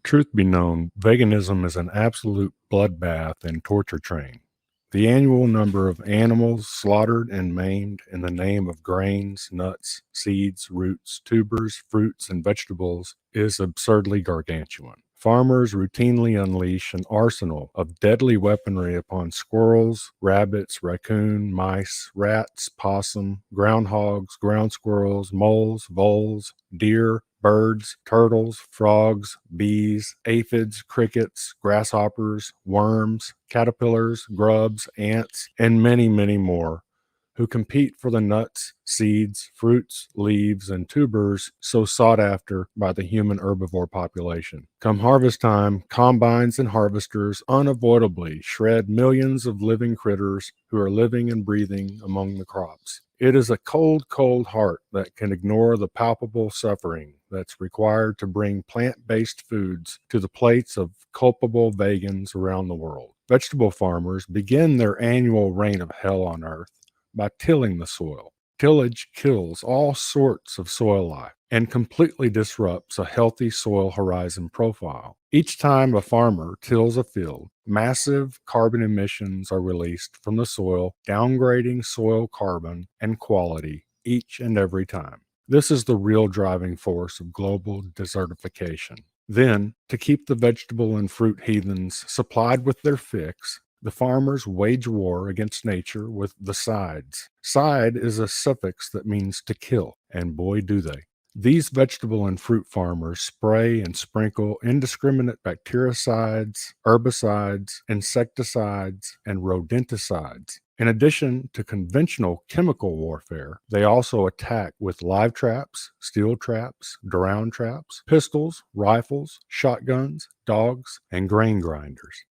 Truth be known, veganism is an absolute bloodbath and torture train. The annual number of animals slaughtered and maimed in the name of grains, nuts, seeds, roots, tubers, fruits, and vegetables is absurdly gargantuan. Farmers routinely unleash an arsenal of deadly weaponry upon squirrels, rabbits, raccoon, mice, rats, possum, groundhogs, ground squirrels, moles, voles, deer, birds, turtles, frogs, bees, aphids, crickets, grasshoppers, worms, caterpillars, grubs, ants, and many, many more who compete for the nuts, seeds, fruits, leaves, and tubers so sought after by the human herbivore population. Come harvest time, combines and harvesters unavoidably shred millions of living critters who are living and breathing among the crops. It is a cold, cold heart that can ignore the palpable suffering that's required to bring plant-based foods to the plates of culpable vegans around the world. Vegetable farmers begin their annual reign of hell on earth by tilling the soil. Tillage kills all sorts of soil life and completely disrupts a healthy soil horizon profile. Each time a farmer tills a field, massive carbon emissions are released from the soil, downgrading soil carbon and quality each and every time. This is the real driving force of global desertification. Then, to keep the vegetable and fruit heathens supplied with their fix, the farmers wage war against nature with the sides. Side is a suffix that means to kill, and boy do they. These vegetable and fruit farmers spray and sprinkle indiscriminate bactericides, herbicides, insecticides, and rodenticides. In addition to conventional chemical warfare, they also attack with live traps, steel traps, drown traps, pistols, rifles, shotguns, dogs, and grain grinders.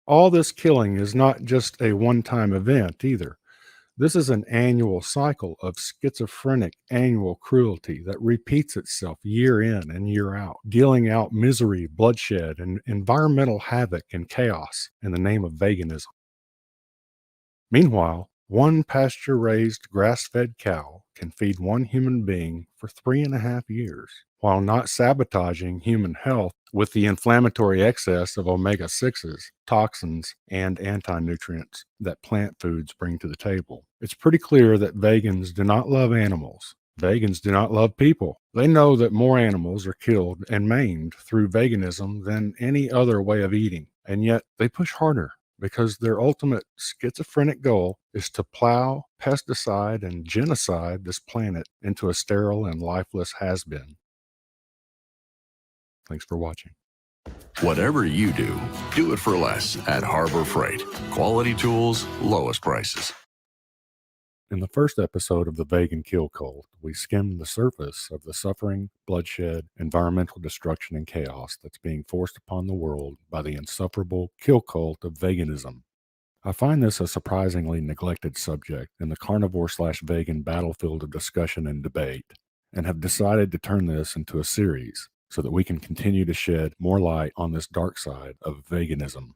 All this killing is not just a one time event either. This is an annual cycle of schizophrenic annual cruelty that repeats itself year in and year out, dealing out misery, bloodshed, and environmental havoc and chaos in the name of veganism. Meanwhile, one pasture raised grass fed cow can feed one human being for 3.5 years while not sabotaging human health with the inflammatory excess of omega 6s, toxins, and anti nutrients that plant foods bring to the table. It's pretty clear that vegans do not love animals. Vegans do not love people. They know that more animals are killed and maimed through veganism than any other way of eating, and yet they push harder because their ultimate schizophrenic goal is to plow, pesticide, and genocide this planet into a sterile and lifeless has-been. Thanks for watching. Whatever you do it for less at Harbor Freight. Quality tools, lowest prices. In the first episode of the Vegan Kill Cult, we skimmed the surface of the suffering, bloodshed, environmental destruction, and chaos that's being forced upon the world by the insufferable kill cult of veganism. I find this a surprisingly neglected subject in the carnivore/vegan battlefield of discussion and debate, and have decided to turn this into a series so that we can continue to shed more light on this dark side of veganism.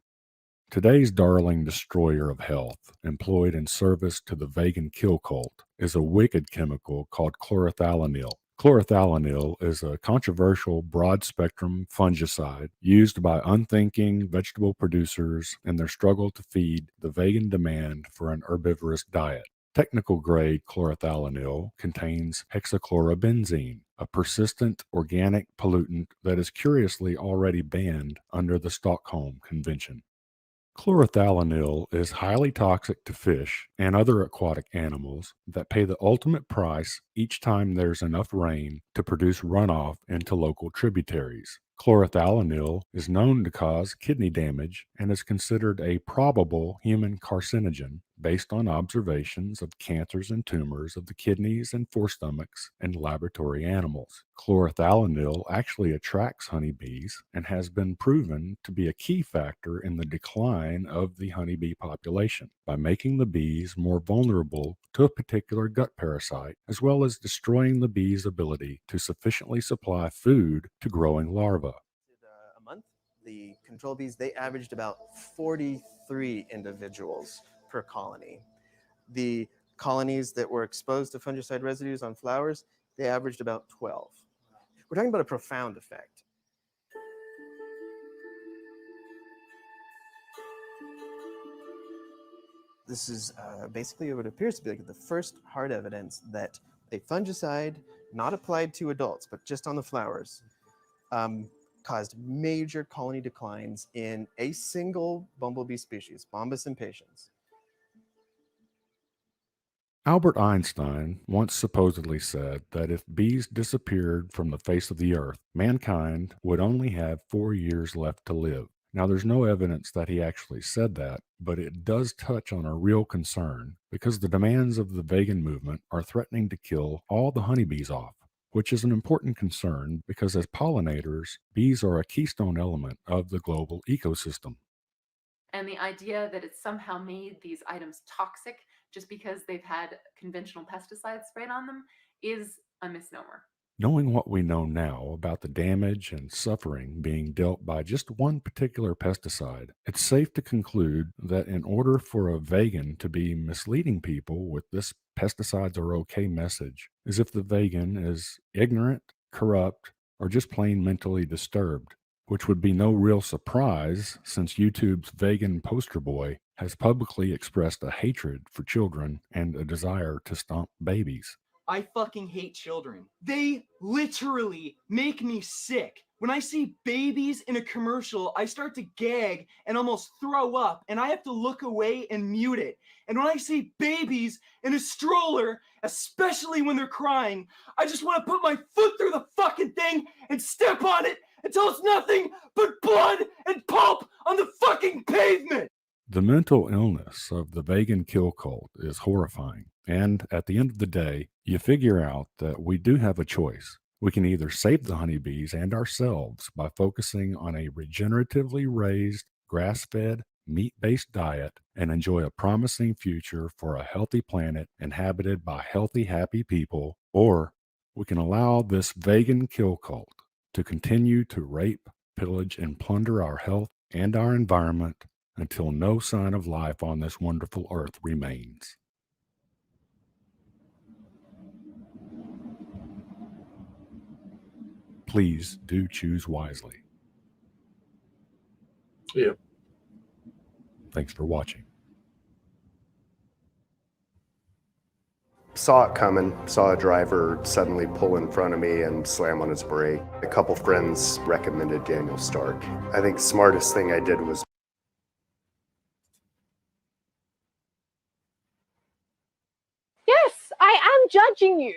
Today's darling destroyer of health, employed in service to the vegan kill cult, is a wicked chemical called chlorothalonil. Chlorothalonil is a controversial broad-spectrum fungicide used by unthinking vegetable producers in their struggle to feed the vegan demand for an herbivorous diet. Technical grade chlorothalonil contains hexachlorobenzene, a persistent organic pollutant that is curiously already banned under the Stockholm Convention. Chlorothalonil is highly toxic to fish and other aquatic animals that pay the ultimate price each time there's enough rain to produce runoff into local tributaries. Chlorothalonil is known to cause kidney damage and is considered a probable human carcinogen based on observations of cancers and tumors of the kidneys and forestomachs in laboratory animals. Chlorothalonil actually attracts honeybees and has been proven to be a key factor in the decline of the honeybee population by making the bees more vulnerable to a particular gut parasite, as well as destroying the bee's ability to sufficiently supply food to growing larvae. A month, the control bees, they averaged about 43 individuals per colony. The colonies that were exposed to fungicide residues on flowers, they averaged about 12. We're talking about a profound effect. This is basically what appears to be like the first hard evidence that a fungicide, not applied to adults, but just on the flowers, caused major colony declines in a single bumblebee species, Bombus impatiens. Albert Einstein once supposedly said that if bees disappeared from the face of the earth, mankind would only have 4 years left to live. Now, there's no evidence that he actually said that, but it does touch on a real concern because the demands of the vegan movement are threatening to kill all the honeybees off, which is an important concern because as pollinators, bees are a keystone element of the global ecosystem. And the idea that it somehow made these items toxic just because they've had conventional pesticides sprayed on them is a misnomer. Knowing what we know now about the damage and suffering being dealt by just one particular pesticide, it's safe to conclude that in order for a vegan to be misleading people with this pesticides are okay message, is if the vegan is ignorant, corrupt, or just plain mentally disturbed, which would be no real surprise since YouTube's vegan poster boy has publicly expressed a hatred for children and a desire to stomp babies. I fucking hate children. They literally make me sick. When I see babies in a commercial, I start to gag and almost throw up, and I have to look away and mute it. And when I see babies in a stroller, especially when they're crying, I just want to put my foot through the fucking thing and step on it until it's nothing but blood and pulp on the fucking pavement. The mental illness of the vegan kill cult is horrifying. And at the end of the day, you figure out that we do have a choice. We can either save the honeybees and ourselves by focusing on a regeneratively raised, grass-fed, meat-based diet and enjoy a promising future for a healthy planet inhabited by healthy, happy people, or we can allow this vegan kill cult to continue to rape, pillage, and plunder our health and our environment until no sign of life on this wonderful earth remains. Please do choose wisely. Yeah. Thanks for watching. Saw it coming, saw a driver suddenly pull in front of me and slam on his brake. A couple friends recommended Daniel Stark. I think the smartest thing I did was Yes, I am judging you.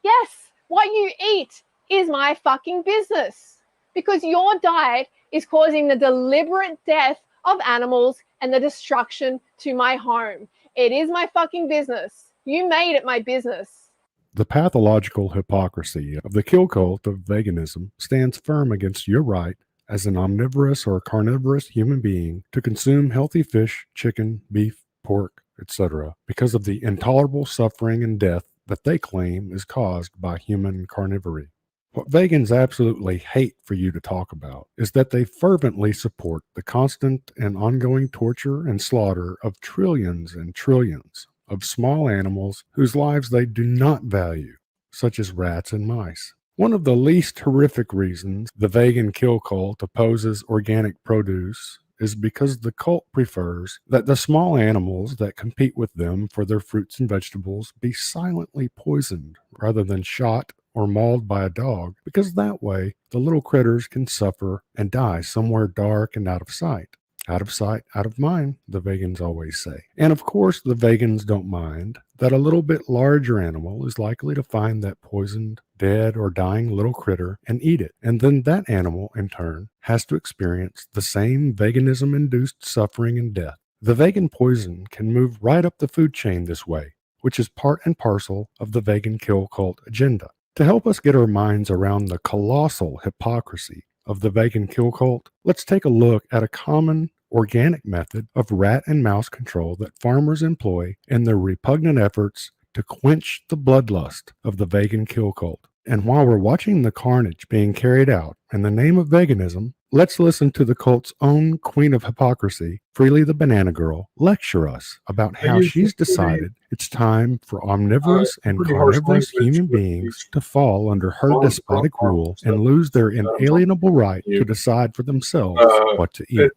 Yes, what you eat is my fucking business because your diet is causing the deliberate death of animals and the destruction to my home. It is my fucking business. You made it my business. The pathological hypocrisy of the kill cult of veganism stands firm against your right as an omnivorous or carnivorous human being to consume healthy fish, chicken, beef, pork, etc., because of the intolerable suffering and death that they claim is caused by human carnivory. What vegans absolutely hate for you to talk about is that they fervently support the constant and ongoing torture and slaughter of trillions and trillions of small animals whose lives they do not value, such as rats and mice. One of the least horrific reasons the vegan kill cult opposes organic produce is because the cult prefers that the small animals that compete with them for their fruits and vegetables be silently poisoned rather than shot or mauled by a dog, because that way the little critters can suffer and die somewhere dark and out of sight. Out of sight, out of mind, the vegans always say. And of course, the vegans don't mind that a little bit larger animal is likely to find that poisoned, dead, or dying little critter and eat it. And then that animal, in turn, has to experience the same veganism-induced suffering and death. The vegan poison can move right up the food chain this way, which is part and parcel of the vegan kill cult agenda. To help us get our minds around the colossal hypocrisy of the vegan kill cult, let's take a look at a common organic method of rat and mouse control that farmers employ in their repugnant efforts to quench the bloodlust of the vegan kill cult. And while we're watching the carnage being carried out in the name of veganism, let's listen to the cult's own queen of hypocrisy, Freely the Banana Girl, lecture us about how she's decided it's time for omnivorous and carnivorous human beings to fall under her despotic rule and lose their inalienable right to decide for themselves what to eat.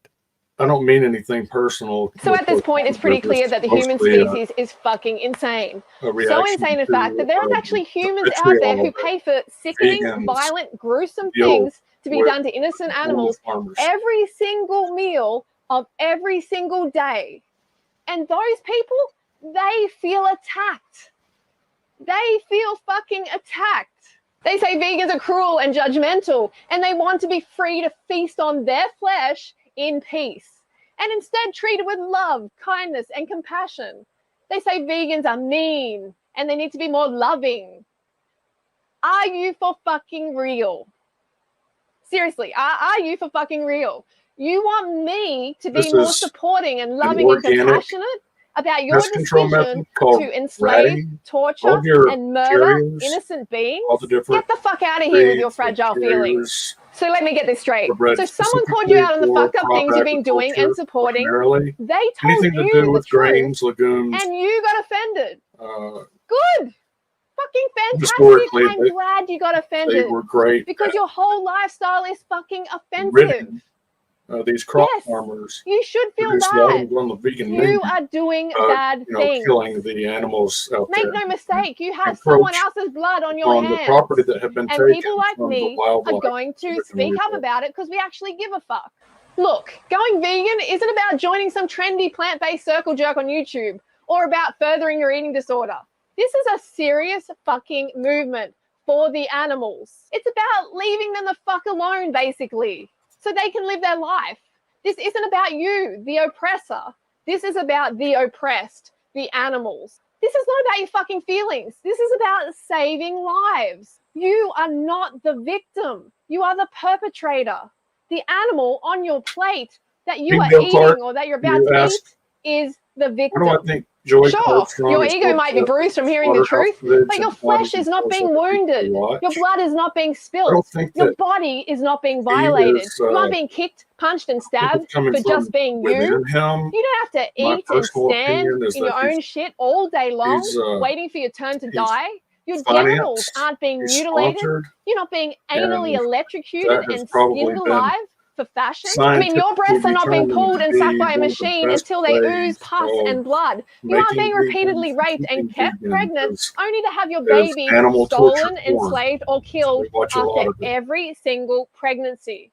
I don't mean anything personal. So at this point, it's pretty clear that the human species is fucking insane. So insane, in fact, that there are actually humans out there who pay for sickening, violent, gruesome things to be done to innocent animals every single meal of every single day. And those people, they feel attacked. They feel fucking attacked. They say vegans are cruel and judgmental, and they want to be free to feast on their flesh in peace, and instead treated with love, kindness, and compassion. They say vegans are mean, and they need to be more loving. Are you for fucking real? Seriously, are you for fucking real? You want me to be more supporting and loving and compassionate about your decision to enslave, torture, and murder innocent beings? Get the fuck out of here with your fragile feelings. So let me get this straight. So someone called you out on the fucked up things you've been doing and supporting. They told you the truth, and you got offended. Good. Fucking fantastic. I'm glad you got offended. They were great because your whole lifestyle is fucking offensive. These crop farmers. You should feel bad. You are doing bad things. Killing the animals out there. Make no mistake, you have someone else's blood on your hands. The property that have been and people like me are going to speak up about it because we actually give a fuck. Look, going vegan isn't about joining some trendy plant-based circle jerk on YouTube or about furthering your eating disorder. This is a serious fucking movement for the animals. It's about leaving them the fuck alone, basically, so they can live their life. This isn't about you, the oppressor. This is about the oppressed, the animals. This is not about your fucking feelings. This is about saving lives. You are not the victim. You are the perpetrator. The animal on your plate that you are eating or that you're about to eat is the victim. What do I think? Joy sure, your ego might be bruised from hearing the truth, but your flesh is not being wounded. Your blood is not being spilled. Your body is not being violated. You're not being kicked, punched, and stabbed for just being you. You don't have to eat and stand in your own shit all day long, waiting for your turn to die. Your genitals aren't being mutilated. You're not being anally electrocuted and skinned alive for fashion. I mean, your breasts are not being pulled and sucked by a machine until they ooze pus and blood. You aren't being repeatedly raped and kept pregnant only to have your baby stolen, enslaved, or killed after every single pregnancy.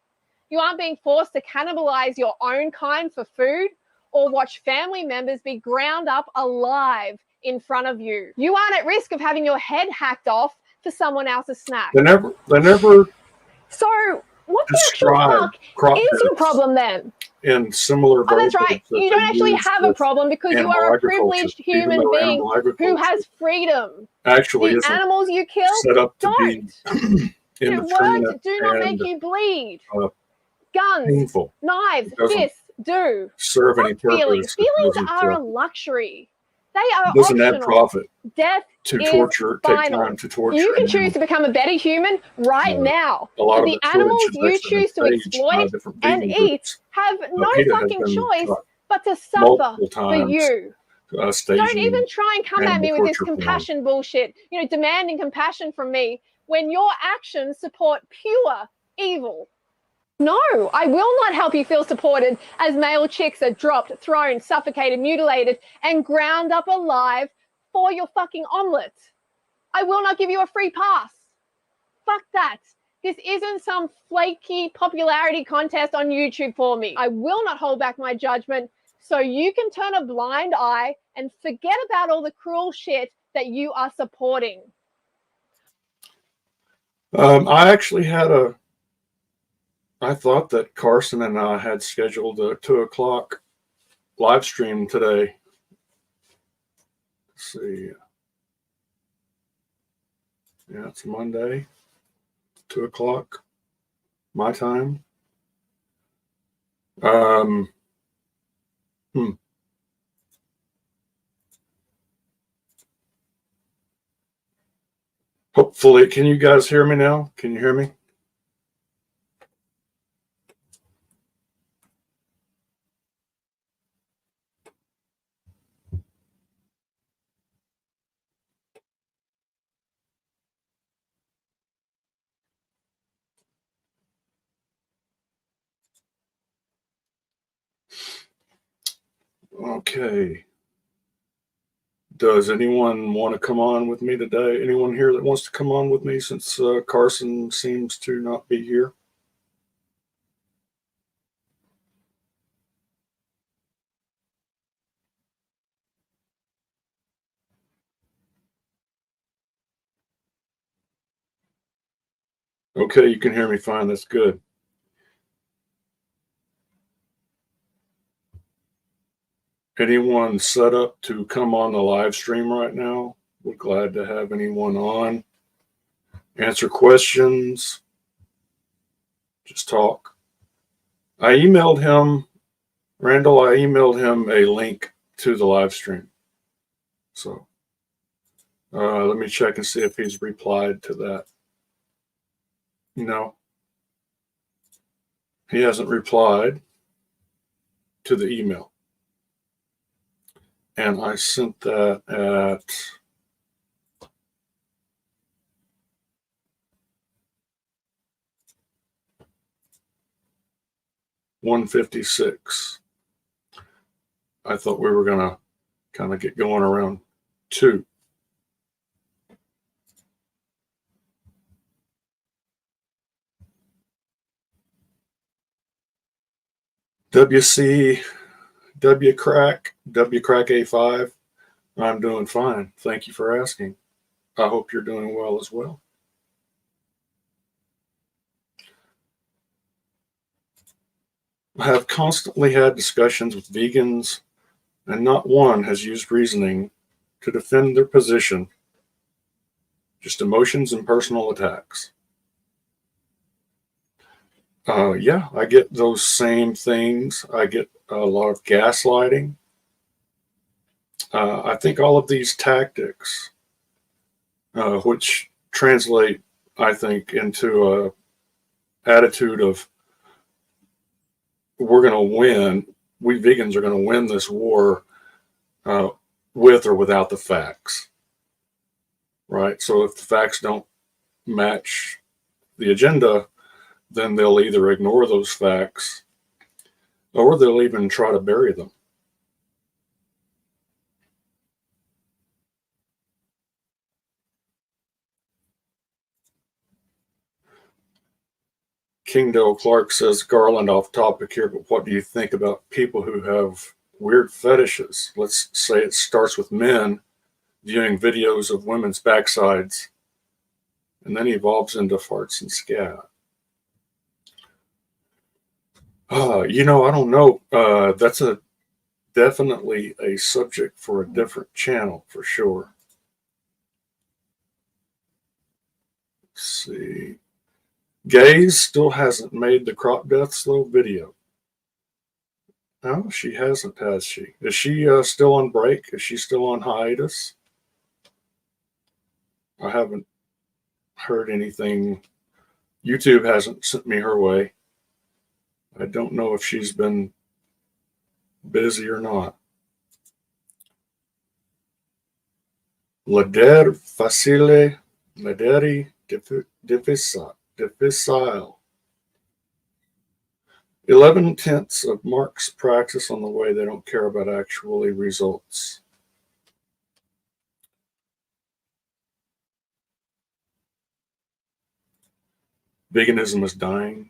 You aren't being forced to cannibalize your own kind for food or watch family members be ground up alive in front of you. You aren't at risk of having your head hacked off for someone else's snack. They never. So what the actual fuck is your problem then? In similar that's right. You don't actually have a problem because you are a privileged human being who has freedom. Actually, the animals you kill don't. Words do not make you bleed. Guns, painful. Knives, fists do. Serve any purpose. Feelings are a luxury. They are doesn't optional. Add profit. Death to is torture, final. take time to torture. You can choose to become a better human right now. But the animals you choose to exploit and eat have no fucking choice but to suffer for you. Don't even try and come at me with this compassion bullshit. You know, demanding compassion from me when your actions support pure evil. No, I will not help you feel supported as male chicks are dropped, thrown, suffocated, mutilated, and ground up alive for your fucking omelet. I will not give you a free pass. Fuck that. This isn't some flaky popularity contest on YouTube for me. I will not hold back my judgment so you can turn a blind eye and forget about all the cruel shit that you are supporting. I actually had I thought that Carson and I had scheduled a 2:00 live stream today. Let's see. Yeah, it's Monday, 2:00 my time. Hopefully, can you guys hear me now? Can you hear me? Okay. Does anyone want to come on with me today? Anyone here that wants to come on with me since Carson seems to not be here? Okay, you can hear me fine. That's good. Anyone set up to come on the live stream right now? We're glad to have anyone on. Answer questions. Just talk. I emailed him, Randall, I emailed him a link to the live stream. So let me check and see if he's replied to that. No, he hasn't replied to the email. And I sent that at 1:56. I thought we were going to kind of get going around 2. WCrack A5. I'm doing fine. Thank you for asking. I hope you're doing well as well. I have constantly had discussions with vegans, and not one has used reasoning to defend their position, just emotions and personal attacks. Yeah, I get those same things. I get a lot of gaslighting. I think all of these tactics, which translate, I think, into a attitude of we're going to win, we vegans are going to win this war with or without the facts, right? So if the facts don't match the agenda, then they'll either ignore those facts or they'll even try to bury them. King Dale Clark says, Garland, off topic here, but what do you think about people who have weird fetishes? Let's say it starts with men viewing videos of women's backsides and then evolves into farts and scat. I don't know. That's definitely a subject for a different channel for sure. Let's see. Gaze still hasn't made the crop death slow video. No, she hasn't, has she? Is she still on break? Is she still on hiatus? I haven't heard anything. YouTube hasn't sent me her way. I don't know if she's been busy or not. Lader facile, laderi difficile. 11/10 of Mark's practice on the way they don't care about actually results. Veganism is dying.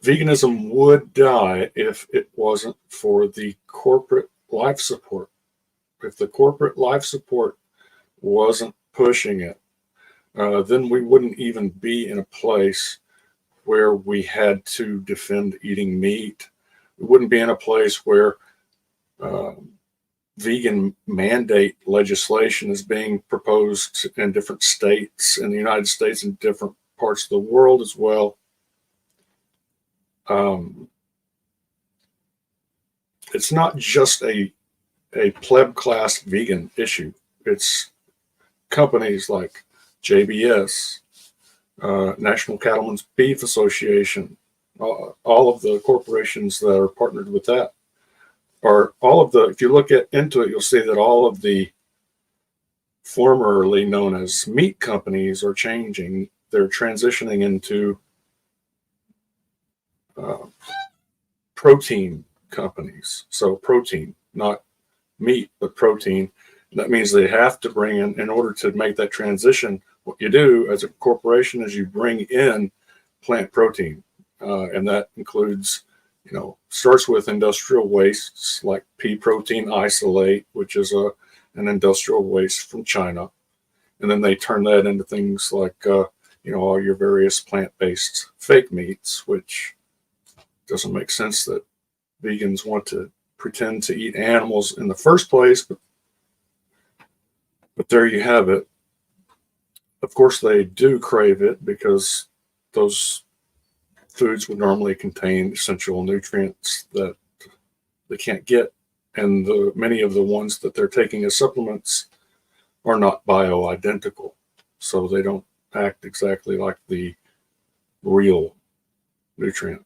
Veganism would die if it wasn't for the corporate life support. If the corporate life support wasn't pushing it, then we wouldn't even be in a place where we had to defend eating meat. We wouldn't be in a place where vegan mandate legislation is being proposed in different states in the United States and different parts of the world as well. It's not just a pleb class vegan issue. It's companies like JBS, National Cattlemen's Beef Association, all of the corporations that are partnered with that, are all of the, if you look into it, you'll see that all of the formerly known as meat companies are changing. They're transitioning into protein companies. So protein, not meat, but protein. That means they have to bring in order to make that transition, what you do as a corporation is you bring in plant protein. And that includes, starts with industrial wastes like pea protein isolate, which is an industrial waste from China. And then they turn that into things like, all your various plant-based fake meats, which doesn't make sense that vegans want to pretend to eat animals in the first place, but there you have it. Of course, they do crave it because those foods would normally contain essential nutrients that they can't get, and many of the ones that they're taking as supplements are not bioidentical, so they don't act exactly like the real nutrient.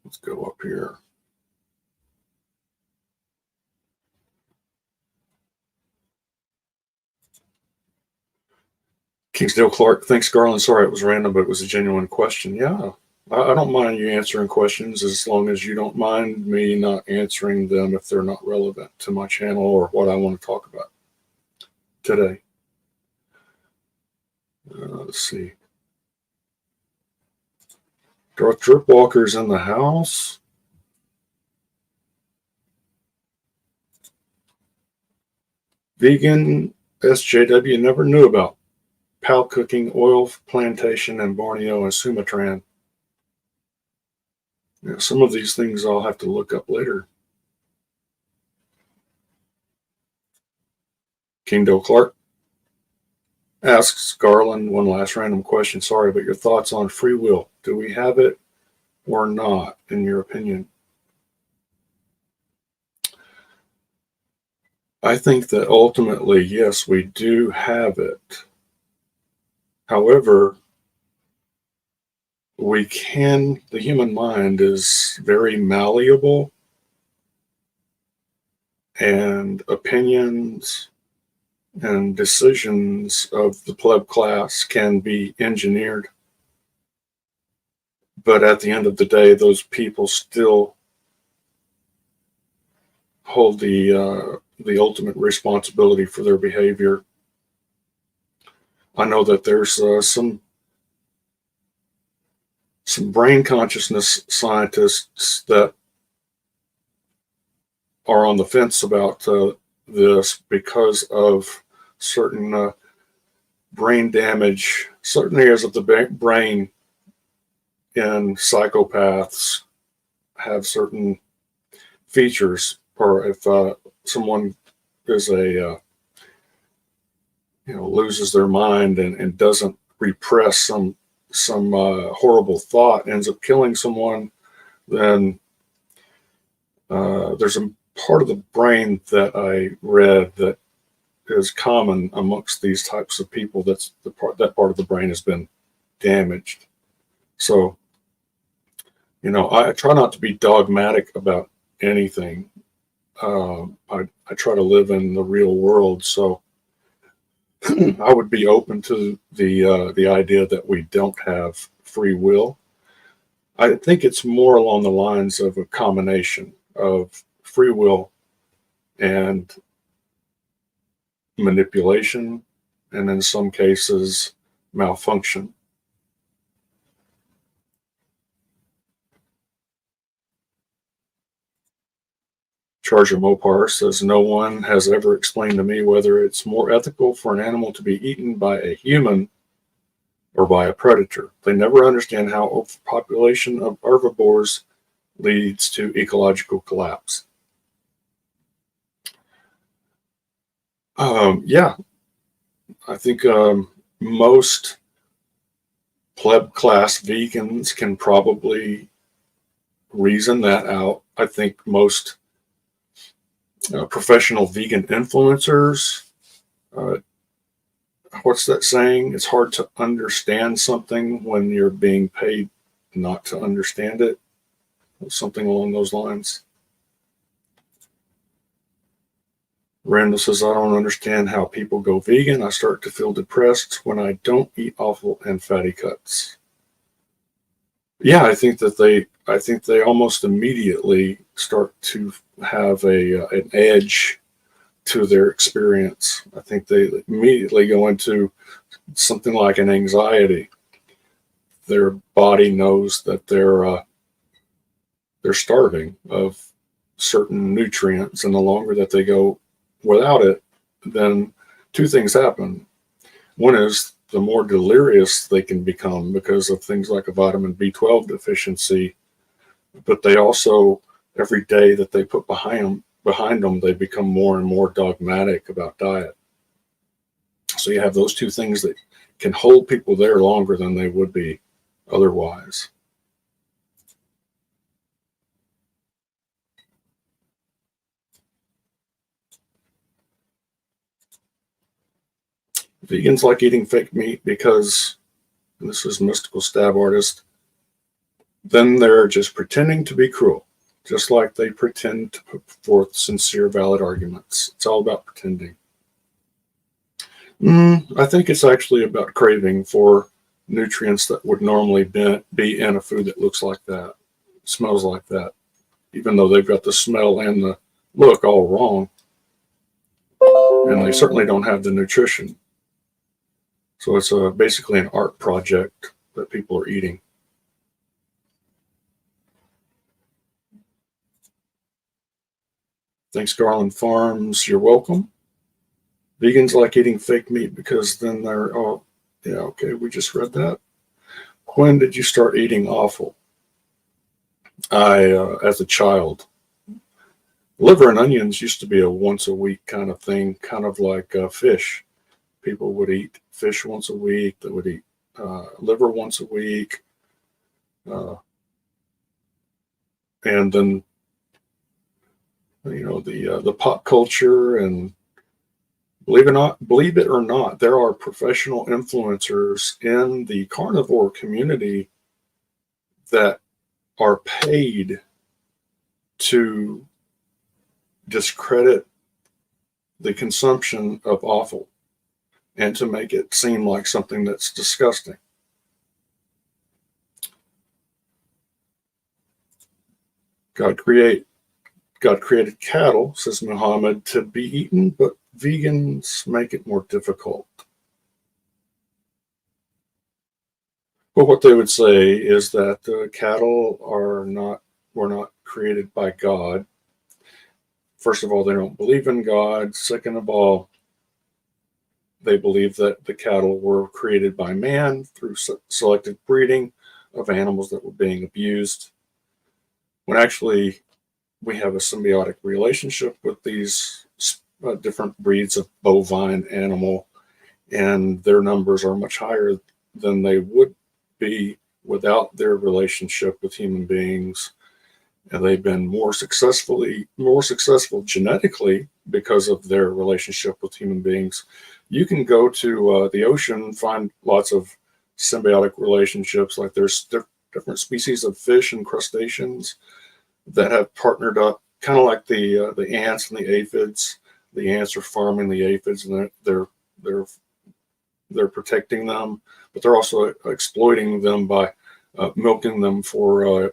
Let's go up here. Kingsdale Clark, thanks, Garland. Sorry it was random, but it was a genuine question. Yeah, I don't mind you answering questions as long as you don't mind me not answering them if they're not relevant to my channel or what I want to talk about today. Let's see. Darth Dripwalker's in the house. Vegan SJW never knew about Pal Cooking, Oil Plantation, and Borneo and Sumatran. Some of these things I'll have to look up later. Kingdale Clark asks Garland one last random question. Sorry, but your thoughts on free will. Do we have it or not, in your opinion? I think that ultimately, yes, we do have it. However, the human mind is very malleable, and opinions and decisions of the pleb class can be engineered. But at the end of the day, those people still hold the ultimate responsibility for their behavior. I know that there's some brain consciousness scientists that are on the fence about this because of certain brain damage, certain areas of the brain in psychopaths have certain features, or if someone is loses their mind and doesn't repress some horrible thought, ends up killing someone, then there's a part of the brain that I read that is common amongst these types of people. That part of the brain has been damaged. So, I try not to be dogmatic about anything. I try to live in the real world, so I would be open to the idea that we don't have free will. I think it's more along the lines of a combination of free will and manipulation, and in some cases, malfunction. Charger Mopar says, no one has ever explained to me whether it's more ethical for an animal to be eaten by a human or by a predator. They never understand how overpopulation of herbivores leads to ecological collapse. Yeah, I think most pleb class vegans can probably reason that out. I think most professional vegan influencers, what's that saying? It's hard to understand something when you're being paid not to understand it. Something along those lines. Randall says, I don't understand how people go vegan. I start to feel depressed when I don't eat offal and fatty cuts. Yeah, I think that I think they almost immediately start to have an edge to their experience. I think they immediately go into something like an anxiety. Their body knows that they're starving of certain nutrients, and the longer that they go without it, then two things happen. One is the more delirious they can become because of things like a vitamin B12 deficiency, but they also, every day that they put behind them, they become more and more dogmatic about diet. So you have those two things that can hold people there longer than they would be otherwise. Vegans like eating fake meat because, and this is Mystical Stab Artist, then they're just pretending to be cruel, just like they pretend to put forth sincere, valid arguments. It's all about pretending. I think it's actually about craving for nutrients that would normally be in a food that looks like that, smells like that, even though they've got the smell and the look all wrong. And they certainly don't have the nutrition. So it's basically an art project that people are eating. Thanks, Garland Farms. You're welcome. Vegans like eating fake meat because then they're, oh, yeah, okay, we just read that. When did you start eating offal? As a child. Liver and onions used to be a once a week kind of thing, kind of like fish. People would eat fish once a week. They would eat liver once a week. And then, you know, the pop culture, and believe it or not, there are professional influencers in the carnivore community that are paid to discredit the consumption of offal and to make it seem like something that's disgusting. God created cattle, says Muhammad, to be eaten, but vegans make it more difficult. Well, what they would say is that cattle were not created by God. First of all, they don't believe in God. Second of all, they believe that the cattle were created by man through selective breeding of animals that were being abused, when actually we have a symbiotic relationship with these different breeds of bovine animal, and their numbers are much higher than they would be without their relationship with human beings. And they've been more successful genetically because of their relationship with human beings. You can go to the ocean, find lots of symbiotic relationships. Like there's different species of fish and crustaceans that have partnered up, kind of like the ants and the aphids. The ants are farming the aphids, and they're protecting them, but they're also exploiting them by milking them for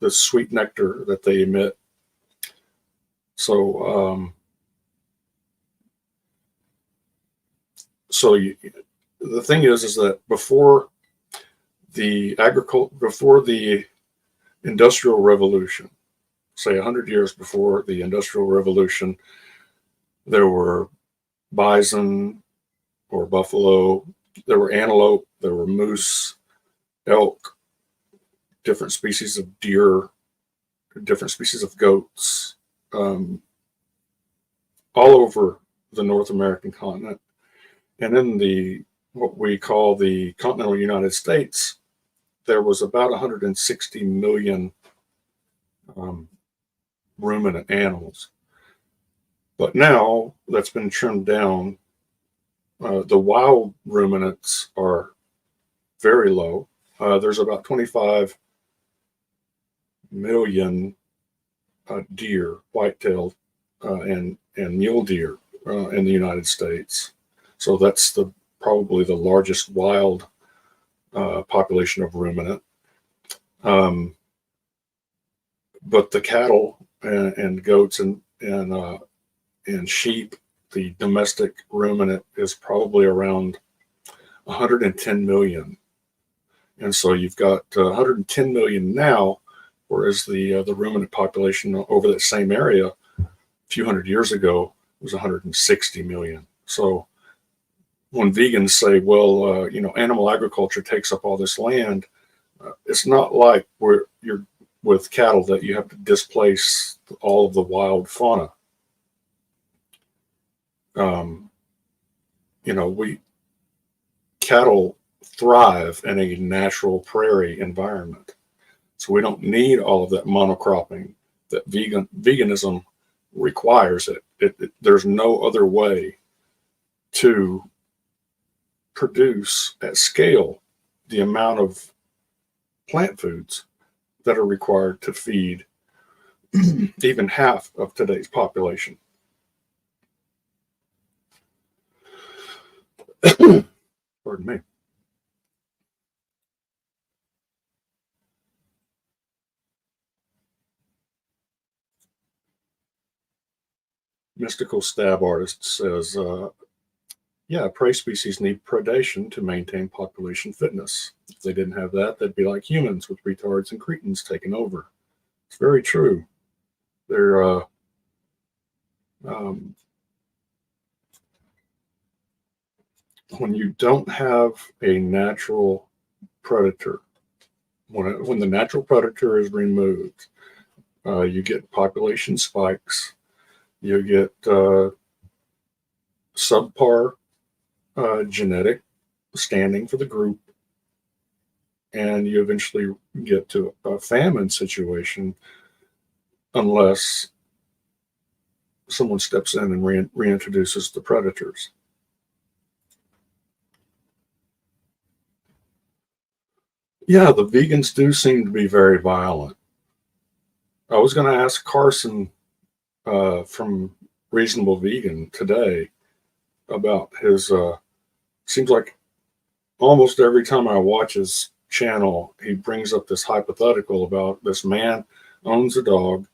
this sweet nectar that they emit. So the thing is that before the Industrial Revolution, say 100 years before the Industrial Revolution, there were bison or buffalo, there were antelope, there were moose, elk, different species of deer, different species of goats, all over the North American continent. And in what we call the continental United States, there was about 160 million ruminant animals. But now that's been trimmed down. The wild ruminants are very low. There's about 25 million deer, white-tailed and mule deer in the United States. So that's probably the largest wild population of ruminant. But the cattle and goats and sheep, the domestic ruminant, is probably around 110 million. And so you've got 110 million now, whereas the ruminant population over that same area a few hundred years ago was 160 million. So when vegans say, well, animal agriculture takes up all this land, it's not like you're with cattle that you have to displace all of the wild fauna. Cattle thrive in a natural prairie environment. So we don't need all of that monocropping that veganism requires. There's no other way to produce at scale the amount of plant foods that are required to feed even half of today's population. Pardon me. Mystical Stab Artist says, yeah, prey species need predation to maintain population fitness. If they didn't have that, they'd be like humans with retards and cretins taking over. It's very true. They're when you don't have a natural predator, when the natural predator is removed, you get population spikes, you get subpar genetic standing for the group, and you eventually get to a famine situation unless someone steps in and reintroduces the predators. Yeah, the vegans do seem to be very violent. I was going to ask Carson from Reasonable Vegan today about his, seems like almost every time I watch his channel, he brings up this hypothetical about this man owns a dog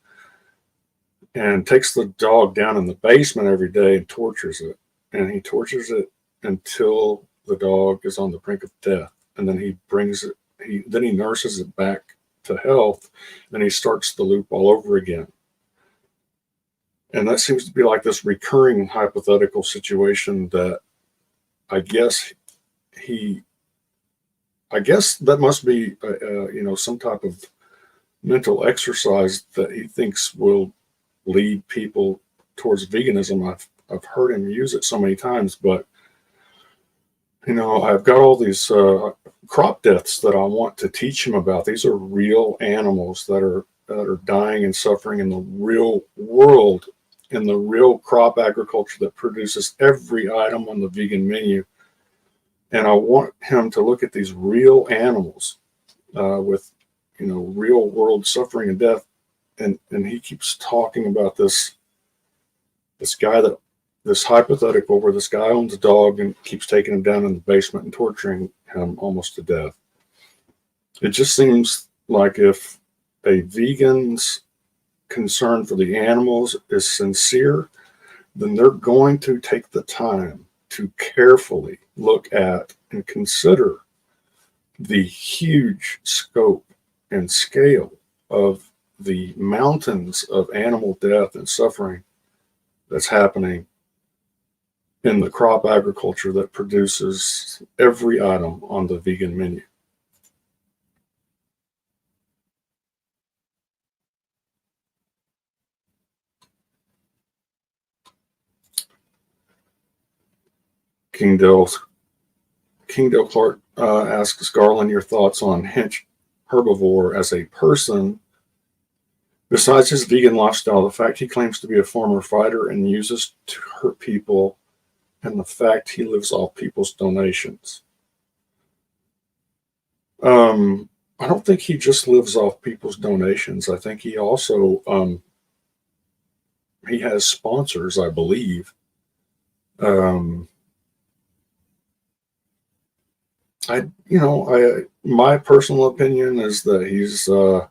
and takes the dog down in the basement every day and tortures it. And he tortures it until the dog is on the brink of death. And then he brings it, then he nurses it back to health, and he starts the loop all over again. And that seems to be like this recurring hypothetical situation that I guess that must be, some type of mental exercise that he thinks will lead people towards veganism. I've heard him use it so many times, but I've got all these crop deaths that I want to teach him about. These are real animals that are dying and suffering in the real world, in the real crop agriculture that produces every item on the vegan menu. And I want him to look at these real animals with, real world suffering and death. And he keeps talking about this hypothetical where this guy owns a dog and keeps taking him down in the basement and torturing him almost to death. It just seems like if a vegan's concern for the animals is sincere, then they're going to take the time to carefully look at and consider the huge scope and scale of the mountains of animal death and suffering that's happening in the crop agriculture that produces every item on the vegan menu. Kingdale Clark asks Garland your thoughts on Hinch herbivore as a person. Besides his vegan lifestyle, the fact he claims to be a former fighter and uses to hurt people, and the fact he lives off people's donations. I don't think he just lives off people's donations. I think he also he has sponsors, I believe. I my personal opinion is that he's, I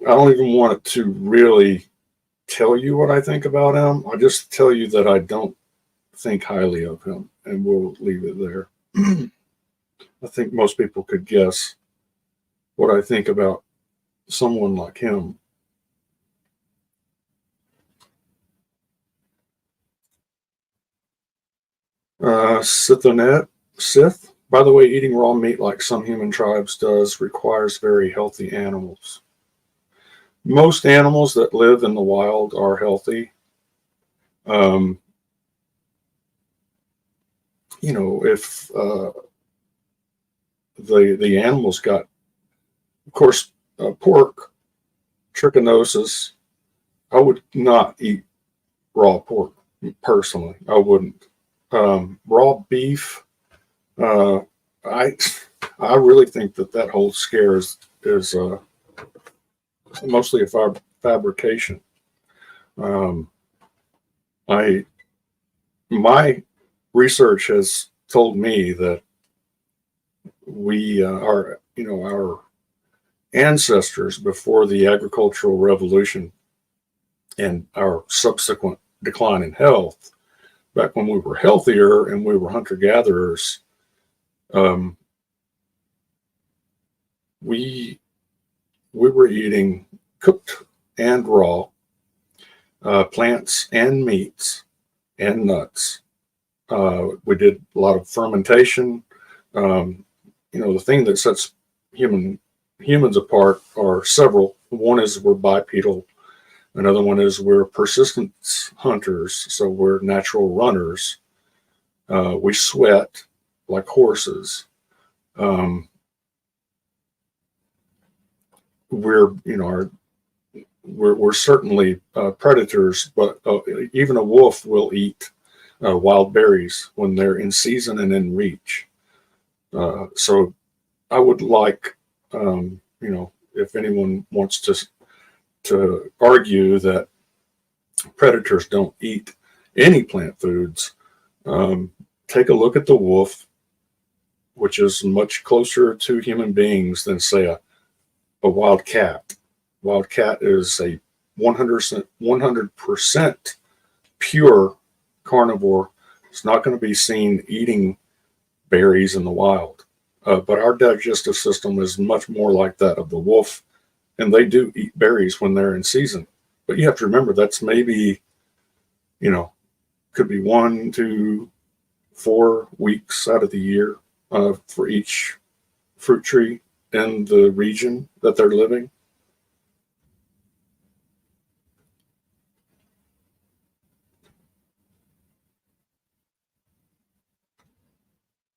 don't even want to really tell you what I think about him. I'll just tell you that I don't think highly of him, and we'll leave it there. I think most people could guess what I think about someone like him. Sith. By the way, eating raw meat like some human tribes does requires very healthy animals. Most animals that live in the wild are healthy. If the animals got, of course, pork, trichinosis, I would not eat raw pork personally. I wouldn't. Raw beef, I really think that whole scare is mostly a fabrication. My research has told me that our ancestors before the agricultural revolution and our subsequent decline in health, back when we were healthier and we were hunter-gatherers, we were eating cooked and raw plants and meats and nuts. We did a lot of fermentation. The thing that sets humans apart are several. One is we're bipedal. Another one is we're persistence hunters, so we're natural runners. We sweat like horses. We're certainly predators, but even a wolf will eat wild berries when they're in season and in reach. So I would like, if anyone wants to argue that predators don't eat any plant foods, take a look at the wolf, which is much closer to human beings than, say, a wild cat. Wild cat is a 100% pure carnivore. It's not going to be seen eating berries in the wild. But our digestive system is much more like that of the wolf, and they do eat berries when they're in season. But you have to remember that's maybe, could be 1 to 4 weeks out of the year for each fruit tree in the region that they're living.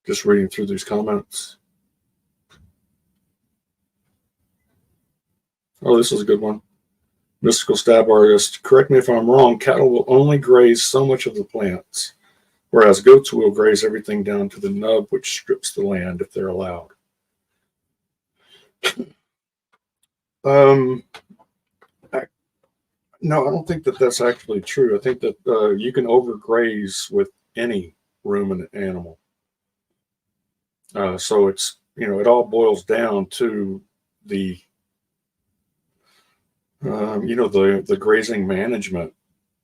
Just reading through these comments. Oh, this is a good one. Mystical Stab Artist, correct me if I'm wrong, cattle will only graze so much of the plants, whereas goats will graze everything down to the nub, which strips the land if they're allowed. No, I don't think that that's actually true. I think that you can overgraze with any ruminant animal. So it's, it all boils down to the the grazing management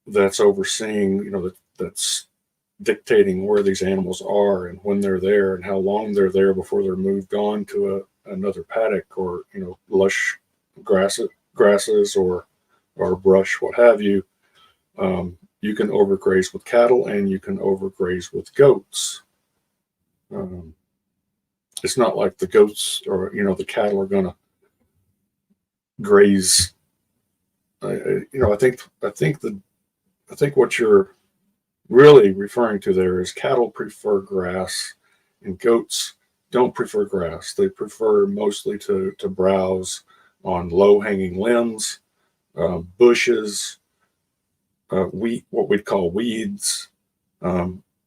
that's overseeing, that's dictating where these animals are and when they're there and how long they're there before they're moved on to another paddock or, lush grasses or brush, what have you. You can overgraze with cattle and you can overgraze with goats. It's not like the goats or, the cattle are going to graze. I think what you're really referring to there is cattle prefer grass and goats don't prefer grass. They prefer mostly to browse on low hanging limbs, bushes, what we'd call weeds,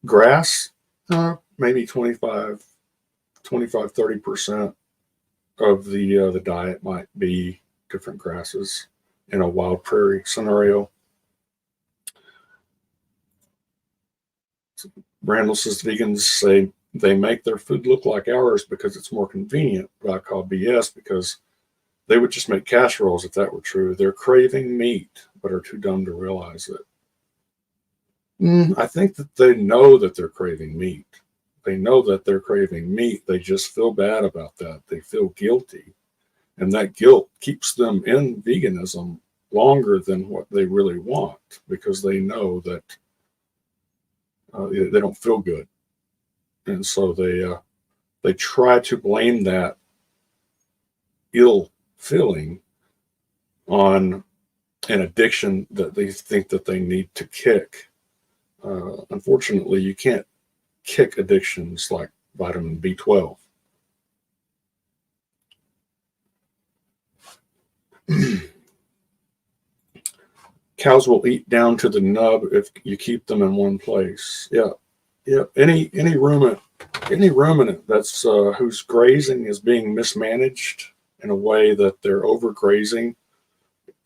grass, maybe 30% of the diet might be different grasses in a wild prairie scenario. Randall says vegans say they make their food look like ours because it's more convenient, but I call BS because they would just make casseroles if that were true. They're craving meat, but are too dumb to realize it. I think that they know that they're craving meat. They know that they're craving meat. They just feel bad about that. They feel guilty. And that guilt keeps them in veganism longer than what they really want because they know that they don't feel good. And so they try to blame that ill feeling on an addiction that they think that they need to kick. Unfortunately, you can't kick addictions like vitamin B12. Cows will eat down to the nub if you keep them in one place. Yeah. Any ruminant that's whose grazing is being mismanaged in a way that they're overgrazing,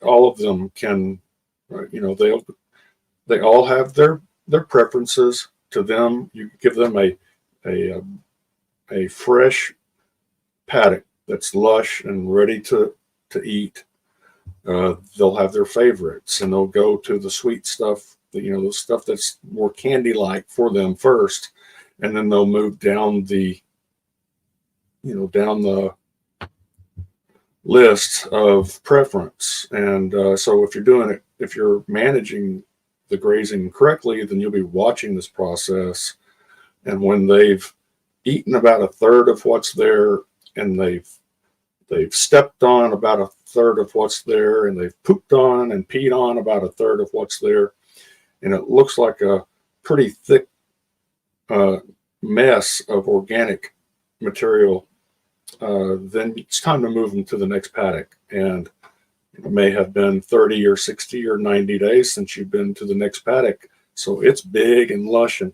all of them can, they all have their preferences. To them, you give them a fresh paddock that's lush and ready to eat. They'll have their favorites, and they'll go to the sweet stuff, the stuff that's more candy-like for them first, and then they'll move down the list of preference. And so if you're managing the grazing correctly, then you'll be watching this process. And when they've eaten about a third of what's there, and they've stepped on about a third of what's there, and they've pooped on and peed on about a third of what's there, and it looks like a pretty thick mess of organic material, then it's time to move them to the next paddock. And it may have been 30 or 60 or 90 days since you've been to the next paddock. So it's big and lush and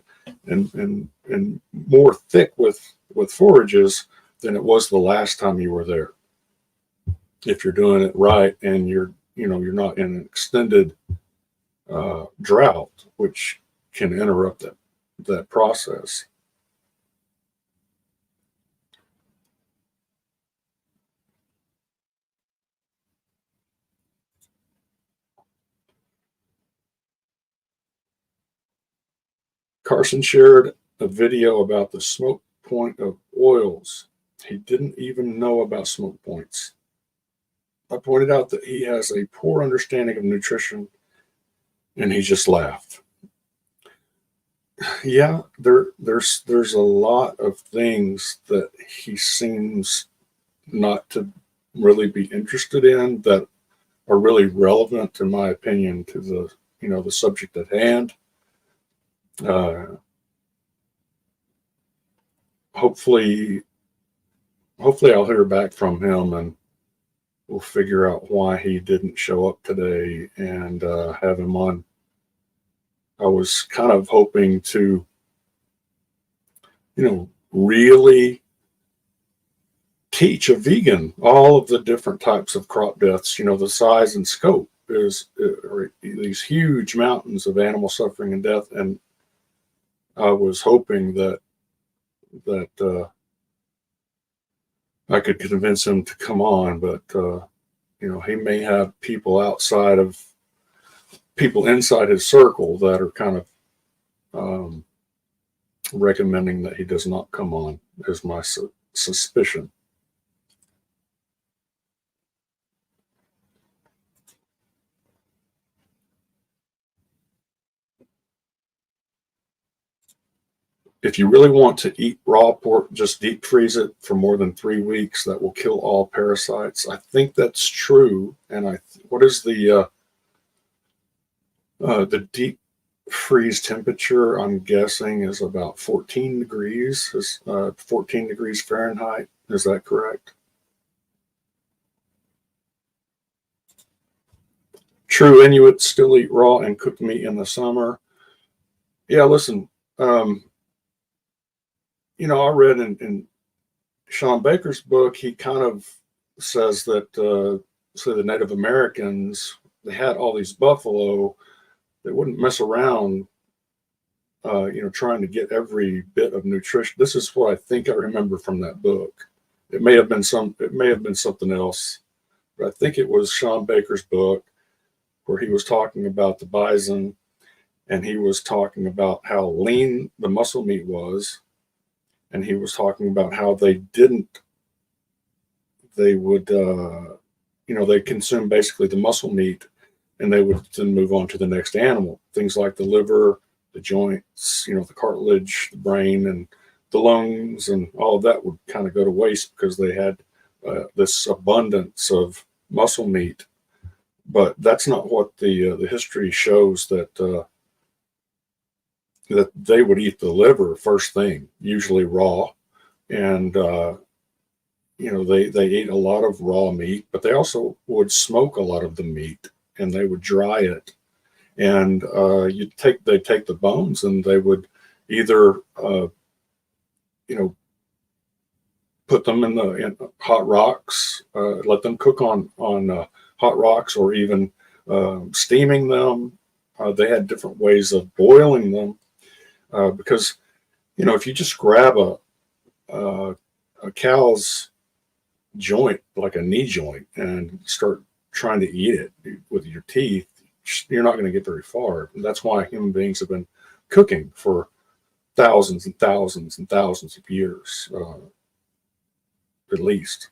more thick with forages than it was the last time you were there. If you're doing it right and you're not in an extended drought, which can interrupt that process. Carson shared a video about the smoke point of oils. He didn't even know about smoke points. I pointed out that he has a poor understanding of nutrition, and he just laughed. Yeah, there's a lot of things that he seems not to really be interested in that are really relevant, in my opinion, to the subject at hand. Hopefully I'll hear back from him, and we'll figure out why he didn't show up today and have him on. I was kind of hoping to, really teach a vegan all of the different types of crop deaths, the size and scope is these huge mountains of animal suffering and death. And I was hoping that I could convince him to come on, but he may have people inside his circle that are kind of recommending that he does not come on, is my suspicion. If you really want to eat raw pork, just deep freeze it for more than 3 weeks. That will kill all parasites. I think that's true. And what is the deep freeze temperature? I'm guessing is about 14 degrees. 14 degrees Fahrenheit. Is that correct? True Inuits still eat raw and cooked meat in the summer. Yeah, listen. I read in Sean Baker's book, he kind of says that the Native Americans, they had all these buffalo. They wouldn't mess around trying to get every bit of nutrition. This is what I think I remember from that book. It may have been something else, but I think it was Sean Baker's book where he was talking about the bison, and he was talking about how lean the muscle meat was, and he was talking about how they would they consume basically the muscle meat, and they would then move on to the next animal. Things like the liver, the joints, the cartilage, the brain, and the lungs, and all of that would kind of go to waste because they had this abundance of muscle meat. But that's not what the history shows, that they would eat the liver first thing, usually raw, and they ate a lot of raw meat, but they also would smoke a lot of the meat, and they would dry it, and they take the bones, and they would either put them in hot rocks, let them cook on hot rocks, or even steaming them. They had different ways of boiling them, because if you just grab a cow's joint, like a knee joint, and start trying to eat it with your teeth, you're not going to get very far. And that's why human beings have been cooking for thousands and thousands and thousands of years, at least.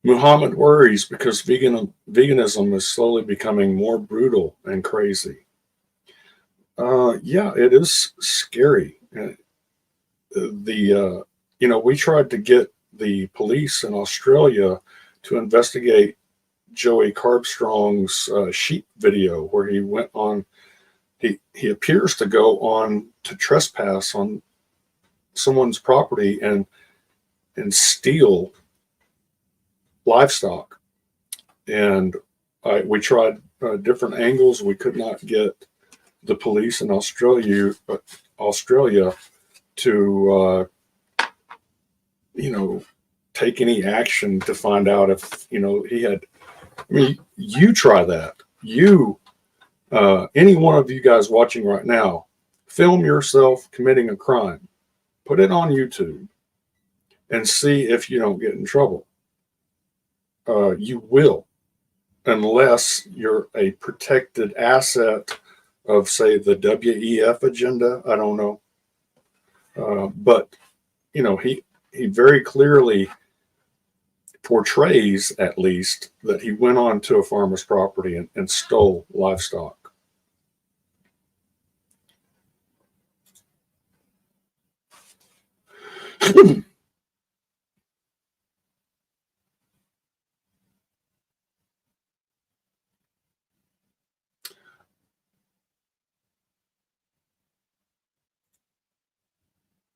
Muhammad worries because veganism is slowly becoming more brutal and crazy. Yeah, it is scary. We tried to get the police in Australia to investigate Joey Carbstrong's sheep video, where he went on. He appears to go on to trespass on someone's property and steal livestock. And we tried different angles. We could not get the police in Australia to take any action to find out if he had. I mean, you try that. Any one of you guys watching right now, film yourself committing a crime, put it on YouTube, and see if you don't get in trouble. You will, unless you're a protected asset of, say, the WEF agenda. I don't know. But he very clearly portrays, at least, that he went on to a farmer's property and stole livestock.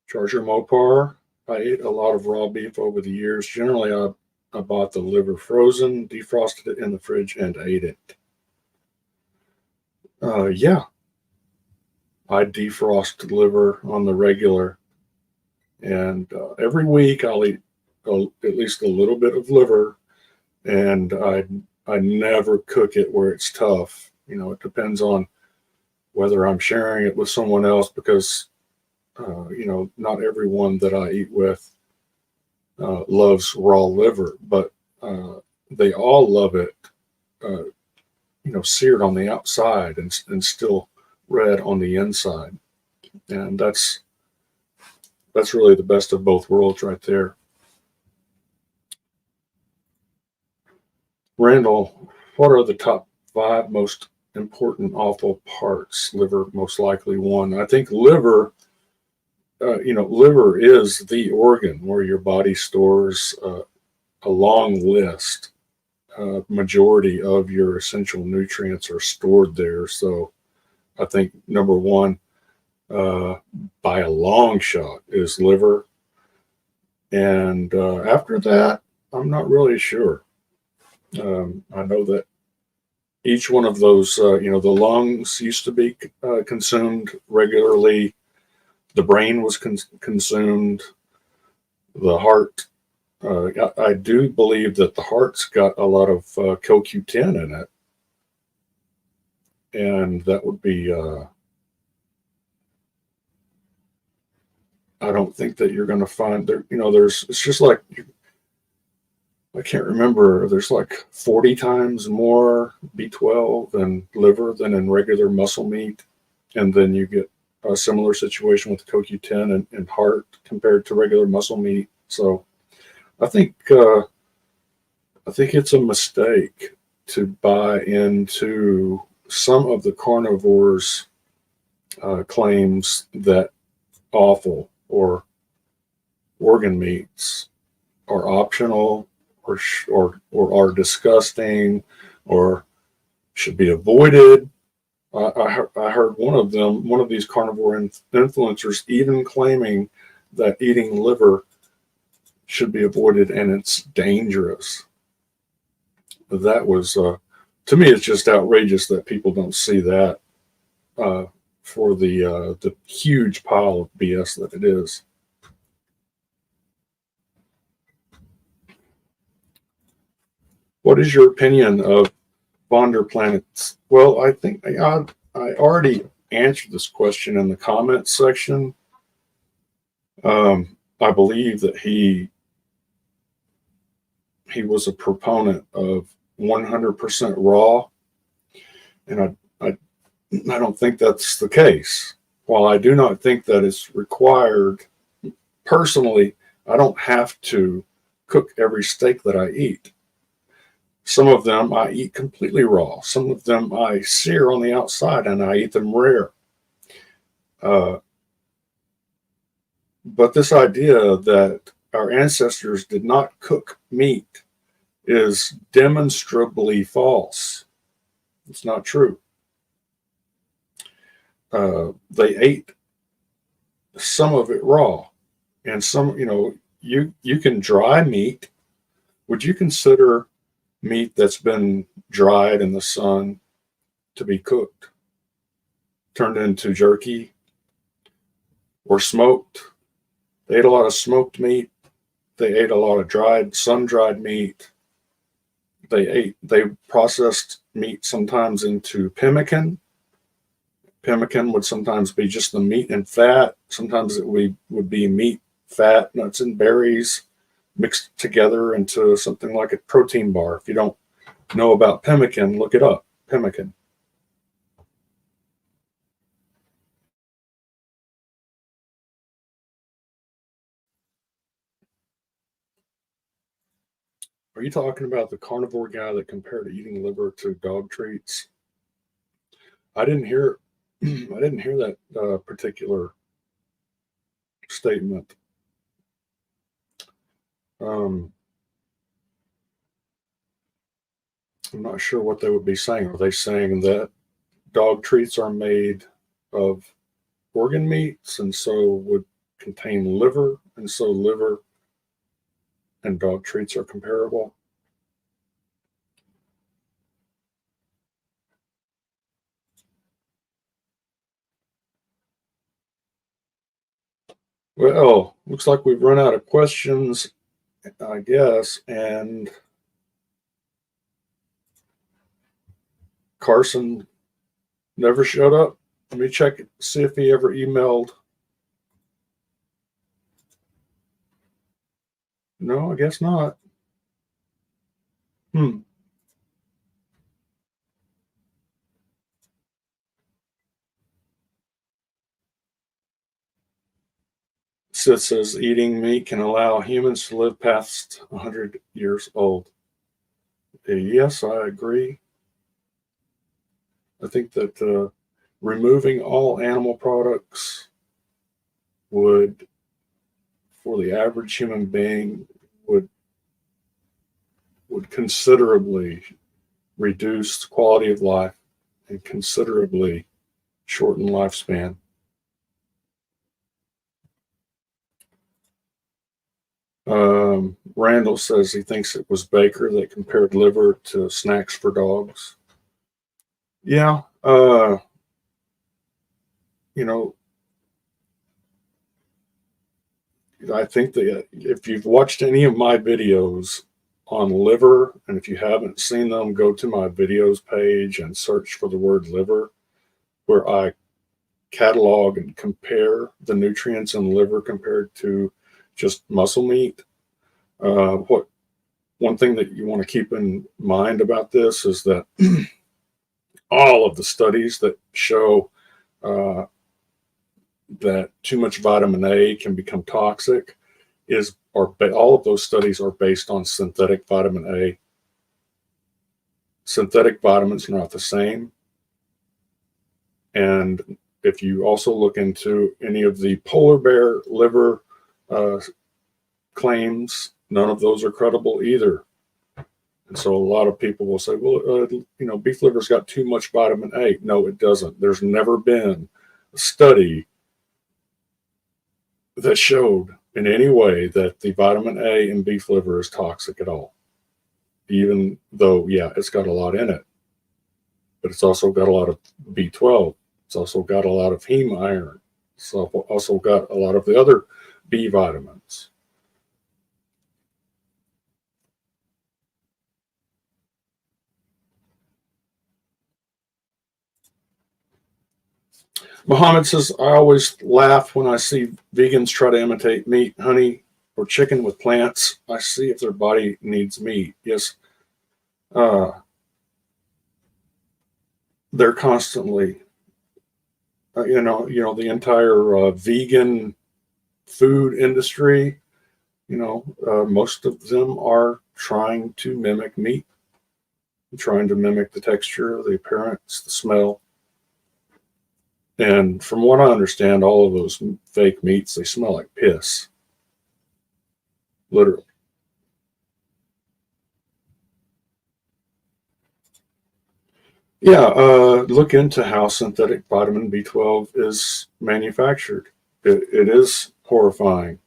Charger Mopar. I ate a lot of raw beef over the years. Generally, I bought the liver frozen, defrosted it in the fridge, and ate it. Yeah. I defrost liver on the regular. And every week I'll eat at least a little bit of liver. And I never cook it where it's tough. It depends on whether I'm sharing it with someone else, because not everyone that I eat with loves raw liver, but they all love it, seared on the outside and still red on the inside. And that's really the best of both worlds right there. Randall, what are the top 5 most important offal parts? Liver, most likely one. I think liver. Liver is the organ where your body stores a long list. Majority of your essential nutrients are stored there. So I think number 1, by a long shot, is liver. And after that, I'm not really sure. I know that each one of those, the lungs used to be consumed regularly. The brain was consumed. The heart, I do believe that the heart's got a lot of CoQ10 in it. and that would be, I don't think that you're going to find there, it's just like, I can't remember, there's like 40 times more B12 in liver than in regular muscle meat. And then you get a similar situation with CoQ10 and heart compared to regular muscle meat. So I think it's a mistake to buy into some of the carnivores' claims that offal or organ meats are optional or are disgusting or should be avoided. I heard one of these carnivore influencers even claiming that eating liver should be avoided and it's dangerous. That was, to me, it's just outrageous that people don't see that for the huge pile of BS that it is. What is your opinion of Bonder planets? Well, I think I already answered this question in the comments section. I believe that he was a proponent of 100% raw, and I don't think that's the case. While I do not think that it's required, personally, I don't have to cook every steak that I eat. Some of them I eat completely raw. Some of them I sear on the outside and I eat them rare. But this idea that our ancestors did not cook meat is demonstrably false. It's not true. They ate some of it raw, and some, you can dry meat. Would you consider meat that's been dried in the sun to be cooked, turned into jerky, or smoked? They ate a lot of smoked meat. They ate a lot of sun-dried meat. They processed meat sometimes into pemmican. Pemmican would sometimes be just the meat and fat. Sometimes it would be meat, fat, nuts, and berries mixed together into something like a protein bar. If you don't know about pemmican, look it up. Pemmican. Are you talking about the carnivore guy that compared eating liver to dog treats? I didn't hear that particular statement. I'm not sure what they would be saying. Are they saying that dog treats are made of organ meats and so would contain liver, and so liver and dog treats are comparable? Well, looks like we've run out of questions, I guess, and Carson never showed up. Let me check it, see if he ever emailed. No, I guess not. Sid says eating meat can allow humans to live past 100 years old. Yes, I agree. I think that removing all animal products would, for the average human being, would considerably reduce the quality of life and considerably shorten lifespan. Randall says he thinks it was Baker that compared liver to snacks for dogs. Yeah, I think that if you've watched any of my videos, on liver, and if you haven't seen them, go to my videos page and search for the word liver, where I catalog and compare the nutrients in liver compared to just muscle meat. One thing that you want to keep in mind about this is that all of the studies that show that too much vitamin A can become toxic all of those studies are based on synthetic vitamin A. Synthetic vitamins are not the same. And if you also look into any of the polar bear liver claims, none of those are credible either. And so a lot of people will say, well, beef liver's got too much vitamin A. No, it doesn't. There's never been a study that showed in any way that the vitamin A in beef liver is toxic at all. Even though, yeah, it's got a lot in it, but it's also got a lot of B12. It's also got a lot of heme iron. It's also got a lot of the other B vitamins. Muhammad says, I always laugh when I see vegans try to imitate meat, honey, or chicken with plants. I see if their body needs meat. Yes. They're constantly, the entire vegan food industry, most of them are trying to mimic meat, trying to mimic the texture, the appearance, the smell. And from what I understand, all of those fake meats, they smell like piss. Literally. Yeah, look into how synthetic vitamin B12 is manufactured. It is horrifying.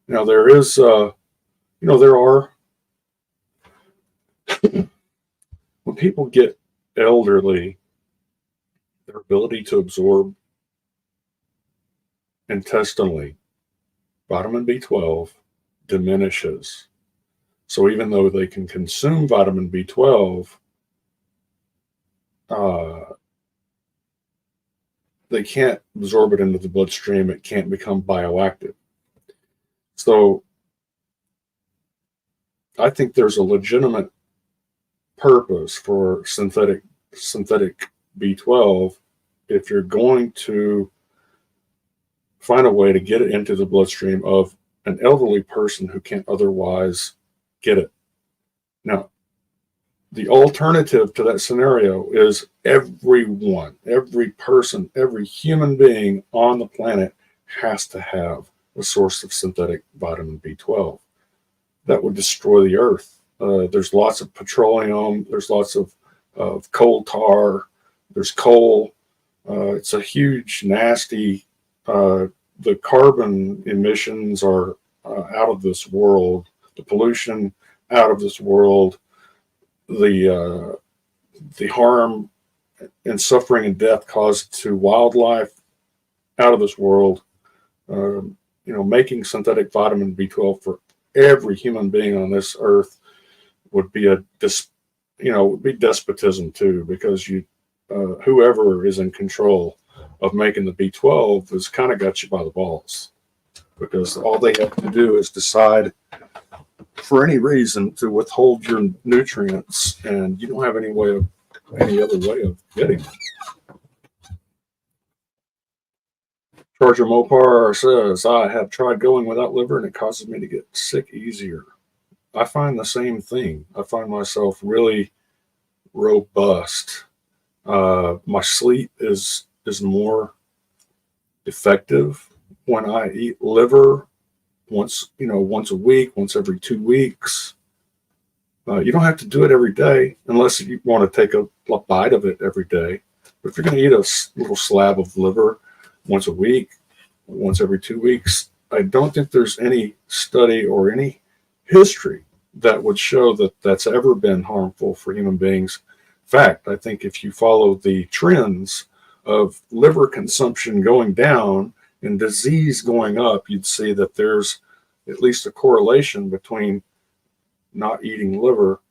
Now, there are, when people get elderly, their ability to absorb intestinally vitamin B12 diminishes. So even though they can consume vitamin B12, they can't absorb it into the bloodstream. It can't become bioactive. So I think there's a legitimate purpose for synthetic B12 if you're going to find a way to get it into the bloodstream of an elderly person who can't otherwise get it. Now, the alternative to that scenario is everyone, every person, every human being on the planet has to have a source of synthetic vitamin B12. That would destroy the earth. There's lots of petroleum. There's lots of coal tar. There's coal. It's a huge, nasty. The carbon emissions are out of this world. The pollution out of this world. The harm and suffering and death caused to wildlife out of this world. Making synthetic vitamin B12 for every human being on this earth would be despotism too, because whoever is in control of making the B12 has kind of got you by the balls, because all they have to do is decide for any reason to withhold your nutrients, and you don't have any other way of getting them. Charger Mopar says, I have tried going without liver and it causes me to get sick easier. I find the same thing. I find myself really robust. My sleep is more effective when I eat liver once a week, once every 2 weeks. You don't have to do it every day unless you want to take a bite of it every day. But if you're going to eat a little slab of liver once a week, once every 2 weeks, I don't think there's any study or any history that would show that that's ever been harmful for human beings. In fact, I think if you follow the trends of liver consumption going down and disease going up, you'd see that there's at least a correlation between not eating liver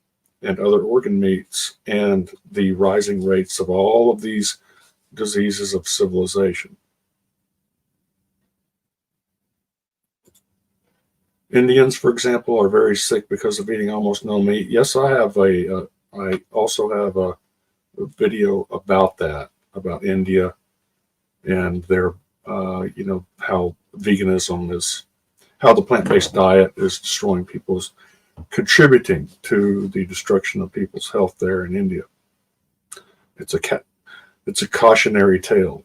and other organ meats, and the rising rates of all of these diseases of civilization. Indians, for example, are very sick because of eating almost no meat. Yes, I also have a video about that, about India and their, how veganism is, how the plant-based diet is destroying people's, contributing to the destruction of people's health there in India. It's a cautionary tale.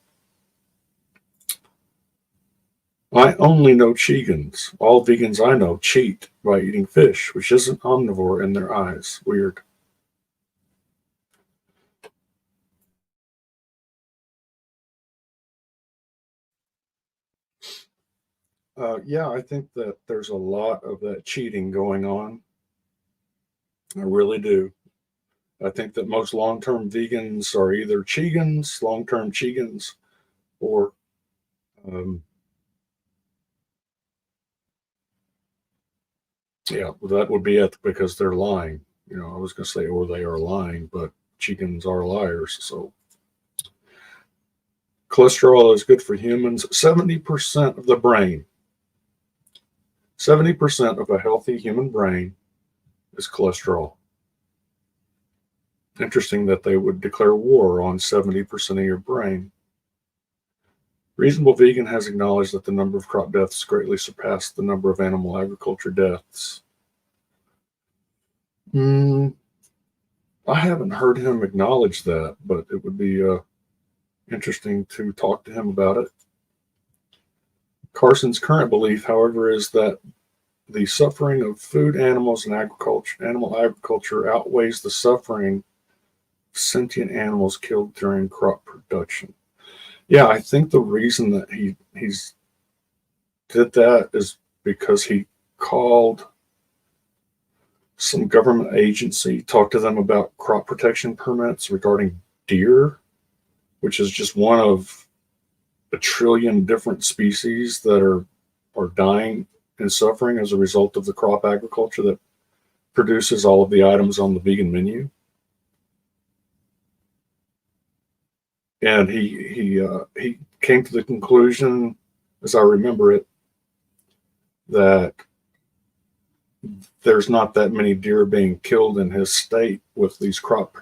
I only know Chegans. All vegans I know cheat by eating fish, which isn't omnivore in their eyes. Weird. Yeah, I think that there's a lot of that cheating going on. I really do. I think that most long-term vegans are either Chegans, long-term Chegans, or yeah, that would be it because they're lying. I was going to say, or they are lying, but Chegans are liars. So cholesterol is good for humans. 70% of the brain, 70% of a healthy human brain is cholesterol. Interesting that they would declare war on 70% of your brain. Reasonable Vegan has acknowledged that the number of crop deaths greatly surpassed the number of animal agriculture deaths. I haven't heard him acknowledge that, but it would be interesting to talk to him about it. Carson's current belief, however, is that the suffering of food animals and animal agriculture outweighs the suffering of sentient animals killed during crop production. Yeah, I think the reason that he's did that is because he called some government agency, talked to them about crop protection permits regarding deer, which is just one of a trillion different species that are dying and suffering as a result of the crop agriculture that produces all of the items on the vegan menu. And he came to the conclusion, as I remember it, that there's not that many deer being killed in his state with these crop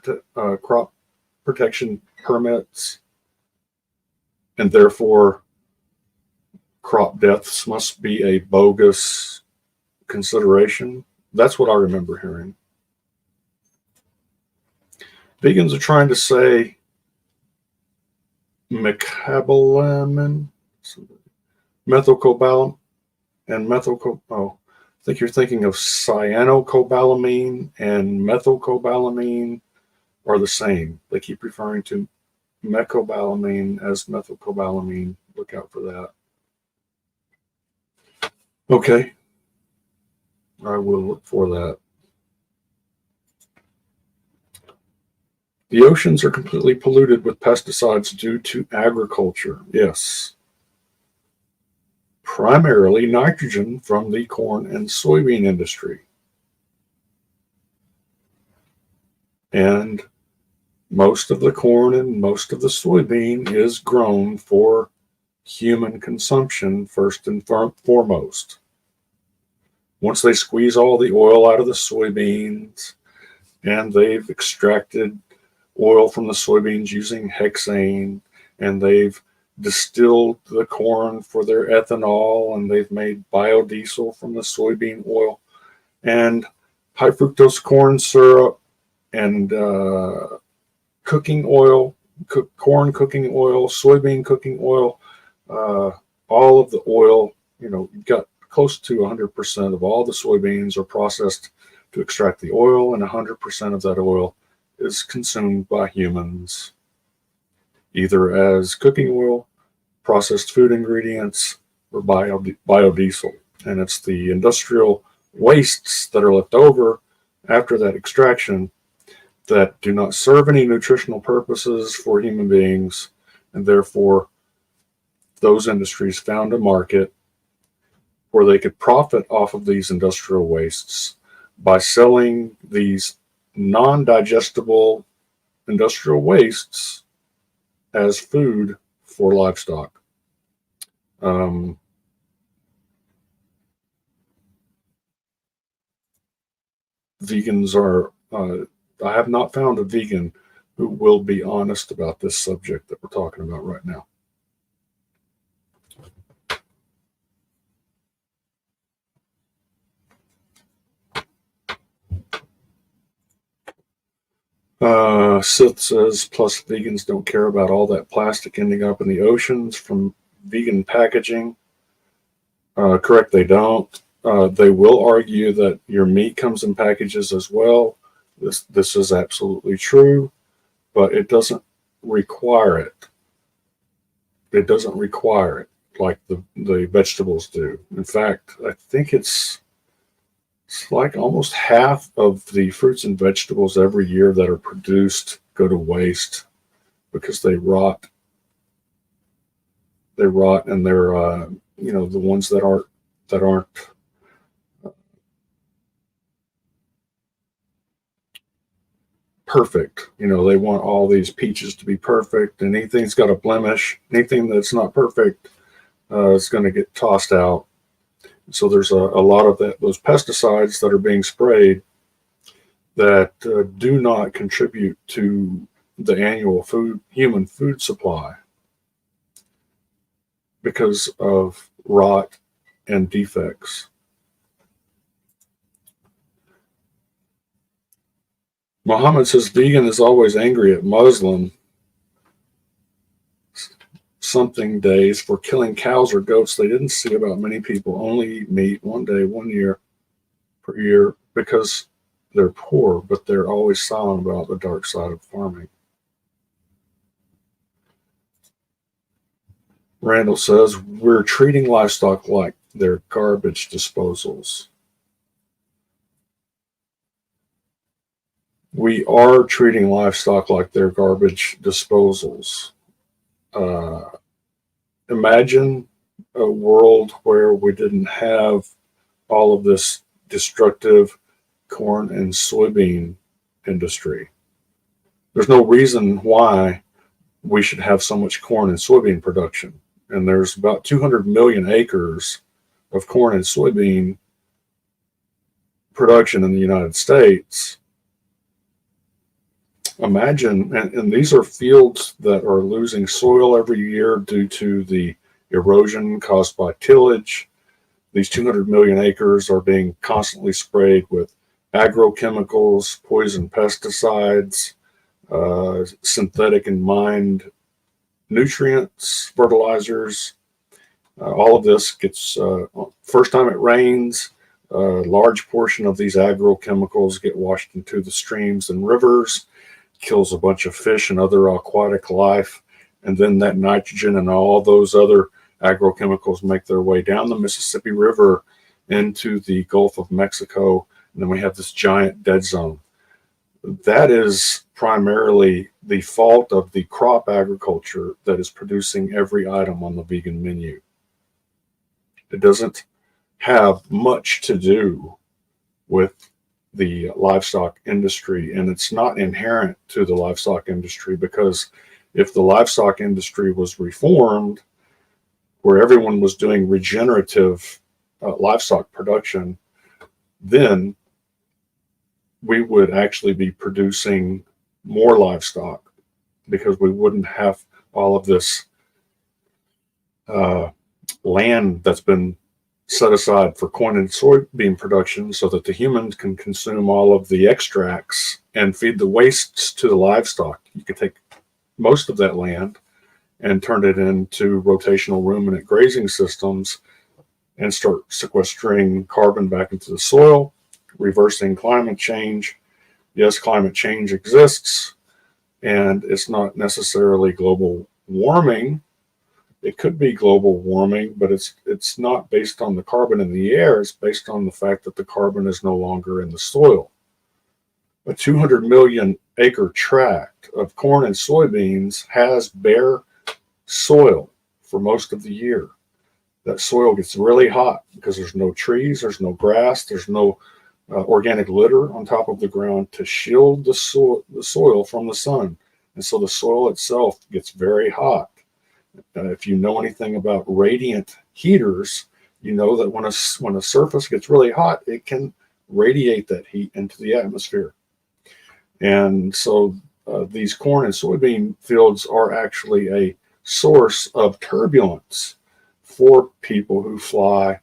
protection permits, and therefore crop deaths must be a bogus consideration. That's what I remember hearing. Vegans are trying to say methylcobalamin, and I think you're thinking of cyanocobalamin and methylcobalamin are the same. They keep referring to mecobalamin as methylcobalamin. Look out for that. Okay. I will look for that. The oceans are completely polluted with pesticides due to agriculture. Yes. Primarily nitrogen from the corn and soybean industry. And most of the corn and most of the soybean is grown for human consumption first and foremost. Once they squeeze all the oil out of the soybeans and they've extracted oil from the soybeans using hexane, and they've distilled the corn for their ethanol, and they've made biodiesel from the soybean oil, and high fructose corn syrup, and cooking oil, corn cooking oil, soybean cooking oil, all of the oil, you've got close to 100% of all the soybeans are processed to extract the oil, and 100% of that oil is consumed by humans, either as cooking oil, processed food ingredients, or biodiesel. And it's the industrial wastes that are left over after that extraction that do not serve any nutritional purposes for human beings, and therefore those industries found a market where they could profit off of these industrial wastes by selling these non-digestible industrial wastes as food for livestock. Vegans are, I have not found a vegan who will be honest about this subject that we're talking about right now. Sith says, plus vegans don't care about all that plastic ending up in the oceans from vegan packaging. Correct, they don't. They will argue that your meat comes in packages as well. This is absolutely true, but it doesn't require it. It doesn't require it like the vegetables do. In fact, I think it's like almost half of the fruits and vegetables every year that are produced go to waste because they rot. They rot, and they're the ones that aren't perfect. They want all these peaches to be perfect, and anything's got a blemish, anything that's not perfect is going to get tossed out. So there's a lot of those pesticides that are being sprayed that do not contribute to the annual human food supply because of rot and defects. Muhammad says vegan is always angry at Muslim something days for killing cows or goats they didn't see about. Many people only eat meat one day, 1 year per year because they're poor, but they're always silent about the dark side of farming. Randall says, we're treating livestock like they're garbage disposals. We are treating livestock like they're garbage disposals. Imagine a world where we didn't have all of this destructive corn and soybean industry. There's no reason why we should have so much corn and soybean production. And there's about 200 million acres of corn and soybean production in the United States. Imagine, and these are fields that are losing soil every year due to the erosion caused by tillage. These 200 million acres are being constantly sprayed with agrochemicals, poison pesticides, synthetic and mined nutrients, fertilizers. All of this gets, first time it rains, a large portion of these agrochemicals get washed into the streams and rivers, kills a bunch of fish and other aquatic life, and then that nitrogen and all those other agrochemicals make their way down the Mississippi River into the Gulf of Mexico, and then we have this giant dead zone. That is primarily the fault of the crop agriculture that is producing every item on the vegan menu. It doesn't have much to do with the livestock industry, and it's not inherent to the livestock industry, because if the livestock industry was reformed, where everyone was doing regenerative livestock production, then we would actually be producing more livestock, because we wouldn't have all of this land that's been set aside for corn and soybean production so that the humans can consume all of the extracts and feed the wastes to the livestock. You could take most of that land and turn it into rotational ruminant grazing systems and start sequestering carbon back into the soil, reversing climate change. Yes, climate change exists, and it's not necessarily global warming. It could be global warming, but it's not based on the carbon in the air. It's based on the fact that the carbon is no longer in the soil. A 200 million acre tract of corn and soybeans has bare soil for most of the year. That soil gets really hot because there's no trees, there's no grass, there's no organic litter on top of the ground to shield the soil from the sun. And so the soil itself gets very hot. If you know anything about radiant heaters, you know that when a surface gets really hot, it can radiate that heat into the atmosphere. And so these corn and soybean fields are actually a source of turbulence for people who fly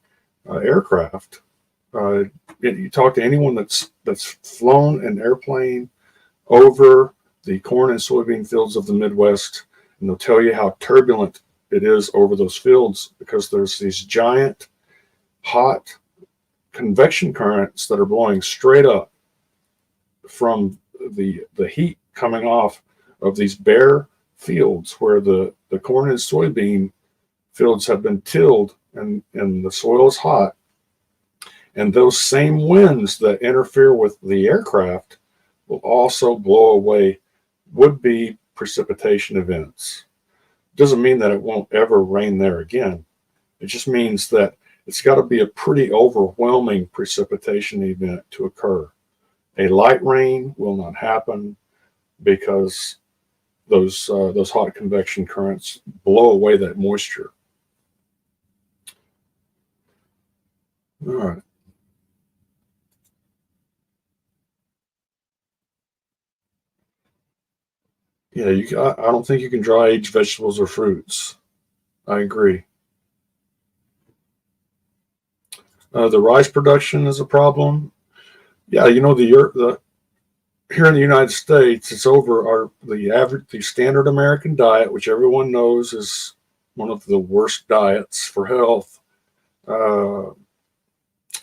aircraft. You talk to anyone that's flown an airplane over the corn and soybean fields of the Midwest, and they'll tell you how turbulent it is over those fields because there's these giant, hot convection currents that are blowing straight up from the heat coming off of these bare fields where the corn and soybean fields have been tilled and the soil is hot. And those same winds that interfere with the aircraft will also blow away would-be precipitation events. Doesn't mean that it won't ever rain there again. It just means that it's got to be a pretty overwhelming precipitation event to occur. A light rain will not happen because those hot convection currents blow away that moisture. All right. Yeah, I don't think you can dry age vegetables or fruits. I agree. The rice production is a problem. Yeah, you know, the here in the United States, it's over the standard American diet, which everyone knows is one of the worst diets for health.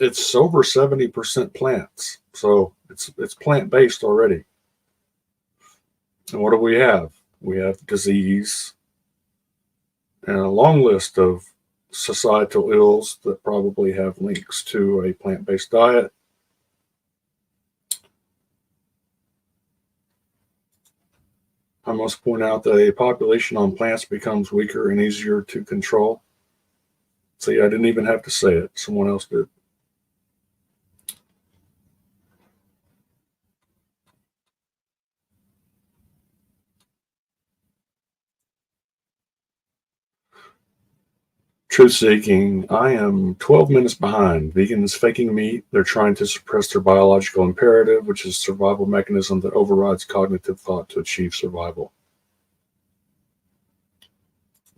It's over 70% plants, so it's plant-based already. And what do we have? We have disease and a long list of societal ills that probably have links to a plant-based diet. I must point out that a population on plants becomes weaker and easier to control. See, I didn't even have to say it. Someone else did. Truth seeking, I am 12 minutes behind. Vegans faking meat. They're trying to suppress their biological imperative, which is a survival mechanism that overrides cognitive thought to achieve survival.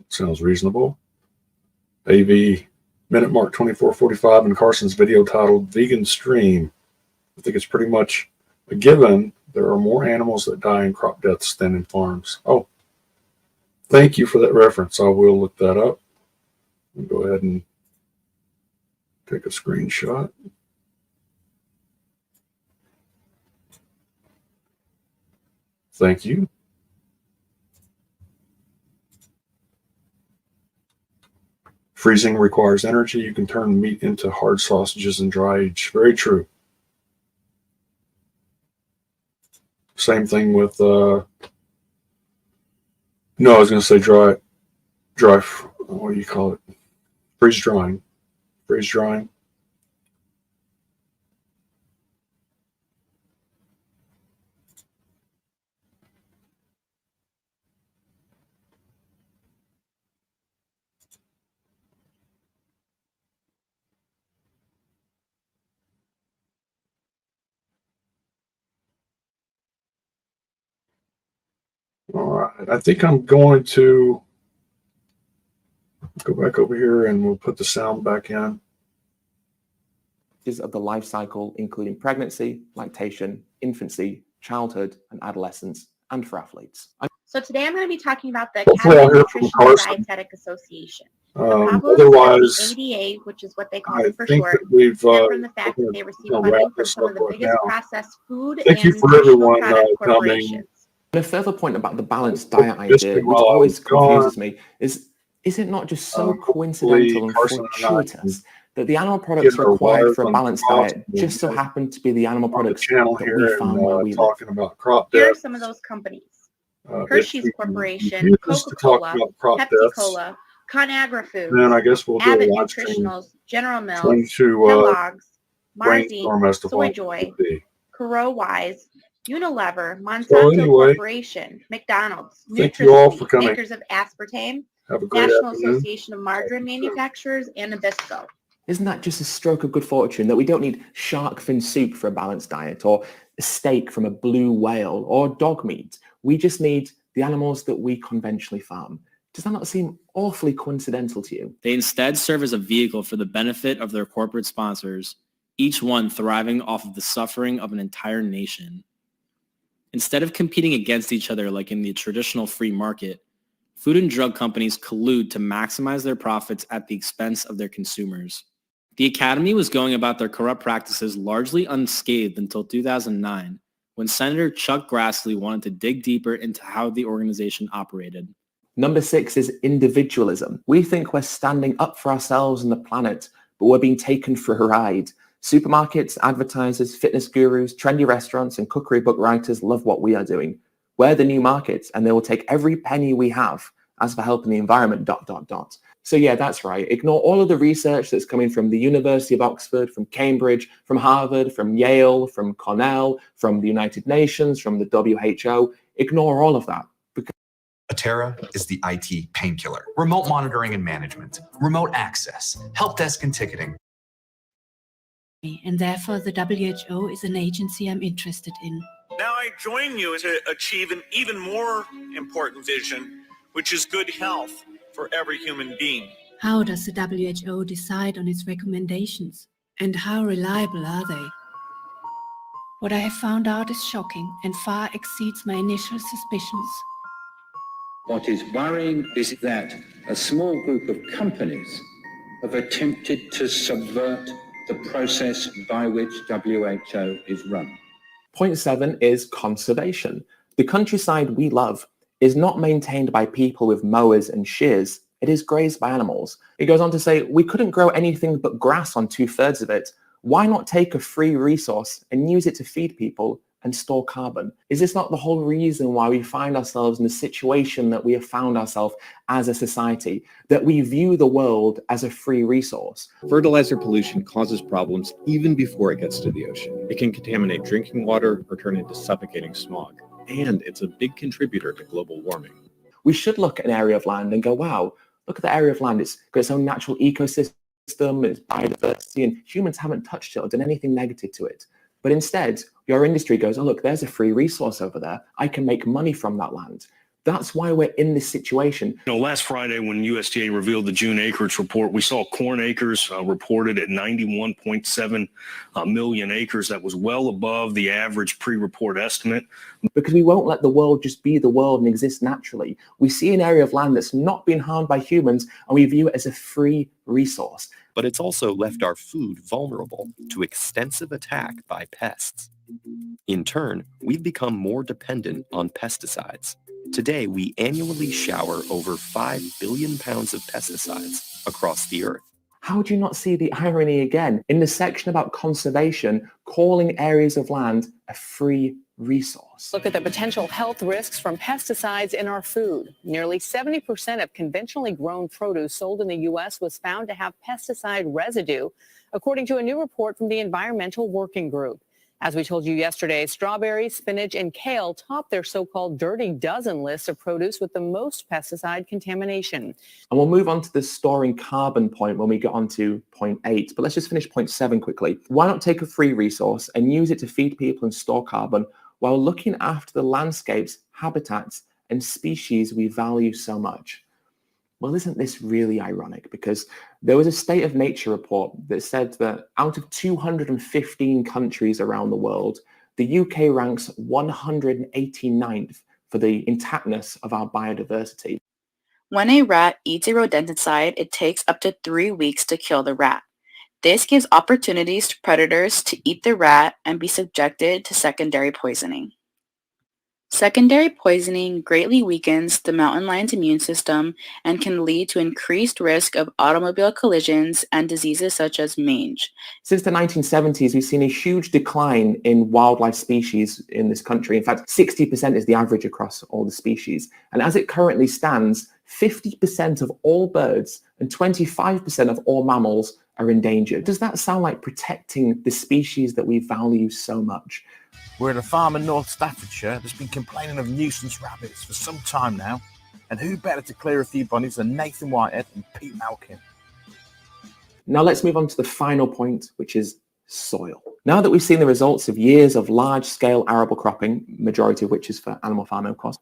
Sounds reasonable. AV minute mark 24:45 in Carson's video titled Vegan Stream. I think it's pretty much a given. There are more animals that die in crop deaths than in farms. Oh, thank you for that reference. I will look that up. I'll go ahead and take a screenshot. Thank you. Freezing requires energy. You can turn meat into hard sausages and dry age. Very true. Same thing with, no, I was going to say dry, what do you call it? Freeze drying. Freeze drying. All right, I think I'm going to go back over here and we'll put the sound back in. Of the life cycle, including pregnancy, lactation, infancy, childhood, and adolescence, and for athletes. So today I'm going to be talking about the Hopefully I'll Academy hear of from Nutrition and Carson. Dietetic Association. Otherwise, ADA, which is what they call I it for think short, that we've stem from the fact that they receive funding wrap from this some of up the right biggest now. processed food Thank and you for nutritional everyone product coming. corporations. And a further point about the balanced diet Just idea, which while I always was gone, confuses me, is it not just so hopefully coincidental and Carson and I fortuitous that the animal products get our required wires for a balanced diet uncrossed just so happen to be the animal on the products channel that here we and found where we live? talking about crop Here are death. some of those companies. If Hershey's we Corporation, refuse to talk Coca-Cola, about crop deaths, Pepsi-Cola, ConAgra Foods, then I guess we'll do a Abbott live stream Nutritionals, General trying Mills, to Kellogg's, Marzi, brainstorm as to what it Soyjoy, could be. Wise, Unilever, Monsanto So anyway, Corporation, McDonald's, thank you all NutraSweet, for coming. makers of aspartame, Have a great National afternoon. Association of Margarine Manufacturers, and Nabisco. Isn't that just a stroke of good fortune that we don't need shark fin soup for a balanced diet, or a steak from a blue whale, or dog meat? We just need the animals that we conventionally farm. Does that not seem awfully coincidental to you? They instead serve as a vehicle for the benefit of their corporate sponsors, each one thriving off of the suffering of an entire nation. Instead of competing against each other like in the traditional free market, food and drug companies collude to maximize their profits at the expense of their consumers. The Academy was going about their corrupt practices largely unscathed until 2009, when Senator Chuck Grassley wanted to dig deeper into how the organization operated. Number 6 is individualism. We think we're standing up for ourselves and the planet, but we're being taken for a ride. Supermarkets, advertisers, fitness gurus, trendy restaurants, and cookery book writers love what we are doing. We're the new market, and they will take every penny we have. As for helping the environment, ... So yeah, that's right. Ignore all of the research that's coming from the University of Oxford, from Cambridge, from Harvard, from Yale, from Cornell, from the United Nations, from the WHO. Ignore all of that. Atera is the IT painkiller. Remote monitoring and management, remote access, help desk and ticketing. And therefore the WHO is an agency I'm interested in. Now I join you to achieve an even more important vision, which is good health for every human being. How does the WHO decide on its recommendations? And how reliable are they? What I have found out is shocking and far exceeds my initial suspicions. What is worrying is that a small group of companies have attempted to subvert the process by which WHO is run. Point 7 is conservation. The countryside we love is not maintained by people with mowers and shears. It is grazed by animals. It goes on to say, we couldn't grow anything but grass on 2/3 of it. Why not take a free resource and use it to feed people and store carbon? Is this not the whole reason why we find ourselves in the situation that we have found ourselves as a society, that we view the world as a free resource? Fertilizer pollution causes problems even before it gets to the ocean. It can contaminate drinking water or turn into suffocating smog. And it's a big contributor to global warming. We should look at an area of land and go, wow, look at the area of land. It's got its own natural ecosystem, it's biodiversity, and humans haven't touched it or done anything negative to it. But instead, your industry goes, oh, look, there's a free resource over there. I can make money from that land. That's why we're in this situation. Last Friday when USDA revealed the June acreage report, we saw corn acres reported at 91.7 million acres. That was well above the average pre-report estimate. Because we won't let the world just be the world and exist naturally. We see an area of land that's not been harmed by humans, and we view it as a free resource. But it's also left our food vulnerable to extensive attack by pests. In turn, we've become more dependent on pesticides. Today, we annually shower over 5 billion pounds of pesticides across the earth. How do you not see the irony again in the section about conservation, calling areas of land a free resource? Look at the potential health risks from pesticides in our food. Nearly 70% of conventionally grown produce sold in the U.S. was found to have pesticide residue, according to a new report from the Environmental Working Group. As we told you yesterday, strawberries, spinach, and kale top their so-called dirty dozen list of produce with the most pesticide contamination. And we'll move on to the storing carbon point when we get on to point 8. But let's just finish point 7 quickly. Why not take a free resource and use it to feed people and store carbon while looking after the landscapes, habitats, and species we value so much? Well, isn't this really ironic? Because there was a State of Nature report that said that out of 215 countries around the world, the UK ranks 189th for the intactness of our biodiversity. When a rat eats a rodenticide, it takes up to 3 weeks to kill the rat. This gives opportunities to predators to eat the rat and be subjected to secondary poisoning. Secondary poisoning greatly weakens the mountain lion's immune system and can lead to increased risk of automobile collisions and diseases such as mange. Since the 1970s, we've seen a huge decline in wildlife species in this country. In fact, 60% is the average across all the species. And as it currently stands, 50% of all birds and 25% of all mammals are endangered. Does that sound like protecting the species that we value so much? We're at a farm in North Staffordshire that's been complaining of nuisance rabbits for some time now. And who better to clear a few bunnies than Nathan Whitehead and Pete Malkin? Now let's move on to the final point, which is soil. Now that we've seen the results of years of large-scale arable cropping, majority of which is for animal farming, of course,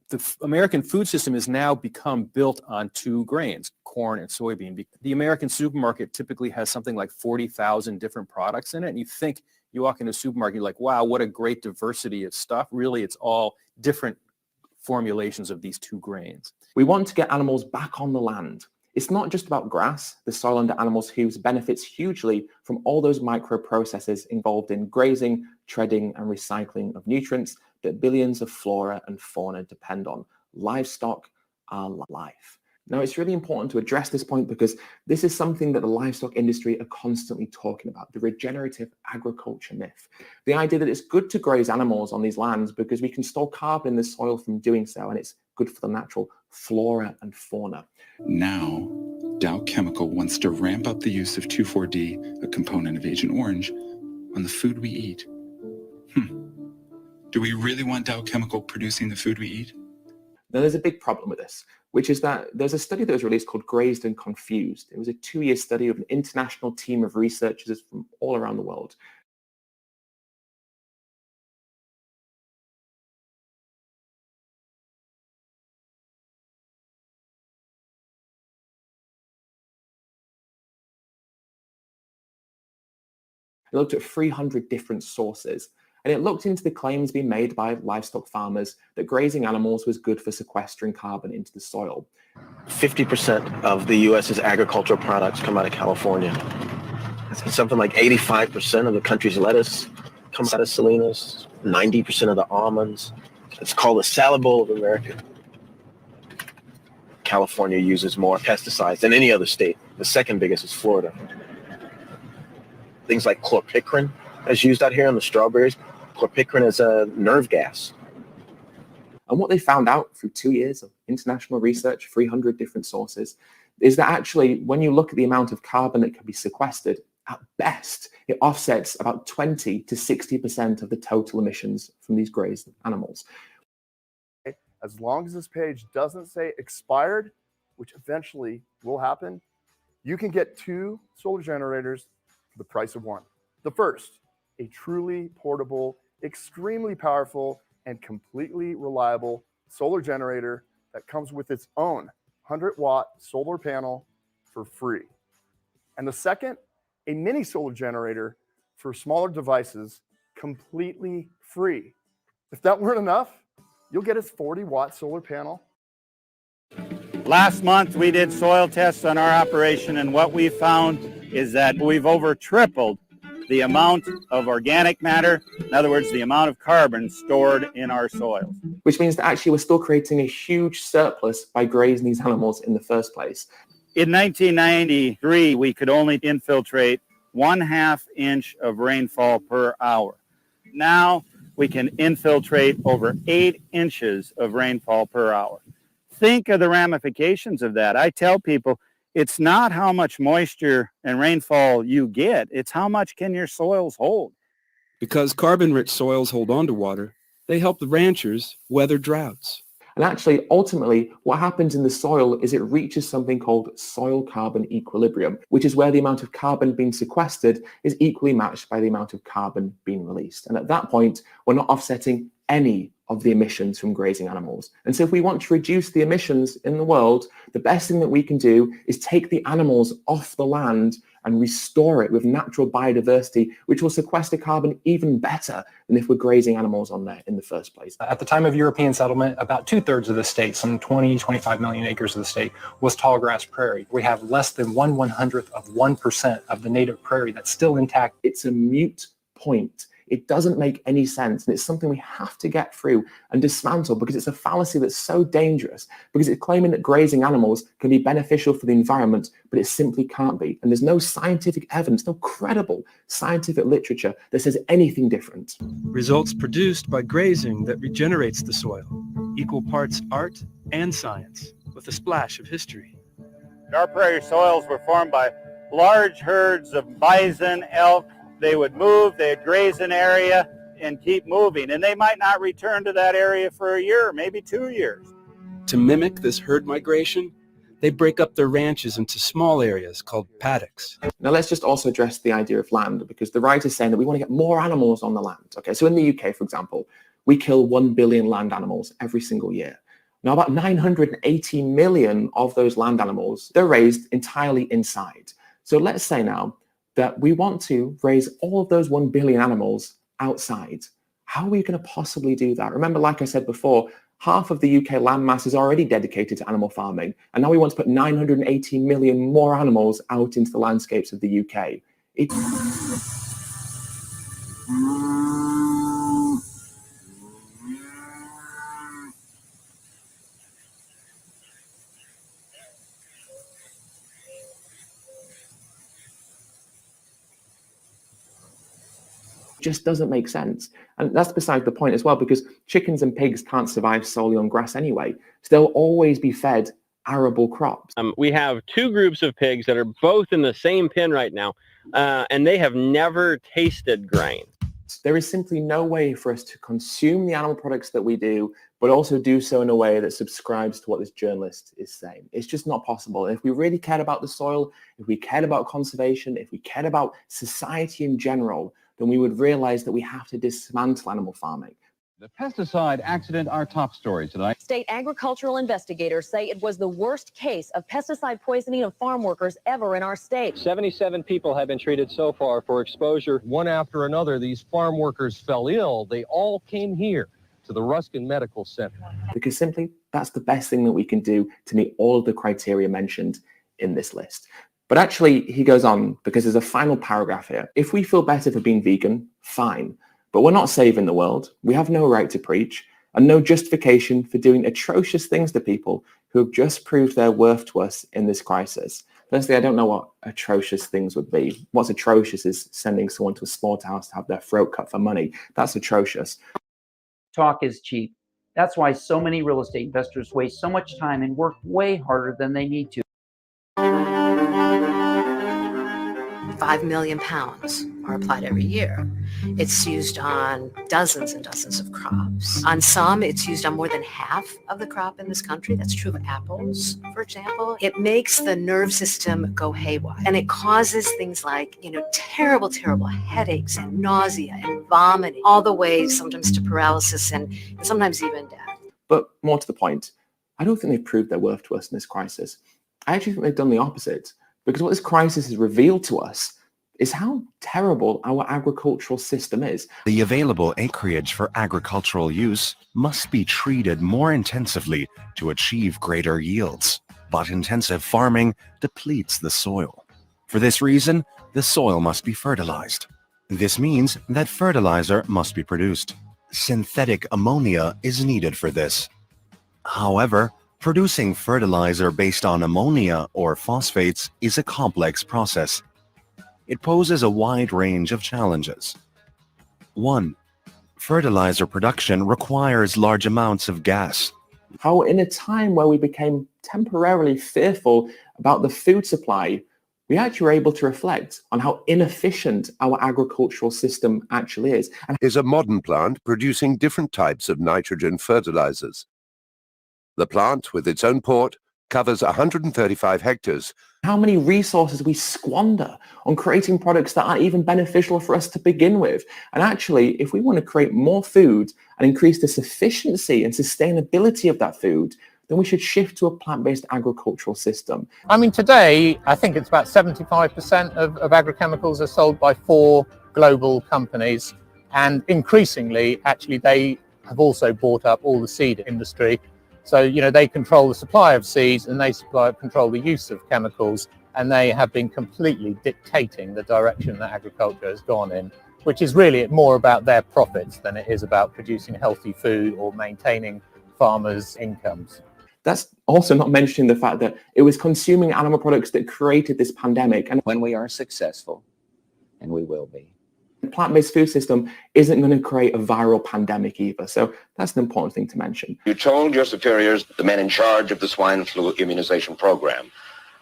the American food system has now become built on two grains, corn and soybean. The American supermarket typically has something like 40,000 different products in it. And you think, you walk into a supermarket, you're like, wow, what a great diversity of stuff. Really, it's all different formulations of these two grains. We want to get animals back on the land. It's not just about grass, the soil under animals' hooves benefits hugely from all those microprocesses involved in grazing, treading, and recycling of nutrients that billions of flora and fauna depend on. Livestock are life. Now, it's really important to address this point because this is something that the livestock industry are constantly talking about, the regenerative agriculture myth. The idea that it's good to graze animals on these lands because we can store carbon in the soil from doing so, and it's good for the natural flora and fauna. Now, Dow Chemical wants to ramp up the use of 2,4-D, a component of Agent Orange, on the food we eat. Do we really want Dow Chemical producing the food we eat? Now, there's a big problem with this, which is that there's a study that was released called Grazed and Confused. It was a 2-year study of an international team of researchers from all around the world. It looked at 300 different sources, and it looked into the claims being made by livestock farmers that grazing animals was good for sequestering carbon into the soil. 50% of the U.S.'s agricultural products come out of California. It's something like 85% of the country's lettuce comes out of Salinas, 90% of the almonds. It's called the salad bowl of America. California uses more pesticides than any other state. The second biggest is Florida. Things like chlorpicrin is used out here on the strawberries. Chlorpicrin is a nerve gas. And what they found out through 2 years of international research, 300 different sources, is that actually when you look at the amount of carbon that can be sequestered, at best, it offsets about 20 to 60% of the total emissions from these grazed animals. As long as this page doesn't say expired, which eventually will happen, you can get 2 solar generators for the price of 1. The first, a truly portable, extremely powerful, and completely reliable solar generator that comes with its own 100-watt solar panel for free. And the second, a mini solar generator for smaller devices completely free. If that weren't enough, you'll get its 40-watt solar panel. Last month, we did soil tests on our operation, and what we found is that we've over tripled the amount of organic matter, in other words, the amount of carbon stored in our soils. Which means that actually we're still creating a huge surplus by grazing these animals in the first place. In 1993, we could only infiltrate 1/2 inch of rainfall per hour. Now we can infiltrate over 8 inches of rainfall per hour. Think of the ramifications of that. I tell people, it's not how much moisture and rainfall you get, it's how much can your soils hold. Because carbon-rich soils hold on to water, they help the ranchers weather droughts. And actually, ultimately, what happens in the soil is it reaches something called soil carbon equilibrium, which is where the amount of carbon being sequestered is equally matched by the amount of carbon being released. And at that point, we're not offsetting any of the emissions from grazing animals. And so if we want to reduce the emissions in the world, the best thing that we can do is take the animals off the land and restore it with natural biodiversity, which will sequester carbon even better than if we're grazing animals on there in the first place. At the time of European settlement, about 2/3 of the state, some 25 million acres of the state, was tall grass prairie. We have less than 1/100th of 1% of the native prairie that's still intact. It's a moot point. It doesn't make any sense, and it's something we have to get through and dismantle because it's a fallacy that's so dangerous, because it's claiming that grazing animals can be beneficial for the environment, but it simply can't be. And there's no scientific evidence, no credible scientific literature that says anything different. Results produced by grazing that regenerates the soil. Equal parts art and science, with a splash of history. Our prairie soils were formed by large herds of bison, elk. They would move, they'd graze an area and keep moving. And they might not return to that area for a year, maybe 2 years. To mimic this herd migration, they break up their ranches into small areas called paddocks. Now let's just also address the idea of land, because the writer's saying that we want to get more animals on the land. Okay, so in the UK, for example, we kill 1 billion land animals every single year. Now about 980 million of those land animals, they're raised entirely inside. So let's say now that we want to raise all of those 1 billion animals outside. How are we going to possibly do that? Remember, like I said before, half of the UK landmass is already dedicated to animal farming, and now we want to put 980 million more animals out into the landscapes of the UK. It just doesn't make sense. And that's beside the point as well, because chickens and pigs can't survive solely on grass anyway. So they'll always be fed arable crops. We have two groups of pigs that are both in the same pen right now, and they have never tasted grain. There is simply no way for us to consume the animal products that we do, but also do so in a way that subscribes to what this journalist is saying. It's just not possible. And if we really cared about the soil, if we cared about conservation, if we cared about society in general, then we would realize that we have to dismantle animal farming. The pesticide accident, our top story tonight. State agricultural investigators say it was the worst case of pesticide poisoning of farm workers ever in our state. 77 people have been treated so far for exposure. One after another, these farm workers fell ill. They all came here to the Ruskin Medical Center. Because simply, that's the best thing that we can do to meet all of the criteria mentioned in this list. But actually, he goes on, because there's a final paragraph here. If we feel better for being vegan, fine. But we're not saving the world. We have no right to preach and no justification for doing atrocious things to people who have just proved their worth to us in this crisis. Firstly, I don't know what atrocious things would be. What's atrocious is sending someone to a slaughterhouse to have their throat cut for money. That's atrocious. Talk is cheap. That's why so many real estate investors waste so much time and work way harder than they need to. 5 million pounds are applied every year. It's used on dozens and dozens of crops. On some, it's used on more than half of the crop in this country. That's true of apples, for example. It makes the nerve system go haywire. And it causes things like, terrible, terrible headaches and nausea and vomiting, all the way sometimes to paralysis and sometimes even death. But more to the point, I don't think they've proved their worth to us in this crisis. I actually think they've done the opposite. Because what this crisis has revealed to us is how terrible our agricultural system is. The available acreage for agricultural use must be treated more intensively to achieve greater yields. But intensive farming depletes the soil. For this reason, the soil must be fertilized. This means that fertilizer must be produced. Synthetic ammonia is needed for this. However, producing fertilizer based on ammonia or phosphates is a complex process. It poses a wide range of challenges. 1. Fertilizer production requires large amounts of gas. How in a time where we became temporarily fearful about the food supply, we actually were able to reflect on how inefficient our agricultural system actually is. Is a modern plant producing different types of nitrogen fertilizers. The plant, with its own port, covers 135 hectares. How many resources we squander on creating products that aren't even beneficial for us to begin with. And actually, if we want to create more food and increase the sufficiency and sustainability of that food, then we should shift to a plant-based agricultural system. I mean, today, I think it's about 75% of agrochemicals are sold by 4 global companies. And increasingly, actually, they have also bought up all the seed industry. So, they control the supply of seeds and they control the use of chemicals, and they have been completely dictating the direction that agriculture has gone in, which is really more about their profits than it is about producing healthy food or maintaining farmers' incomes. That's also not mentioning the fact that it was consuming animal products that created this pandemic. And when we are successful, and we will be, the plant-based food system isn't going to create a viral pandemic either. So that's an important thing to mention. You told your superiors, the men in charge of the swine flu immunization program,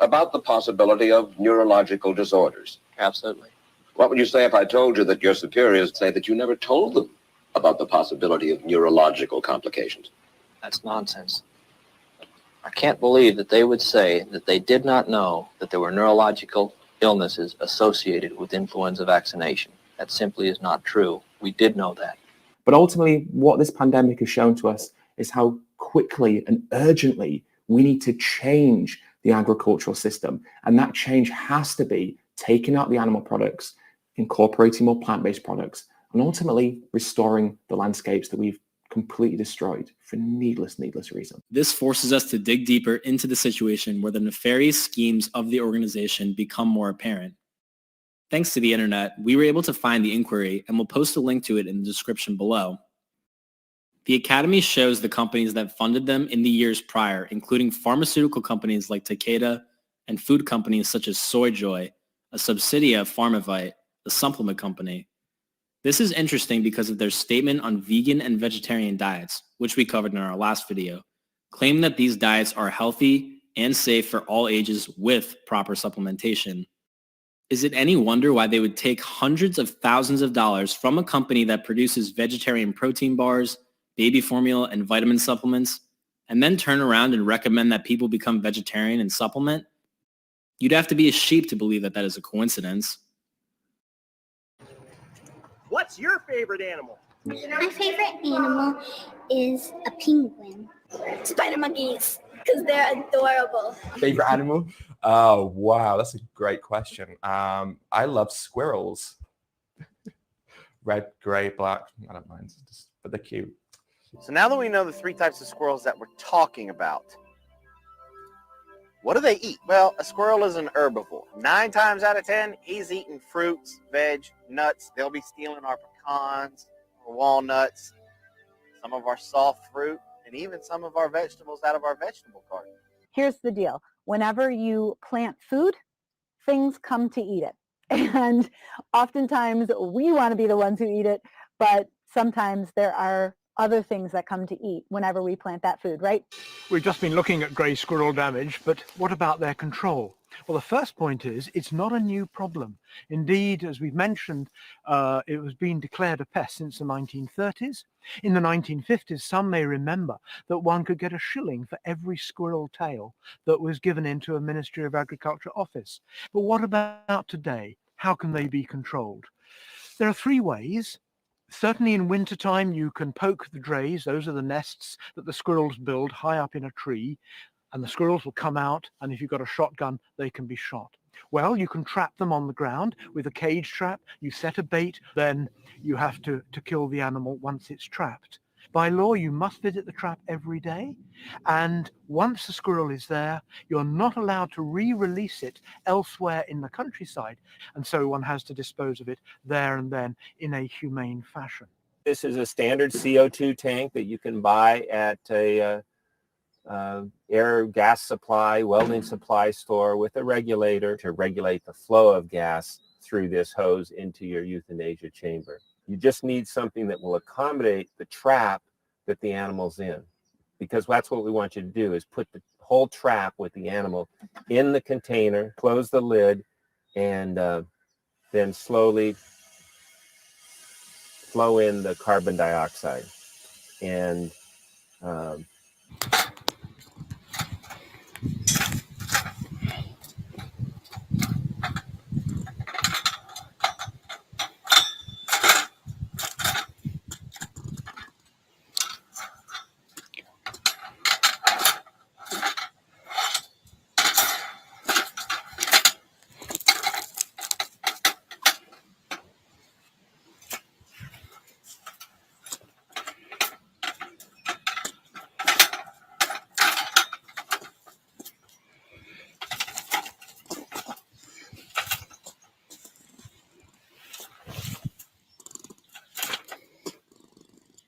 about the possibility of neurological disorders? Absolutely. What would you say if I told you that your superiors say that you never told them about the possibility of neurological complications? That's nonsense. I can't believe that they would say that they did not know that there were neurological illnesses associated with influenza vaccination. That simply is not true. We did know that. But ultimately, what this pandemic has shown to us is how quickly and urgently we need to change the agricultural system. And that change has to be taking out the animal products, incorporating more plant-based products, and ultimately restoring the landscapes that we've completely destroyed for needless reason. This forces us to dig deeper into the situation where the nefarious schemes of the organization become more apparent. Thanks to the internet, we were able to find the inquiry, and we'll post a link to it in the description below. The Academy shows the companies that funded them in the years prior, including pharmaceutical companies like Takeda and food companies such as SoyJoy, a subsidiary of Pharmavite, the supplement company. This is interesting because of their statement on vegan and vegetarian diets, which we covered in our last video, claim that these diets are healthy and safe for all ages with proper supplementation. Is it any wonder why they would take hundreds of thousands of dollars from a company that produces vegetarian protein bars, baby formula, and vitamin supplements, and then turn around and recommend that people become vegetarian and supplement? You'd have to be a sheep to believe that that is a coincidence. What's your favorite animal? My favorite animal is a penguin. Spider monkeys, because they're adorable. Favorite animal? Oh, wow. That's a great question. I love squirrels. Red, gray, black. I don't mind, but they're cute. So now that we know the three types of squirrels that we're talking about, what do they eat? Well, a squirrel is an herbivore. 9 times out of 10, he's eating fruits, veg, nuts. They'll be stealing our pecans, our walnuts, some of our soft fruit, and even some of our vegetables out of our vegetable garden. Here's the deal. Whenever you plant food, things come to eat it. And oftentimes we want to be the ones who eat it, but sometimes there are other things that come to eat whenever we plant that food, right? We've just been looking at grey squirrel damage, but what about their control? Well, the first point is it's not a new problem. Indeed, as we've mentioned, it was being declared a pest since the 1930s. In the 1950s, some may remember that one could get a shilling for every squirrel tail that was given into a Ministry of Agriculture office. But what about today? How can they be controlled? There are 3 ways. Certainly in wintertime, you can poke the drays. Those are the nests that the squirrels build high up in a tree, and the squirrels will come out, and if you've got a shotgun, they can be shot. Well, you can trap them on the ground with a cage trap. You set a bait, then you have to kill the animal once it's trapped. By law, you must visit the trap every day, and once the squirrel is there, you're not allowed to re-release it elsewhere in the countryside, and so one has to dispose of it there and then in a humane fashion. This is a standard CO2 tank that you can buy at a air gas supply, welding supply store with a regulator to regulate the flow of gas through this hose into your euthanasia chamber. You just need something that will accommodate the trap that the animal's in, because that's what we want you to do, is put the whole trap with the animal in the container, close the lid, and then slowly flow in the carbon dioxide. And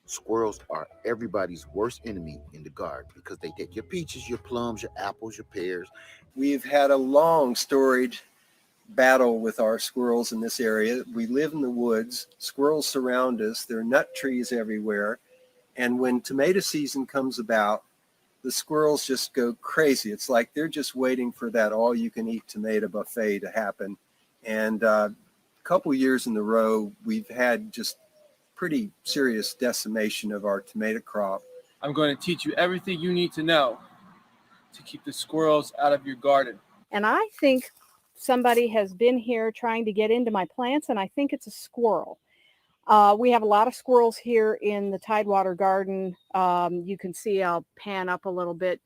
Squirrels are everybody's worst enemy in the garden because they take your peaches, your plums, your apples, your pears. We've had a long storied battle with our squirrels in this area. We live in the woods. Squirrels surround us. There are nut trees everywhere. And when tomato season comes about, the squirrels just go crazy. It's like they're just waiting for that all-you-can-eat tomato buffet to happen. And a couple years in a row, we've had just pretty serious decimation of our tomato crop. I'm going to teach you everything you need to know to keep the squirrels out of your garden. And I think somebody has been here trying to get into my plants, and I think it's a squirrel. We have a lot of squirrels here in the Tidewater garden. You can see, I'll pan up a little bit.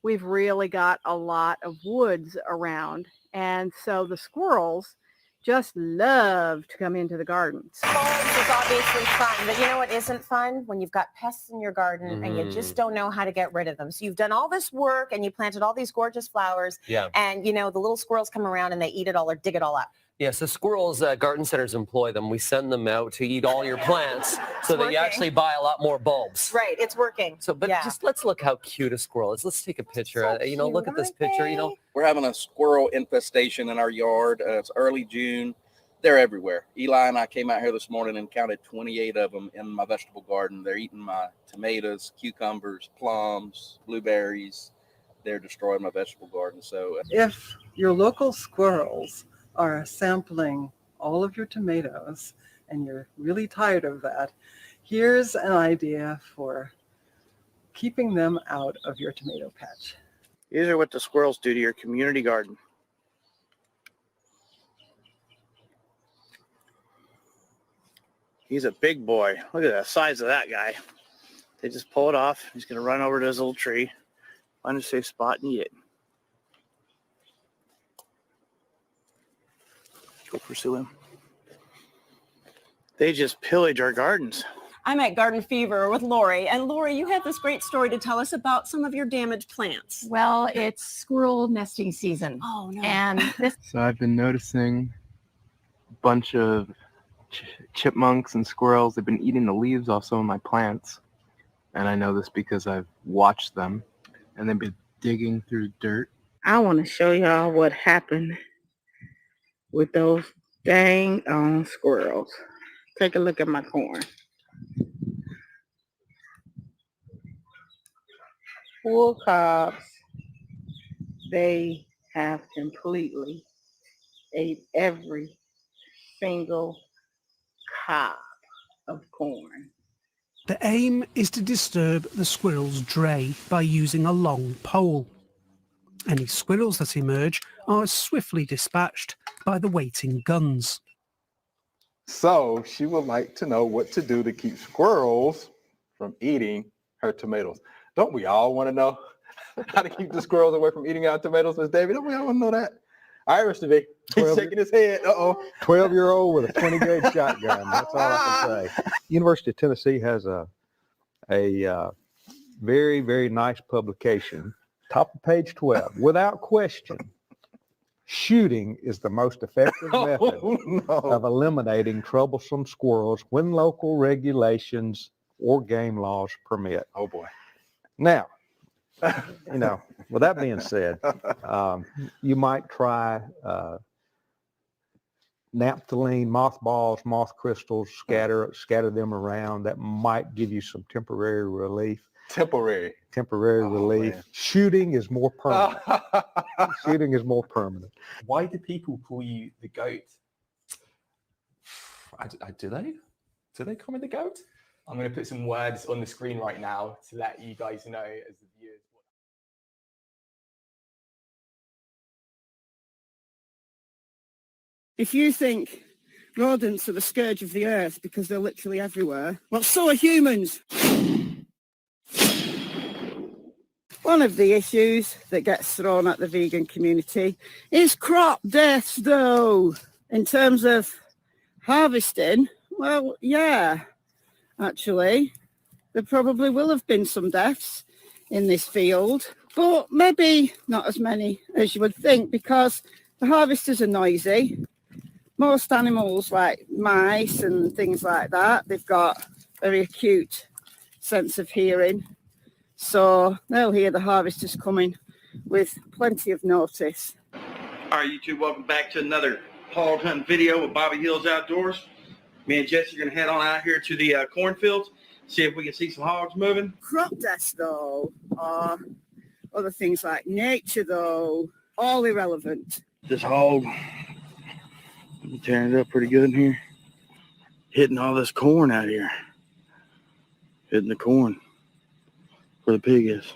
We've really got a lot of woods around. And so the squirrels just love to come into the garden. Bulbs is obviously fun, but you know what isn't fun? When you've got pests in your garden and you just don't know how to get rid of them. So you've done all this work and you planted all these gorgeous flowers, and you know the little squirrels come around and they eat it all or dig it all up. Yes, the squirrels, garden centers employ them. We send them out to eat all your plants so that you actually buy a lot more bulbs. Right, it's working. So, but just let's look how cute a squirrel is. Let's take a picture. You know, look at this picture. You know, we're having a squirrel infestation in our yard. It's early June. They're everywhere. Eli and I came out here this morning and counted 28 of them in my vegetable garden. They're eating my tomatoes, cucumbers, plums, blueberries. They're destroying my vegetable garden. So if your local squirrels are sampling all of your tomatoes and you're really tired of that, here's an idea for keeping them out of your tomato patch. These are what the squirrels do to your community garden. He's a big boy. Look at the size of that guy. They just pull it off. He's going to run over to his little tree, find a safe spot, and eat it. Go pursue him. They just pillage our gardens. I'm at Garden Fever with Lori. And Lori, you have this great story to tell us about some of your damaged plants. Well, it's squirrel nesting season. Oh, no. And this So I've been noticing a bunch of chipmunks and squirrels. They've been eating the leaves off some of my plants. And I know this because I've watched them. And they've been digging through dirt. I want to show y'all what happened with those dang on squirrels. Take a look at my corn. Full cobs. They have completely ate every single cob of corn. The aim is to disturb the squirrel's dray by using a long pole. Any squirrels that emerge are swiftly dispatched by the waiting guns. So she would like to know what to do to keep squirrels from eating her tomatoes. Don't we all want to know how to keep the squirrels away from eating our tomatoes, Miss Davy? Don't we all want to know that? All right, Mr. V. He's shaking his head. Uh-oh. 12-year-old with a 20-gauge shotgun. That's all I can say. University of Tennessee has a very, very nice publication, top of page 12. Without question, shooting is the most effective method of eliminating troublesome squirrels when local regulations or game laws permit. Oh, boy. Now, you know, with that being said, you might try naphthalene, mothballs, moth crystals, scatter them around. That might give you some temporary relief. Temporary relief. Man. Shooting is more permanent. Shooting is more permanent. Why do people call you the goat? Do they? Do they call me the goat? I'm going to put some words on the screen right now to let you guys know as the viewers. If you think rodents are the scourge of the earth because they're literally everywhere, well, so are humans. One of the issues that gets thrown at the vegan community is crop deaths, though. In terms of harvesting, well, yeah, actually, there probably will have been some deaths in this field, but maybe not as many as you would think because the harvesters are noisy. Most animals like mice and things like that, they've got very acute sense of hearing. So they'll hear the harvesters coming with plenty of notice. All right, YouTube, welcome back to another hog hunt video with Bobby Hills Outdoors. Me and Jesse are going to head on out here to the cornfields, see if we can see some hogs moving. Crop deaths, though, are Other things like nature, though, all irrelevant. This hog, I'm tearing it up pretty good in here. Hitting all this corn out here. Hitting the corn where the pig is.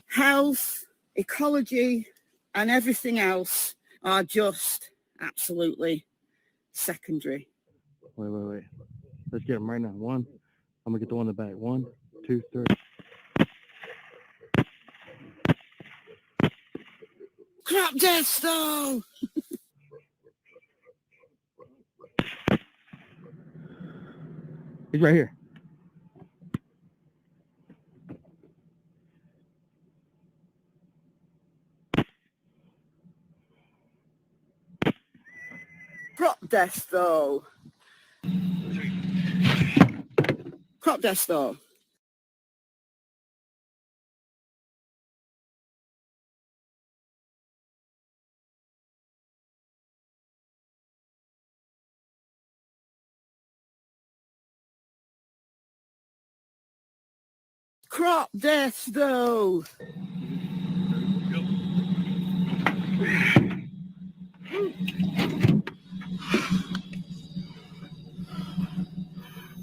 Health, ecology, and everything else are just absolutely secondary. Wait. Let's get them right now. One. I'm going to get the one in the back. 1, 2, 3. Crop deaths, though! He's right here. Crop deaths, though. Crop deaths, though. Crop deaths, though.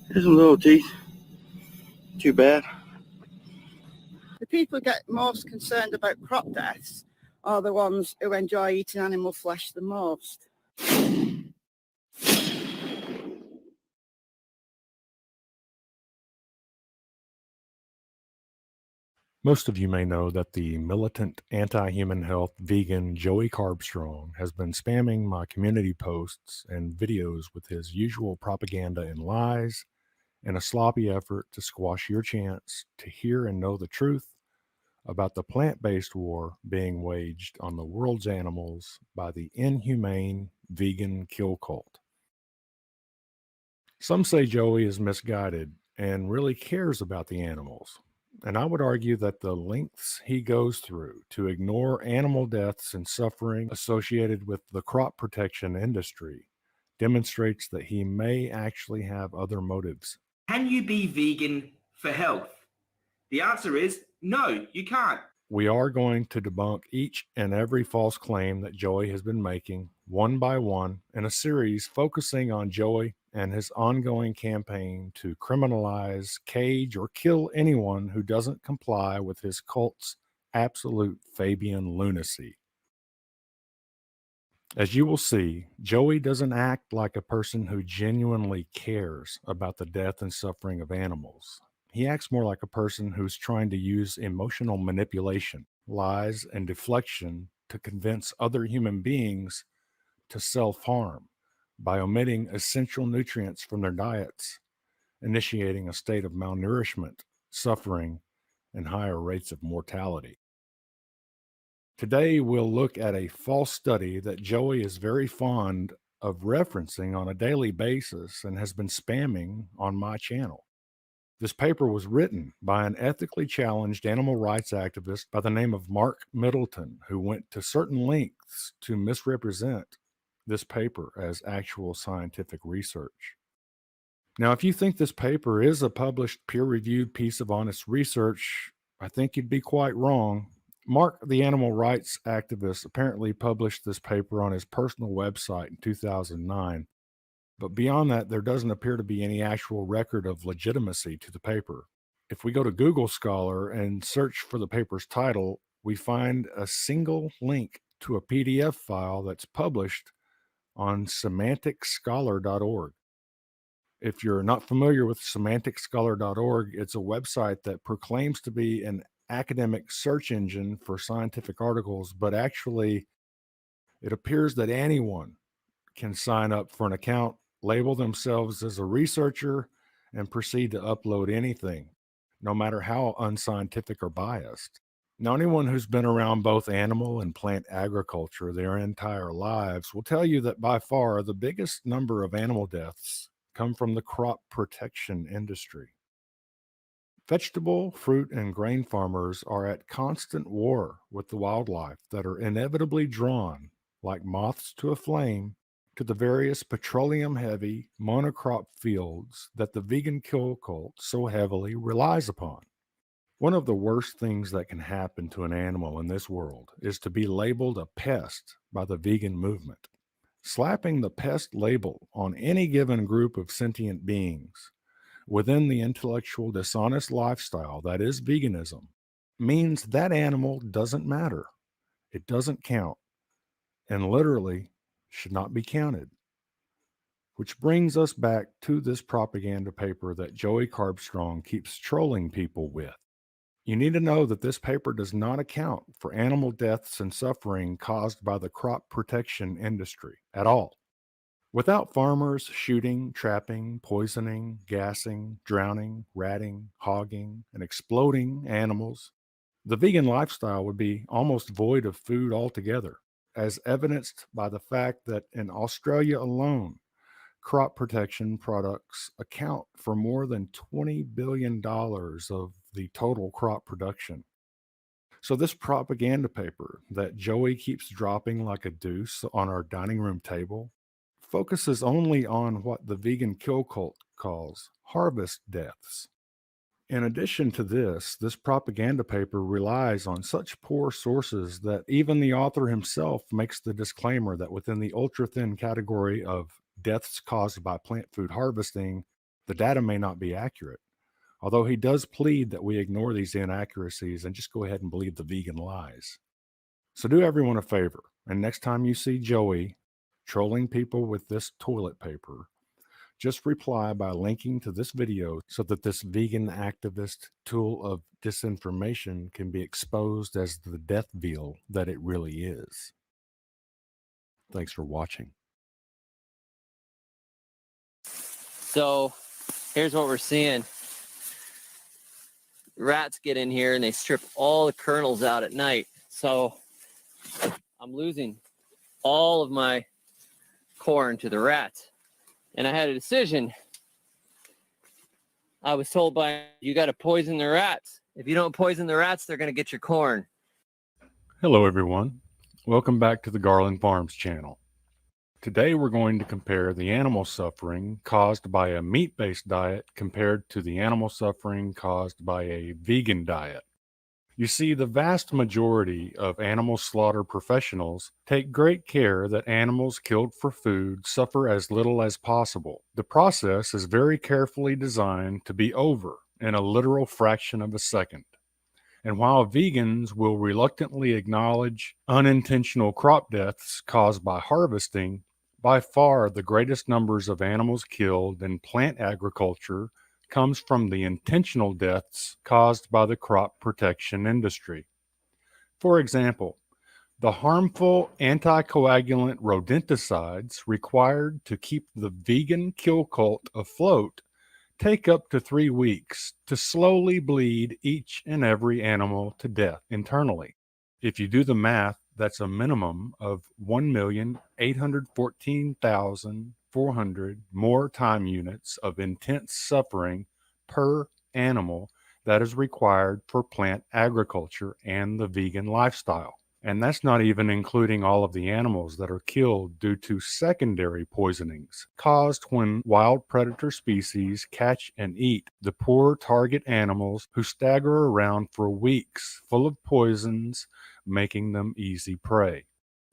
There's some little teeth. Too bad. The people who get most concerned about crop deaths are the ones who enjoy eating animal flesh the most. Most of you may know that the militant anti-human health vegan Joey Carbstrong has been spamming my community posts and videos with his usual propaganda and lies in a sloppy effort to squash your chance to hear and know the truth about the plant-based war being waged on the world's animals by the inhumane vegan kill cult. Some say Joey is misguided and really cares about the animals. And I would argue that the lengths he goes through to ignore animal deaths and suffering associated with the crop protection industry demonstrates that he may actually have other motives. Can you be vegan for health? The answer is no, you can't. We are going to debunk each and every false claim that Joey has been making one by one in a series focusing on Joey and his ongoing campaign to criminalize, cage, or kill anyone who doesn't comply with his cult's absolute Fabian lunacy. As you will see, Joey doesn't act like a person who genuinely cares about the death and suffering of animals. He acts more like a person who's trying to use emotional manipulation, lies, and deflection to convince other human beings to self-harm by omitting essential nutrients from their diets, initiating a state of malnourishment, suffering, and higher rates of mortality. Today, we'll look at a false study that Joey is very fond of referencing on a daily basis and has been spamming on my channel. This paper was written by an ethically challenged animal rights activist by the name of Mark Middleton, who went to certain lengths to misrepresent this paper as actual scientific research. Now, if you think this paper is a published, peer-reviewed piece of honest research, I think you'd be quite wrong. Mark, the animal rights activist, apparently published this paper on his personal website in 2009. But beyond that, there doesn't appear to be any actual record of legitimacy to the paper. If we go to Google Scholar and search for the paper's title, we find a single link to a PDF file that's published on semanticscholar.org. If you're not familiar with semanticscholar.org, it's a website that proclaims to be an academic search engine for scientific articles, but actually it appears that anyone can sign up for an account, label themselves as a researcher, and proceed to upload anything, no matter how unscientific or biased. Now, anyone who's been around both animal and plant agriculture their entire lives will tell you that by far the biggest number of animal deaths come from the crop protection industry. Vegetable, fruit, and grain farmers are at constant war with the wildlife that are inevitably drawn, like moths to a flame, to the various petroleum-heavy monocrop fields that the vegan kill cult so heavily relies upon. One of the worst things that can happen to an animal in this world is to be labeled a pest by the vegan movement. Slapping the pest label on any given group of sentient beings within the intellectual dishonest lifestyle that is veganism means that animal doesn't matter. It doesn't count, and literally should not be counted. Which brings us back to this propaganda paper that Joey Carbstrong keeps trolling people with. You need to know that this paper does not account for animal deaths and suffering caused by the crop protection industry at all. Without farmers shooting, trapping, poisoning, gassing, drowning, ratting, hogging, and exploding animals, the vegan lifestyle would be almost void of food altogether, as evidenced by the fact that in Australia alone, crop protection products account for more than $20 billion of the total crop production. So this propaganda paper that Joey keeps dropping like a deuce on our dining room table focuses only on what the vegan kill cult calls harvest deaths. In addition to this propaganda paper relies on such poor sources that even the author himself makes the disclaimer that within the ultra-thin category of deaths caused by plant food harvesting, the data may not be accurate. Although he does plead that we ignore these inaccuracies and just go ahead and believe the vegan lies. So do everyone a favor, and next time you see Joey trolling people with this toilet paper, just reply by linking to this video so that this vegan activist tool of disinformation can be exposed as the death wheel that it really is. Thanks for watching. So here's what we're seeing. Rats get in here and they strip all the kernels out at night. So I'm losing all of my corn to the rats. And I had a decision. I was told you got to poison the rats. If you don't poison the rats, they're going to get your corn. Hello, everyone. Welcome back to the Garland Farms channel. Today, we're going to compare the animal suffering caused by a meat-based diet compared to the animal suffering caused by a vegan diet. You see, the vast majority of animal slaughter professionals take great care that animals killed for food suffer as little as possible. The process is very carefully designed to be over in a literal fraction of a second. And while vegans will reluctantly acknowledge unintentional crop deaths caused by harvesting, by far the greatest numbers of animals killed in plant agriculture comes from the intentional deaths caused by the crop protection industry. For example, the harmful anticoagulant rodenticides required to keep the vegan kill cult afloat take up to 3 weeks to slowly bleed each and every animal to death internally. If you do the math, that's a minimum of 1,814,400 more time units of intense suffering per animal that is required for plant agriculture and the vegan lifestyle. And that's not even including all of the animals that are killed due to secondary poisonings caused when wild predator species catch and eat the poor target animals who stagger around for weeks full of poisons, making them easy prey.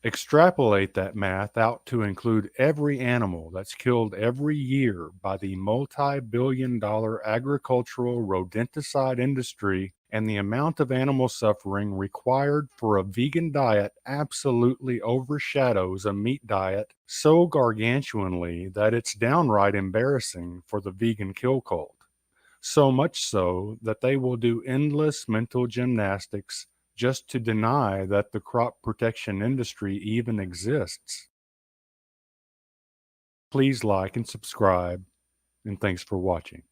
Extrapolate that math out to include every animal that's killed every year by the multi-billion-dollar agricultural rodenticide industry, and the amount of animal suffering required for a vegan diet absolutely overshadows a meat diet so gargantuanly that it's downright embarrassing for the vegan kill cult. So much so that they will do endless mental gymnastics just to deny that the crop protection industry even exists. Please like and subscribe, and thanks for watching.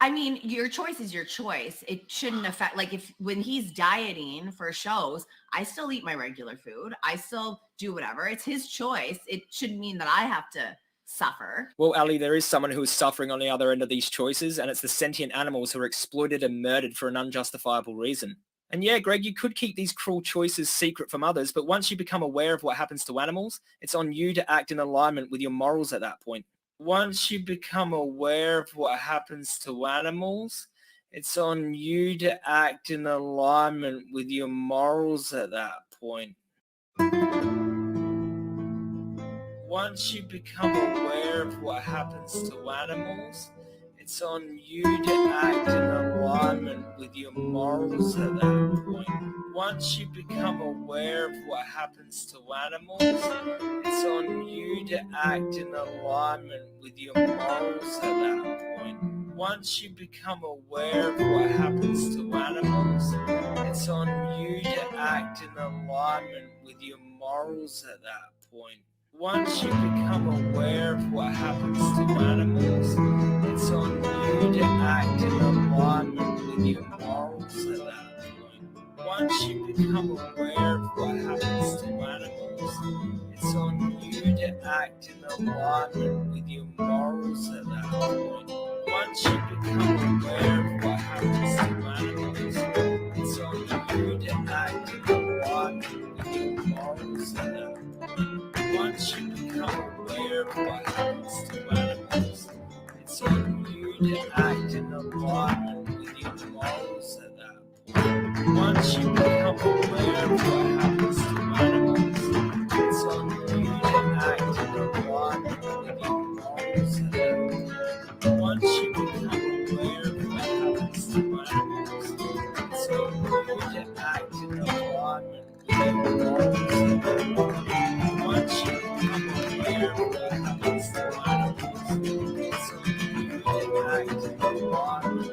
I mean, your choice is your choice. It shouldn't affect, like, if when he's dieting for shows, I still eat my regular food. I still do whatever. It's his choice. It shouldn't mean that I have to suffer. Well, Ali, there is someone who is suffering on the other end of these choices, and it's the sentient animals who are exploited and murdered for an unjustifiable reason. And yeah, Greg, you could keep these cruel choices secret from others, but once you become aware of what happens to animals, it's on you to act in alignment with your morals at that point. Once you become aware of what happens to animals, it's on you to act in alignment with your morals at that point. Once you become aware of what happens to animals, it's on you to act in alignment with your morals at that point. Once you become aware of what happens to animals, it's on you to act in alignment with your morals at that point. Once you become aware of what happens to animals, it's on you to act in alignment with your morals at that point. Once you become aware of what happens to animals, it's on you to act in alignment with your morals at that point. Once you become aware of what happens to animals, it's on you to act in alignment with your morals at that point. Once you become aware of what happens to animals, it's on you to act in alignment with your morals at that point. Once you become aware of what happens to animals, it's on you to act in alignment with your morals at that point. Once you become aware of what happens to animals, it's on you to act in alignment with your morals at that point. Once you become aware of what happens to animals, it's on you to act in alignment with your morals at that point. Once you become aware of what happens to animals, it's on you to act in alignment with your morals at that point. Once you become aware of what happens to animals, it's on you to act in alignment with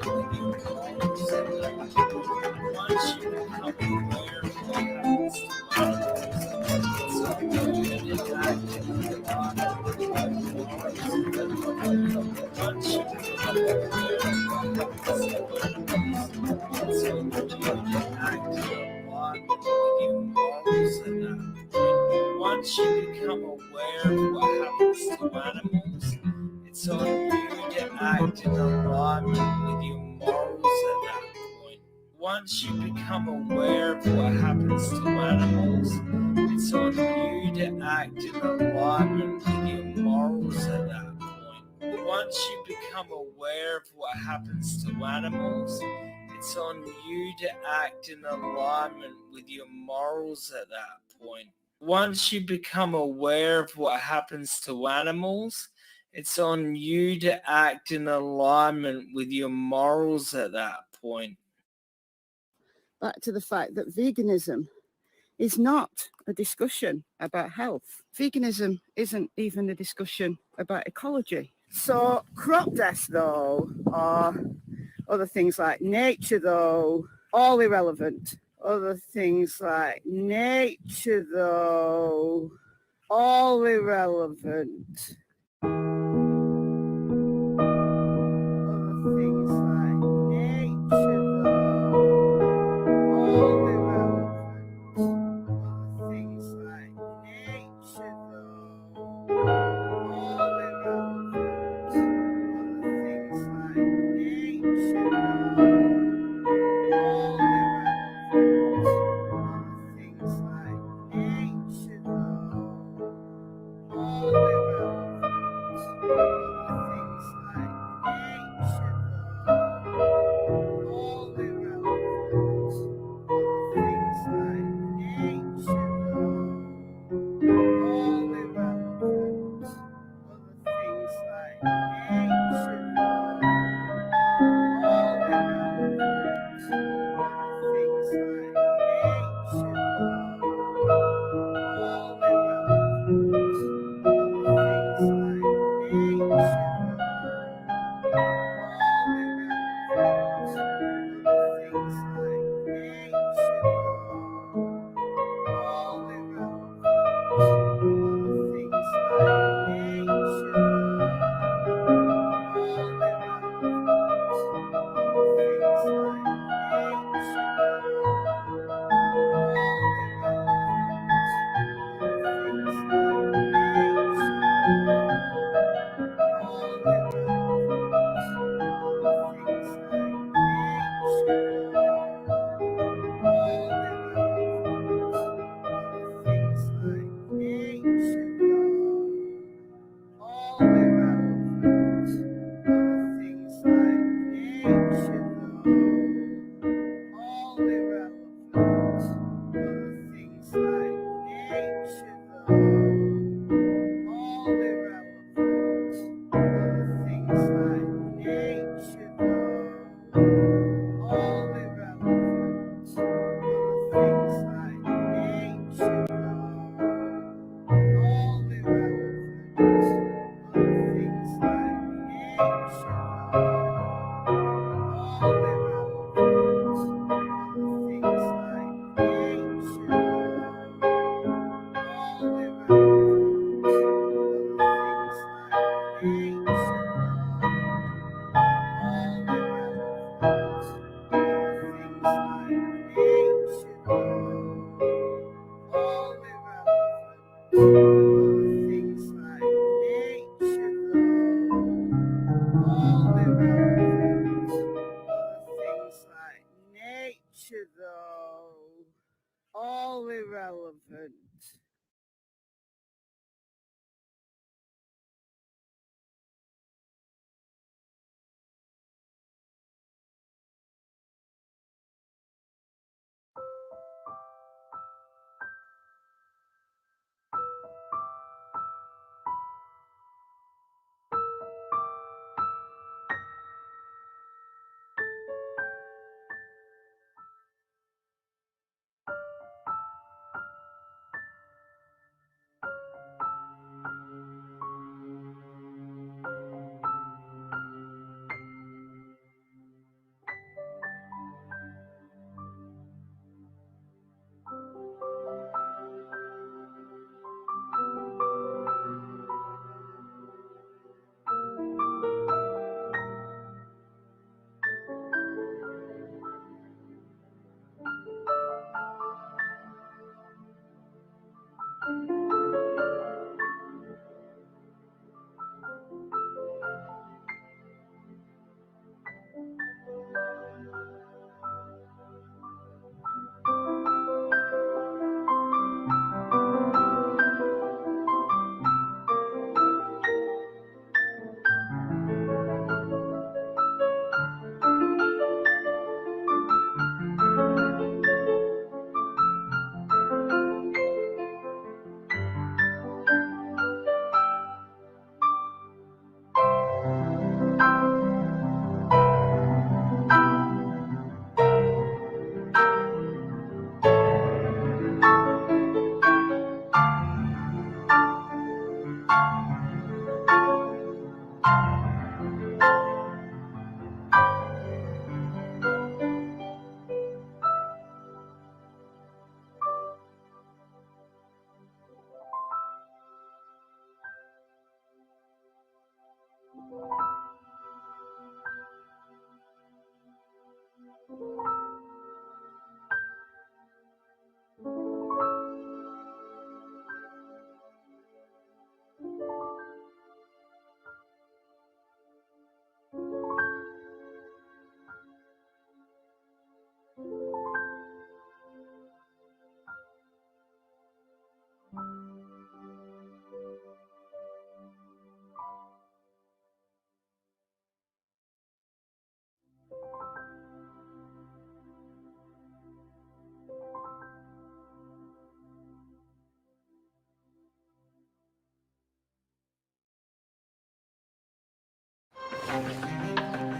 your morals at that point. Once you become aware of what happens to animals, it's on you to act in alignment with your morals at that point. Once you become aware of what happens to animals, it's on you to act in alignment with your morals at that point. Once you become aware of what happens to animals, it's on you to act in alignment with your morals at that point. Once you become aware of what happens to animals, it's on you to act in alignment with your morals at that point. Once you become aware of what happens to animals, it's on you to act in alignment with your morals at that point. Back to the fact that veganism is not a discussion about health. Veganism isn't even a discussion about ecology. So crop deaths, though, or other things like nature, though, all irrelevant. Other things like nature, though, all irrelevant. Things like nature, though, all irrelevant. Things like nature, though, all irrelevant.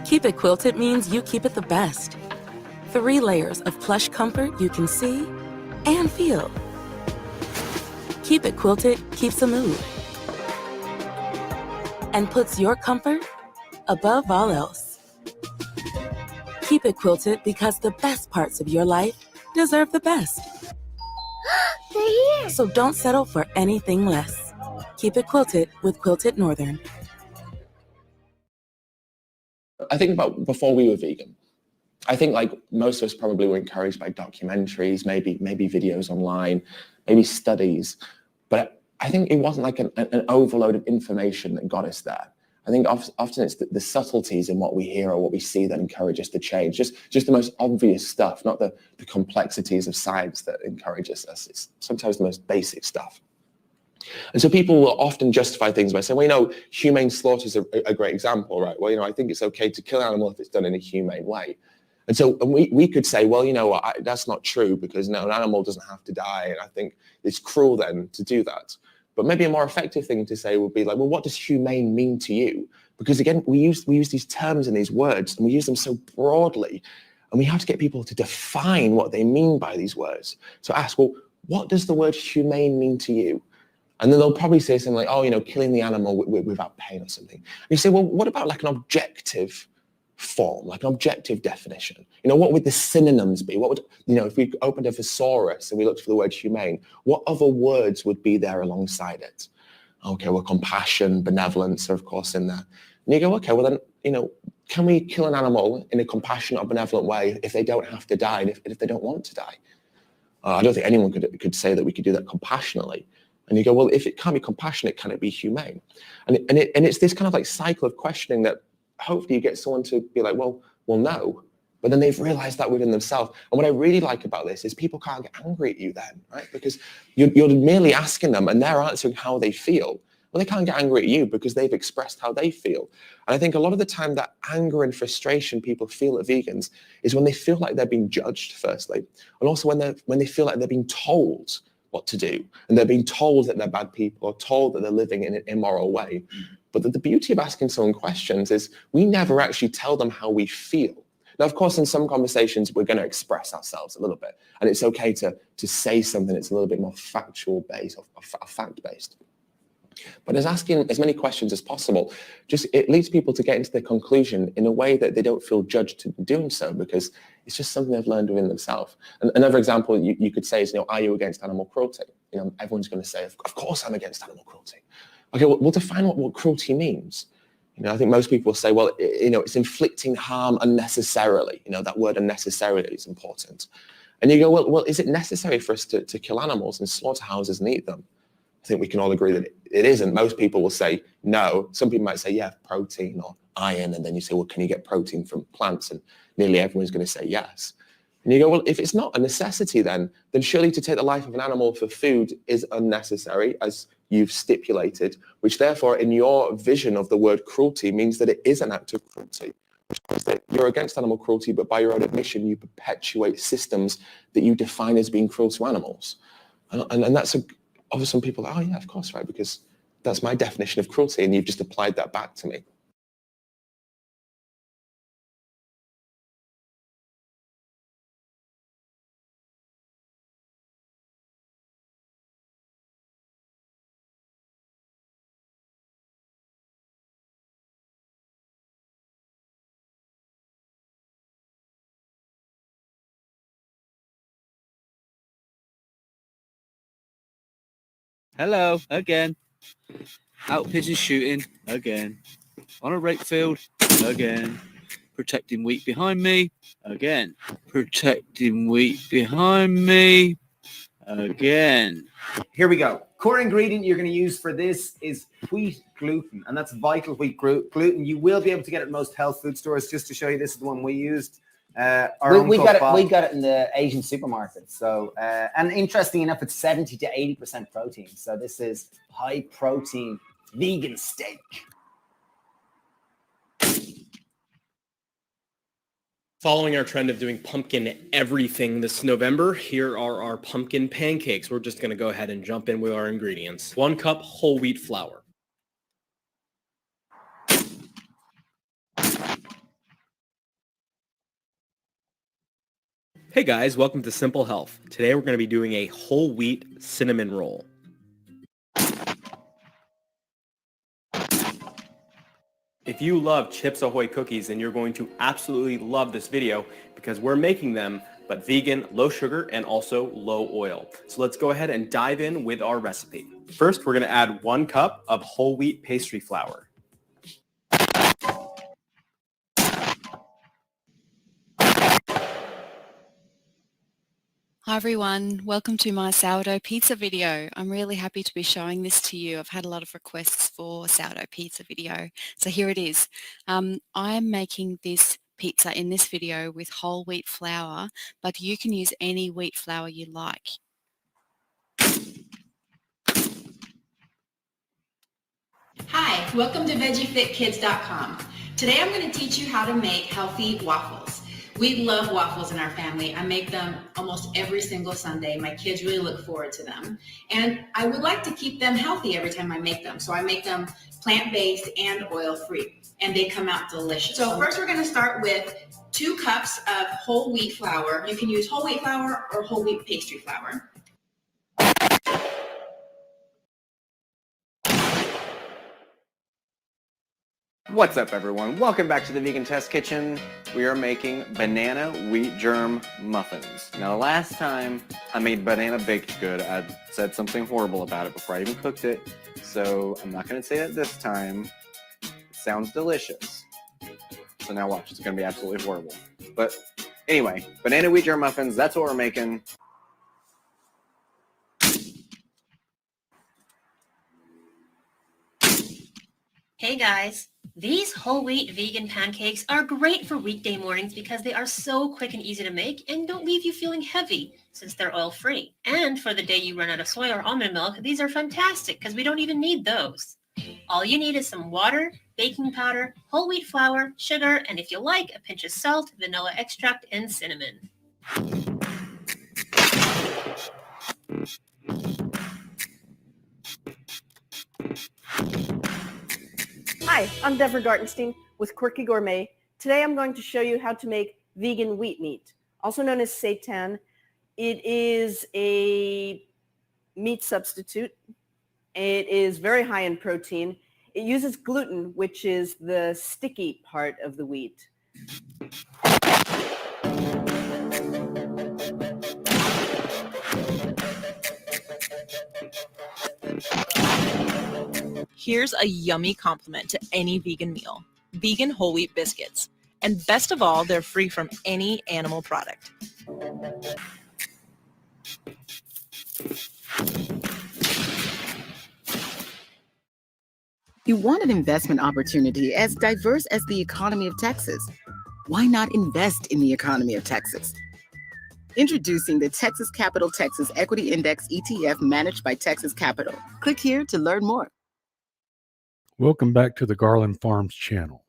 Keep It Quilted means you keep it the best. 3 layers of plush comfort you can see and feel. Keep It Quilted keeps a mood and puts your comfort above all else. Keep It Quilted because the best parts of your life deserve the best. They're here. So don't settle for anything less. Keep It Quilted with Quilted Northern. I think about before we were vegan, I think like most of us probably were encouraged by documentaries, maybe videos online, maybe studies, but I think it wasn't like an overload of information that got us there. I think often it's the subtleties in what we hear or what we see that encourage us to change. Just the most obvious stuff, not the complexities of science that encourages us. It's sometimes the most basic stuff. And so people will often justify things by saying, well, you know, humane slaughter is a great example, right? Well, you know, I think it's okay to kill an animal if it's done in a humane way. And so we could say, well, you know, that's not true because no, an animal doesn't have to die. And I think it's cruel then to do that. But maybe a more effective thing to say would be like, well, what does humane mean to you? Because again, we use these terms and these words and we use them so broadly and we have to get people to define what they mean by these words. So ask, well, what does the word humane mean to you? And then they'll probably say something like, oh, you know, killing the animal without pain or something. And you say, well, what about like an objective form, like an objective definition? You know, what would the synonyms be? What would, you know, if we opened a thesaurus and we looked for the word humane, what other words would be there alongside it? Okay, well, compassion, benevolence are of course in there. And you go, okay, well then, you know, can we kill an animal in a compassionate or benevolent way if they don't have to die and if they don't want to die? I don't think anyone could say that we could do that compassionately. And you go, well, if it can't be compassionate, can it be humane? And it's this kind of like cycle of questioning that hopefully you get someone to be like, well, no. But then they've realized that within themselves. And what I really like about this is people can't get angry at you then, right? Because you're merely asking them and they're answering how they feel. Well, they can't get angry at you because they've expressed how they feel. And I think a lot of the time that anger and frustration people feel at vegans is when they feel like they're being judged, firstly. And also when they feel like they're being told what to do. And they're being told that they're bad people or told that they're living in an immoral way. But the beauty of asking someone questions is we never actually tell them how we feel. Now, of course, in some conversations, we're going to express ourselves a little bit. And it's okay to say something that's a little bit more factual based or fact-based. But as asking as many questions as possible, it leads people to get into their conclusion in a way that they don't feel judged to doing so, because it's just something they've learned within themselves. And another example you could say is, are you against animal cruelty? Everyone's going to say, of course I'm against animal cruelty. Okay, well, we'll define what cruelty means. I think most people will say, well, it's inflicting harm unnecessarily. That word unnecessarily is important. And you go, well, is it necessary for us to kill animals in slaughterhouses and eat them? I think we can all agree that it isn't. Most people will say no. Some people might say, yeah, protein or iron. And then you say, well, can you get protein from plants? And nearly everyone's going to say yes. And you go, well, if it's not a necessity then surely to take the life of an animal for food is unnecessary, as you've stipulated, which therefore in your vision of the word cruelty means that it is an act of cruelty. Which means that you're against animal cruelty, but by your own admission, you perpetuate systems that you define as being cruel to animals. And that's obviously some people are, oh yeah, of course, right, because that's my definition of cruelty, and you've just applied that back to me. Hello, again. Out pigeon shooting, again. On a rape field, again. Protecting wheat behind me, again. Protecting wheat behind me, again. Here we go. Core ingredient you're going to use for this is wheat gluten, and that's vital wheat gluten. You will be able to get it in most health food stores. Just to show you, this is the one we used. We got it in the Asian supermarket. So, and interesting enough, it's 70 to 80% protein. So this is high protein vegan steak. Following our trend of doing pumpkin everything this November, here are our pumpkin pancakes. We're just going to go ahead and jump in with our ingredients. 1 cup whole wheat flour. Hey guys, welcome to Simple Health. Today we're going to be doing a whole wheat cinnamon roll. If you love Chips Ahoy cookies, then you're going to absolutely love this video because we're making them, but vegan, low sugar, and also low oil. So let's go ahead and dive in with our recipe. First, we're going to add 1 cup of whole wheat pastry flour. Hi everyone, welcome to my sourdough pizza video. I'm really happy to be showing this to you. I've had a lot of requests for sourdough pizza video, so here it is. I'm making this pizza in this video with whole wheat flour, but you can use any wheat flour you like. Hi, welcome to VeggieFitKids.com. Today I'm going to teach you how to make healthy waffles. We love waffles in our family. I make them almost every single Sunday. My kids really look forward to them. And I would like to keep them healthy every time I make them. So I make them plant-based and oil-free, and they come out delicious. So first we're going to start with 2 cups of whole wheat flour. You can use whole wheat flour or whole wheat pastry flour. What's up, everyone? Welcome back to the Vegan Test Kitchen. We are making banana wheat germ muffins. Now, the last time I made banana baked good, I said something horrible about it before I even cooked it. So I'm not going to say that this time. It sounds delicious. So now watch, it's going to be absolutely horrible. But anyway, banana wheat germ muffins, that's what we're making. Hey guys, these whole wheat vegan pancakes are great for weekday mornings because they are so quick and easy to make and don't leave you feeling heavy since they're oil free. And for the day you run out of soy or almond milk, these are fantastic because we don't even need those. All you need is some water, baking powder, whole wheat flour, sugar, and if you like, a pinch of salt, vanilla extract, and cinnamon. Hi, I'm Deborah Gartenstein with Quirky Gourmet. Today I'm going to show you how to make vegan wheat meat, also known as seitan. It is a meat substitute. It is very high in protein. It uses gluten, which is the sticky part of the wheat. Here's a yummy compliment to any vegan meal: vegan whole wheat biscuits. And best of all, they're free from any animal product. You want an investment opportunity as diverse as the economy of Texas. Why not invest in the economy of Texas? Introducing the Texas Capital Texas Equity Index ETF managed by Texas Capital. Click here to learn more. Welcome back to the Garland Farms channel.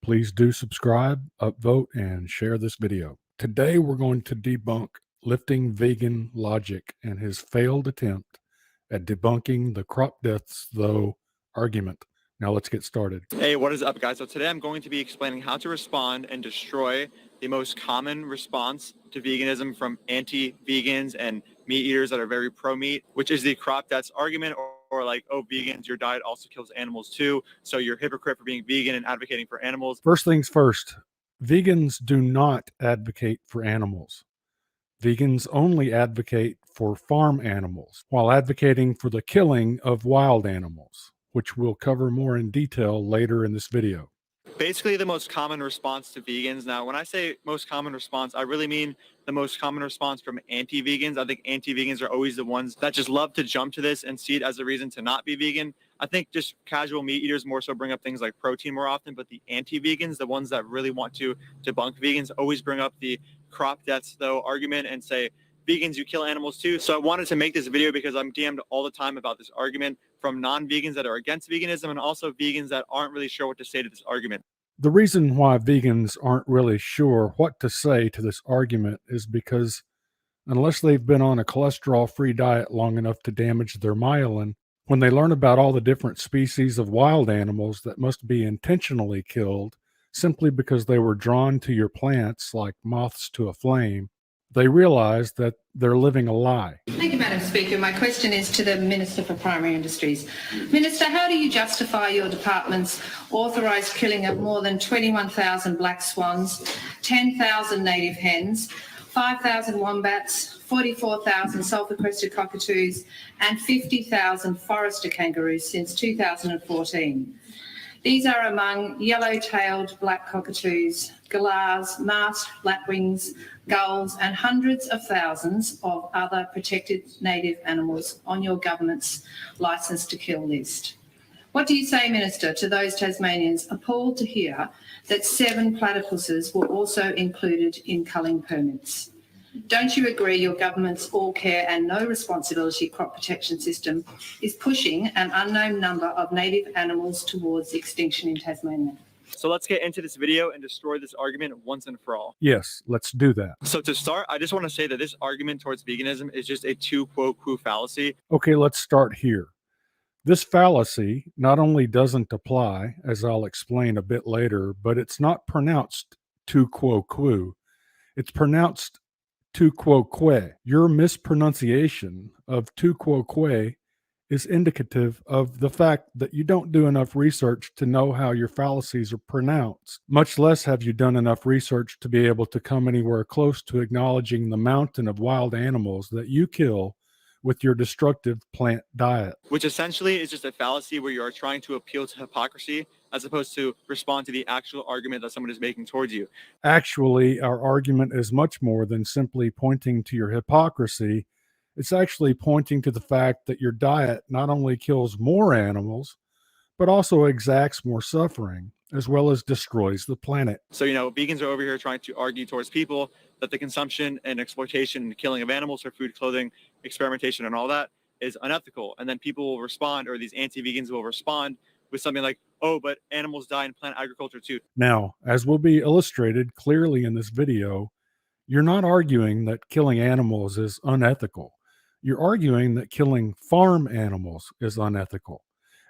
Please do subscribe, upvote, and share this video. Today we're going to debunk Lifting Vegan Logic and his failed attempt at debunking the crop deaths though argument. Now let's get started. Hey, what is up, guys? So today I'm going to be explaining how to respond and destroy the most common response to veganism from anti-vegans and meat eaters that are very pro-meat, which is the crop deaths argument, or like, oh, vegans, your diet also kills animals too, so you're a hypocrite for being vegan and advocating for animals. First things first, vegans do not advocate for animals. Vegans only advocate for farm animals while advocating for the killing of wild animals, which we'll cover more in detail later in this video. Basically, the most common response to vegans. Now, when I say most common response, I really mean the most common response from anti-vegans. I think anti-vegans are always the ones that just love to jump to this and see it as a reason to not be vegan. I think just casual meat eaters more so bring up things like protein more often, but the anti-vegans, the ones that really want to debunk vegans, always bring up the crop deaths though argument and say, vegans, you kill animals too. So I wanted to make this video because I'm DM'd all the time about this argument from non-vegans that are against veganism and also vegans that aren't really sure what to say to this argument. The reason why vegans aren't really sure what to say to this argument is because unless they've been on a cholesterol-free diet long enough to damage their myelin, when they learn about all the different species of wild animals that must be intentionally killed simply because they were drawn to your plants like moths to a flame, they realize that they're living a lie. Thank you, Madam Speaker. My question is to the Minister for Primary Industries. Minister, how do you justify your department's authorised killing of more than 21,000 black swans, 10,000 native hens, 5,000 wombats, 44,000 sulphur-crested cockatoos, and 50,000 forester kangaroos since 2014? These are among yellow-tailed black cockatoos, galahs, masked lapwings, gulls, and hundreds of thousands of other protected native animals on your government's licence to kill list. What do you say, Minister, to those Tasmanians appalled to hear that 7 platypuses were also included in culling permits? Don't you agree your government's all care and no responsibility crop protection system is pushing an unknown number of native animals towards extinction in Tasmania? So let's get into this video and destroy this argument once and for all. Yes, let's do that. So to start, I just want to say that this argument towards veganism is just a tu quo quo fallacy. Okay, let's start here. This fallacy not only doesn't apply, as I'll explain a bit later, but it's not pronounced tu quo quo. It's pronounced tu quo que. Your mispronunciation of tu quo que is indicative of the fact that you don't do enough research to know how your fallacies are pronounced. Much less have you done enough research to be able to come anywhere close to acknowledging the mountain of wild animals that you kill with your destructive plant diet. Which essentially is just a fallacy where you are trying to appeal to hypocrisy as opposed to respond to the actual argument that someone is making towards you. Actually, our argument is much more than simply pointing to your hypocrisy. It's actually pointing to the fact that your diet not only kills more animals, but also exacts more suffering, as well as destroys the planet. So, vegans are over here trying to argue towards people that the consumption and exploitation and killing of animals for food, clothing, experimentation, and all that is unethical. And then people will respond, or these anti-vegans will respond with something like, oh, but animals die in plant agriculture too. Now, as will be illustrated clearly in this video, you're not arguing that killing animals is unethical. You're arguing that killing farm animals is unethical.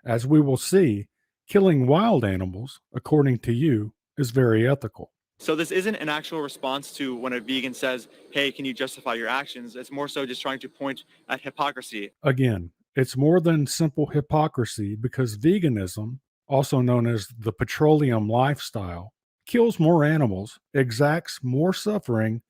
As we will see, killing wild animals, according to you, is very ethical. So this isn't an actual response to when a vegan says, hey, can you justify your actions? It's more so just trying to point at hypocrisy. Again, it's more than simple hypocrisy because veganism, also known as the petroleum lifestyle, kills more animals, exacts more suffering,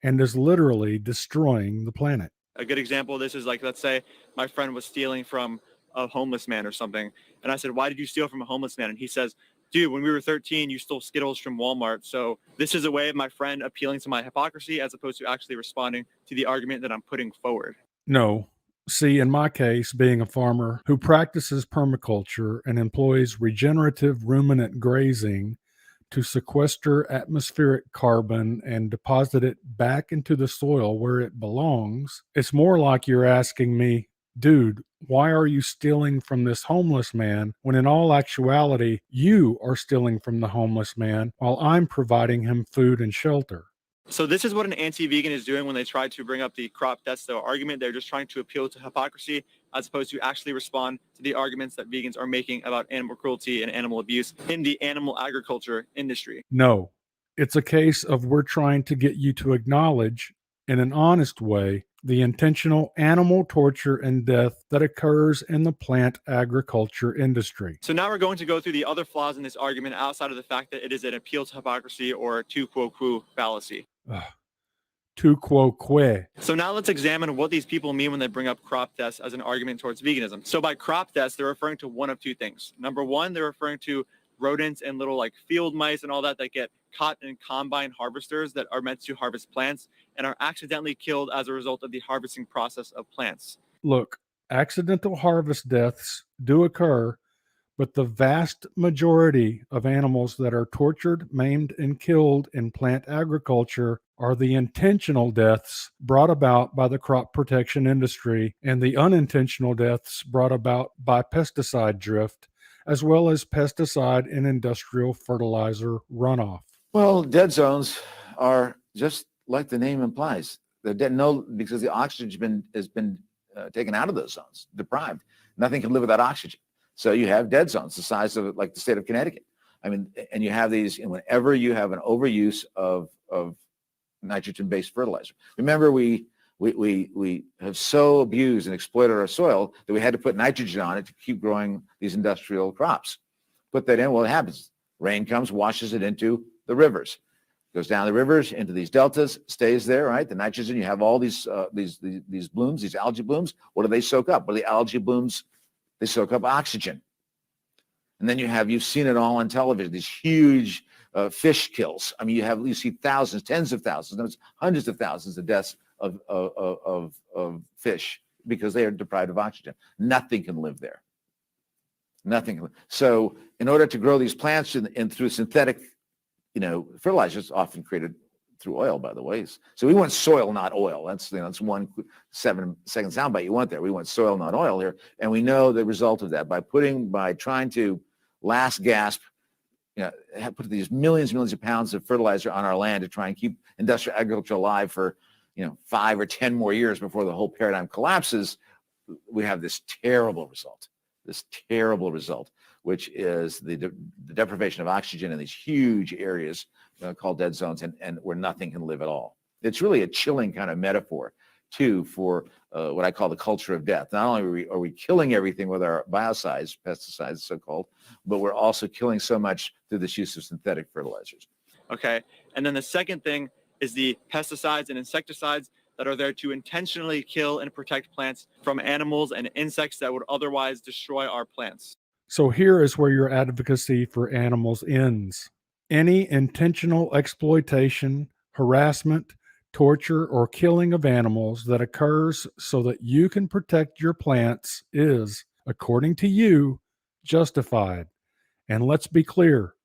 and is literally destroying the planet. A good example of this is like, let's say my friend was stealing from a homeless man or something. And I said, why did you steal from a homeless man? And he says, dude, when we were 13, you stole Skittles from Walmart. So this is a way of my friend appealing to my hypocrisy as opposed to actually responding to the argument that I'm putting forward. No. See, in my case, being a farmer who practices permaculture and employs regenerative ruminant grazing to sequester atmospheric carbon and deposit it back into the soil where it belongs, it's more like you're asking me, dude, why are you stealing from this homeless man when in all actuality, you are stealing from the homeless man while I'm providing him food and shelter? So this is what an anti-vegan is doing when they try to bring up the crop death cell argument. They're just trying to appeal to hypocrisy as opposed to actually respond to the arguments that vegans are making about animal cruelty and animal abuse in the animal agriculture industry. No, it's a case of we're trying to get you to acknowledge in an honest way the intentional animal torture and death that occurs in the plant agriculture industry. So now we're going to go through the other flaws in this argument outside of the fact that it is an appeal to hypocrisy or tu quo quo fallacy. Tu quo quo. So now let's examine what these people mean when they bring up crop deaths as an argument towards veganism. So by crop deaths, they're referring to one of two things. Number one, they're referring to rodents and little like field mice and all that get caught in combine harvesters that are meant to harvest plants and are accidentally killed as a result of the harvesting process of plants. Look, accidental harvest deaths do occur, but the vast majority of animals that are tortured, maimed, and killed in plant agriculture are the intentional deaths brought about by the crop protection industry and the unintentional deaths brought about by pesticide drift, as well as pesticide and industrial fertilizer runoff. Well, dead zones are just like the name implies. They're dead, because the oxygen has been taken out of those zones, deprived. Nothing can live without oxygen. So you have dead zones the size of like the state of Connecticut. I mean, and you have these, and whenever you have an overuse of nitrogen-based fertilizer. Remember, we have so abused and exploited our soil that we had to put nitrogen on it to keep growing these industrial crops. Put that in, well, it happens. Rain comes, washes it into the rivers. Goes down the rivers into these deltas, stays there, right? The nitrogen, you have all these blooms, these algae blooms. What do they soak up? Well, the algae blooms, they soak up oxygen. And then you've seen it all on television, these huge fish kills. I mean, you see thousands, tens of thousands, hundreds of thousands of deaths of fish because they are deprived of oxygen. Nothing can live there. Nothing. So in order to grow these plants and through synthetic, fertilizers, often created through oil, by the way. So we want soil, not oil. That's 1 7-second soundbite you want there. We want soil, not oil here. And we know the result of that by trying to last gasp, put these millions of pounds of fertilizer on our land to try and keep industrial agriculture alive for 5 or 10 more years before the whole paradigm collapses. We have this terrible result, which is the deprivation of oxygen in these huge areas called dead zones, and where nothing can live at all. It's really a chilling kind of metaphor, too, for what I call the culture of death. Not only are we killing everything with our biocides, pesticides, so-called, but we're also killing so much through this use of synthetic fertilizers. Okay, and then the second thing is the pesticides and insecticides that are there to intentionally kill and protect plants from animals and insects that would otherwise destroy our plants. So here is where your advocacy for animals ends. Any intentional exploitation, harassment, torture, or killing of animals that occurs so that you can protect your plants is, according to you, justified. And let's be clear,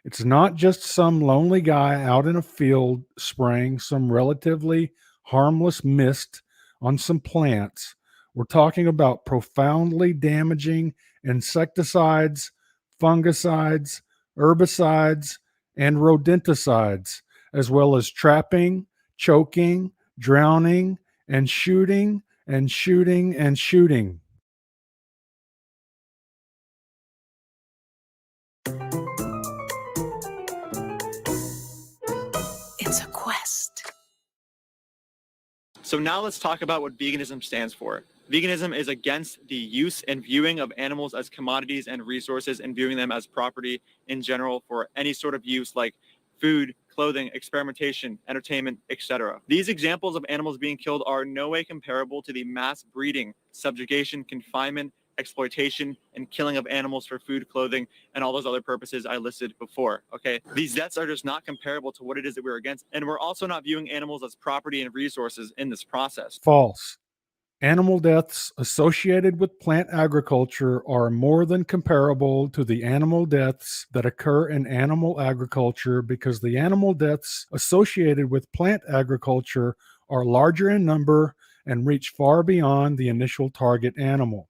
it's not just some lonely guy out in a field spraying some relatively harmless mist on some plants. We're talking about profoundly damaging insecticides, fungicides, herbicides, and rodenticides, as well as trapping, choking, drowning, and shooting and shooting and shooting. It's a quest. So now let's talk about what veganism stands for. Veganism is against the use and viewing of animals as commodities and resources and viewing them as property in general for any sort of use like food, clothing, experimentation, entertainment, etc. These examples of animals being killed are in no way comparable to the mass breeding, subjugation, confinement, exploitation, and killing of animals for food, clothing, and all those other purposes I listed before, okay? These deaths are just not comparable to what it is that we're against, and we're also not viewing animals as property and resources in this process. False. Animal deaths associated with plant agriculture are more than comparable to the animal deaths that occur in animal agriculture because the animal deaths associated with plant agriculture are larger in number and reach far beyond the initial target animal.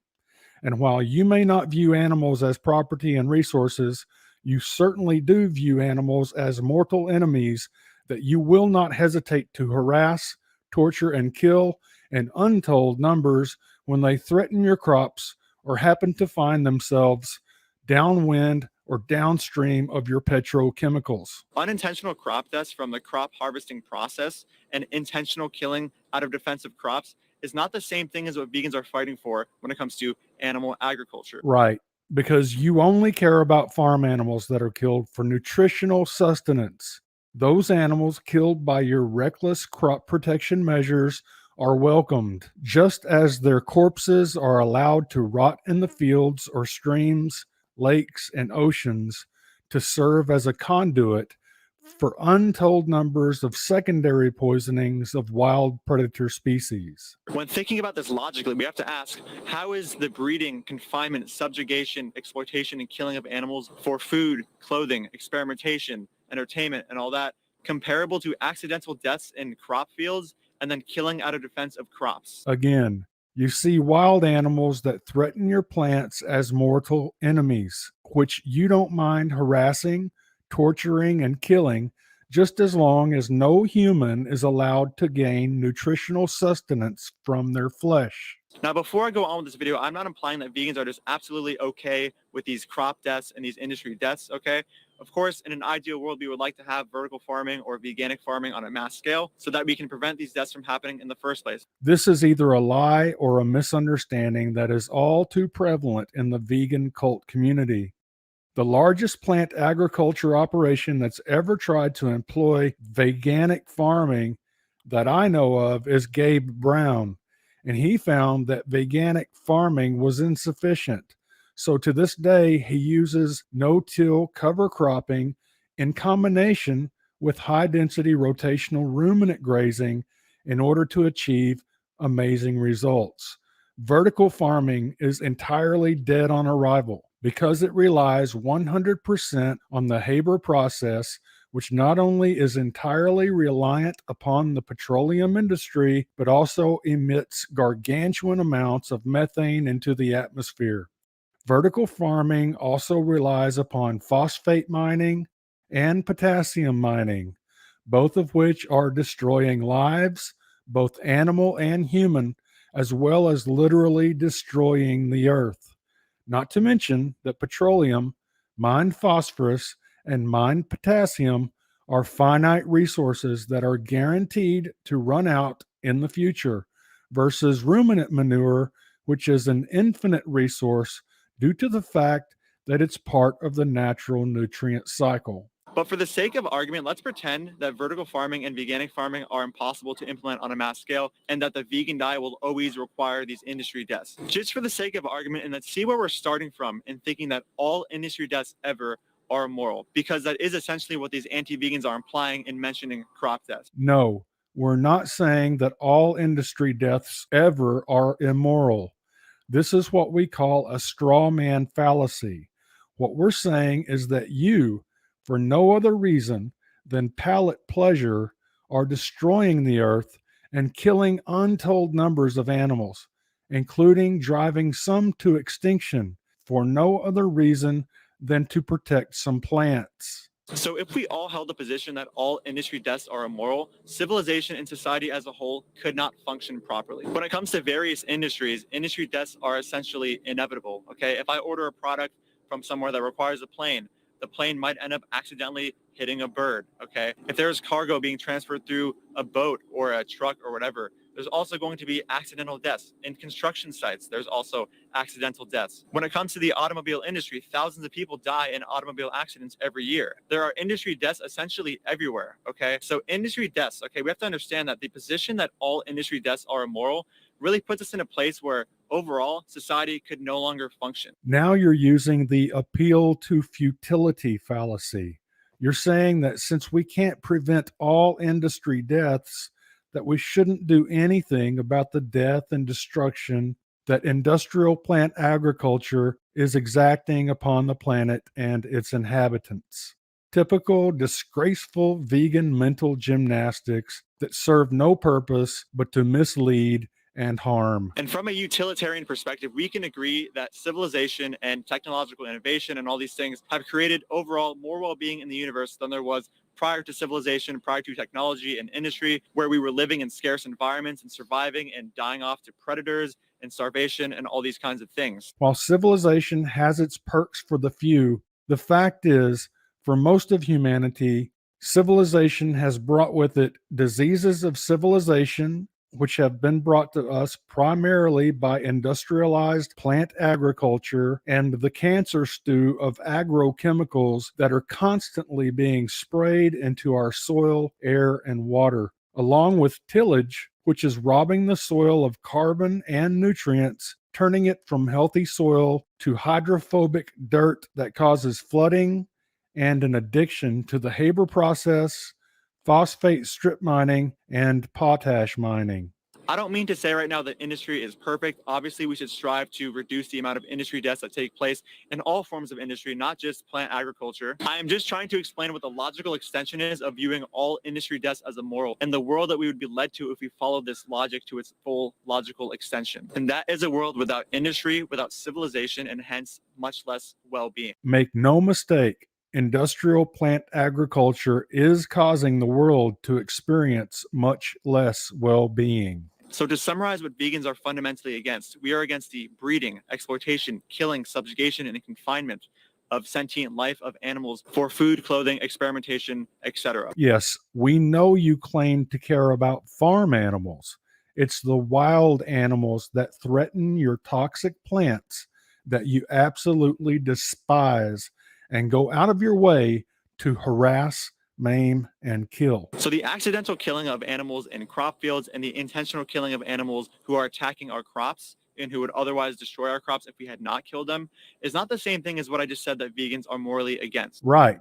And while you may not view animals as property and resources, you certainly do view animals as mortal enemies that you will not hesitate to harass, torture, and kill in untold numbers when they threaten your crops or happen to find themselves downwind or downstream of your petrochemicals. Unintentional crop deaths from the crop harvesting process and intentional killing out of defensive crops is not the same thing as what vegans are fighting for when it comes to animal agriculture. Right, because you only care about farm animals that are killed for nutritional sustenance. Those animals killed by your reckless crop protection measures are welcomed, just as their corpses are allowed to rot in the fields or streams, lakes, and oceans to serve as a conduit for untold numbers of secondary poisonings of wild predator species. When thinking about this logically, we have to ask, how is the breeding, confinement, subjugation, exploitation, and killing of animals for food, clothing, experimentation, entertainment, and all that comparable to accidental deaths in crop fields and then killing out of defense of crops? Again, you see wild animals that threaten your plants as mortal enemies, which you don't mind harassing, torturing, and killing, just as long as no human is allowed to gain nutritional sustenance from their flesh. Now, before I go on with this video, I'm not implying that vegans are just absolutely okay with these crop deaths and these industry deaths, okay? Of course, in an ideal world, we would like to have vertical farming or veganic farming on a mass scale so that we can prevent these deaths from happening in the first place. This is either a lie or a misunderstanding that is all too prevalent in the vegan cult community. The largest plant agriculture operation that's ever tried to employ veganic farming that I know of is Gabe Brown, and he found that veganic farming was insufficient. So to this day, he uses no-till cover cropping in combination with high-density rotational ruminant grazing in order to achieve amazing results. Vertical farming is entirely dead on arrival because it relies 100% on the Haber process, which not only is entirely reliant upon the petroleum industry, but also emits gargantuan amounts of methane into the atmosphere. Vertical farming also relies upon phosphate mining and potassium mining, both of which are destroying lives, both animal and human, as well as literally destroying the earth. Not to mention that petroleum, mined phosphorus, and mined potassium are finite resources that are guaranteed to run out in the future, versus ruminant manure, which is an infinite resource due to the fact that it's part of the natural nutrient cycle. But for the sake of argument, let's pretend that vertical farming and veganic farming are impossible to implement on a mass scale and that the vegan diet will always require these industry deaths. Just for the sake of argument, and let's see where we're starting from in thinking that all industry deaths ever are immoral, because that is essentially what these anti-vegans are implying in mentioning crop deaths. No, we're not saying that all industry deaths ever are immoral. This is what we call a straw man fallacy. What we're saying is that you, for no other reason than palate pleasure, are destroying the earth and killing untold numbers of animals, including driving some to extinction for no other reason than to protect some plants. So if we all held the position that all industry deaths are immoral, civilization and society as a whole could not function properly. When it comes to various industries, industry deaths are essentially inevitable, okay? If I order a product from somewhere that requires a plane, the plane might end up accidentally hitting a bird, okay? If there's cargo being transferred through a boat or a truck or whatever, there's also going to be accidental deaths. In construction sites, there's also accidental deaths. When it comes to the automobile industry, thousands of people die in automobile accidents every year. There are industry deaths essentially everywhere, okay? So industry deaths, okay, we have to understand that the position that all industry deaths are immoral really puts us in a place where overall society could no longer function. Now you're using the appeal to futility fallacy. You're saying that since we can't prevent all industry deaths, that we shouldn't do anything about the death and destruction that industrial plant agriculture is exacting upon the planet and its inhabitants. Typical disgraceful vegan mental gymnastics that serve no purpose but to mislead and harm. And from a utilitarian perspective, we can agree that civilization and technological innovation and all these things have created overall more well-being in the universe than there was prior to civilization, prior to technology and industry, where we were living in scarce environments and surviving and dying off to predators and starvation and all these kinds of things. While civilization has its perks for the few, the fact is, for most of humanity, civilization has brought with it diseases of civilization, which have been brought to us primarily by industrialized plant agriculture and the cancer stew of agrochemicals that are constantly being sprayed into our soil, air, and water, along with tillage, which is robbing the soil of carbon and nutrients, turning it from healthy soil to hydrophobic dirt that causes flooding and an addiction to the Haber process, phosphate strip mining, and potash mining. I don't mean to say right now that industry is perfect. Obviously, we should strive to reduce the amount of industry deaths that take place in all forms of industry, not just plant agriculture. I am just trying to explain what the logical extension is of viewing all industry deaths as immoral and the world that we would be led to if we followed this logic to its full logical extension. And that is a world without industry, without civilization, and hence much less well-being. Make no mistake, industrial plant agriculture is causing the world to experience much less well-being. So to summarize what vegans are fundamentally against, we are against the breeding, exploitation, killing, subjugation, and confinement of sentient life of animals for food, clothing, experimentation, etc. Yes, we know you claim to care about farm animals. It's the wild animals that threaten your toxic plants that you absolutely despise and go out of your way to harass, maim, and kill. So the accidental killing of animals in crop fields and the intentional killing of animals who are attacking our crops and who would otherwise destroy our crops if we had not killed them is not the same thing as what I just said that vegans are morally against. Right.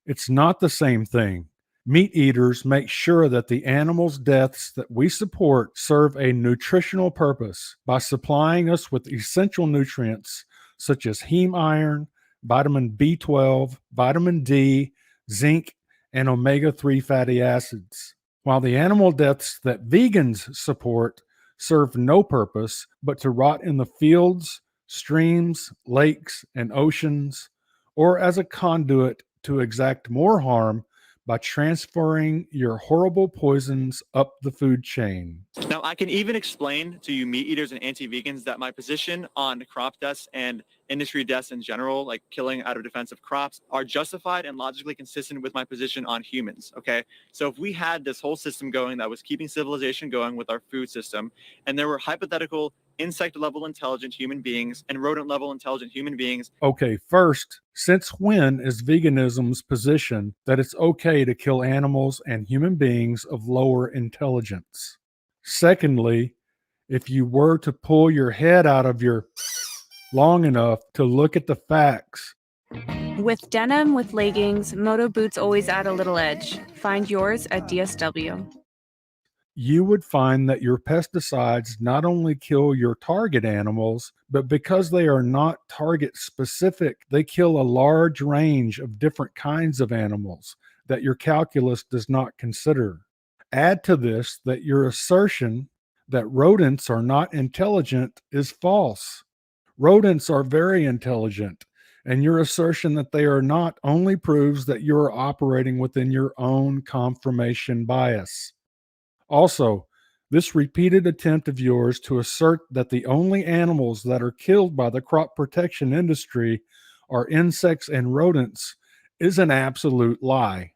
It's not the same thing. Meat eaters make sure that the animals' deaths that we support serve a nutritional purpose by supplying us with essential nutrients such as heme iron, vitamin B12, vitamin D, zinc, and omega-3 fatty acids. While the animal deaths that vegans support serve no purpose but to rot in the fields, streams, lakes, and oceans, or as a conduit to exact more harm by transferring your horrible poisons up the food chain. Now, I can even explain to you meat eaters and anti-vegans that my position on crop deaths and industry deaths in general, like killing out of defense of crops, are justified and logically consistent with my position on humans, okay? So if we had this whole system going that was keeping civilization going with our food system, and there were hypothetical insect-level intelligent human beings and rodent-level intelligent human beings. Okay, first, since when is veganism's position that it's okay to kill animals and human beings of lower intelligence? Secondly, if you were to pull your head out of your long enough to look at the facts. With denim with leggings, moto boots always add a little edge. Find yours at DSW. you would find that your pesticides not only kill your target animals, but because they are not target specific, they kill a large range of different kinds of animals that your calculus does not consider. Add to this that your assertion that rodents are not intelligent is false. Rodents are very intelligent, and your assertion that they are not only proves that you are operating within your own confirmation bias. Also, this repeated attempt of yours to assert that the only animals that are killed by the crop protection industry are insects and rodents is an absolute lie.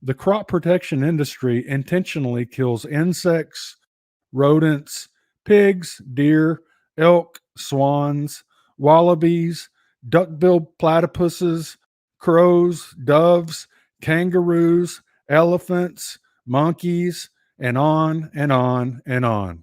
The crop protection industry intentionally kills insects, rodents, pigs, deer, elk, swans, wallabies, duck-billed platypuses, crows, doves, kangaroos, elephants, monkeys, and on and on and on.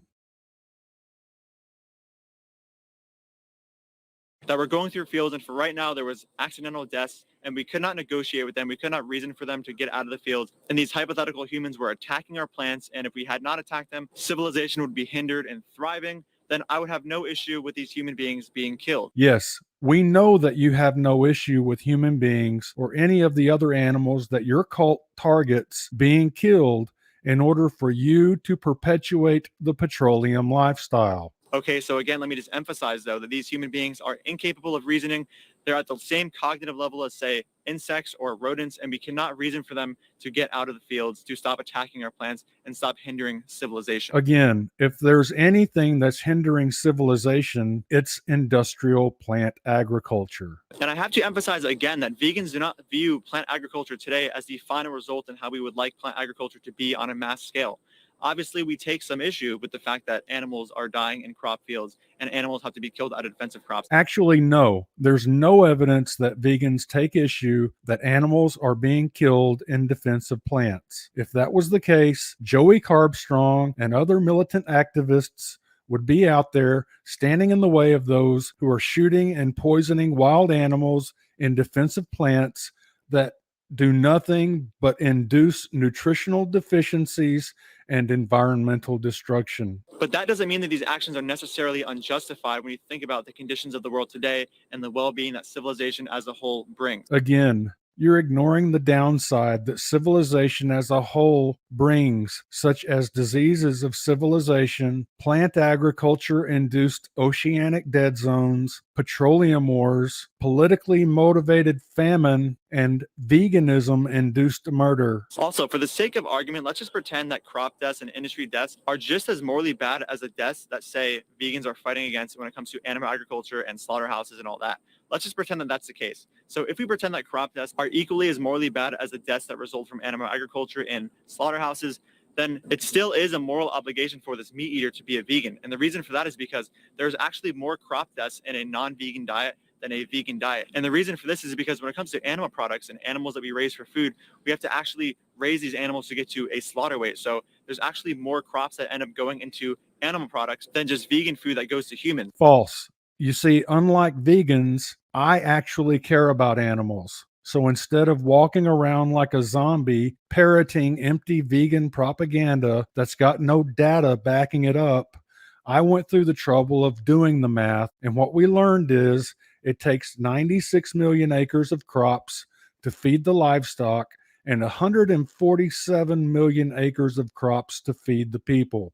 That were going through fields, and for right now there was accidental deaths, and we could not negotiate with them. We could not reason for them to get out of the fields. And these hypothetical humans were attacking our plants, and if we had not attacked them, civilization would be hindered and thriving. Then I would have no issue with these human beings being killed. Yes, we know that you have no issue with human beings or any of the other animals that your cult targets being killed in order for you to perpetuate the petroleum lifestyle. Okay, so again, let me just emphasize, though, that these human beings are incapable of reasoning. They're at the same cognitive level as, say, insects or rodents, and we cannot reason for them to get out of the fields, to stop attacking our plants, and stop hindering civilization. Again, if there's anything that's hindering civilization, it's industrial plant agriculture. And I have to emphasize again that vegans do not view plant agriculture today as the final result in how we would like plant agriculture to be on a mass scale. Obviously, we take some issue with the fact that animals are dying in crop fields and animals have to be killed out of defensive crops. Actually, no. There's no evidence that vegans take issue that animals are being killed in defense of plants. If that was the case, Joey Carbstrong and other militant activists would be out there standing in the way of those who are shooting and poisoning wild animals in defense of plants that do nothing but induce nutritional deficiencies and environmental destruction. But that doesn't mean that these actions are necessarily unjustified when you think about the conditions of the world today and the well-being that civilization as a whole brings. Again, you're ignoring the downside that civilization as a whole brings, such as diseases of civilization, plant agriculture-induced oceanic dead zones, petroleum wars, politically motivated famine, and veganism-induced murder. Also, for the sake of argument, let's just pretend that crop deaths and industry deaths are just as morally bad as the deaths that, say, vegans are fighting against when it comes to animal agriculture and slaughterhouses and all that. Let's just pretend that that's the case. So if we pretend that crop deaths are equally as morally bad as the deaths that result from animal agriculture and slaughterhouses, then it still is a moral obligation for this meat eater to be a vegan. And the reason for that is because there's actually more crop deaths in a non-vegan diet than a vegan diet. And the reason for this is because when it comes to animal products and animals that we raise for food, we have to actually raise these animals to get to a slaughter weight. So there's actually more crops that end up going into animal products than just vegan food that goes to humans. False. You see, unlike vegans, I actually care about animals. So instead of walking around like a zombie, parroting empty vegan propaganda that's got no data backing it up, I went through the trouble of doing the math. And what we learned is it takes 96 million acres of crops to feed the livestock and 147 million acres of crops to feed the people.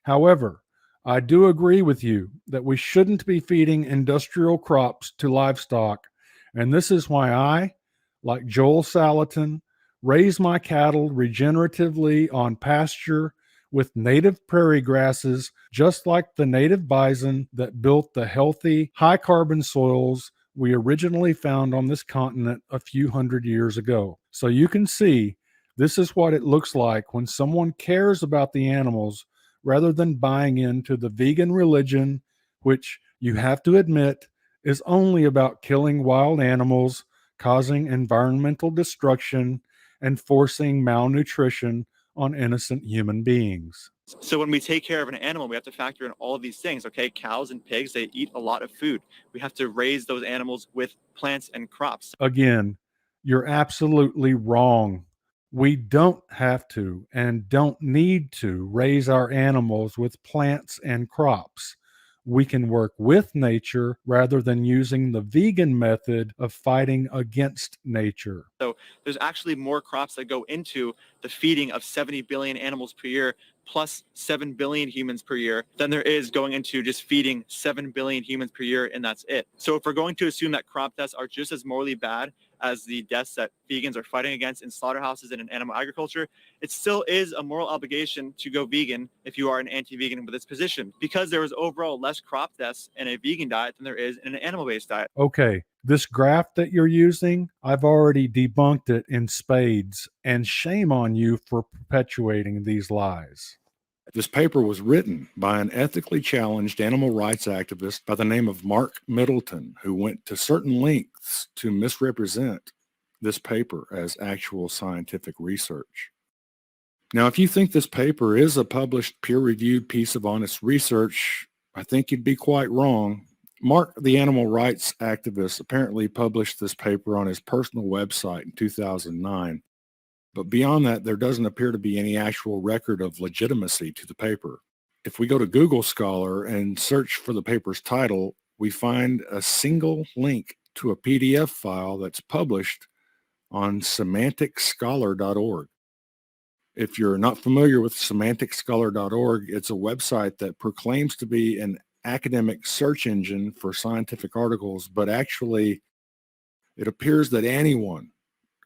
However, I do agree with you that we shouldn't be feeding industrial crops to livestock, and this is why I, like Joel Salatin, raise my cattle regeneratively on pasture with native prairie grasses, just like the native bison that built the healthy, high-carbon soils we originally found on this continent a few hundred years ago. So you can see, this is what it looks like when someone cares about the animals rather than buying into the vegan religion, which you have to admit is only about killing wild animals, causing environmental destruction, and forcing malnutrition on innocent human beings. So when we take care of an animal, we have to factor in all of these things, okay? Cows and pigs, they eat a lot of food. We have to raise those animals with plants and crops. Again, you're absolutely wrong. We don't have to and don't need to raise our animals with plants and crops. We can work with nature rather than using the vegan method of fighting against nature. So there's actually more crops that go into the feeding of 70 billion animals per year, plus 7 billion humans per year, than there is going into just feeding 7 billion humans per year, and that's it. So if we're going to assume that crop deaths are just as morally bad as the deaths that vegans are fighting against in slaughterhouses and in animal agriculture, it still is a moral obligation to go vegan if you are an anti-vegan with this position, because there is overall less crop deaths in a vegan diet than there is in an animal-based diet. Okay, this graph that you're using, I've already debunked it in spades, and shame on you for perpetuating these lies. This paper was written by an ethically challenged animal rights activist by the name of Mark Middleton, who went to certain lengths to misrepresent this paper as actual scientific research. Now, if you think this paper is a published, peer-reviewed piece of honest research, I think you'd be quite wrong. Mark, the animal rights activist, apparently published this paper on his personal website in 2009. But beyond that, there doesn't appear to be any actual record of legitimacy to the paper. If we go to Google Scholar and search for the paper's title, we find a single link to a PDF file that's published on semanticscholar.org. If you're not familiar with semanticscholar.org, it's a website that proclaims to be an academic search engine for scientific articles, but actually it appears that anyone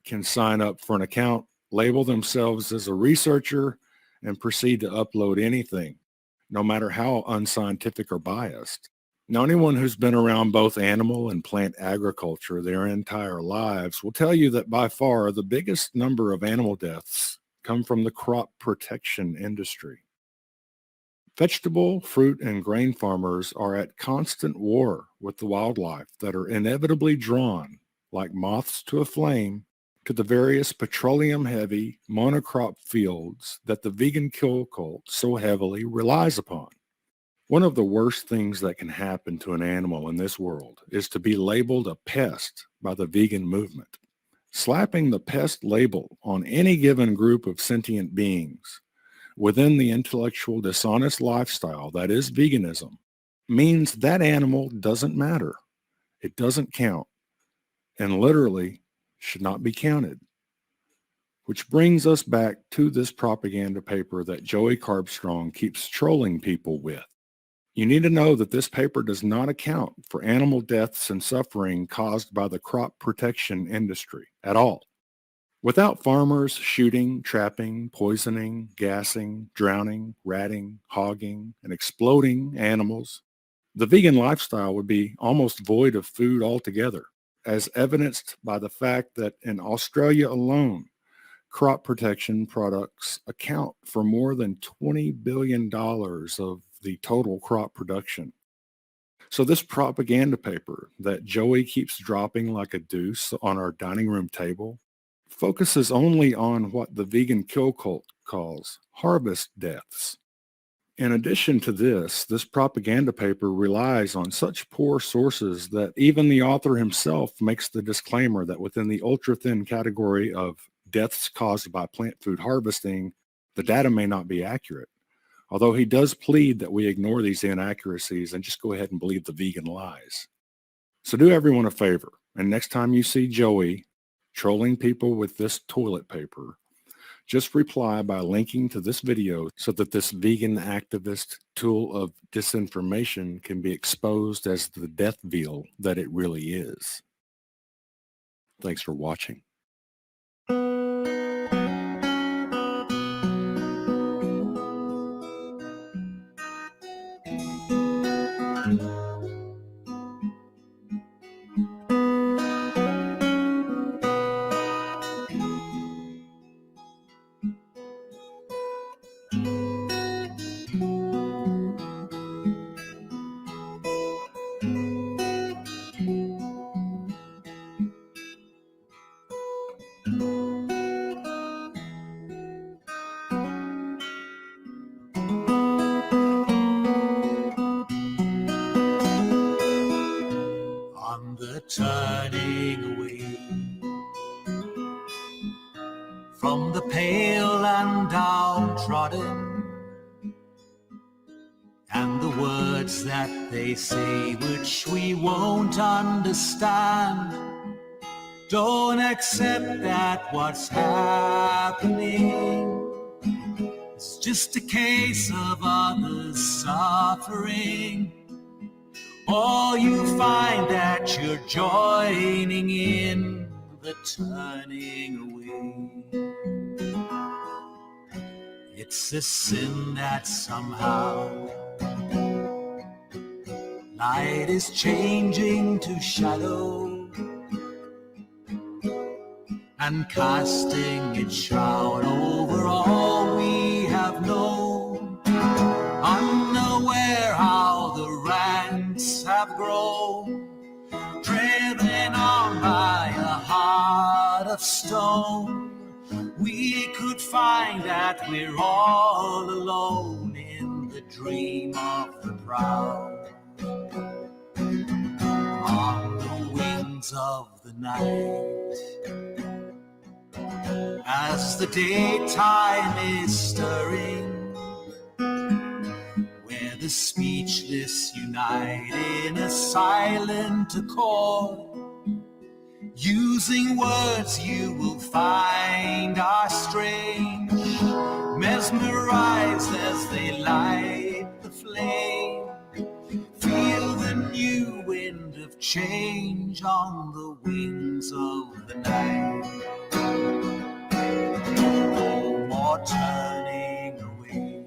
can sign up for an account, label themselves as a researcher, and proceed to upload anything, no matter how unscientific or biased. Now, anyone who's been around both animal and plant agriculture their entire lives will tell you that by far the biggest number of animal deaths come from the crop protection industry. Vegetable, fruit, and grain farmers are at constant war with the wildlife that are inevitably drawn, like moths to a flame, to the various petroleum-heavy monocrop fields that the vegan kill cult so heavily relies upon. One of the worst things that can happen to an animal in this world is to be labeled a pest by the vegan movement. Slapping the pest label on any given group of sentient beings within the intellectual dishonest lifestyle that is veganism means that animal doesn't matter. It doesn't count, and literally should not be counted. Which brings us back to this propaganda paper that Joey Carbstrong keeps trolling people with. You need to know that this paper does not account for animal deaths and suffering caused by the crop protection industry at all. Without farmers shooting, trapping, poisoning, gassing, drowning, ratting, hogging, and exploding animals, the vegan lifestyle would be almost void of food altogether, as evidenced by the fact that in Australia alone, crop protection products account for more than $20 billion of the total crop production. So this propaganda paper that Joey keeps dropping like a deuce on our dining room table focuses only on what the vegan kill cult calls harvest deaths. In addition to this propaganda paper relies on such poor sources that even the author himself makes the disclaimer that within the ultra-thin category of deaths caused by plant food harvesting, the data may not be accurate. Although he does plead that we ignore these inaccuracies and just go ahead and believe the vegan lies. So do everyone a favor, and next time you see Joey trolling people with this toilet paper, just reply by linking to this video so that this vegan activist tool of disinformation can be exposed as the death wheel that it really is. Thanks for watching. Turning away from the pale and downtrodden, and the words that they say which we won't understand. Don't accept that what's happening is just a case of others suffering, or you find that you're joining in the turning away. It's a sin that somehow light is changing to shadow and casting its shroud over all we have known, unaware how the ranks have grown, driven on by a heart of stone. We could find that we're all alone in the dream of the proud, on the wings of the night. As the daytime is stirring, where the speechless unite in a silent accord, using words you will find are strange, mesmerized as they light the flame. Feel the new wind of change on the wings of the night. No more turning away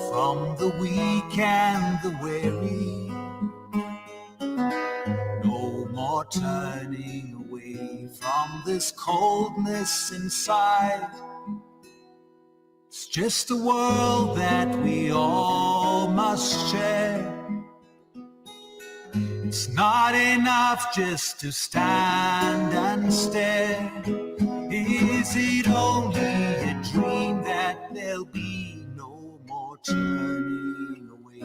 from the weak and the weary. No more turning away from this coldness inside. It's just a world that we all must share. It's not enough just to stand and stare. Is it only a dream that there'll be no more turning away?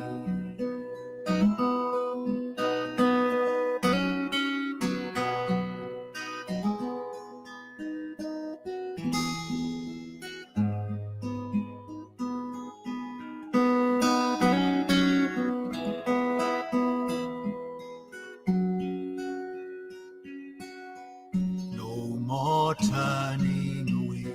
Turning away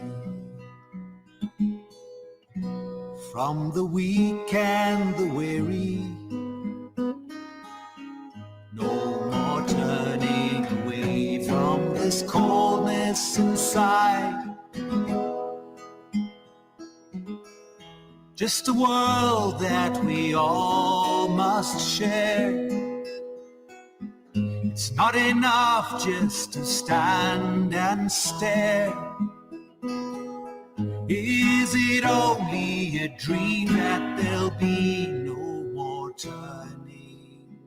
from the weak and the weary. No more turning away from this coldness inside. Just a world that we all must share. It's not enough just to stand and stare. Is it only a dream that there'll be no more turning?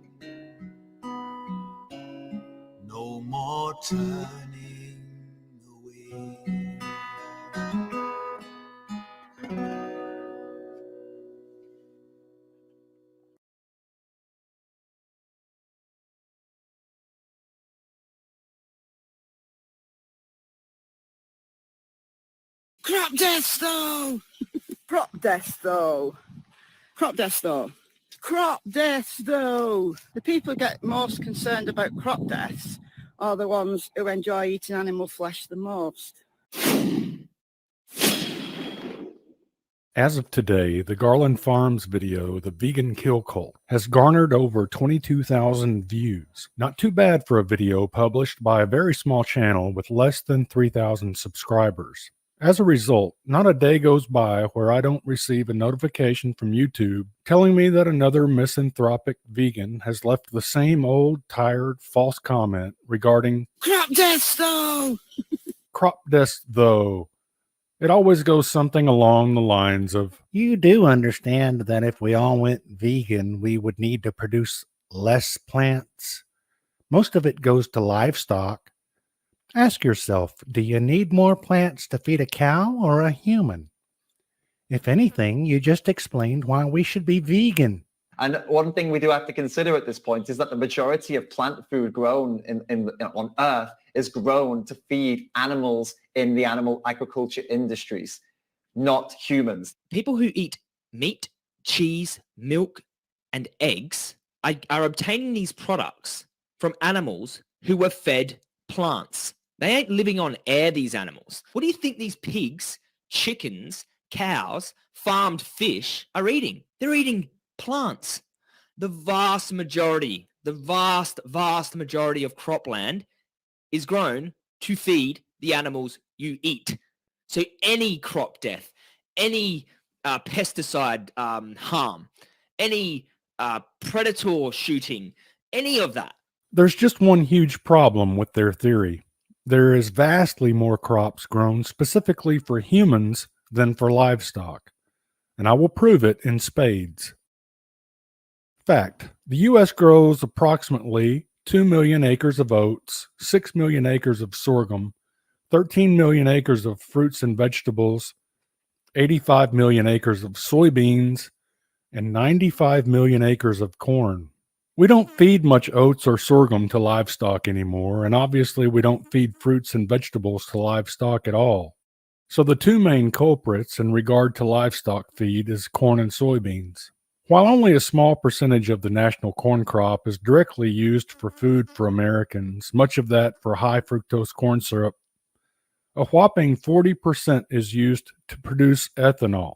No more turning away. Crop deaths though! Crop deaths though! Crop deaths though! Crop deaths though! The people who get most concerned about crop deaths are the ones who enjoy eating animal flesh the most. As of today, the Garland Farms video, The Vegan Kill Cult, has garnered over 22,000 views. Not too bad for a video published by a very small channel with less than 3,000 subscribers. As a result, not a day goes by where I don't receive a notification from YouTube telling me that another misanthropic vegan has left the same old, tired, false comment regarding crop deaths though! Crop deaths though. It always goes something along the lines of, you do understand that if we all went vegan, we would need to produce less plants. Most of it goes to livestock. Ask yourself, do you need more plants to feed a cow or a human? If anything, you just explained why we should be vegan. And one thing we do have to consider at this point is that the majority of plant food grown on Earth is grown to feed animals in the animal agriculture industries, not humans. People who eat meat, cheese, milk, and eggs are obtaining these products from animals who were fed plants. They ain't living on air, these animals. What do you think these pigs, chickens, cows, farmed fish are eating? They're eating plants. The vast majority of cropland is grown to feed the animals you eat. So any crop death, any pesticide harm, any predator shooting, any of that. There's just one huge problem with their theory. There is vastly more crops grown specifically for humans than for livestock, and I will prove it in spades. Fact, the U.S. grows approximately 2 million acres of oats, 6 million acres of sorghum, 13 million acres of fruits and vegetables, 85 million acres of soybeans, and 95 million acres of corn. We don't feed much oats or sorghum to livestock anymore, and obviously we don't feed fruits and vegetables to livestock at all. So the two main culprits in regard to livestock feed is corn and soybeans. While only a small percentage of the national corn crop is directly used for food for Americans, much of that for high fructose corn syrup, a whopping 40% is used to produce ethanol.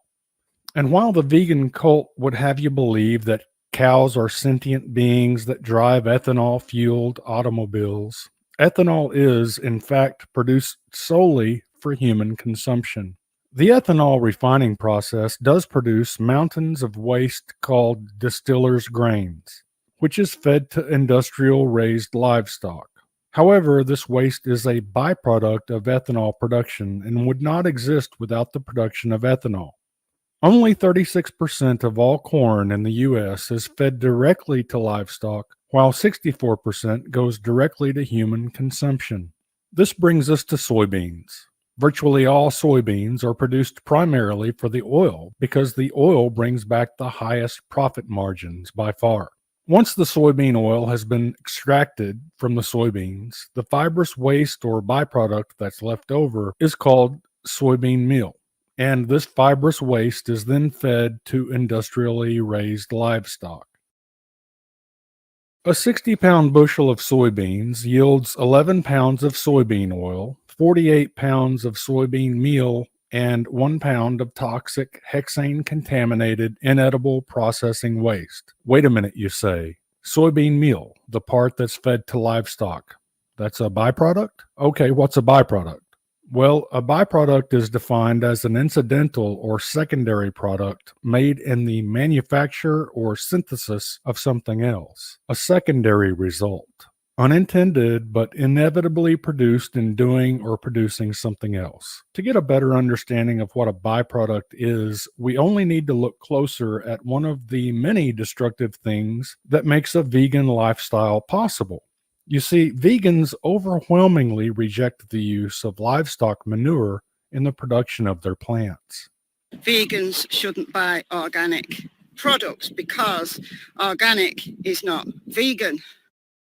And while the vegan cult would have you believe that cows are sentient beings that drive ethanol-fueled automobiles, ethanol is, in fact, produced solely for human consumption. The ethanol refining process does produce mountains of waste called distillers' grains, which is fed to industrial-raised livestock. However, this waste is a byproduct of ethanol production and would not exist without the production of ethanol. Only 36% of all corn in the U.S. is fed directly to livestock, while 64% goes directly to human consumption. This brings us to soybeans. Virtually all soybeans are produced primarily for the oil because the oil brings back the highest profit margins by far. Once the soybean oil has been extracted from the soybeans, the fibrous waste or byproduct that's left over is called soybean meal. And this fibrous waste is then fed to industrially raised livestock. A 60-pound bushel of soybeans yields 11 pounds of soybean oil, 48 pounds of soybean meal, and 1 pound of toxic hexane-contaminated inedible processing waste. Wait a minute, you say. Soybean meal, the part that's fed to livestock, that's a byproduct? Okay, what's a byproduct? Well, a byproduct is defined as an incidental or secondary product made in the manufacture or synthesis of something else. A secondary result. Unintended but inevitably produced in doing or producing something else. To get a better understanding of what a byproduct is, we only need to look closer at one of the many destructive things that makes a vegan lifestyle possible. You see, vegans overwhelmingly reject the use of livestock manure in the production of their plants. Vegans shouldn't buy organic products because organic is not vegan.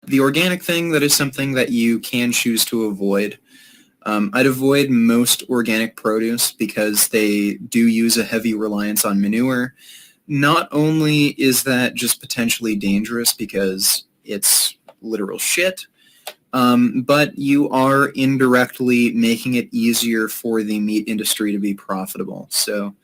The organic thing, that is something that you can choose to avoid. I'd avoid most organic produce because they do use a heavy reliance on manure. Not only is that just potentially dangerous because it's literal shit, but you are indirectly making it easier for the meat industry to be profitable. So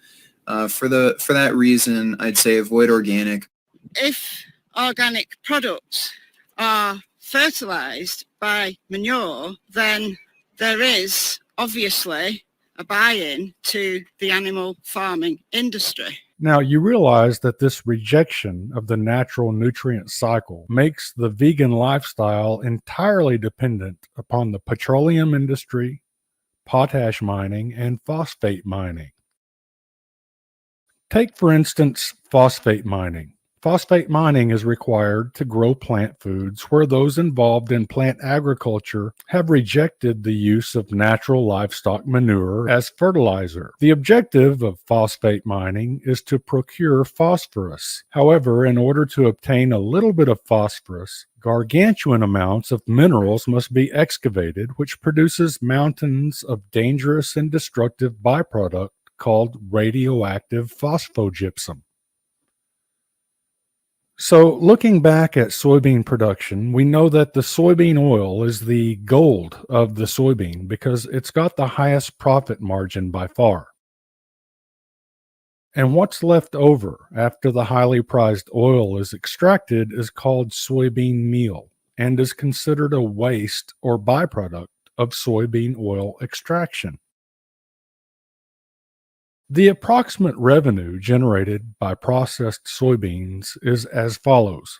for that reason, I'd say avoid organic. If organic products are fertilized by manure, then there is obviously a buy-in to the animal farming industry. Now, you realize that this rejection of the natural nutrient cycle makes the vegan lifestyle entirely dependent upon the petroleum industry, potash mining, and phosphate mining. Take, for instance, phosphate mining. phosphate mining is required to grow plant foods where those involved in plant agriculture have rejected the use of natural livestock manure as fertilizer. The objective of phosphate mining is to procure phosphorus. However, in order to obtain a little bit of phosphorus, gargantuan amounts of minerals must be excavated, which produces mountains of dangerous and destructive byproduct called radioactive phosphogypsum. So, looking back at soybean production, we know that the soybean oil is the gold of the soybean because it's got the highest profit margin by far. And what's left over after the highly prized oil is extracted is called soybean meal and is considered a waste or byproduct of soybean oil extraction. The approximate revenue generated by processed soybeans is as follows: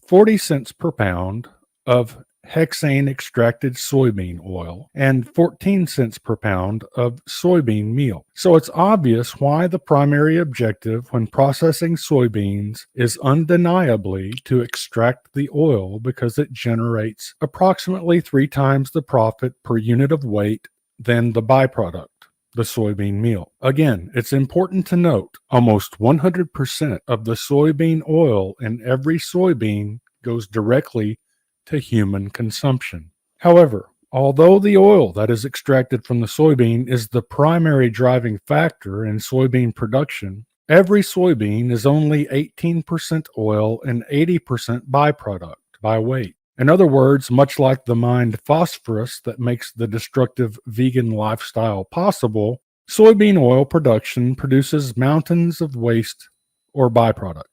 40 cents per pound of hexane extracted soybean oil and 14 cents per pound of soybean meal. So it's obvious why the primary objective when processing soybeans is undeniably to extract the oil, because it generates approximately 3 times the profit per unit of weight than the byproduct, the soybean meal. Again, it's important to note almost 100% of the soybean oil in every soybean goes directly to human consumption. However, although the oil that is extracted from the soybean is the primary driving factor in soybean production, every soybean is only 18% oil and 80% byproduct by weight. In other words, much like the mined phosphorus that makes the destructive vegan lifestyle possible, soybean oil production produces mountains of waste or byproduct.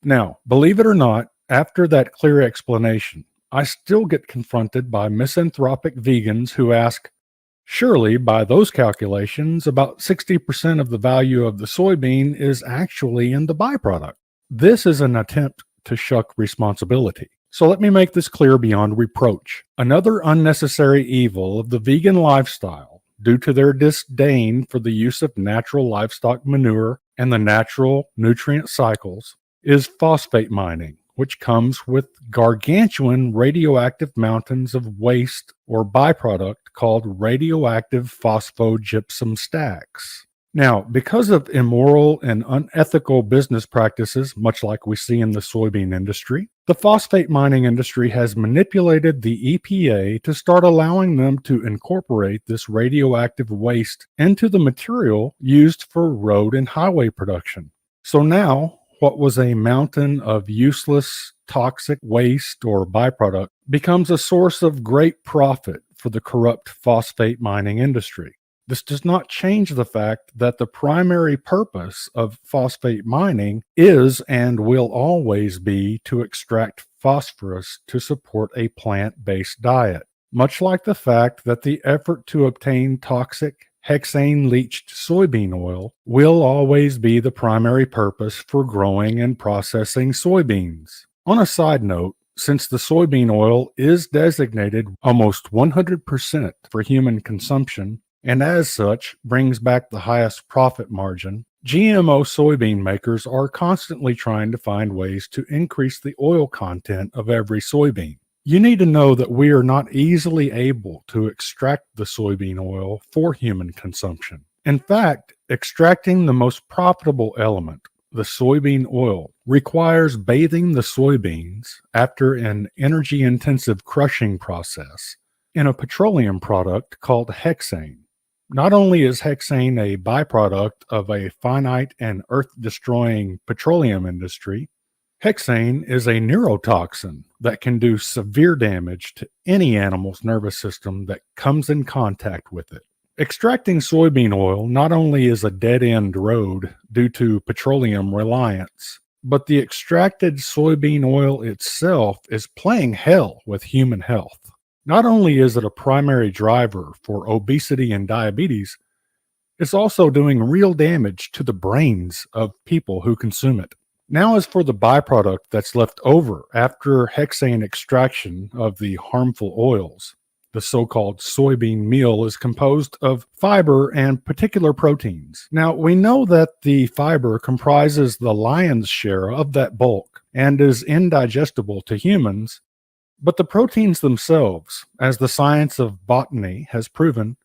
Now, believe it or not, after that clear explanation, I still get confronted by misanthropic vegans who ask, surely by those calculations, about 60% of the value of the soybean is actually in the byproduct. This is an attempt to shuck responsibility. So let me make this clear beyond reproach. Another unnecessary evil of the vegan lifestyle, due to their disdain for the use of natural livestock manure and the natural nutrient cycles, is phosphate mining, which comes with gargantuan radioactive mountains of waste or byproduct called radioactive phosphogypsum stacks. Now, because of immoral and unethical business practices, much like we see in the soybean industry, the phosphate mining industry has manipulated the EPA to start allowing them to incorporate this radioactive waste into the material used for road and highway production. So now, what was a mountain of useless, toxic waste or byproduct becomes a source of great profit for the corrupt phosphate mining industry. This does not change the fact that the primary purpose of phosphate mining is and will always be to extract phosphorus to support a plant-based diet, much like the fact that the effort to obtain toxic hexane-leached soybean oil will always be the primary purpose for growing and processing soybeans. On a side note, since the soybean oil is designated almost 100% for human consumption, and as such brings back the highest profit margin, GMO soybean makers are constantly trying to find ways to increase the oil content of every soybean. You need to know that we are not easily able to extract the soybean oil for human consumption. In fact, extracting the most profitable element, the soybean oil, requires bathing the soybeans after an energy-intensive crushing process in a petroleum product called hexane. Not only is hexane a byproduct of a finite and earth-destroying petroleum industry, hexane is a neurotoxin that can do severe damage to any animal's nervous system that comes in contact with it. Extracting soybean oil not only is a dead-end road due to petroleum reliance, but the extracted soybean oil itself is playing hell with human health. Not only is it a primary driver for obesity and diabetes, it's also doing real damage to the brains of people who consume it. Now, as for the byproduct that's left over after hexane extraction of the harmful oils, The so-called soybean meal is composed of fiber and particular proteins. Now, we know that the fiber comprises the lion's share of that bulk and is indigestible to humans, but the proteins themselves, as the science of botany has proven,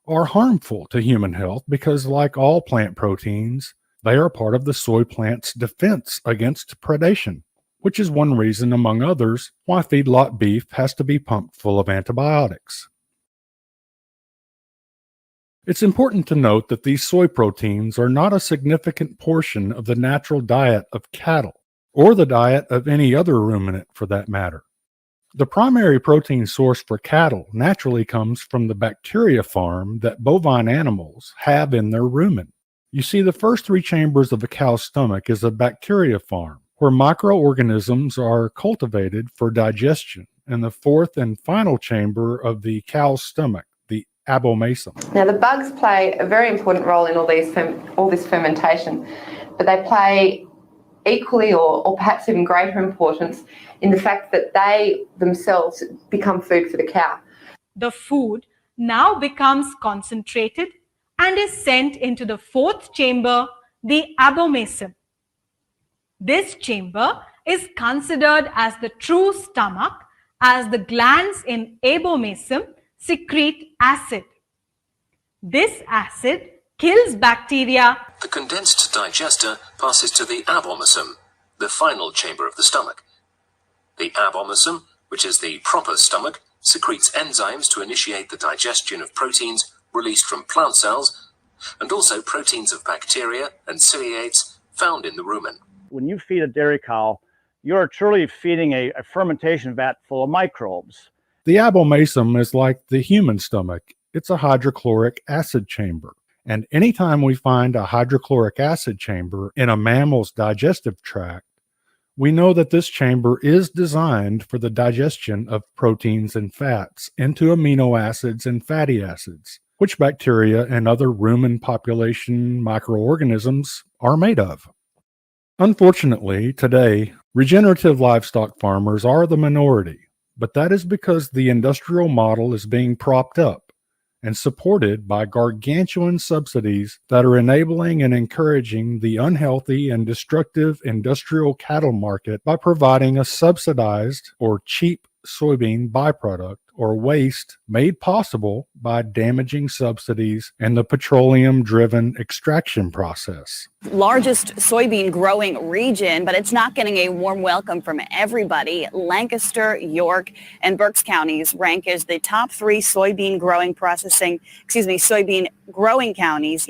are harmful to human health because, like all plant proteins, they are part of the soy plant's defense against predation, which is one reason, among others, why feedlot beef has to be pumped full of antibiotics. It's important to note that these soy proteins are not a significant portion of the natural diet of cattle, or the diet of any other ruminant for that matter. The primary protein source for cattle naturally comes from the bacteria farm that bovine animals have in their rumen. You see, the first 3 chambers of a cow's stomach is a bacteria farm, where microorganisms are cultivated for digestion, and the 4th and final chamber of the cow's stomach, the abomasum. Now, the bugs play a very important role in all this fermentation, but they play equally or perhaps even greater importance in the fact that they themselves become food for the cow. The food now becomes concentrated and is sent into the 4th chamber, the abomasum. This chamber is considered as the true stomach, as the glands in abomasum secrete acid. This acid kills bacteria. The condensed digester passes to the abomasum, the final chamber of the stomach. The abomasum, which is the proper stomach, secretes enzymes to initiate the digestion of proteins released from plant cells, and also proteins of bacteria and ciliates found in the rumen. When you feed a dairy cow, you're truly feeding a fermentation vat full of microbes. The abomasum is like the human stomach. It's a hydrochloric acid chamber. And anytime we find a hydrochloric acid chamber in a mammal's digestive tract, we know that this chamber is designed for the digestion of proteins and fats into amino acids and fatty acids, which bacteria and other rumen population microorganisms are made of. Unfortunately, today, regenerative livestock farmers are the minority, but that is because the industrial model is being propped up and supported by gargantuan subsidies that are enabling and encouraging the unhealthy and destructive industrial cattle market by providing a subsidized or cheap soybean byproduct or waste made possible by damaging subsidies and the petroleum-driven extraction process. Largest soybean growing region, but it's not getting a warm welcome from everybody. Lancaster, York, and Berks counties rank as the top 3 soybean growing counties,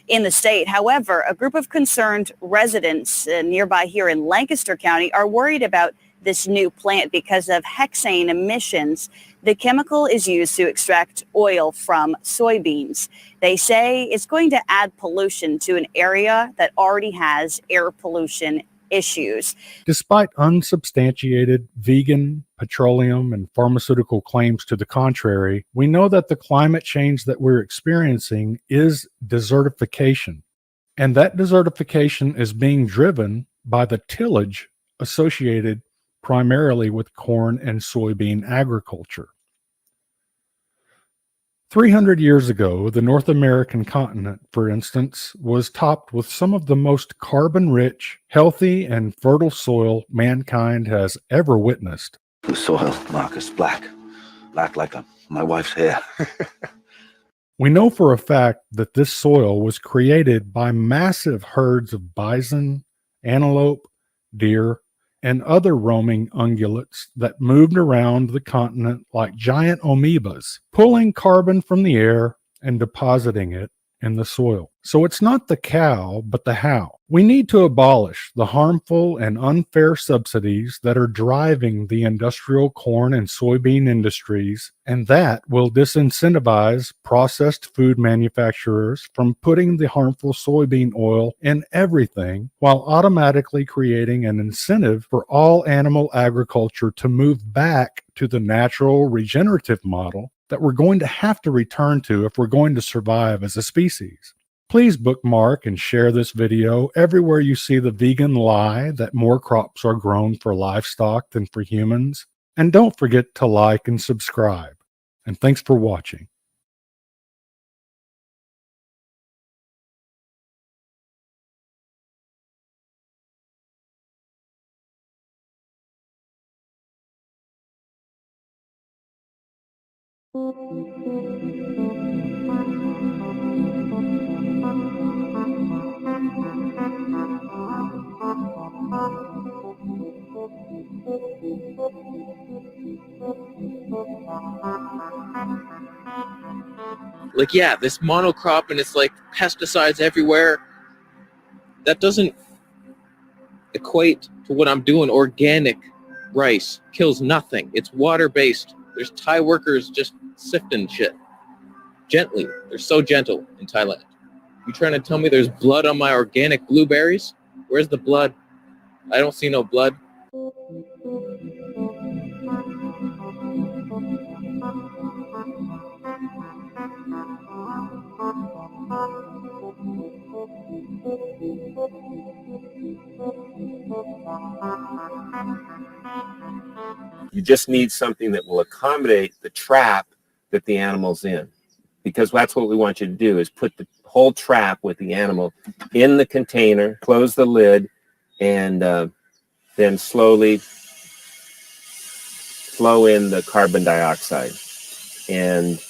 in the state. However, a group of concerned residents nearby here in Lancaster County are worried about this new plant because of hexane emissions. The chemical is used to extract oil from soybeans. They say it's going to add pollution to an area that already has air pollution issues. Despite unsubstantiated vegan, petroleum, and pharmaceutical claims to the contrary, we know that the climate change that we're experiencing is desertification. And that desertification is being driven by the tillage associated primarily with corn and soybean agriculture. 300 years ago, the North American continent, for instance, was topped with some of the most carbon-rich, healthy, and fertile soil mankind has ever witnessed. The soil, Marcus, black like my wife's hair. We know for a fact that this soil was created by massive herds of bison, antelope, deer, and other roaming ungulates that moved around the continent like giant amoebas, pulling carbon from the air and depositing it in the soil. So it's not the cow, but the how. We need to abolish the harmful and unfair subsidies that are driving the industrial corn and soybean industries, and that will disincentivize processed food manufacturers from putting the harmful soybean oil in everything, while automatically creating an incentive for all animal agriculture to move back to the natural regenerative model that we're going to have to return to if we're going to survive as a species. Please bookmark and share this video everywhere you see the vegan lie that more crops are grown for livestock than for humans. And don't forget to like and subscribe. And thanks for watching. Like, yeah, this monocrop and it's like pesticides everywhere. That doesn't equate to what I'm doing. Organic rice kills nothing. It's water-based. There's Thai workers just sifting shit. Gently. They're so gentle in Thailand. You trying to tell me there's blood on my organic blueberries? Where's the blood? I don't see no blood. You just need something that will accommodate the trap that the animal's in, because that's what we want you to do, is put the whole trap with the animal in the container, close the lid, and then slowly flow in the carbon dioxide. And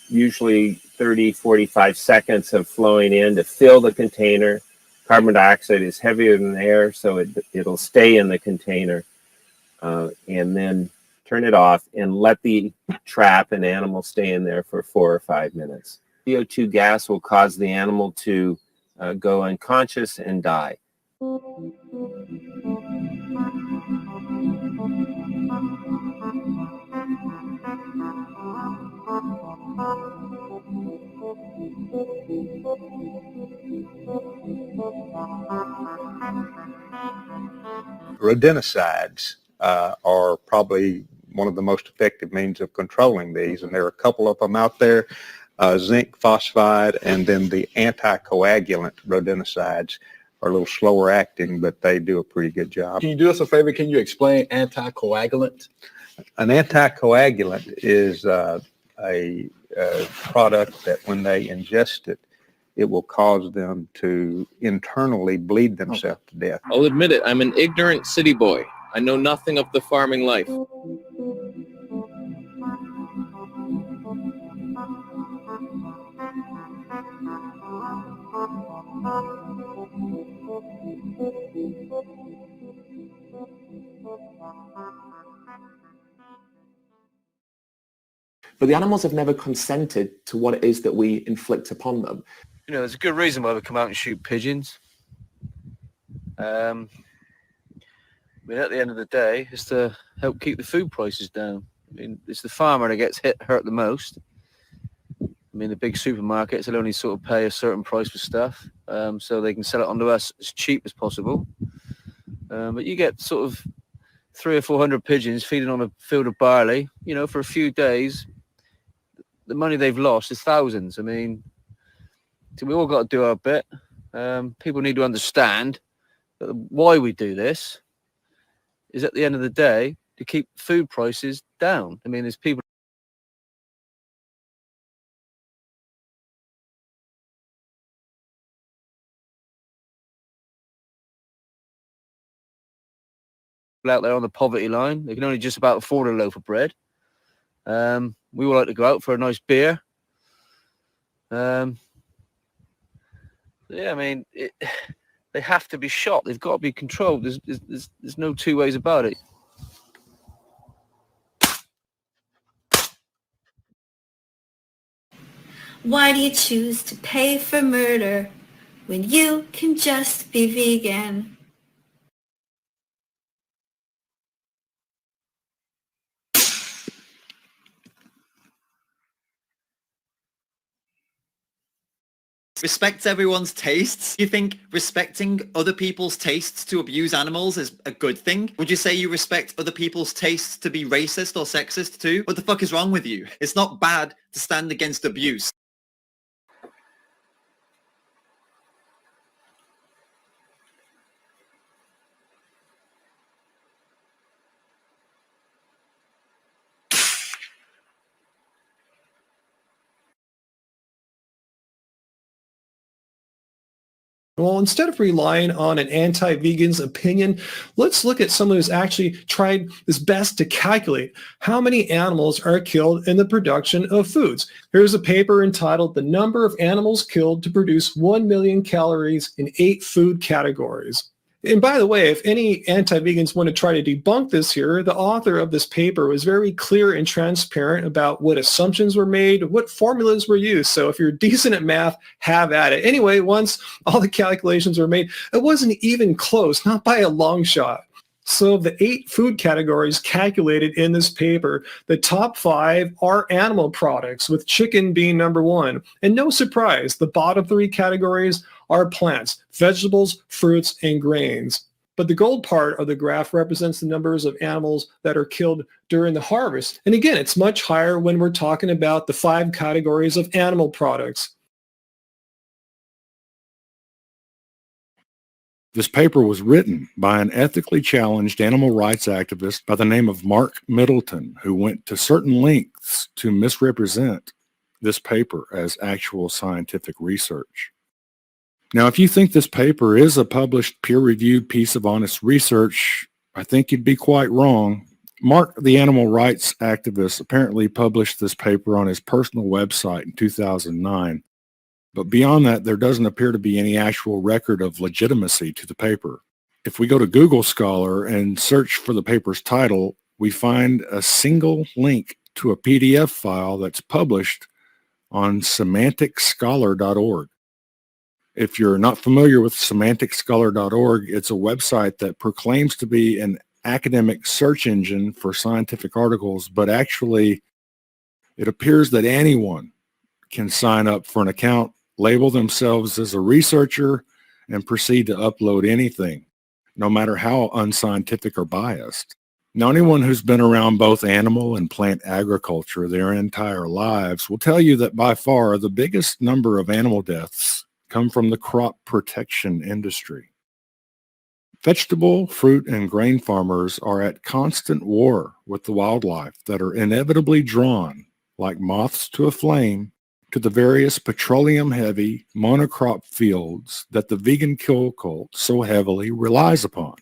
usually 30, 45 seconds of flowing in to fill the container. Carbon dioxide is heavier than air, so it'll stay in the container. And then turn it off and let the trap and animal stay in there for 4 or 5 minutes. CO2 gas will cause the animal to go unconscious and die. Rodenticides are probably one of the most effective means of controlling these, and there are a couple of them out there, zinc phosphide, and then the anticoagulant rodenticides are a little slower acting, but they do a pretty good job. Can you do us a favor? Can you explain anticoagulant? An anticoagulant is a product that when they ingest it, it will cause them to internally bleed themselves to death. I'll admit it, I'm an ignorant city boy. I know nothing of the farming life. But the animals have never consented to what it is that we inflict upon them. You know, there's a good reason why we come out and shoot pigeons. I mean, at the end of the day, it's to help keep the food prices down. I mean, it's the farmer that gets hurt the most. I mean, the big supermarkets will only sort of pay a certain price for stuff, so they can sell it onto us as cheap as possible. But you get sort of 300 or 400 pigeons feeding on a field of barley, you know, for a few days. The money they've lost is thousands. I mean, so we all got to do our bit. People need to understand that why we do this is, at the end of the day, to keep food prices down. I mean, there's people out there on the poverty line. They can only just about afford a loaf of bread. We all like to go out for a nice beer. Yeah, I mean, they have to be shot. They've got to be controlled. There's no two ways about it. Why do you choose to pay for murder when you can just be vegan? Respect everyone's tastes. You think respecting other people's tastes to abuse animals is a good thing? Would you say you respect other people's tastes to be racist or sexist too? What the fuck is wrong with you? It's not bad to stand against abuse. Well, instead of relying on an anti-vegan's opinion, let's look at someone who's actually tried his best to calculate how many animals are killed in the production of foods. Here's a paper entitled "The Number of Animals Killed to Produce 1 Million Calories in 8 Food Categories." And by the way, if any anti-vegans want to try to debunk this here, the author of this paper was very clear and transparent about what assumptions were made, what formulas were used. So if you're decent at math, have at it. Anyway, once all the calculations were made, it wasn't even close, not by a long shot. So of the 8 food categories calculated in this paper, the top 5 are animal products, with chicken being number 1. And no surprise, the bottom 3 categories are plants, vegetables, fruits, and grains. But the gold part of the graph represents the numbers of animals that are killed during the harvest. And again, it's much higher when we're talking about the 5 categories of animal products. This paper was written by an ethically challenged animal rights activist by the name of Mark Middleton, who went to certain lengths to misrepresent this paper as actual scientific research. Now, if you think this paper is a published, peer-reviewed piece of honest research, I think you'd be quite wrong. Mark, the animal rights activist, apparently published this paper on his personal website in 2009. But beyond that, there doesn't appear to be any actual record of legitimacy to the paper. If we go to Google Scholar and search for the paper's title, we find a single link to a PDF file that's published on semanticscholar.org. If you're not familiar with semanticscholar.org, it's a website that proclaims to be an academic search engine for scientific articles, but actually it appears that anyone can sign up for an account, label themselves as a researcher, and proceed to upload anything, no matter how unscientific or biased. Now, anyone who's been around both animal and plant agriculture their entire lives will tell you that by far the biggest number of animal deaths come from the crop protection industry. Vegetable, fruit, and grain farmers are at constant war with the wildlife that are inevitably drawn, like moths to a flame, to the various petroleum-heavy monocrop fields that the vegan kill cult so heavily relies upon.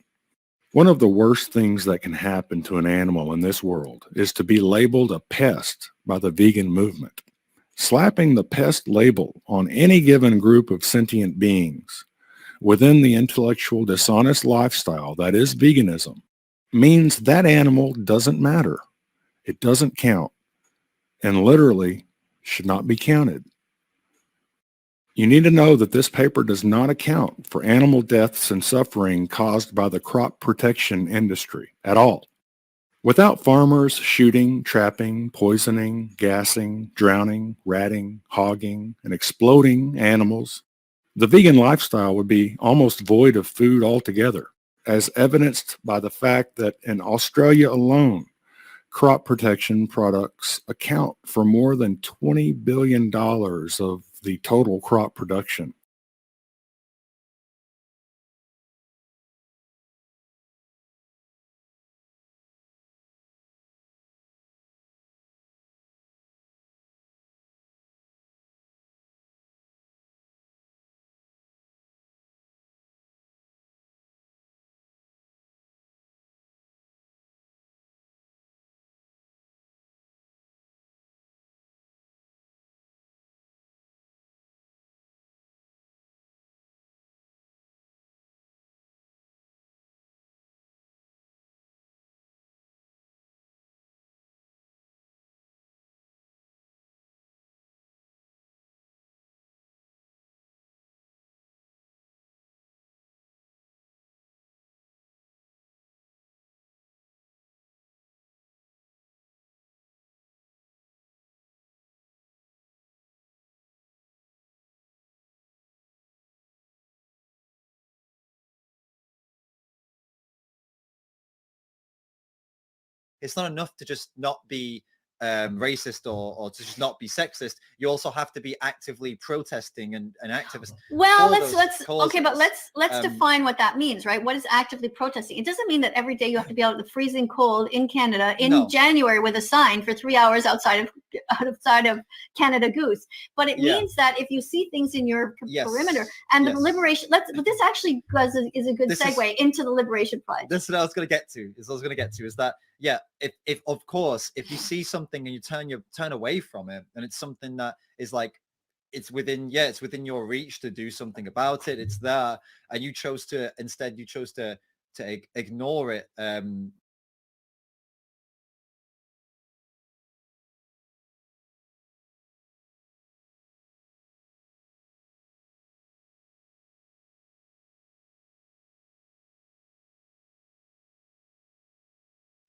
One of the worst things that can happen to an animal in this world is to be labeled a pest by the vegan movement. Slapping the pest label on any given group of sentient beings within the intellectual dishonest lifestyle that is veganism means that animal doesn't matter. It doesn't count, and literally should not be counted. You need to know that this paper does not account for animal deaths and suffering caused by the crop protection industry at all. Without farmers shooting, trapping, poisoning, gassing, drowning, ratting, hogging, and exploding animals, the vegan lifestyle would be almost void of food altogether, as evidenced by the fact that in Australia alone, crop protection products account for more than $20 billion of the total crop production. It's not enough to just not be racist or to just not be sexist, you also have to be actively protesting and activist. Well, for let's those okay, but causes. let's define what that means, right? What is actively protesting? It doesn't mean that every day you have to be out in the freezing cold in Canada in No. January with a sign for 3 hours outside of Canada Goose. But it Yeah. means that if you see things in your Yes. perimeter and the Yes. liberation, this actually is a good This is- segue into the Liberation Pledge. This is what I was going to get to. Is that if of course if you see something and you turn away from it, and it's something that is like it's within your reach to do something about it, it's there, and you chose to ignore it.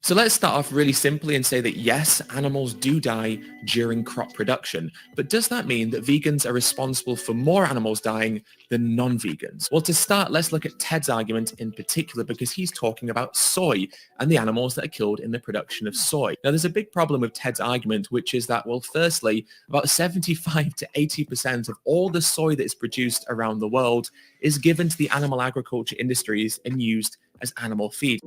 So let's start off really simply and say that yes, animals do die during crop production, but does that mean that vegans are responsible for more animals dying than non-vegans? Well, to start, let's look at Ted's argument in particular, because he's talking about soy and the animals that are killed in the production of soy. Now, there's a big problem with Ted's argument, which is that, well, firstly, about 75 to 80% of all the soy that is produced around the world is given to the animal agriculture industries and used as animal feed.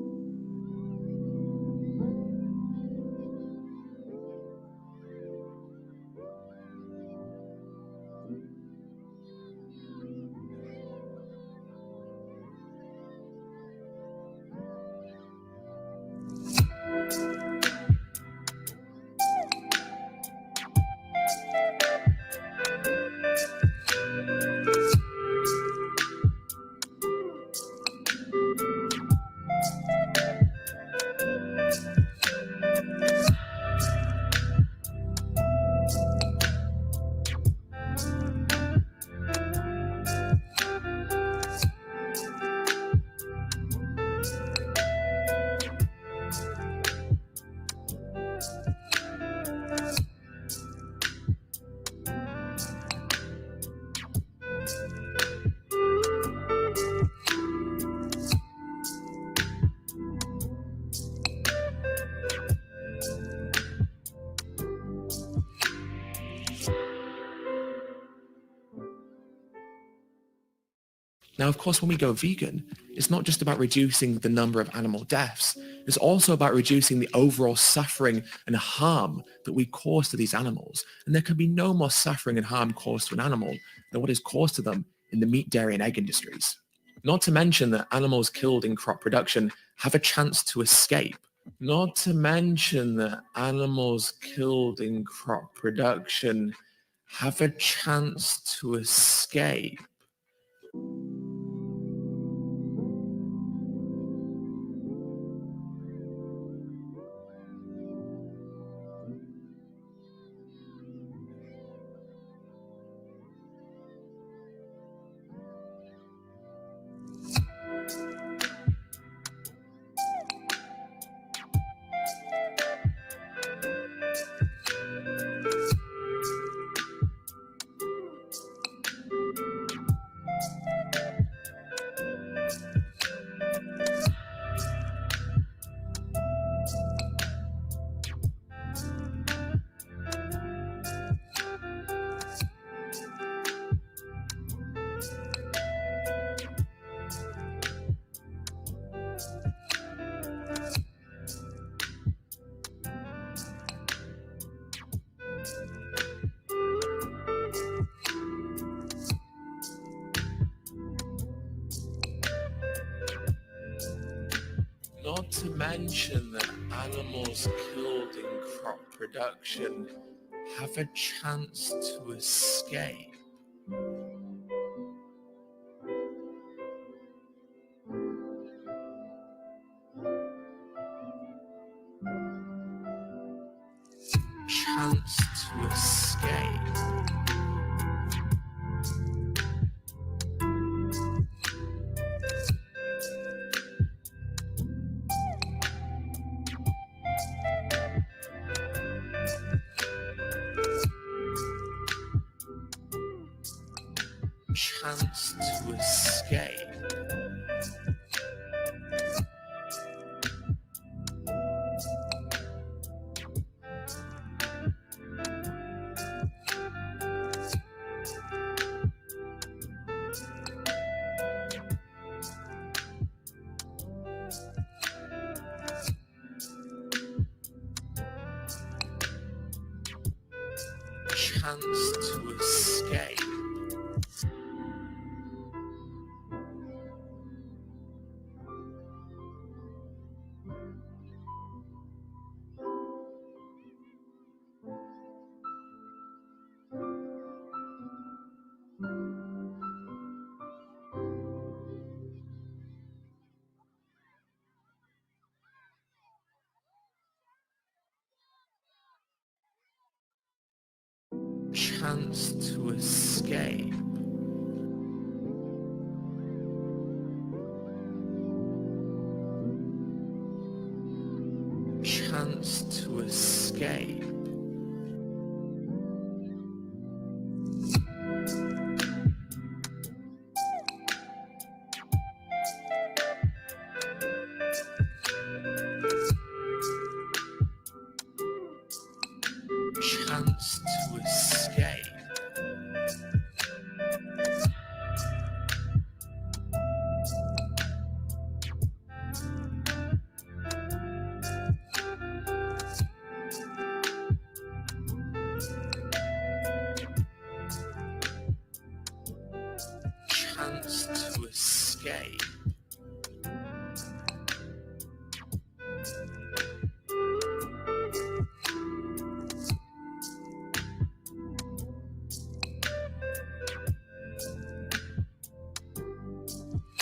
Now, of course, when we go vegan, it's not just about reducing the number of animal deaths. It's also about reducing the overall suffering and harm that we cause to these animals. And there can be no more suffering and harm caused to an animal than what is caused to them in the meat, dairy, and egg industries. Not to mention that animals killed in crop production have a chance to escape. Not to mention that animals killed in crop production have a chance to escape. Not to mention that animals killed in crop production have a chance to escape. Chance to escape. Chance to escape. chance to escape. Chance to escape. Chance to escape. Chance to escape. Chance to escape. Chance to escape.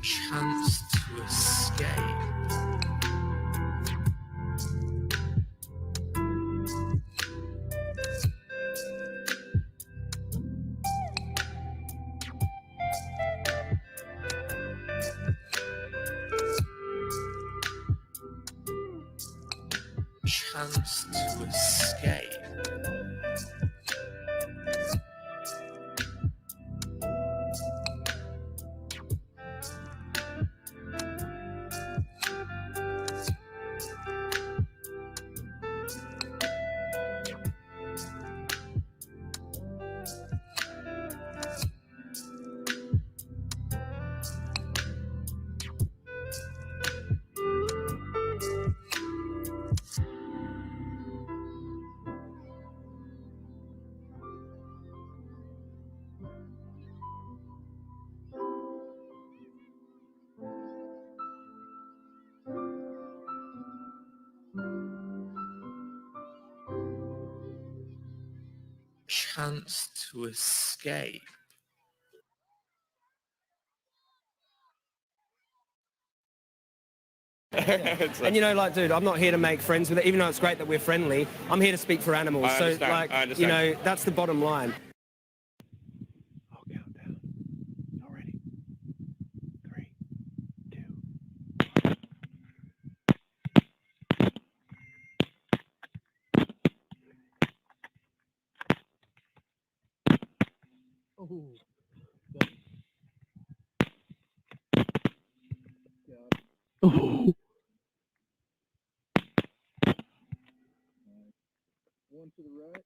Chance to escape. Chance to escape. Chance to escape. And you know, like, dude, I'm not here to make friends with it, even though it's great that we're friendly. I'm here to speak for animals. I So, understand, like, I understand. you know, that's the bottom line. One to the right.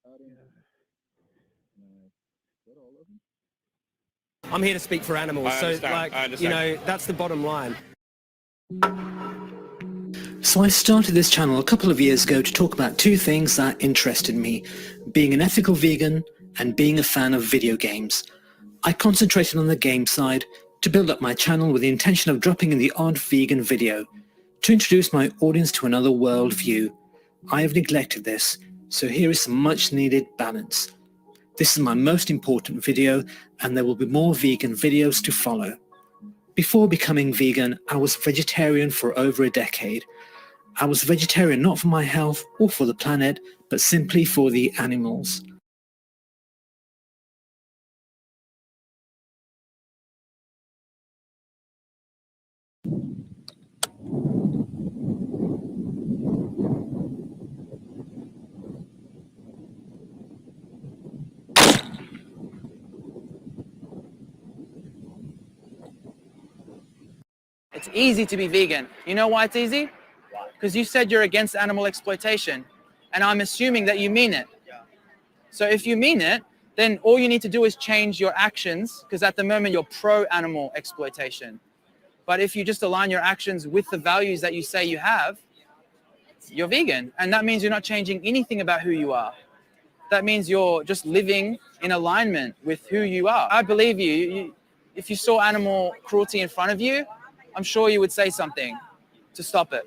Out in. Nice. Is that all of them? I'm here to speak for animals. I So, understand, like, I you understand. know, that's the bottom line. So I started this channel a couple of years ago to talk about two things that interested me, being an ethical vegan and being a fan of video games. I concentrated on the game side to build up my channel with the intention of dropping in the odd vegan video to introduce my audience to another worldview. I have neglected this, so here is some much needed balance. This is my most important video, and there will be more vegan videos to follow. Before becoming vegan, I was vegetarian for over a decade. I was vegetarian not for my health or for the planet, but simply for the animals. It's easy to be vegan. You know why it's easy? Because you said you're against animal exploitation, and I'm assuming that you mean it. So if you mean it, then all you need to do is change your actions, because at the moment you're pro-animal exploitation. But if you just align your actions with the values that you say you have, you're vegan. And that means you're not changing anything about who you are. That means you're just living in alignment with who you are. I believe you. If you saw animal cruelty in front of you, I'm sure you would say something to stop it.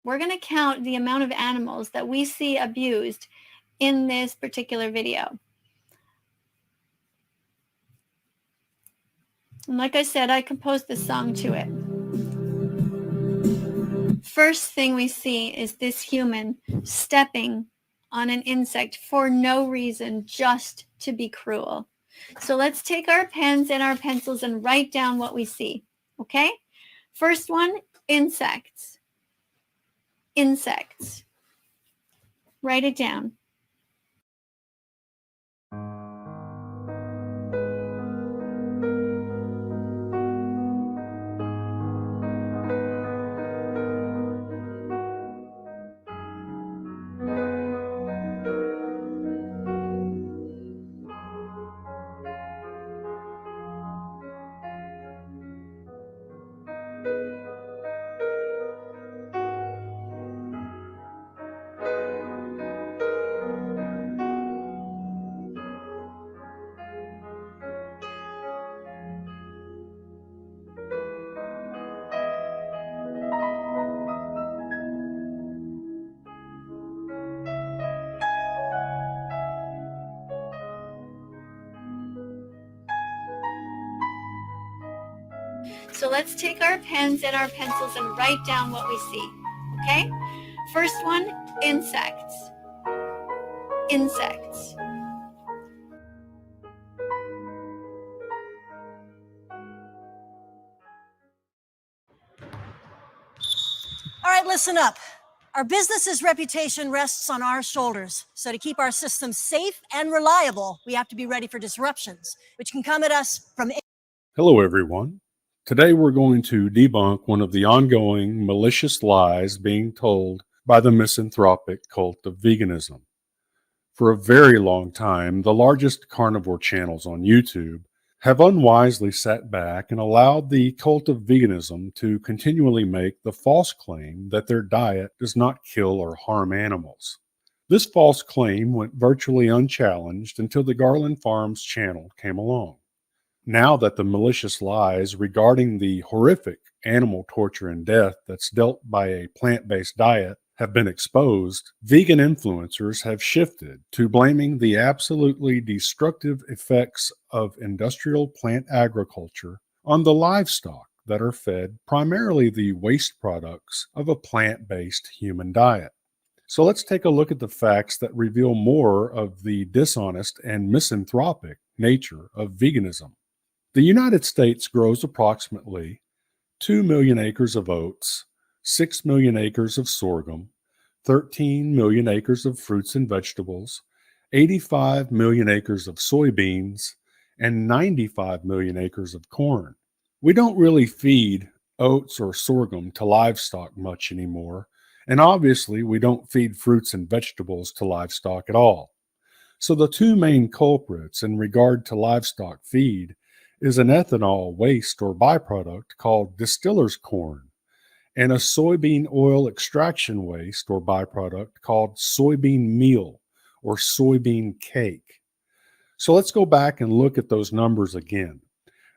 We're going to count the amount of animals that we see abused in this particular video. And like I said, I composed this song to it. First thing we see is this human stepping on an insect for no reason, just to be cruel. So let's take our pens and our pencils and write down what we see, okay? First one, insects. Insects. Write it down. So let's take our pens and our pencils and write down what we see, okay? First one, insects. Insects. All right, listen up. Our business's reputation rests on our shoulders. So to keep our system safe and reliable, we have to be ready for disruptions, which can come at us from... Hello, everyone. Today we're going to debunk one of the ongoing malicious lies being told by the misanthropic cult of veganism. For a very long time, the largest carnivore channels on YouTube have unwisely sat back and allowed the cult of veganism to continually make the false claim that their diet does not kill or harm animals. This false claim went virtually unchallenged until the Garland Farms channel came along. Now that the malicious lies regarding the horrific animal torture and death that's dealt by a plant-based diet have been exposed, vegan influencers have shifted to blaming the absolutely destructive effects of industrial plant agriculture on the livestock that are fed primarily the waste products of a plant-based human diet. So let's take a look at the facts that reveal more of the dishonest and misanthropic nature of veganism. The United States grows approximately 2 million acres of oats, 6 million acres of sorghum, 13 million acres of fruits and vegetables, 85 million acres of soybeans, and 95 million acres of corn. We don't really feed oats or sorghum to livestock much anymore, and obviously we don't feed fruits and vegetables to livestock at all. So the two main culprits in regard to livestock feed is an ethanol waste or byproduct called distiller's corn, and a soybean oil extraction waste or byproduct called soybean meal or soybean cake. So let's go back and look at those numbers again.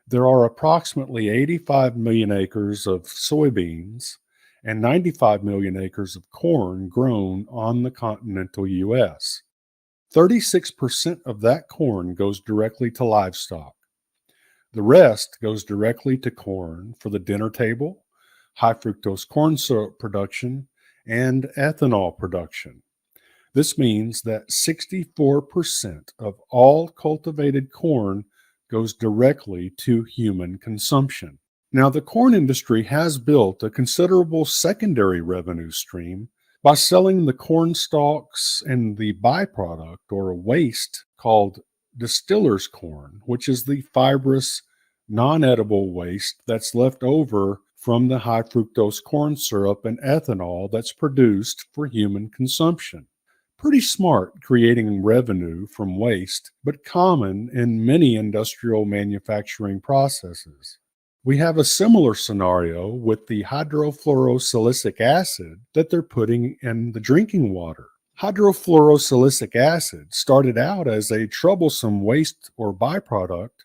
There are approximately 85 million acres of soybeans and 95 million acres of corn grown on the continental U.S. 36% of that corn goes directly to livestock. The rest goes directly to corn for the dinner table, high fructose corn syrup production, and ethanol production. This means that 64% of all cultivated corn goes directly to human consumption. Now, the corn industry has built a considerable secondary revenue stream by selling the corn stalks and the byproduct or waste called distiller's corn, which is the fibrous, non-edible waste that's left over from the high fructose corn syrup and ethanol that's produced for human consumption. Pretty smart creating revenue from waste, but common in many industrial manufacturing processes. We have a similar scenario with the hydrofluorosilicic acid that they're putting in the drinking water. Hydrofluorosilicic acid started out as a troublesome waste or byproduct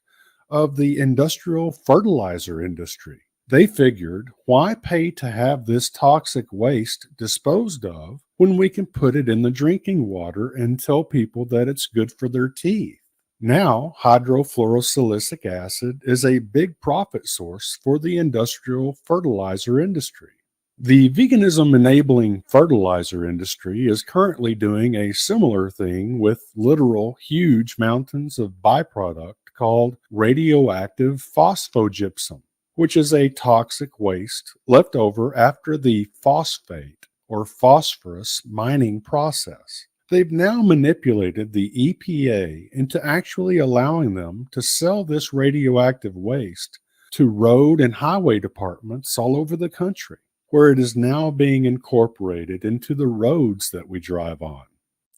of the industrial fertilizer industry. They figured, why pay to have this toxic waste disposed of when we can put it in the drinking water and tell people that it's good for their teeth? Now, hydrofluorosilicic acid is a big profit source for the industrial fertilizer industry. The veganism enabling fertilizer industry is currently doing a similar thing with literal huge mountains of byproduct called radioactive phosphogypsum, which is a toxic waste left over after the phosphate or phosphorus mining process. They've now manipulated the EPA into actually allowing them to sell this radioactive waste to road and highway departments all over the country, where it is now being incorporated into the roads that we drive on.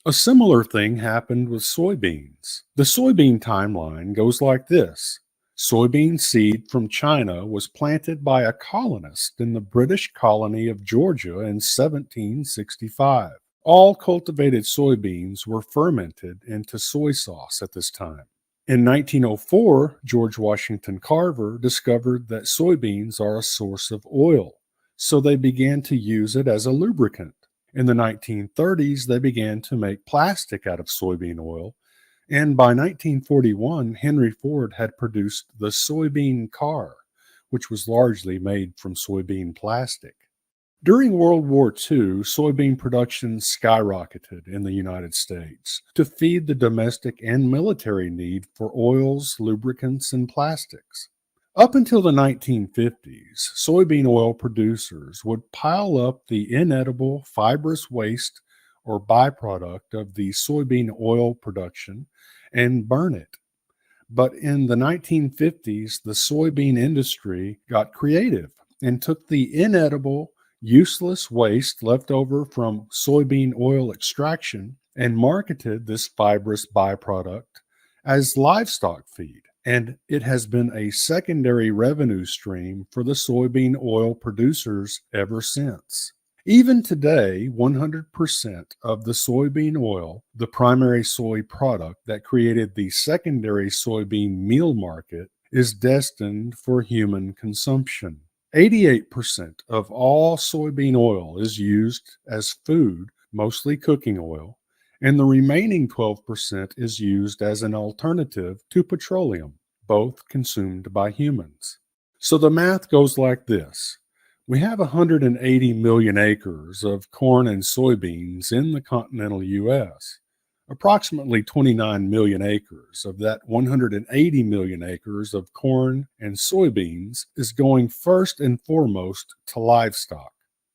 A similar thing happened with soybeans. The soybean timeline goes like this. Soybean seed from China was planted by a colonist in the British colony of Georgia in 1765. All cultivated soybeans were fermented into soy sauce at this time. In 1904, George Washington Carver discovered that soybeans are a source of oil, so they began to use it as a lubricant. In the 1930s, they began to make plastic out of soybean oil, and by 1941, Henry Ford had produced the soybean car, which was largely made from soybean plastic. During World War II, soybean production skyrocketed in the United States to feed the domestic and military need for oils, lubricants, and plastics. Up until the 1950s, soybean oil producers would pile up the inedible fibrous waste or byproduct of the soybean oil production and burn it. But in the 1950s, the soybean industry got creative and took the inedible, useless waste left over from soybean oil extraction and marketed this fibrous byproduct as livestock feed. And it has been a secondary revenue stream for the soybean oil producers ever since. Even today, 100% of the soybean oil, the primary soy product that created the secondary soybean meal market, is destined for human consumption. 88% of all soybean oil is used as food, mostly cooking oil, and the remaining 12% is used as an alternative to petroleum, both consumed by humans. So the math goes like this. We have 180 million acres of corn and soybeans in the continental U.S. Approximately 29 million acres of that 180 million acres of corn and soybeans is going first and foremost to livestock.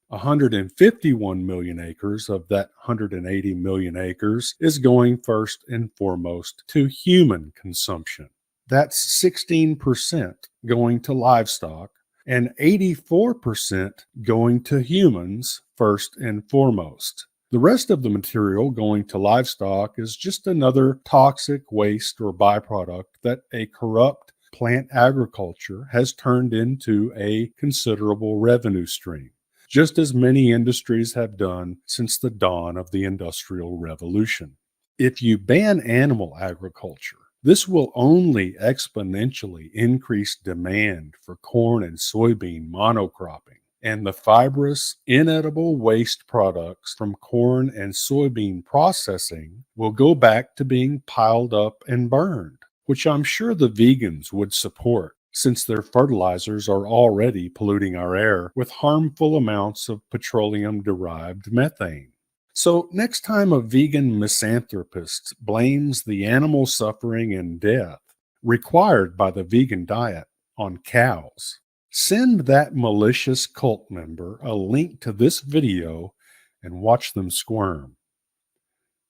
151 million acres of that 180 million acres is going first and foremost to human consumption. That's 16% going to livestock and 84% going to humans first and foremost. The rest of the material going to livestock is just another toxic waste or byproduct that a corrupt plant agriculture has turned into a considerable revenue stream, just as many industries have done since the dawn of the Industrial Revolution. If you ban animal agriculture, this will only exponentially increase demand for corn and soybean monocropping, and the fibrous, inedible waste products from corn and soybean processing will go back to being piled up and burned. which I'm sure the vegans would support, since their fertilizers are already polluting our air with harmful amounts of petroleum-derived methane. So next time a vegan misanthropist blames the animal suffering and death required by the vegan diet on cows, send that malicious cult member a link to this video and watch them squirm.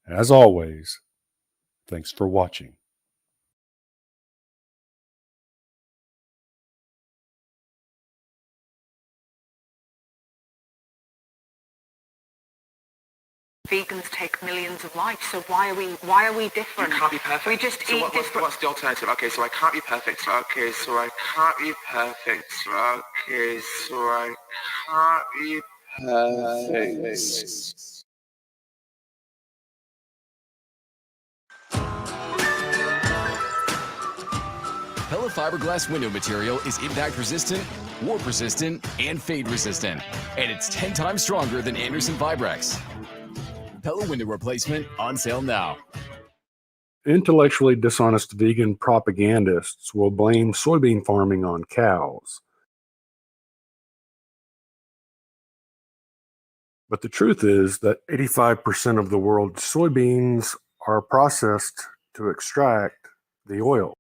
As always, thanks for watching. Vegans take millions of lives, so why are we different? You can't be perfect. We just so eat what's the alternative? Okay, so I can't be perfect. Okay, so I can't be perfect. Okay, so I can't be perfect. Pella fiberglass window material is impact resistant, warp resistant, and fade resistant. And it's 10 times stronger than Anderson Vibrex. Pella window replacement on sale now. Intellectually dishonest vegan propagandists will blame soybean farming on cows. But the truth is that 85% of the world's soybeans are processed to extract the oil.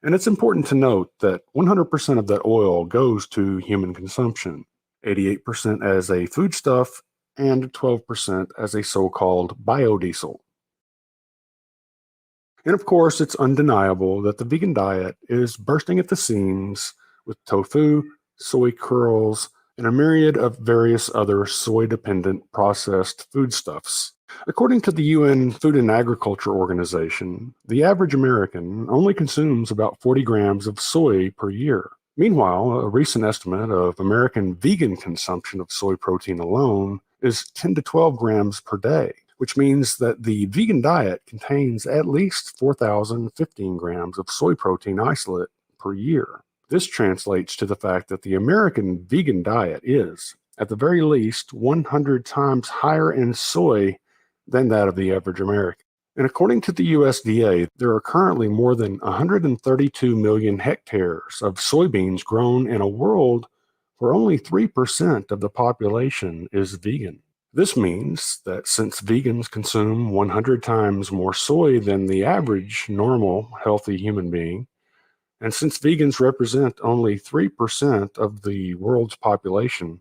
And it's important to note that 100% of that oil goes to human consumption, 88% as a foodstuff, and 12% as a so-called biodiesel. And of course, it's undeniable that the vegan diet is bursting at the seams with tofu, soy curls, and a myriad of various other soy-dependent processed foodstuffs. According to the UN Food and Agriculture Organization, the average American only consumes about 40 grams of soy per year. Meanwhile, a recent estimate of American vegan consumption of soy protein alone is 10 to 12 grams per day, which means that the vegan diet contains at least 4,015 grams of soy protein isolate per year. This translates to the fact that the American vegan diet is, at the very least, 100 times higher in soy than that of the average American. And according to the USDA, there are currently more than 132 million hectares of soybeans grown in a world where only 3% of the population is vegan. This means that since vegans consume 100 times more soy than the average normal healthy human being, and since vegans represent only 3% of the world's population,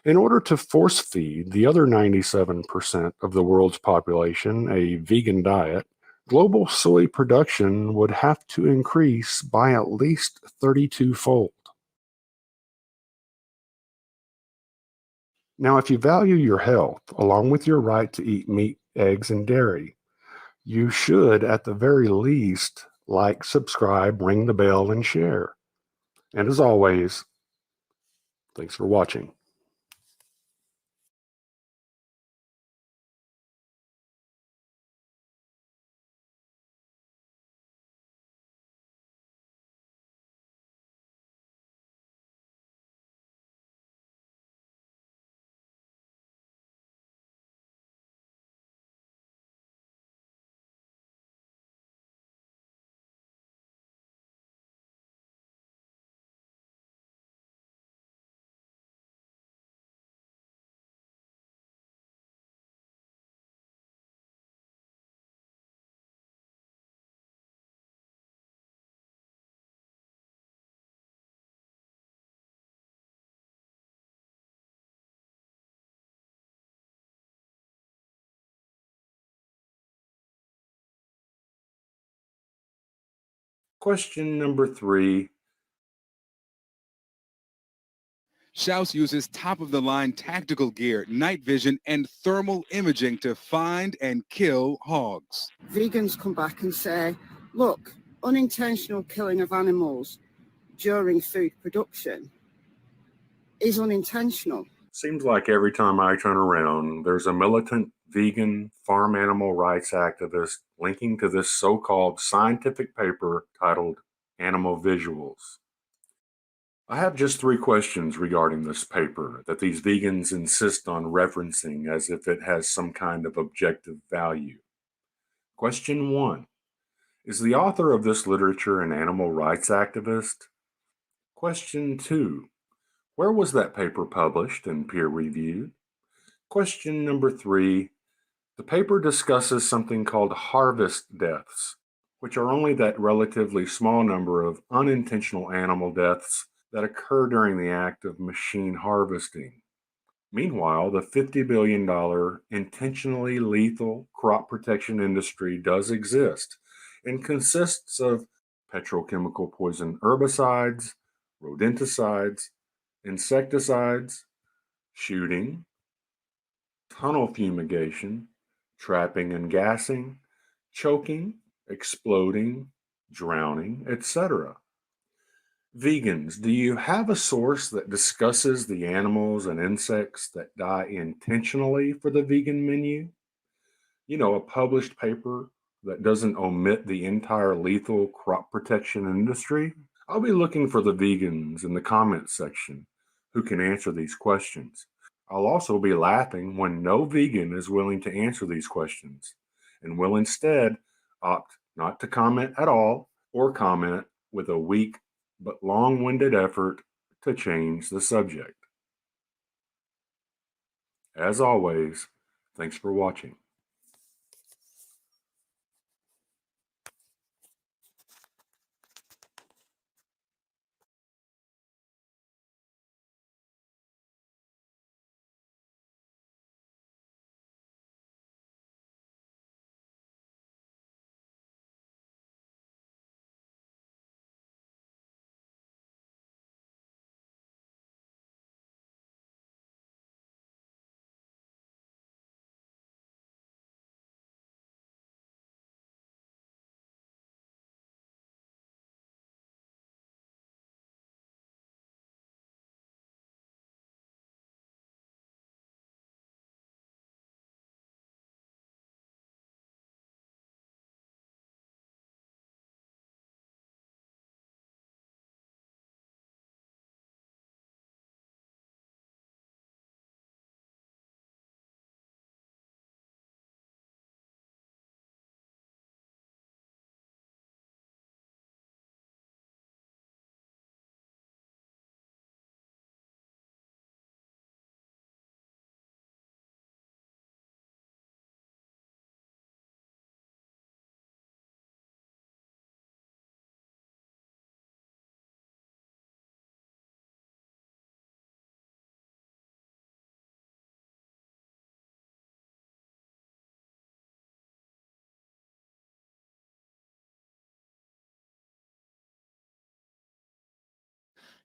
in order to force feed the other 97% of the world's population a vegan diet, global soy production would have to increase by at least 32-fold. Now, if you value your health, along with your right to eat meat, eggs, and dairy, you should, at the very least, like, subscribe, ring the bell, and share. And as always, thanks for watching. Question number 3. Schaus uses top-of-the-line tactical gear, night vision, and thermal imaging to find and kill hogs. Vegans come back and say, look, unintentional killing of animals during food production is unintentional. Seems like every time I turn around, there's a militant vegan farm animal rights activist linking to this so-called scientific paper titled Animal Visuals. I have just 3 questions regarding this paper that these vegans insist on referencing as if it has some kind of objective value. Question 1. Is the author of this literature an animal rights activist? Question 2. Where was that paper published and peer-reviewed? Question number 3. The paper discusses something called harvest deaths, which are only that relatively small number of unintentional animal deaths that occur during the act of machine harvesting. Meanwhile, the $50 billion intentionally lethal crop protection industry does exist and consists of petrochemical poison herbicides, rodenticides, insecticides, shooting, tunnel fumigation, trapping and gassing, choking, exploding, drowning, etc. Vegans, do you have a source that discusses the animals and insects that die intentionally for the vegan menu? You know, a published paper that doesn't omit the entire lethal crop protection industry? I'll be looking for the vegans in the comments section who can answer these questions. I'll also be laughing when no vegan is willing to answer these questions and will instead opt not to comment at all or comment with a weak but long-winded effort to change the subject. As always, thanks for watching.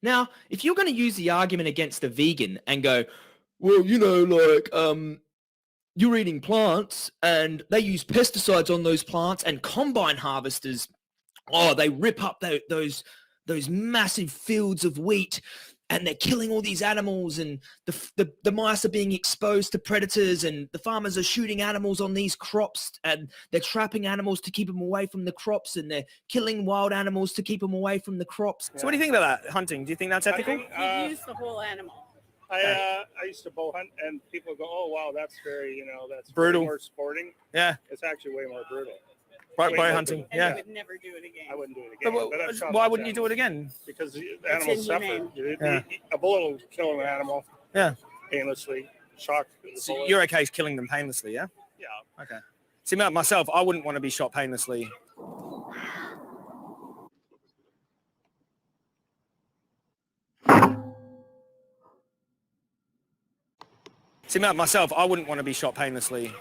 Now, if you're going to use the argument against a vegan and go, well, you know, like, you're eating plants and they use pesticides on those plants and combine harvesters, they rip up those massive fields of wheat and they're killing all these animals and the mice are being exposed to predators and the farmers are shooting animals on these crops and they're trapping animals to keep them away from the crops and they're killing wild animals to keep them away from the crops. So what do you think about that, hunting? Do you think that's ethical? You use the whole animal. I used to bow hunt, and people go, "Oh, wow, that's very, that's brutal, more sporting." Yeah, it's actually way more brutal. Bow hunting, and yeah. I would never do it again. I wouldn't do it again. But I've shot why wouldn't you do it again? Because the animals suffer. Yeah. A bullet will kill an animal. Yeah. Painlessly, shock. So you're okay killing them painlessly, yeah? Yeah. Okay. See, myself, I wouldn't want to be shot painlessly. See, myself, I wouldn't want to be shot painlessly.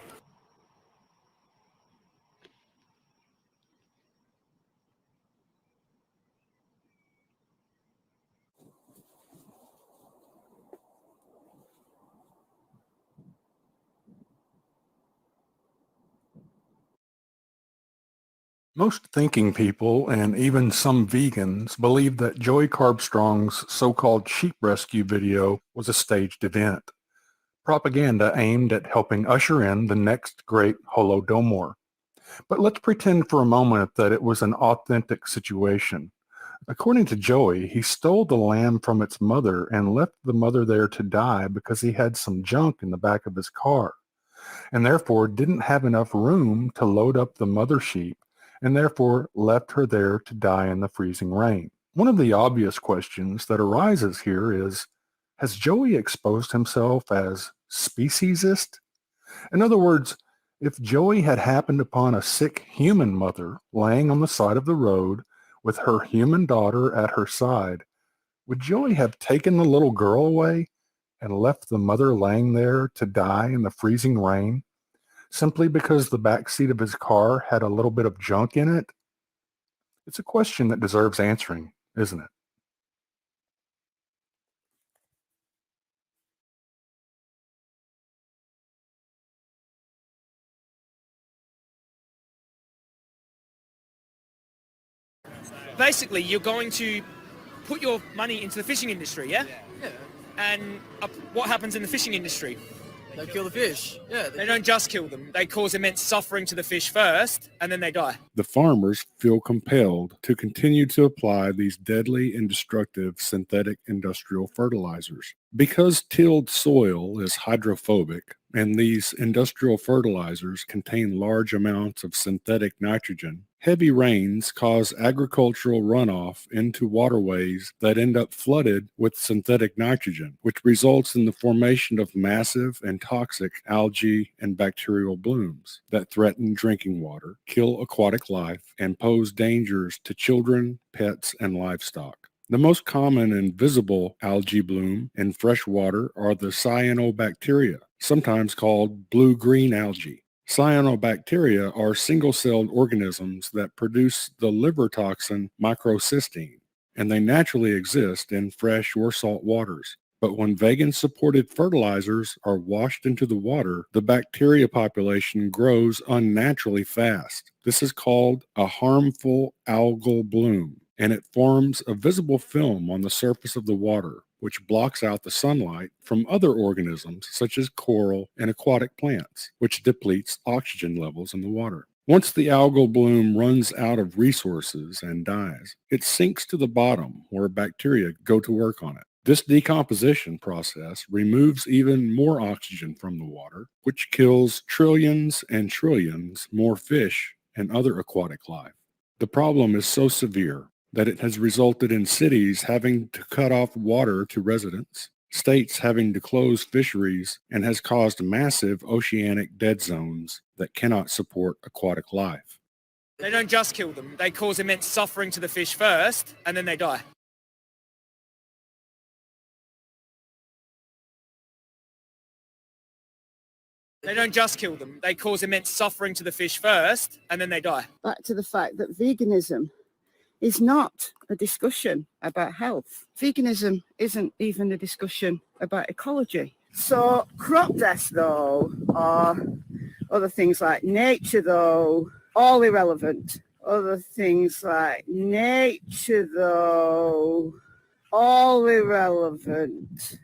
Most thinking people, and even some vegans, believe that Joey Carbstrong's so-called sheep rescue video was a staged event, propaganda aimed at helping usher in the next great Holodomor. But let's pretend for a moment that it was an authentic situation. According to Joey, he stole the lamb from its mother and left the mother there to die because he had some junk in the back of his car, and therefore didn't have enough room to load up the mother sheep, and therefore left her there to die in the freezing rain. One of the obvious questions that arises here is, has Joey exposed himself as speciesist? In other words, if Joey had happened upon a sick human mother laying on the side of the road with her human daughter at her side, would Joey have taken the little girl away and left the mother laying there to die in the freezing rain simply because the back seat of his car had a little bit of junk in it? It's a question that deserves answering, isn't it? Basically, you're going to put your money into the fishing industry, yeah? Yeah. And what happens in the fishing industry? They kill the fish. Yeah. They don't just kill them. They cause immense suffering to the fish first, and then they die. The farmers feel compelled to continue to apply these deadly and destructive synthetic industrial fertilizers. Because tilled soil is hydrophobic, and these industrial fertilizers contain large amounts of synthetic nitrogen, heavy rains cause agricultural runoff into waterways that end up flooded with synthetic nitrogen, which results in the formation of massive and toxic algae and bacterial blooms that threaten drinking water, kill aquatic life, and pose dangers to children, pets, and livestock. The most common and visible algae bloom in fresh water are the cyanobacteria, sometimes called blue-green algae. Cyanobacteria are single-celled organisms that produce the liver toxin microcystine, and they naturally exist in fresh or salt waters. But when vegan-supported fertilizers are washed into the water, the bacteria population grows unnaturally fast. This is called a harmful algal bloom, and it forms a visible film on the surface of the water, which blocks out the sunlight from other organisms such as coral and aquatic plants, which depletes oxygen levels in the water. Once the algal bloom runs out of resources and dies, it sinks to the bottom where bacteria go to work on it. This decomposition process removes even more oxygen from the water, which kills trillions and trillions more fish and other aquatic life. The problem is so severe that it has resulted in cities having to cut off water to residents, states having to close fisheries, and has caused massive oceanic dead zones that cannot support aquatic life. They don't just kill them. They cause immense suffering to the fish first, and then they die. They don't just kill them. They cause immense suffering to the fish first, and then they die. Back to the fact that veganism is not a discussion about health. Veganism isn't even a discussion about ecology. So crop death, though, or other things like nature, though, all irrelevant. Other things like nature, though, all irrelevant.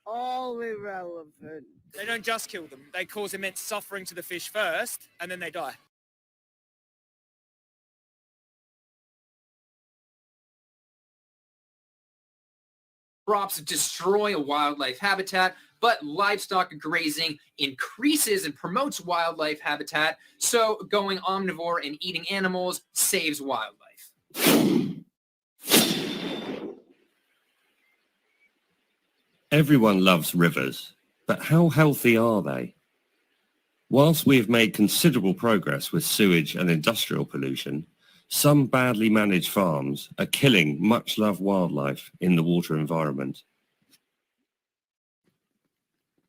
All irrelevant. They don't just kill them. They cause immense suffering to the fish first, and then they die. Crops destroy a wildlife habitat, but livestock grazing increases and promotes wildlife habitat, so going omnivore and eating animals saves wildlife. Everyone loves rivers, but how healthy are they? Whilst we have made considerable progress with sewage and industrial pollution, some badly managed farms are killing much-loved wildlife in the water environment.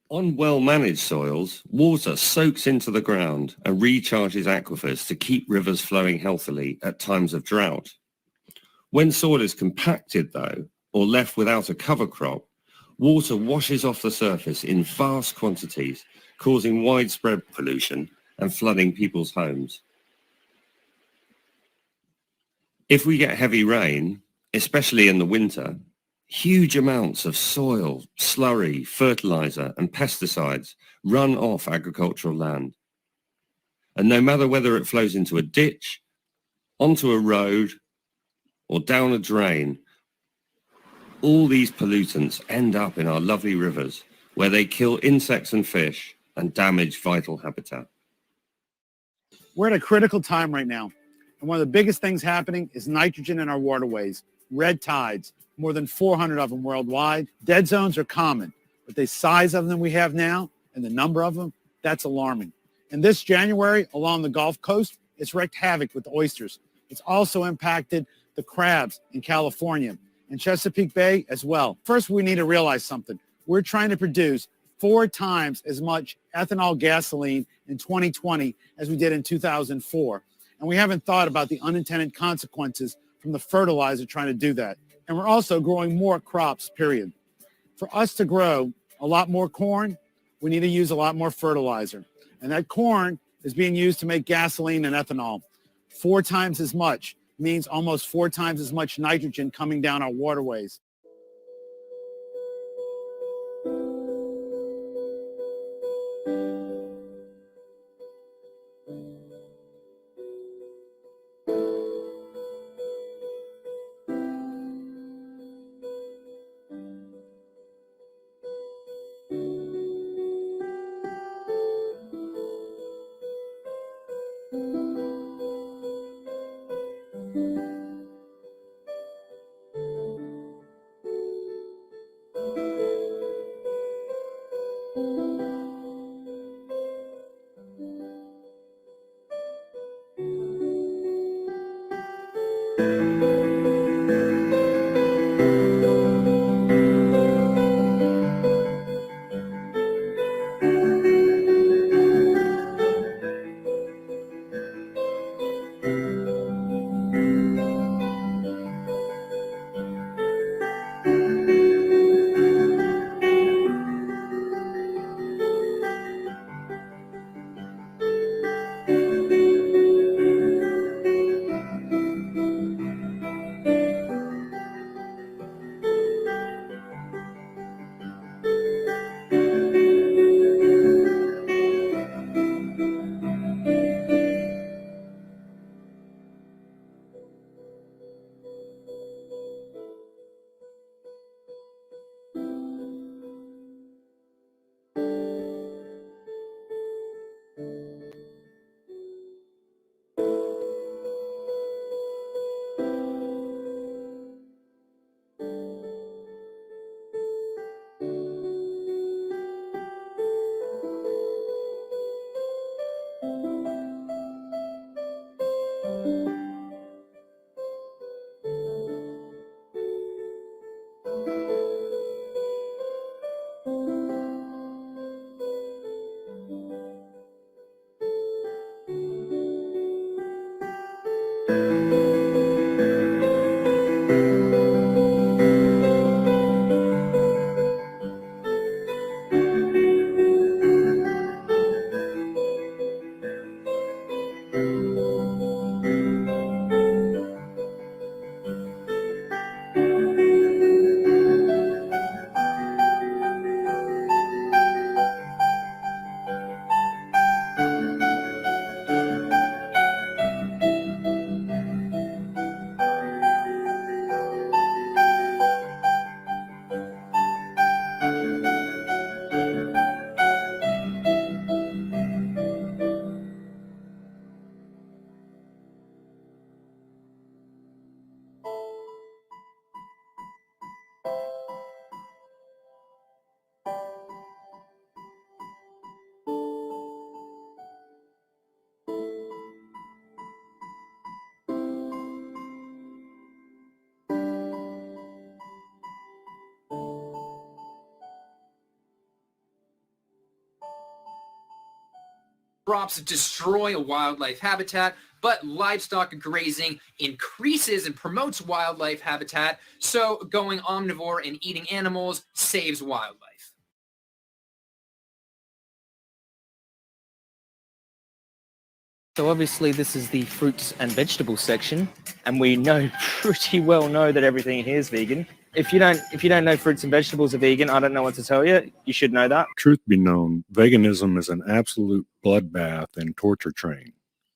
On well-managed soils, water soaks into the ground and recharges aquifers to keep rivers flowing healthily at times of drought. When soil is compacted, though, or left without a cover crop, water washes off the surface in vast quantities, causing widespread pollution and flooding people's homes. If we get heavy rain, especially in the winter, huge amounts of soil, slurry, fertilizer, and pesticides run off agricultural land. And no matter whether it flows into a ditch, onto a road, or down a drain, all these pollutants end up in our lovely rivers, where they kill insects and fish and damage vital habitat. We're at a critical time right now. And one of the biggest things happening is nitrogen in our waterways, red tides, more than 400 of them worldwide. Dead zones are common, but the size of them we have now and the number of them, that's alarming. And this January, along the Gulf Coast, it's wreaked havoc with oysters. It's also impacted the crabs in California and Chesapeake Bay as well. First, we need to realize something. We're trying to produce 4 times as much ethanol gasoline in 2020 as we did in 2004. And we haven't thought about the unintended consequences from the fertilizer trying to do that. And we're also growing more crops, period. For us to grow a lot more corn, we need to use a lot more fertilizer. And that corn is being used to make gasoline and ethanol. 4 times as much means almost 4 times as much nitrogen coming down our waterways. Crops destroy a wildlife habitat, but livestock grazing increases and promotes wildlife habitat, so going omnivore and eating animals saves wildlife. So obviously this is the fruits and vegetables section, and we pretty well know that everything here is vegan. If you don't know fruits and vegetables are vegan, I don't know what to tell you. You should know that. Truth be known, veganism is an absolute bloodbath and torture train.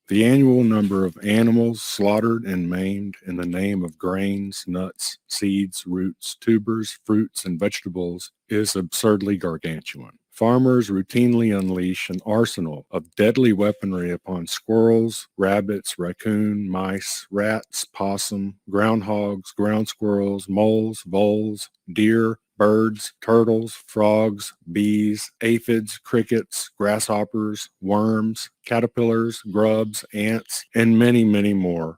The annual number of animals slaughtered and maimed in the name of grains, nuts, seeds, roots, tubers, fruits, and vegetables is absurdly gargantuan. Farmers routinely unleash an arsenal of deadly weaponry upon squirrels, rabbits, raccoon, mice, rats, possum, groundhogs, ground squirrels, moles, voles, deer, birds, turtles, frogs, bees, aphids, crickets, grasshoppers, worms, caterpillars, grubs, ants, and many, many more,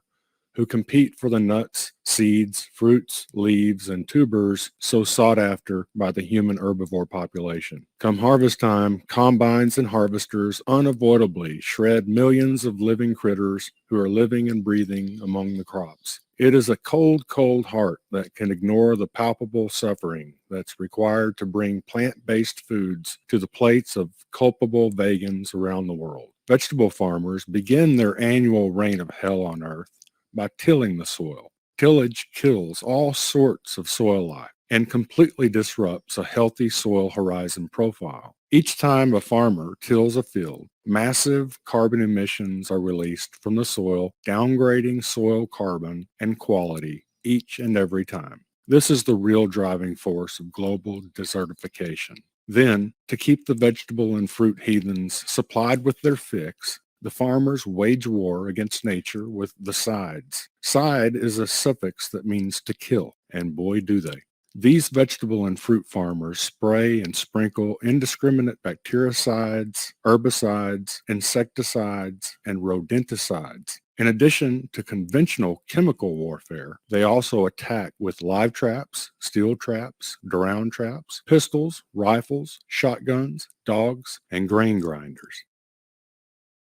who compete for the nuts, seeds, fruits, leaves, and tubers so sought after by the human herbivore population. Come harvest time, combines and harvesters unavoidably shred millions of living critters who are living and breathing among the crops. It is a cold, cold heart that can ignore the palpable suffering that's required to bring plant-based foods to the plates of culpable vegans around the world. Vegetable farmers begin their annual reign of hell on earth by tilling the soil. Tillage kills all sorts of soil life and completely disrupts a healthy soil horizon profile. Each time a farmer tills a field, massive carbon emissions are released from the soil, downgrading soil carbon and quality each and every time. This is the real driving force of global desertification. Then, to keep the vegetable and fruit heathens supplied with their fix, the farmers wage war against nature with the sides. Side is a suffix that means to kill, and boy do they. These vegetable and fruit farmers spray and sprinkle indiscriminate bactericides, herbicides, insecticides, and rodenticides. In addition to conventional chemical warfare, they also attack with live traps, steel traps, drown traps, pistols, rifles, shotguns, dogs, and grain grinders.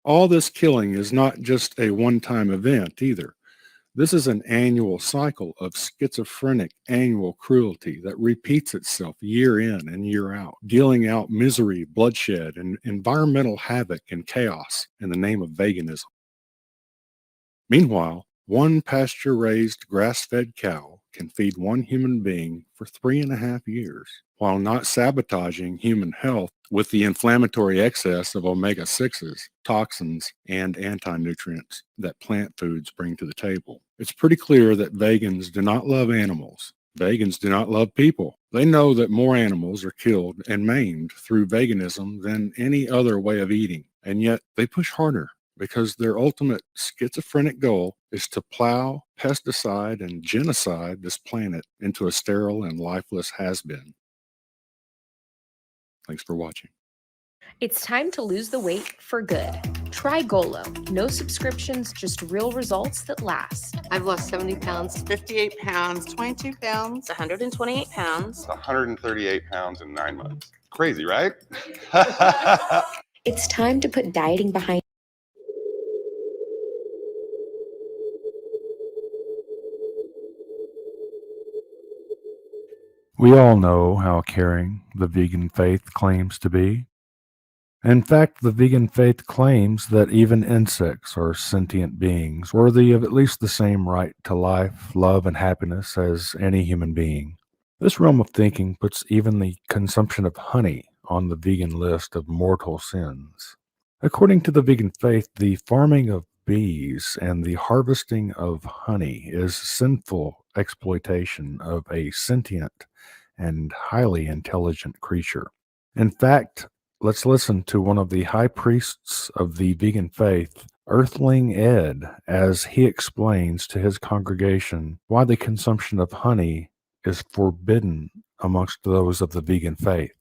All this killing is not just a one-time event either. This is an annual cycle of schizophrenic annual cruelty that repeats itself year in and year out, dealing out misery, bloodshed, and environmental havoc and chaos in the name of veganism. Meanwhile, one pasture-raised grass-fed cow can feed one human being for 3.5 years, while not sabotaging human health with the inflammatory excess of omega-6s, toxins, and anti-nutrients that plant foods bring to the table. It's pretty clear that vegans do not love animals. Vegans do not love people. They know that more animals are killed and maimed through veganism than any other way of eating, and yet they push harder because their ultimate schizophrenic goal is to plow, pesticide, and genocide this planet into a sterile and lifeless has-been. Thanks for watching. It's time to lose the weight for good. Try Golo. No subscriptions, just real results that last. I've lost 70 pounds, 58 pounds, 22 pounds, 128 pounds. 138 pounds in 9 months. Crazy, right? It's time to put dieting behind. We all know how caring the vegan faith claims to be. In fact, the vegan faith claims that even insects are sentient beings, worthy of at least the same right to life, love, and happiness as any human being. This realm of thinking puts even the consumption of honey on the vegan list of mortal sins. According to the vegan faith, the farming of bees and the harvesting of honey is sinful exploitation of a sentient and highly intelligent creature. In fact, let's listen to one of the high priests of the vegan faith, Earthling Ed, as he explains to his congregation why the consumption of honey is forbidden amongst those of the vegan faith.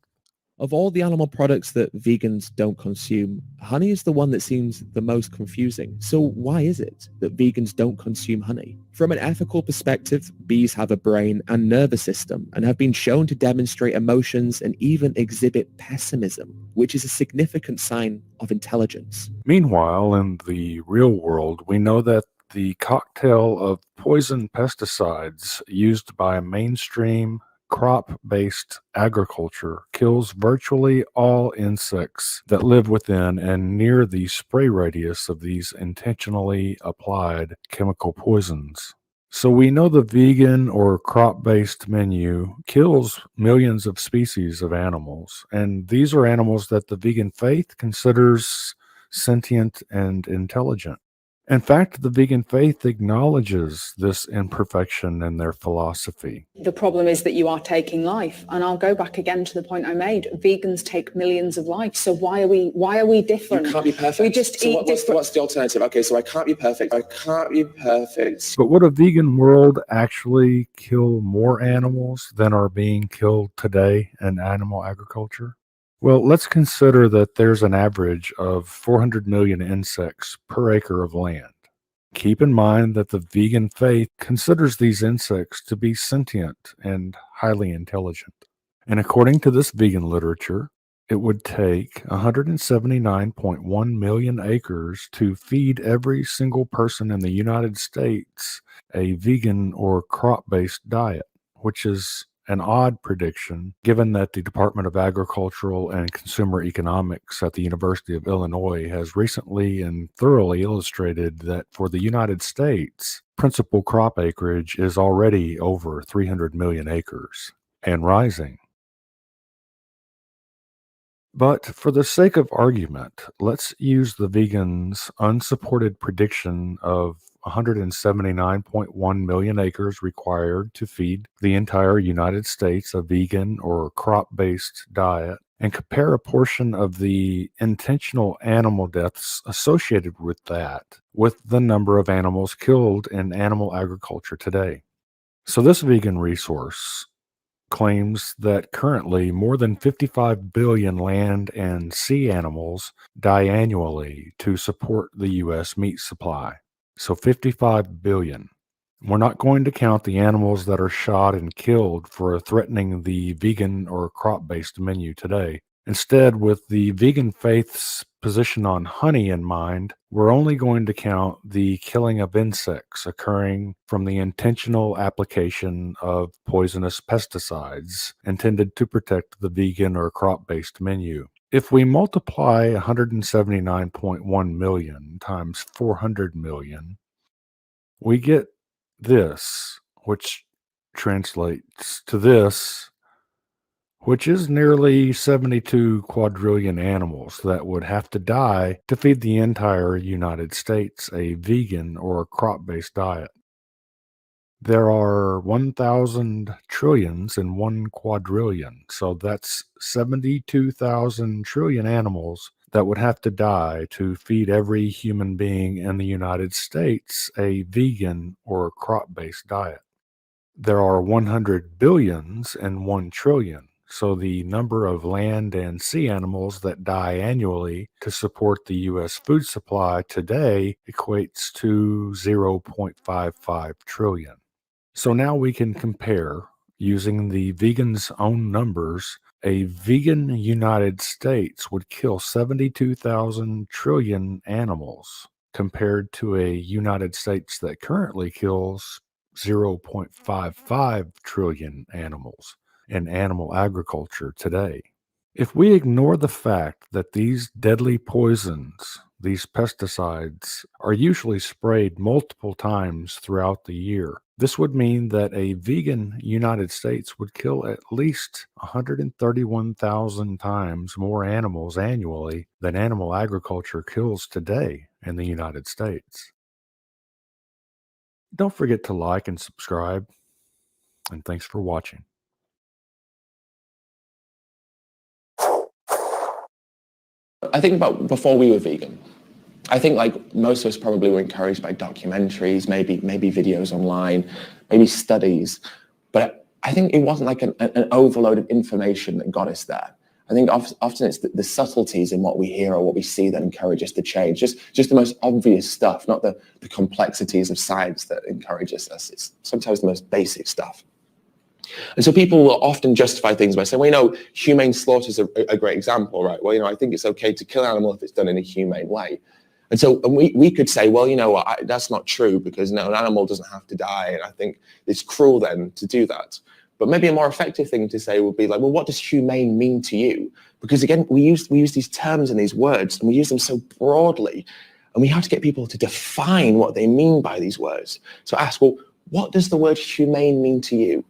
Of all the animal products that vegans don't consume, honey is the one that seems the most confusing. So why is it that vegans don't consume honey? From an ethical perspective, bees have a brain and nervous system and have been shown to demonstrate emotions and even exhibit pessimism, which is a significant sign of intelligence. Meanwhile, in the real world, we know that the cocktail of poison pesticides used by mainstream crop-based agriculture kills virtually all insects that live within and near the spray radius of these intentionally applied chemical poisons. So we know the vegan or crop-based menu kills millions of species of animals, and these are animals that the vegan faith considers sentient and intelligent. In fact, the vegan faith acknowledges this imperfection in their philosophy. The problem is that you are taking life. And I'll go back again to the point I made. Vegans take millions of lives. So why are we different? You can't be perfect. We just so eat different. What's the alternative? Okay, so I can't be perfect. I can't be perfect. But would a vegan world actually kill more animals than are being killed today in animal agriculture? Well, let's consider that there's an average of 400 million insects per acre of land. Keep in mind that the vegan faith considers these insects to be sentient and highly intelligent. And according to this vegan literature, it would take 179.1 million acres to feed every single person in the United States a vegan or crop-based diet, which is an odd prediction, given that the Department of Agricultural and Consumer Economics at the University of Illinois has recently and thoroughly illustrated that for the United States, principal crop acreage is already over 300 million acres and rising. But for the sake of argument, let's use the vegans' unsupported prediction of 179.1 million acres required to feed the entire United States a vegan or crop-based diet and compare a portion of the intentional animal deaths associated with that with the number of animals killed in animal agriculture today. So this vegan resource claims that currently more than 55 billion land and sea animals die annually to support the U.S. meat supply. So 55 billion. We're not going to count the animals that are shot and killed for threatening the vegan or crop-based menu today. Instead, with the vegan faith's position on honey in mind, we're only going to count the killing of insects occurring from the intentional application of poisonous pesticides intended to protect the vegan or crop-based menu. If we multiply 179.1 million times 400 million, we get this, which translates to this, which is nearly 72 quadrillion animals that would have to die to feed the entire United States a vegan or crop-based diet. There are 1,000 trillions in 1 quadrillion, so that's 72,000 trillion animals that would have to die to feed every human being in the United States a vegan or crop-based diet. There are 100 billions in 1 trillion, so the number of land and sea animals that die annually to support the U.S. food supply today equates to 0.55 trillion. So now we can compare, using the vegans' own numbers, a vegan United States would kill 72,000 trillion animals compared to a United States that currently kills 0.55 trillion animals. in animal agriculture today. If we ignore the fact that these deadly poisons, these pesticides, are usually sprayed multiple times throughout the year, this would mean that a vegan United States would kill at least 131,000 times more animals annually than animal agriculture kills today in the United States. Don't forget to like and subscribe, and thanks for watching. I think about before we were vegan, I think like most of us probably were encouraged by documentaries, maybe videos online, maybe studies, but I think it wasn't like an overload of information that got us there. I think often it's the subtleties in what we hear or what we see that encourage us to change. Just the most obvious stuff, not the complexities of science that encourages us. It's sometimes the most basic stuff. And so people will often justify things by saying, well, you know, humane slaughter is a great example, right? Well, you know, I think it's okay to kill an animal if it's done in a humane way. And so we could say, well, you know what, that's not true because no, an animal doesn't have to die. And I think it's cruel then to do that. But maybe a more effective thing to say would be like, well, what does humane mean to you? Because again, we use these terms and these words and we use them so broadly. And we have to get people to define what they mean by these words. So ask, well, what does the word humane mean to you?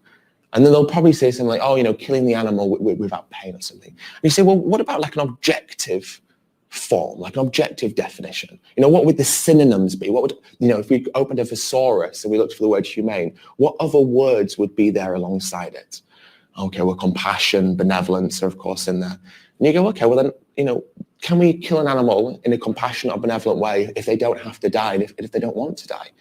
And then they'll probably say something like, oh, you know, killing the animal without pain or something. And you say, well, what about like an objective form, like an objective definition? You know, what would the synonyms be? What would, you know, if we opened a thesaurus and we looked for the word humane, what other words would be there alongside it? Okay, well, compassion, benevolence are of course in there. And you go, okay, well then, you know, can we kill an animal in a compassionate or benevolent way if they don't have to die and if they don't want to die?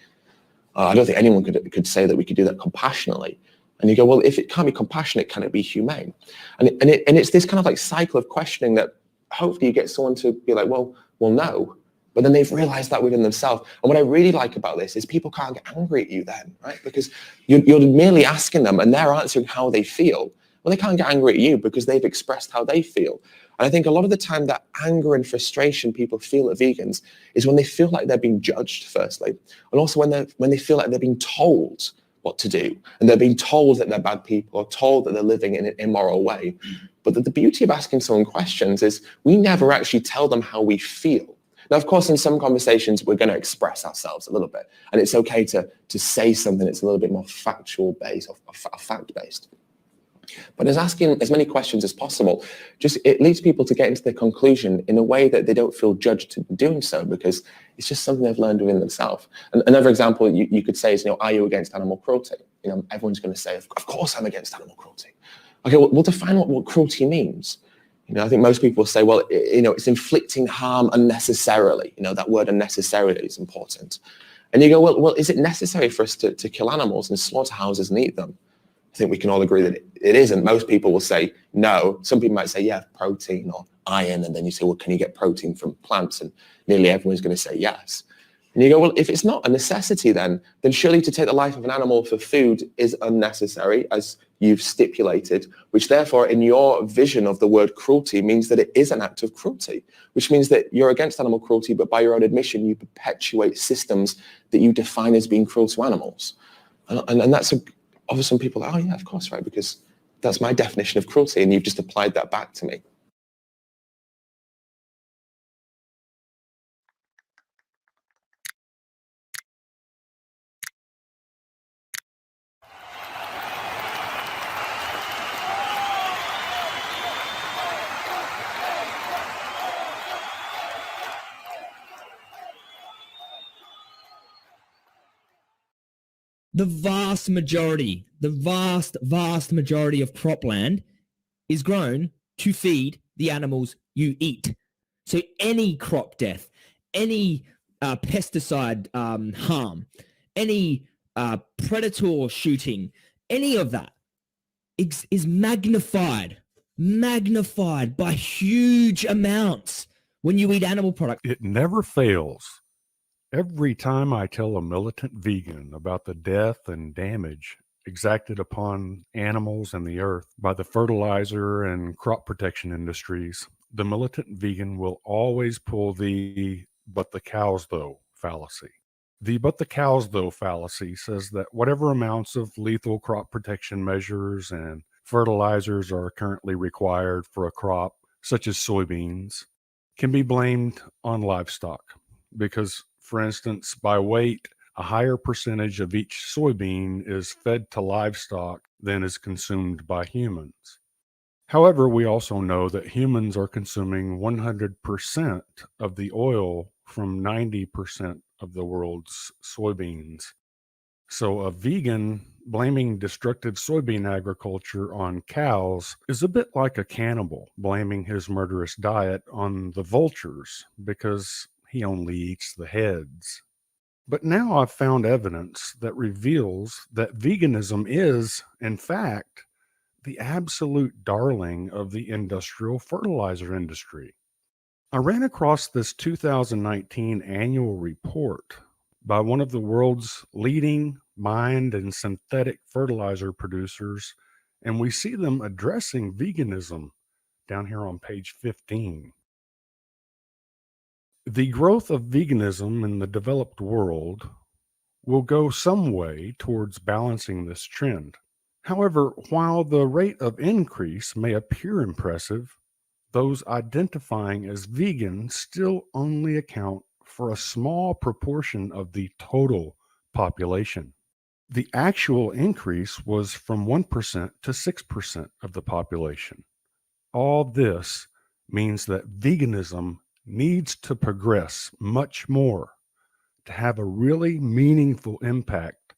I don't think anyone could say that we could do that compassionately. And you go, well, if it can't be compassionate, can it be humane? And it's this kind of like cycle of questioning that hopefully you get someone to be like, well, no. But then they've realized that within themselves. And what I really like about this is people can't get angry at you then, right? Because you're merely asking them and they're answering how they feel. Well, they can't get angry at you because they've expressed how they feel. And I think a lot of the time that anger and frustration people feel at vegans is when they feel like they're being judged, firstly. And also when they feel like they're being told what to do. And they're being told that they're bad people or told that they're living in an immoral way. But the beauty of asking someone questions is we never actually tell them how we feel. Now, of course, in some conversations, we're going to express ourselves a little bit. And it's okay to say something that's a little bit more factual based or fact-based. But as asking as many questions as possible, it leads people to get into their conclusion in a way that they don't feel judged doing so because it's just something they've learned within themselves. And another example you could say is, you know, are you against animal cruelty? You know, everyone's going to say, of course I'm against animal cruelty. Okay, well, we'll define what cruelty means. You know, I think most people will say, well, you know, it's inflicting harm unnecessarily. You know, that word unnecessarily is important. And you go, well, is it necessary for us to kill animals in slaughterhouses and eat them? I think we can all agree that it isn't. Most people will say no. Some people might say, yeah, protein or iron. And then you say, well, can you get protein from plants? And nearly everyone's going to say yes. And you go, well, if it's not a necessity then surely to take the life of an animal for food is unnecessary, as you've stipulated, which therefore in your vision of the word cruelty means that it is an act of cruelty, which means that you're against animal cruelty, but by your own admission, you perpetuate systems that you define as being cruel to animals. And that's obviously some people are like, oh yeah, of course, right, because that's my definition of cruelty, and you've just applied that back to me. The vast majority of cropland is grown to feed the animals you eat. So any crop death, any pesticide harm, any predator shooting, any of that is magnified by huge amounts when you eat animal products. It never fails. Every time I tell a militant vegan about the death and damage exacted upon animals and the earth by the fertilizer and crop protection industries, the militant vegan will always pull the "but the cows though" fallacy. The "but the cows though" fallacy says that whatever amounts of lethal crop protection measures and fertilizers are currently required for a crop, such as soybeans, can be blamed on livestock because, for instance, by weight, a higher percentage of each soybean is fed to livestock than is consumed by humans. However, we also know that humans are consuming 100% of the oil from 90% of the world's soybeans. So a vegan blaming destructive soybean agriculture on cows is a bit like a cannibal blaming his murderous diet on the vultures because he only eats the heads. But now I've found evidence that reveals that veganism is, in fact, the absolute darling of the industrial fertilizer industry. I ran across this 2019 annual report by one of the world's leading mined and synthetic fertilizer producers, and we see them addressing veganism down here on page 15. The growth of veganism in the developed world will go some way towards balancing this trend. However, while the rate of increase may appear impressive, those identifying as vegan still only account for a small proportion of the total population. The actual increase was from 1% to 6% of the population. All this means that veganism needs to progress much more to have a really meaningful impact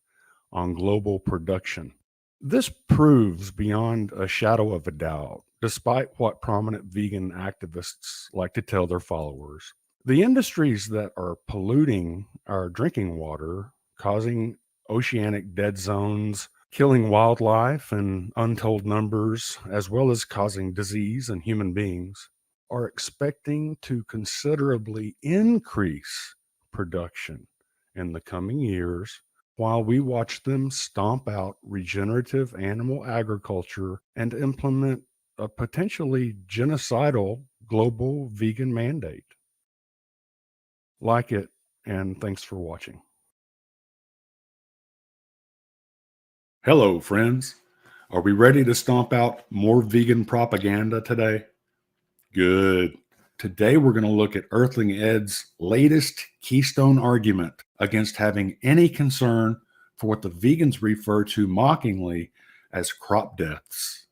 on global production. This proves beyond a shadow of a doubt, despite what prominent vegan activists like to tell their followers. The industries that are polluting our drinking water, causing oceanic dead zones, killing wildlife in untold numbers, as well as causing disease in human beings, are expecting to considerably increase production in the coming years while we watch them stomp out regenerative animal agriculture and implement a potentially genocidal global vegan mandate. Like it, and thanks for watching. Hello, friends. Are we ready to stomp out more vegan propaganda today? Good. Today we're going to look at Earthling Ed's latest keystone argument against having any concern for what the vegans refer to mockingly as crop deaths,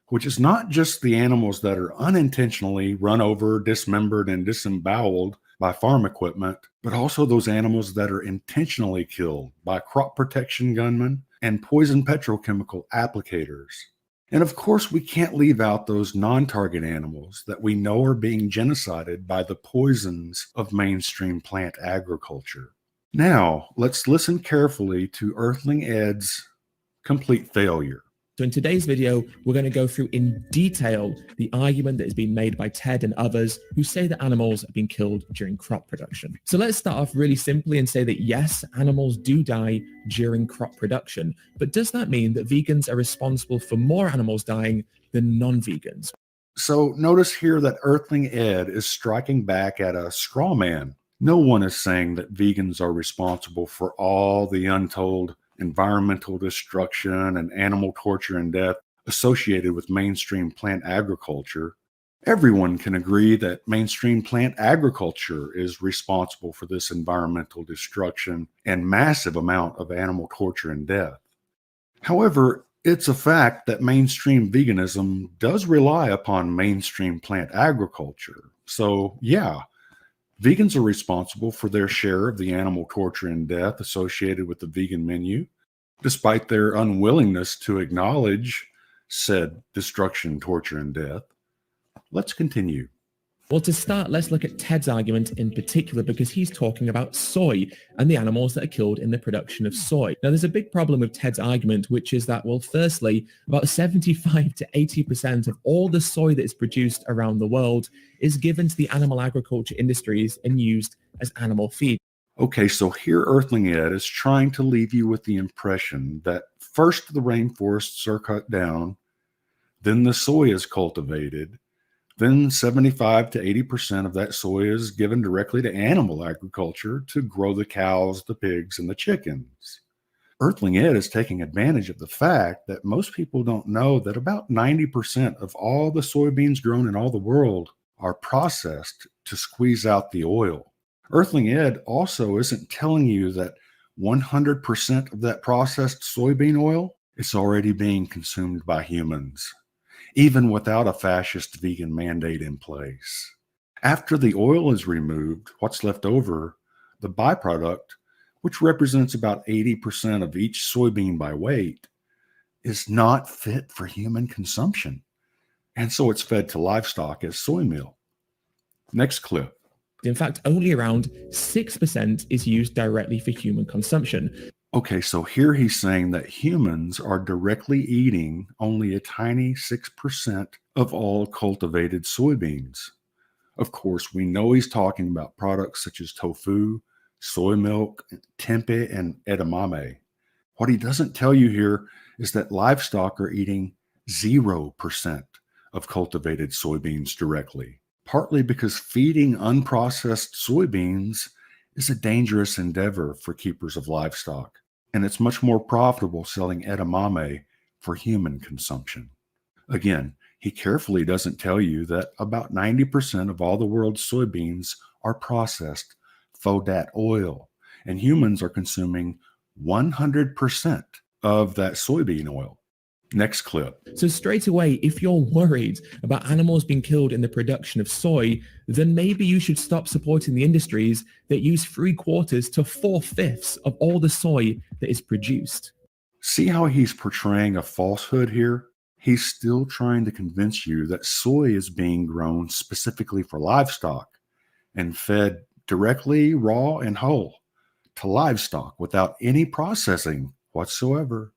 which is not just the animals that are unintentionally run over, dismembered, and disemboweled by farm equipment, but also those animals that are intentionally killed by crop protection gunmen and poison petrochemical applicators. And of course, we can't leave out those non-target animals that we know are being genocided by the poisons of mainstream plant agriculture. Now, let's listen carefully to Earthling Ed's complete failure. So in today's video, we're going to go through in detail the argument that has been made by Ted and others who say that animals have been killed during crop production. So let's start off really simply and say that yes, animals do die during crop production, but does that mean that vegans are responsible for more animals dying than non-vegans? So notice here that Earthling Ed is striking back at a straw man. No one is saying that vegans are responsible for all the untold environmental destruction and animal torture and death associated with mainstream plant agriculture. Everyone can agree that mainstream plant agriculture is responsible for this environmental destruction and massive amount of animal torture and death. However, it's a fact that mainstream veganism does rely upon mainstream plant agriculture. So yeah, vegans are responsible for their share of the animal torture and death associated with the vegan menu, despite their unwillingness to acknowledge said destruction, torture, and death. Let's continue. Well, to start, let's look at Ted's argument in particular because he's talking about soy and the animals that are killed in the production of soy. Now, there's a big problem with Ted's argument, which is that, well, firstly, about 75 to 80% of all the soy that is produced around the world is given to the animal agriculture industries and used as animal feed. Okay, so here Earthling Ed is trying to leave you with the impression that first the rainforests are cut down, then the soy is cultivated, then 75 to 80% of that soy is given directly to animal agriculture to grow the cows, the pigs, and the chickens. Earthling Ed is taking advantage of the fact that most people don't know that about 90% of all the soybeans grown in all the world are processed to squeeze out the oil. Earthling Ed also isn't telling you that 100% of that processed soybean oil is already being consumed by humans, even without a fascist vegan mandate in place. After the oil is removed, what's left over, the byproduct, which represents about 80% of each soybean by weight, is not fit for human consumption. And so it's fed to livestock as soy meal. Next clip. In fact, only around 6% is used directly for human consumption. Okay, so here he's saying that humans are directly eating only a tiny 6% of all cultivated soybeans. Of course, we know he's talking about products such as tofu, soy milk, tempeh, and edamame. What he doesn't tell you here is that livestock are eating 0% of cultivated soybeans directly, partly because feeding unprocessed soybeans is a dangerous endeavor for keepers of livestock, and it's much more profitable selling edamame for human consumption. Again, he carefully doesn't tell you that about 90% of all the world's soybeans are processed FODAT oil, and humans are consuming 100% of that soybean oil. Next clip. So straight away, if you're worried about animals being killed in the production of soy, then maybe you should stop supporting the industries that use 3/4 to 4/5 of all the soy that is produced. See how he's portraying a falsehood here? He's still trying to convince you that soy is being grown specifically for livestock and fed directly raw and whole to livestock without any processing whatsoever.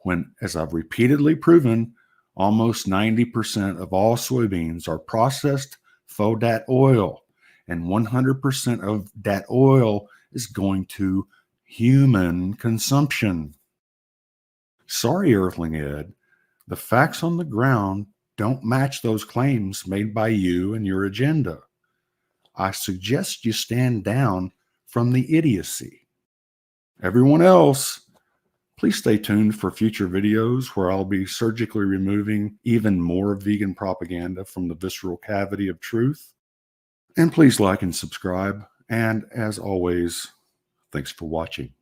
When, as I've repeatedly proven, almost 90% of all soybeans are processed FODAT oil, and 100% of that oil is going to human consumption. Sorry, Earthling Ed, the facts on the ground don't match those claims made by you and your agenda. I suggest you stand down from the idiocy. Everyone else, please stay tuned for future videos where I'll be surgically removing even more vegan propaganda from the visceral cavity of truth. And please like and subscribe. And as always, thanks for watching.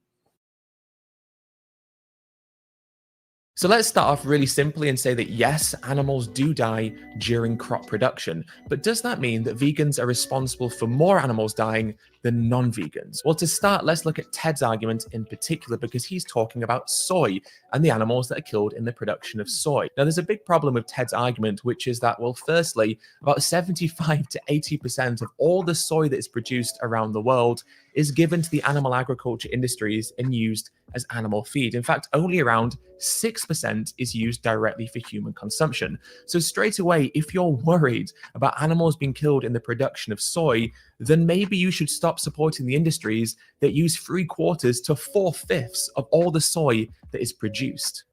So let's start off really simply and say that yes, animals do die during crop production, but does that mean that vegans are responsible for more animals dying than non-vegans? Well, to start, let's look at Ted's argument in particular, because he's talking about soy and the animals that are killed in the production of soy. Now, there's a big problem with Ted's argument, which is that, well, firstly, about 75 to 80% of all the soy that is produced around the world is given to the animal agriculture industries and used as animal feed. In fact, only around 6% is used directly for human consumption. So straight away, if you're worried about animals being killed in the production of soy, then maybe you should stop supporting the industries that use 3/4 to 4/5 of all the soy that is produced.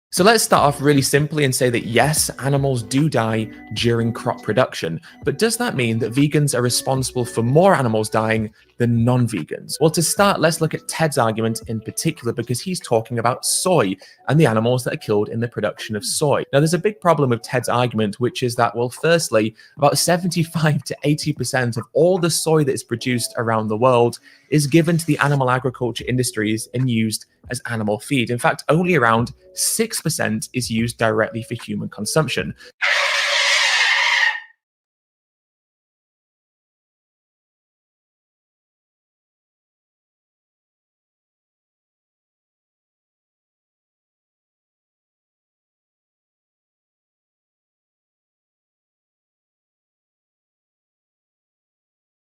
So let's start off really simply and say that yes, animals do die during crop production, but does that mean that vegans are responsible for more animals dying than non-vegans? Well, to start, let's look at Ted's argument in particular, because he's talking about soy and the animals that are killed in the production of soy. Now, there's a big problem with Ted's argument, which is that, well, firstly, about 75 to 80% of all the soy that is produced around the world is given to the animal agriculture industries and used as animal feed. In fact, only around 6% is used directly for human consumption.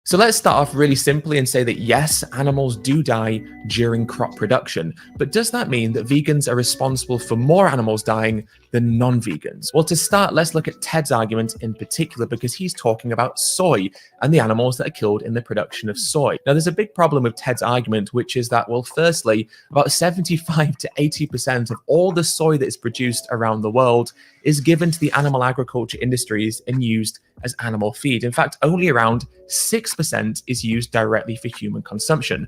So let's start off really simply and say that yes, animals do die during crop production, but does that mean that vegans are responsible for more animals dying than non-vegans? Well, to start, let's look at Ted's argument in particular, because he's talking about soy and the animals that are killed in the production of soy. Now, there's a big problem with Ted's argument, which is that, well, firstly, about 75 to 80% of all the soy that is produced around the world is given to the animal agriculture industries and used as animal feed. In fact, only around 6% is used directly for human consumption.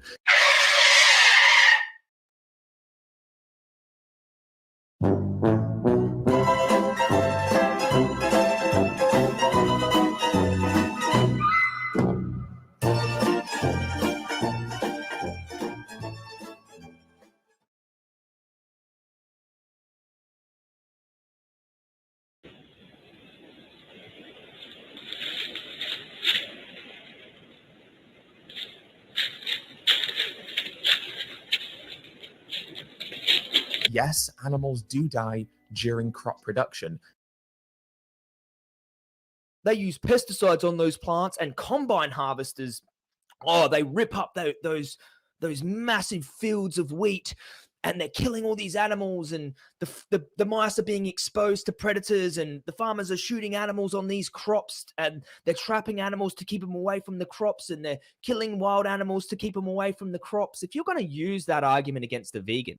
Yes, animals do die during crop production. They use pesticides on those plants, and combine harvesters, oh, they rip up those massive fields of wheat, and they're killing all these animals, and the mice are being exposed to predators, and the farmers are shooting animals on these crops, and they're trapping animals to keep them away from the crops, and they're killing wild animals to keep them away from the crops. If you're going to use that argument against a vegan,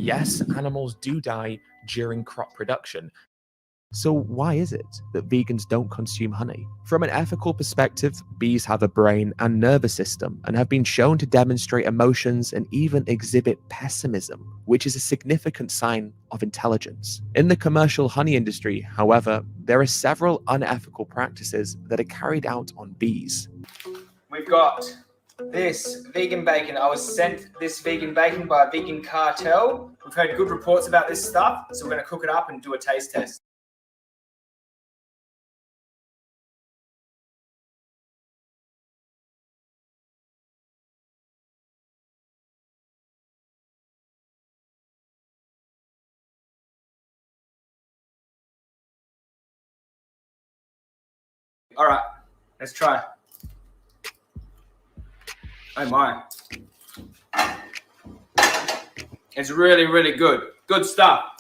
yes, animals do die during crop production. So why is it that vegans don't consume honey? From an ethical perspective, bees have a brain and nervous system and have been shown to demonstrate emotions and even exhibit pessimism, which is a significant sign of intelligence. In the commercial honey industry, however, there are several unethical practices that are carried out on bees. We've got this vegan bacon. I was sent this vegan bacon by a vegan cartel. We've heard good reports about this stuff, so we're going to cook it up and do a taste test. All right, let's try. Oh my. It's really, really good. Good stuff.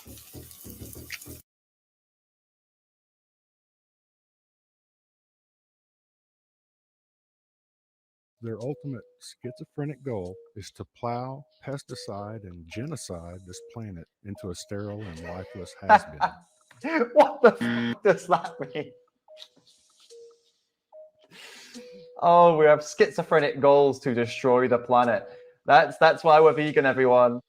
Their ultimate schizophrenic goal is to plow, pesticide, and genocide this planet into a sterile and lifeless has-been. What the f does that mean? Oh, we have schizophrenic goals to destroy the planet. That's why we're vegan, everyone.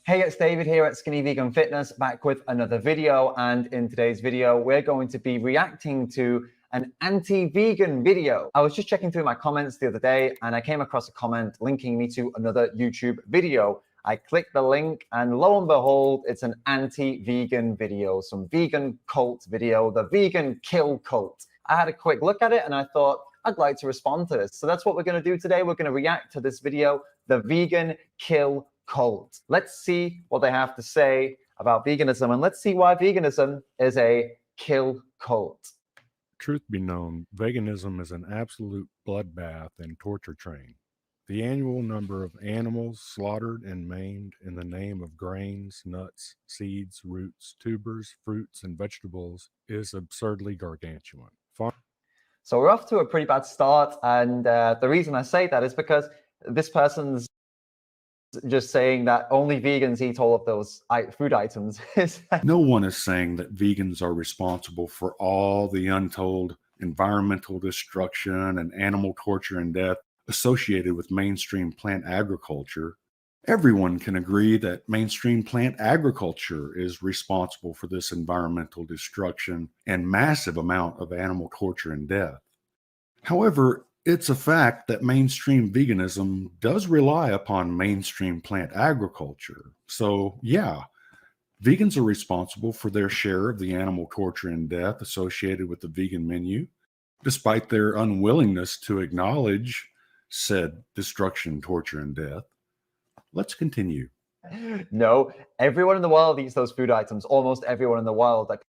Hey, it's David here at Skinny Vegan Fitness, back with another video. And in today's video, we're going to be reacting to an anti-vegan video. I was just checking through my comments the other day, and I came across a comment linking me to another YouTube video. I clicked the link, and lo and behold, it's an anti-vegan video, some vegan cult video, the vegan kill cult. I had a quick look at it, and I thought, I'd like to respond to this. So that's what we're going to do today. We're going to react to this video, the vegan kill cult. Let's see what they have to say about veganism, and let's see why veganism is a kill cult. Truth be known, veganism is an absolute bloodbath and torture train. The annual number of animals slaughtered and maimed in the name of grains, nuts, seeds, roots, tubers, fruits, and vegetables is absurdly gargantuan. So we're off to a pretty bad start, and the reason I say that is because this person's just saying that only vegans eat all of those food items. No one is saying that vegans are responsible for all the untold environmental destruction and animal torture and death associated with mainstream plant agriculture. Everyone can agree that mainstream plant agriculture is responsible for this environmental destruction and massive amount of animal torture and death. However, it's a fact that mainstream veganism does rely upon mainstream plant agriculture. So, yeah, vegans are responsible for their share of the animal torture and death associated with the vegan menu, despite their unwillingness to acknowledge said destruction, torture, and death. Let's continue. No, everyone in the world eats those food items. Almost everyone in the world. Like,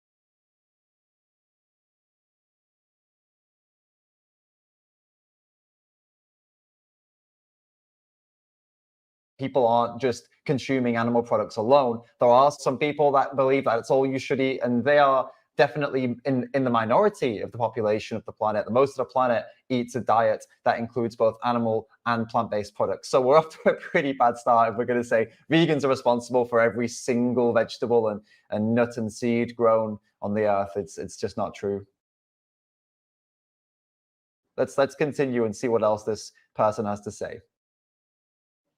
people aren't just consuming animal products alone. There are some people that believe that it's all you should eat, and they are definitely in the minority of the population of the planet. Most of the planet eats a diet that includes both animal and plant-based products. So we're off to a pretty bad start if we're going to say vegans are responsible for every single vegetable and nut and seed grown on the earth. It's just not true. Let's continue and see what else this person has to say.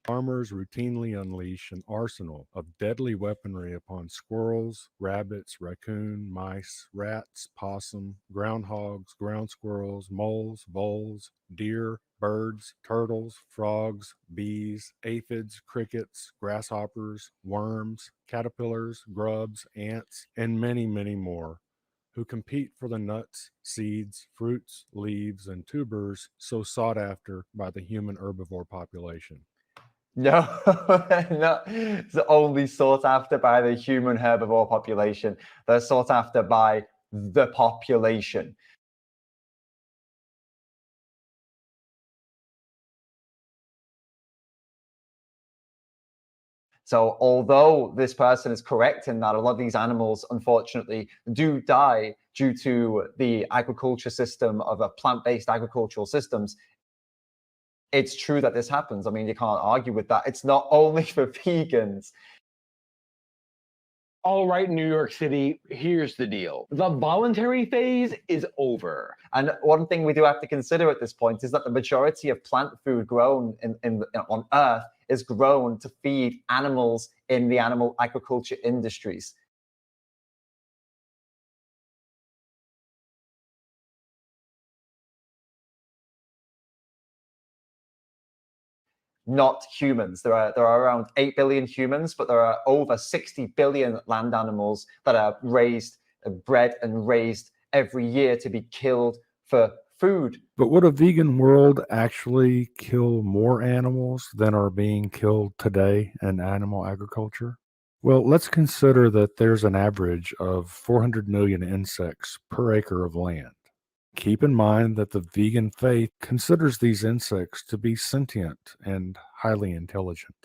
Farmers routinely unleash an arsenal of deadly weaponry upon squirrels, rabbits, raccoon, mice, rats, possum, groundhogs, ground squirrels, moles, voles, deer, birds, turtles, frogs, bees, aphids, crickets, grasshoppers, worms, caterpillars, grubs, ants, and many, many more, who compete for the nuts, seeds, fruits, leaves, and tubers so sought after by the human herbivore population. No, no, it's only sought after by the human herbivore population. They're sought after by the population. So although this person is correct in that a lot of these animals, unfortunately, do die due to the agriculture system of a plant-based agricultural systems, it's true that this happens. I mean, you can't argue with that. It's not only for vegans. All right, New York City, here's the deal. The voluntary phase is over. And one thing we do have to consider at this point is that the majority of plant food grown on Earth is grown to feed animals in the animal agriculture industries. Not humans. There are around 8 billion humans, but there are over 60 billion land animals that are bred and raised every year to be killed for food. But would a vegan world actually kill more animals than are being killed today in animal agriculture? Well, let's consider that there's an average of 400 million insects per acre of land. Keep in mind that the vegan faith considers these insects to be sentient and highly intelligent.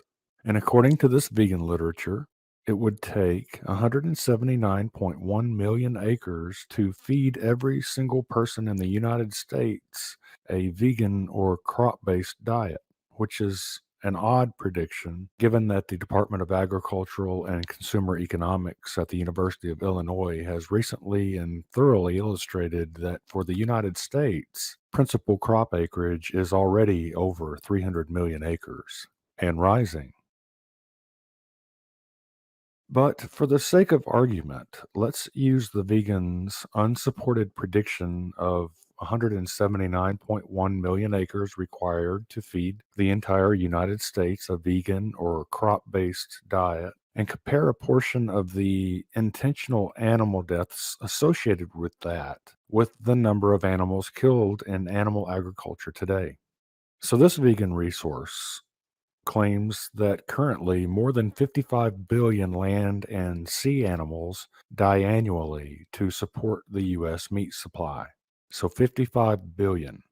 And according to this vegan literature, it would take 179.1 million acres to feed every single person in the United States a vegan or crop-based diet, which is an odd prediction given that the Department of Agricultural and Consumer Economics at the University of Illinois has recently and thoroughly illustrated that for the United States, principal crop acreage is already over 300 million acres and rising. But for the sake of argument, let's use the vegans' unsupported prediction of 179.1 million acres required to feed the entire United States a vegan or crop-based diet and compare a portion of the intentional animal deaths associated with that with the number of animals killed in animal agriculture today. So this vegan resource claims that currently more than 55 billion land and sea animals die annually to support the U.S. meat supply. So 55 billion.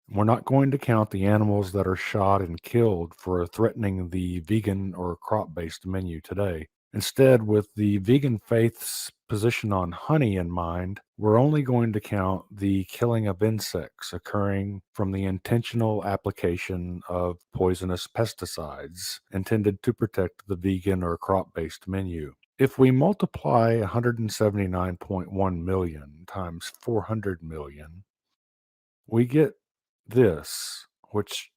We're not going to count the animals that are shot and killed for threatening the vegan or crop-based menu today. Instead, with the vegan faith's position on honey in mind, we're only going to count the killing of insects occurring from the intentional application of poisonous pesticides intended to protect the vegan or crop-based menu. If we multiply 179.1 million times 400 million, we get this, which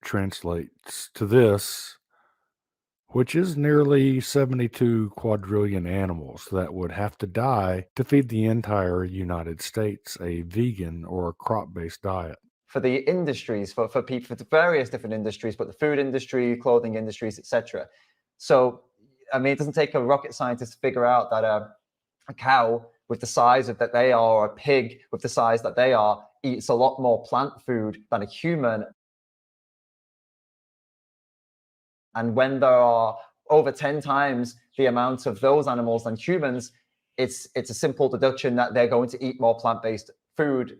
translates to this, which is nearly 72 quadrillion animals that would have to die to feed the entire United States a vegan or crop-based diet. For the industries, for people, for various different industries, but the food industry, clothing industries, etc. So, I mean, it doesn't take a rocket scientist to figure out that a cow with the size of that they are, or a pig with the size that they are, eats a lot more plant food than a human. And when there are over 10 times the amount of those animals than humans, it's a simple deduction that they're going to eat more plant-based food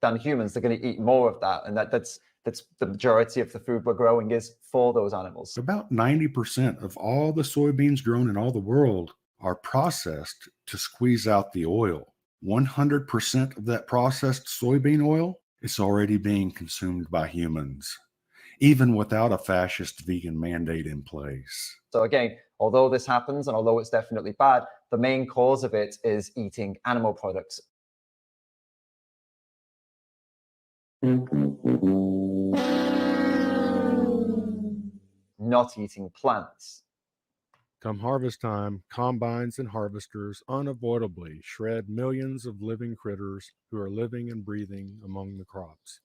than humans. They're going to eat more of that, and that's the majority of the food we're growing is for those animals. About 90% of all the soybeans grown in all the world are processed to squeeze out the oil. 100% of that processed soybean oil is already being consumed by humans, even without a fascist vegan mandate in place. So again, although this happens and although it's definitely bad, the main cause of it is eating animal products. not eating plants. Come harvest time, combines and harvesters unavoidably shred millions of living critters who are living and breathing among the crops.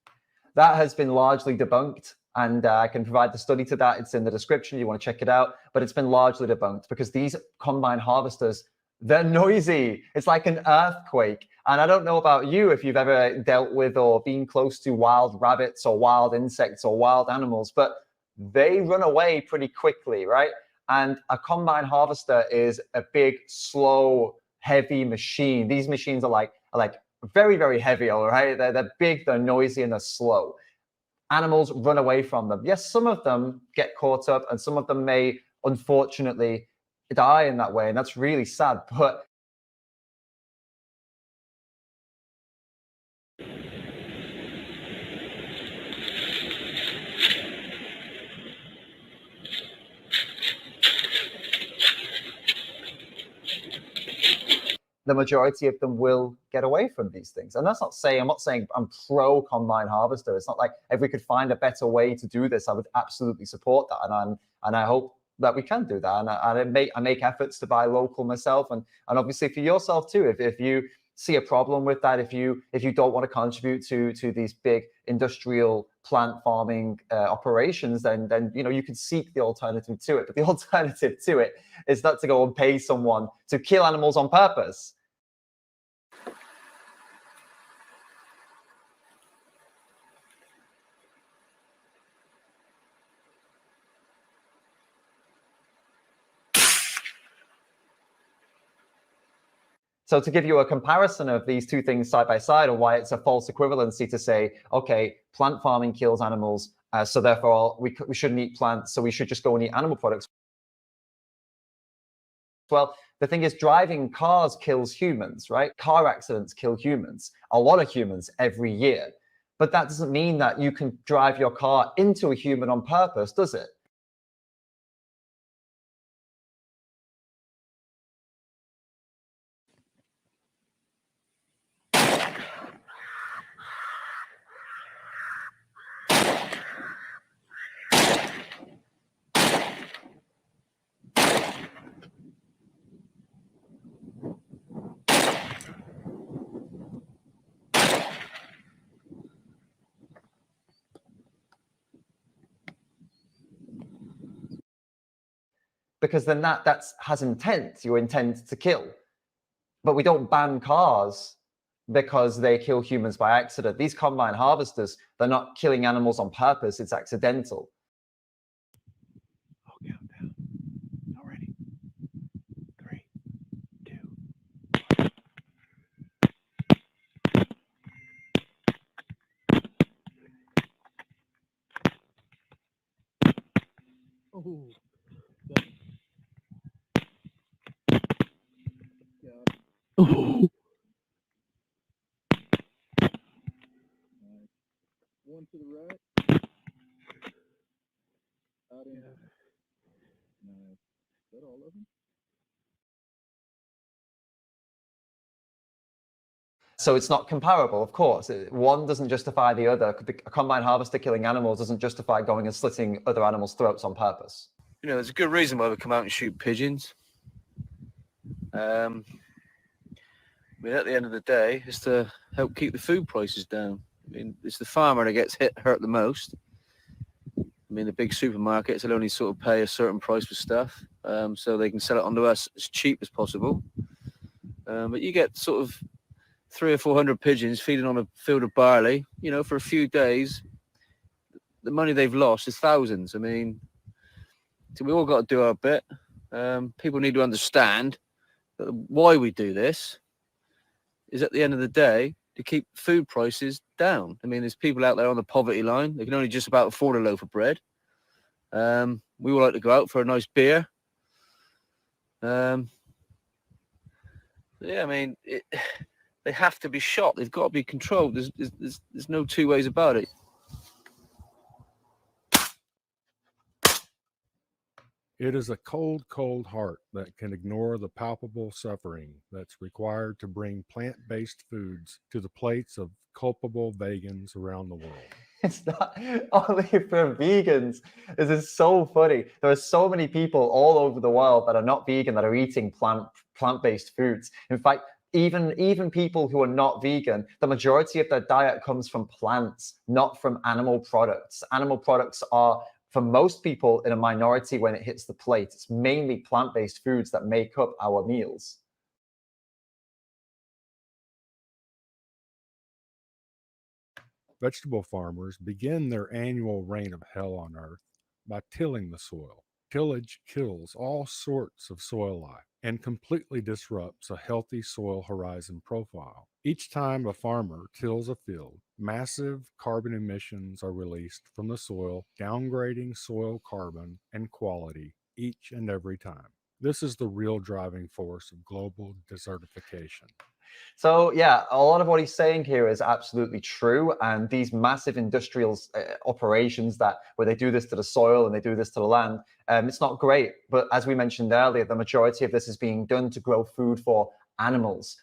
That has been largely debunked, and I can provide the study to that. It's in the description. You want to check it out. But it's been largely debunked because these combine harvesters, they're noisy. It's like an earthquake. And I don't know about you if you've ever dealt with or been close to wild rabbits or wild insects or wild animals, but they run away pretty quickly, right? And a combine harvester is a big, slow, heavy machine. These machines are like very, very heavy, all right? They're big, they're noisy, and they're slow. Animals run away from them. Yes, some of them get caught up, and some of them may, unfortunately, die in that way, and that's really sad. But the majority of them will get away from these things. And that's not saying, I'm not saying I'm pro combine harvester. It's not like if we could find a better way to do this, I would absolutely support that. And I hope that we can do that. And I make efforts to buy local myself. And obviously for yourself too, if you see a problem with that, if you don't want to contribute to these big industrial plant farming operations, then you can seek the alternative to it. But the alternative to it is not to go and pay someone to kill animals on purpose. So to give you a comparison of these two things side by side, or why it's a false equivalency to say, okay, plant farming kills animals, so therefore we shouldn't eat plants, so we should just go and eat animal products. Well, the thing is, driving cars kills humans, right? Car accidents kill humans, a lot of humans every year. But that doesn't mean that you can drive your car into a human on purpose, does it? Because then that has intent. You intend to kill. But we don't ban cars because they kill humans by accident. These combine harvesters, they're not killing animals on purpose. It's accidental. I'll count down. Already. 3, 2. Oh. Oh. One to the right. Out in. Nice. Is that all of them? So it's not comparable, of course. One doesn't justify the other. A combine harvester killing animals doesn't justify going and slitting other animals' throats on purpose. You know, there's a good reason why we come out and shoot pigeons. I mean, at the end of the day, it's to help keep the food prices down. I mean, it's the farmer that gets hurt the most. I mean, the big supermarkets will only sort of pay a certain price for stuff, so they can sell it onto us as cheap as possible. But you get sort of 300 or 400 pigeons feeding on a field of barley, you know, for a few days. The money they've lost is thousands. I mean, so we all got to do our bit. People need to understand that why we do this is at the end of the day to keep food prices down. I mean, there's people out there on the poverty line. They can only just about afford a loaf of bread. We all like to go out for a nice beer. Yeah, I mean, they have to be shot. They've got to be controlled. There's no two ways about it. It is a cold, cold heart that can ignore the palpable suffering that's required to bring plant-based foods to the plates of culpable vegans around the world. It's not only for vegans. This is so funny. There are so many people all over the world that are not vegan that are eating plant-based foods. In fact, even people who are not vegan, the majority of their diet comes from plants, not from animal products. Animal products are, for most people, in a minority when it hits the plate. It's mainly plant-based foods that make up our meals. Vegetable farmers begin their annual reign of hell on earth by tilling the soil. Tillage kills all sorts of soil life and completely disrupts a healthy soil horizon profile. Each time a farmer tills a field, massive carbon emissions are released from the soil, downgrading soil carbon and quality each and every time. This is the real driving force of global desertification. So yeah, a lot of what he's saying here is absolutely true. And these massive industrial operations where they do this to the soil and they do this to the land, it's not great. But as we mentioned earlier, the majority of this is being done to grow food for animals.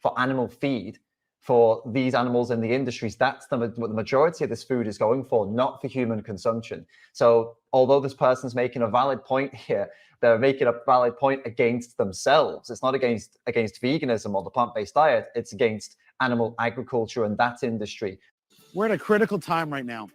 For animal feed, for these animals in the industries, that's what the majority of this food is going for, not for human consumption. So although this person's making a valid point here, they're making a valid point against themselves. It's not against veganism or the plant-based diet, it's against animal agriculture and that industry. We're at a critical time right now.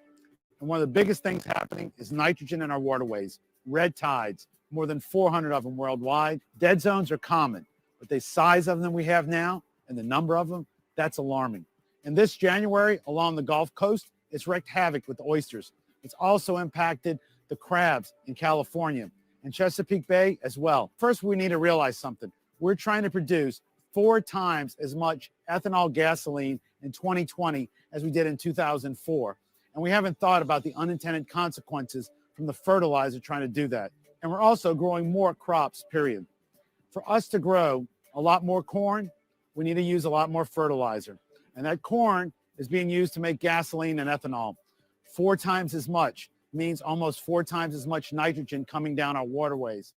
And one of the biggest things happening is nitrogen in our waterways, red tides, more than 400 of them worldwide. Dead zones are common, but the size of them we have now and the number of them, that's alarming. And this January, along the Gulf Coast, it's wreaked havoc with the oysters. It's also impacted the crabs in California and Chesapeake Bay as well. First, we need to realize something. We're trying to produce 4 times as much ethanol gasoline in 2020 as we did in 2004. And we haven't thought about the unintended consequences from the fertilizer trying to do that. And we're also growing more crops, period. For us to grow a lot more corn, we need to use a lot more fertilizer. And that corn is being used to make gasoline and ethanol. 4 times as much means almost 4 times as much nitrogen coming down our waterways.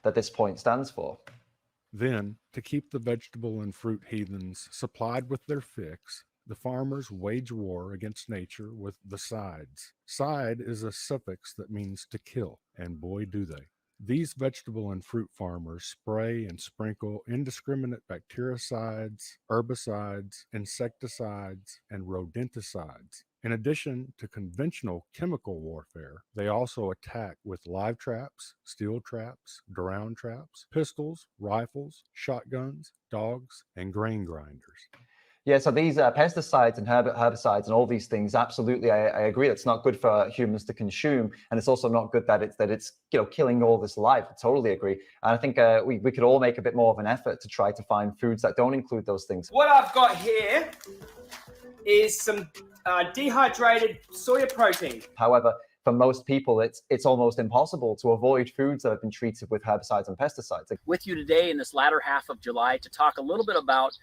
that this point stands for. Then, to keep the vegetable and fruit heathens supplied with their fix, the farmers wage war against nature with the sides. Side is a suffix that means to kill, and boy do they. These vegetable and fruit farmers spray and sprinkle indiscriminate bactericides, herbicides, insecticides, and rodenticides. In addition to conventional chemical warfare, they also attack with live traps, steel traps, ground traps, pistols, rifles, shotguns, dogs, and grain grinders. Yeah, so these pesticides and herbicides and all these things, absolutely, I agree. It's not good for humans to consume, and it's also not good that it's killing all this life. I totally agree, and I think we could all make a bit more of an effort to try to find foods that don't include those things. What I've got here is some dehydrated soya protein. However, for most people, it's almost impossible to avoid foods that have been treated with herbicides and pesticides. With you today in this latter half of July to talk a little bit about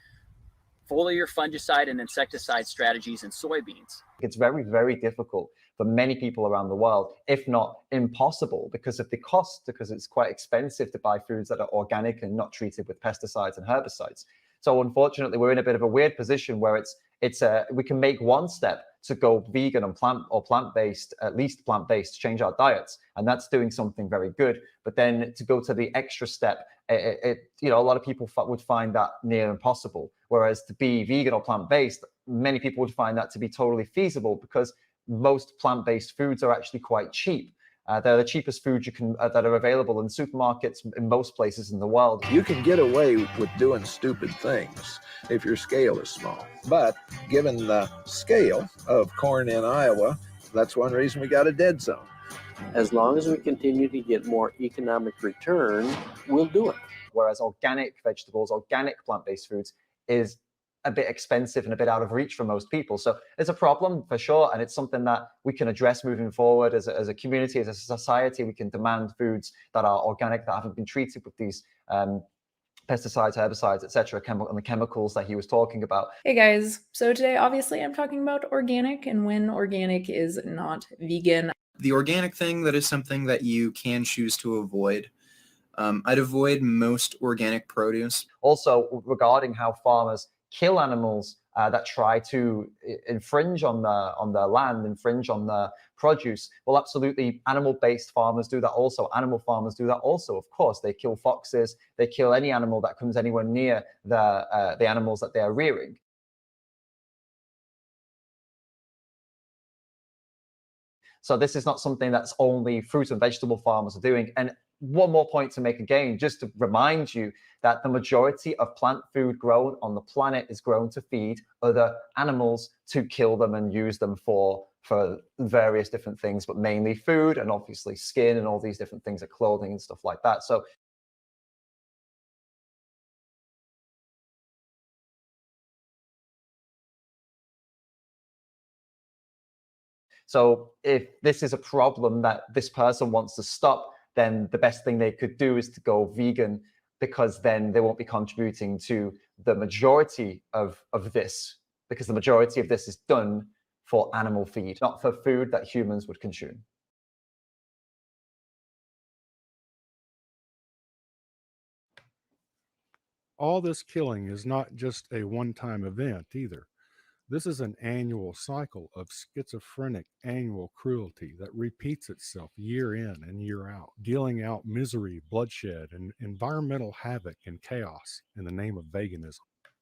foliar fungicide and insecticide strategies in soybeans. It's very, very difficult for many people around the world, if not impossible, because of the cost, because it's quite expensive to buy foods that are organic and not treated with pesticides and herbicides. So unfortunately, we're in a bit of a weird position where we can make one step to go vegan and plant-based, at least plant-based, change our diets, and that's doing something very good. But then to go to the extra step, a lot of people would find that near impossible. Whereas to be vegan or plant-based, many people would find that to be totally feasible because most plant-based foods are actually quite cheap. They're the cheapest foods that are available in supermarkets in most places in the world. You can get away with doing stupid things if your scale is small. But given the scale of corn in Iowa, that's one reason we got a dead zone. As long as we continue to get more economic return, we'll do it. Whereas organic vegetables, organic plant-based foods is a bit expensive and a bit out of reach for most people. So it's a problem for sure, and it's something that we can address moving forward as a community, as a society. We can demand foods that are organic, that haven't been treated with these pesticides, herbicides, etc., and the chemicals that he was talking about. Hey guys, so today obviously I'm talking about organic and when organic is not vegan. The organic thing, that is something that you can choose to avoid. I'd avoid most organic produce. Also, regarding how farmers kill animals that try to infringe on the land, infringe on the produce. Well, absolutely, animal-based farmers do that also. Animal farmers do that also, of course. They kill foxes. They kill any animal that comes anywhere near the animals that they are rearing. So this is not something that's only fruit and vegetable farmers are doing. And one more point to make again, just to remind you that the majority of plant food grown on the planet is grown to feed other animals, to kill them and use them for various different things, but mainly food and obviously skin and all these different things, like clothing and stuff like that. So if this is a problem that this person wants to stop, then the best thing they could do is to go vegan, because then they won't be contributing to the majority of this, because the majority of this is done for animal feed, not for food that humans would consume. All this killing is not just a one-time event either. This is an annual cycle of schizophrenic annual cruelty that repeats itself year in and year out, dealing out misery, bloodshed, and environmental havoc and chaos in the name of veganism.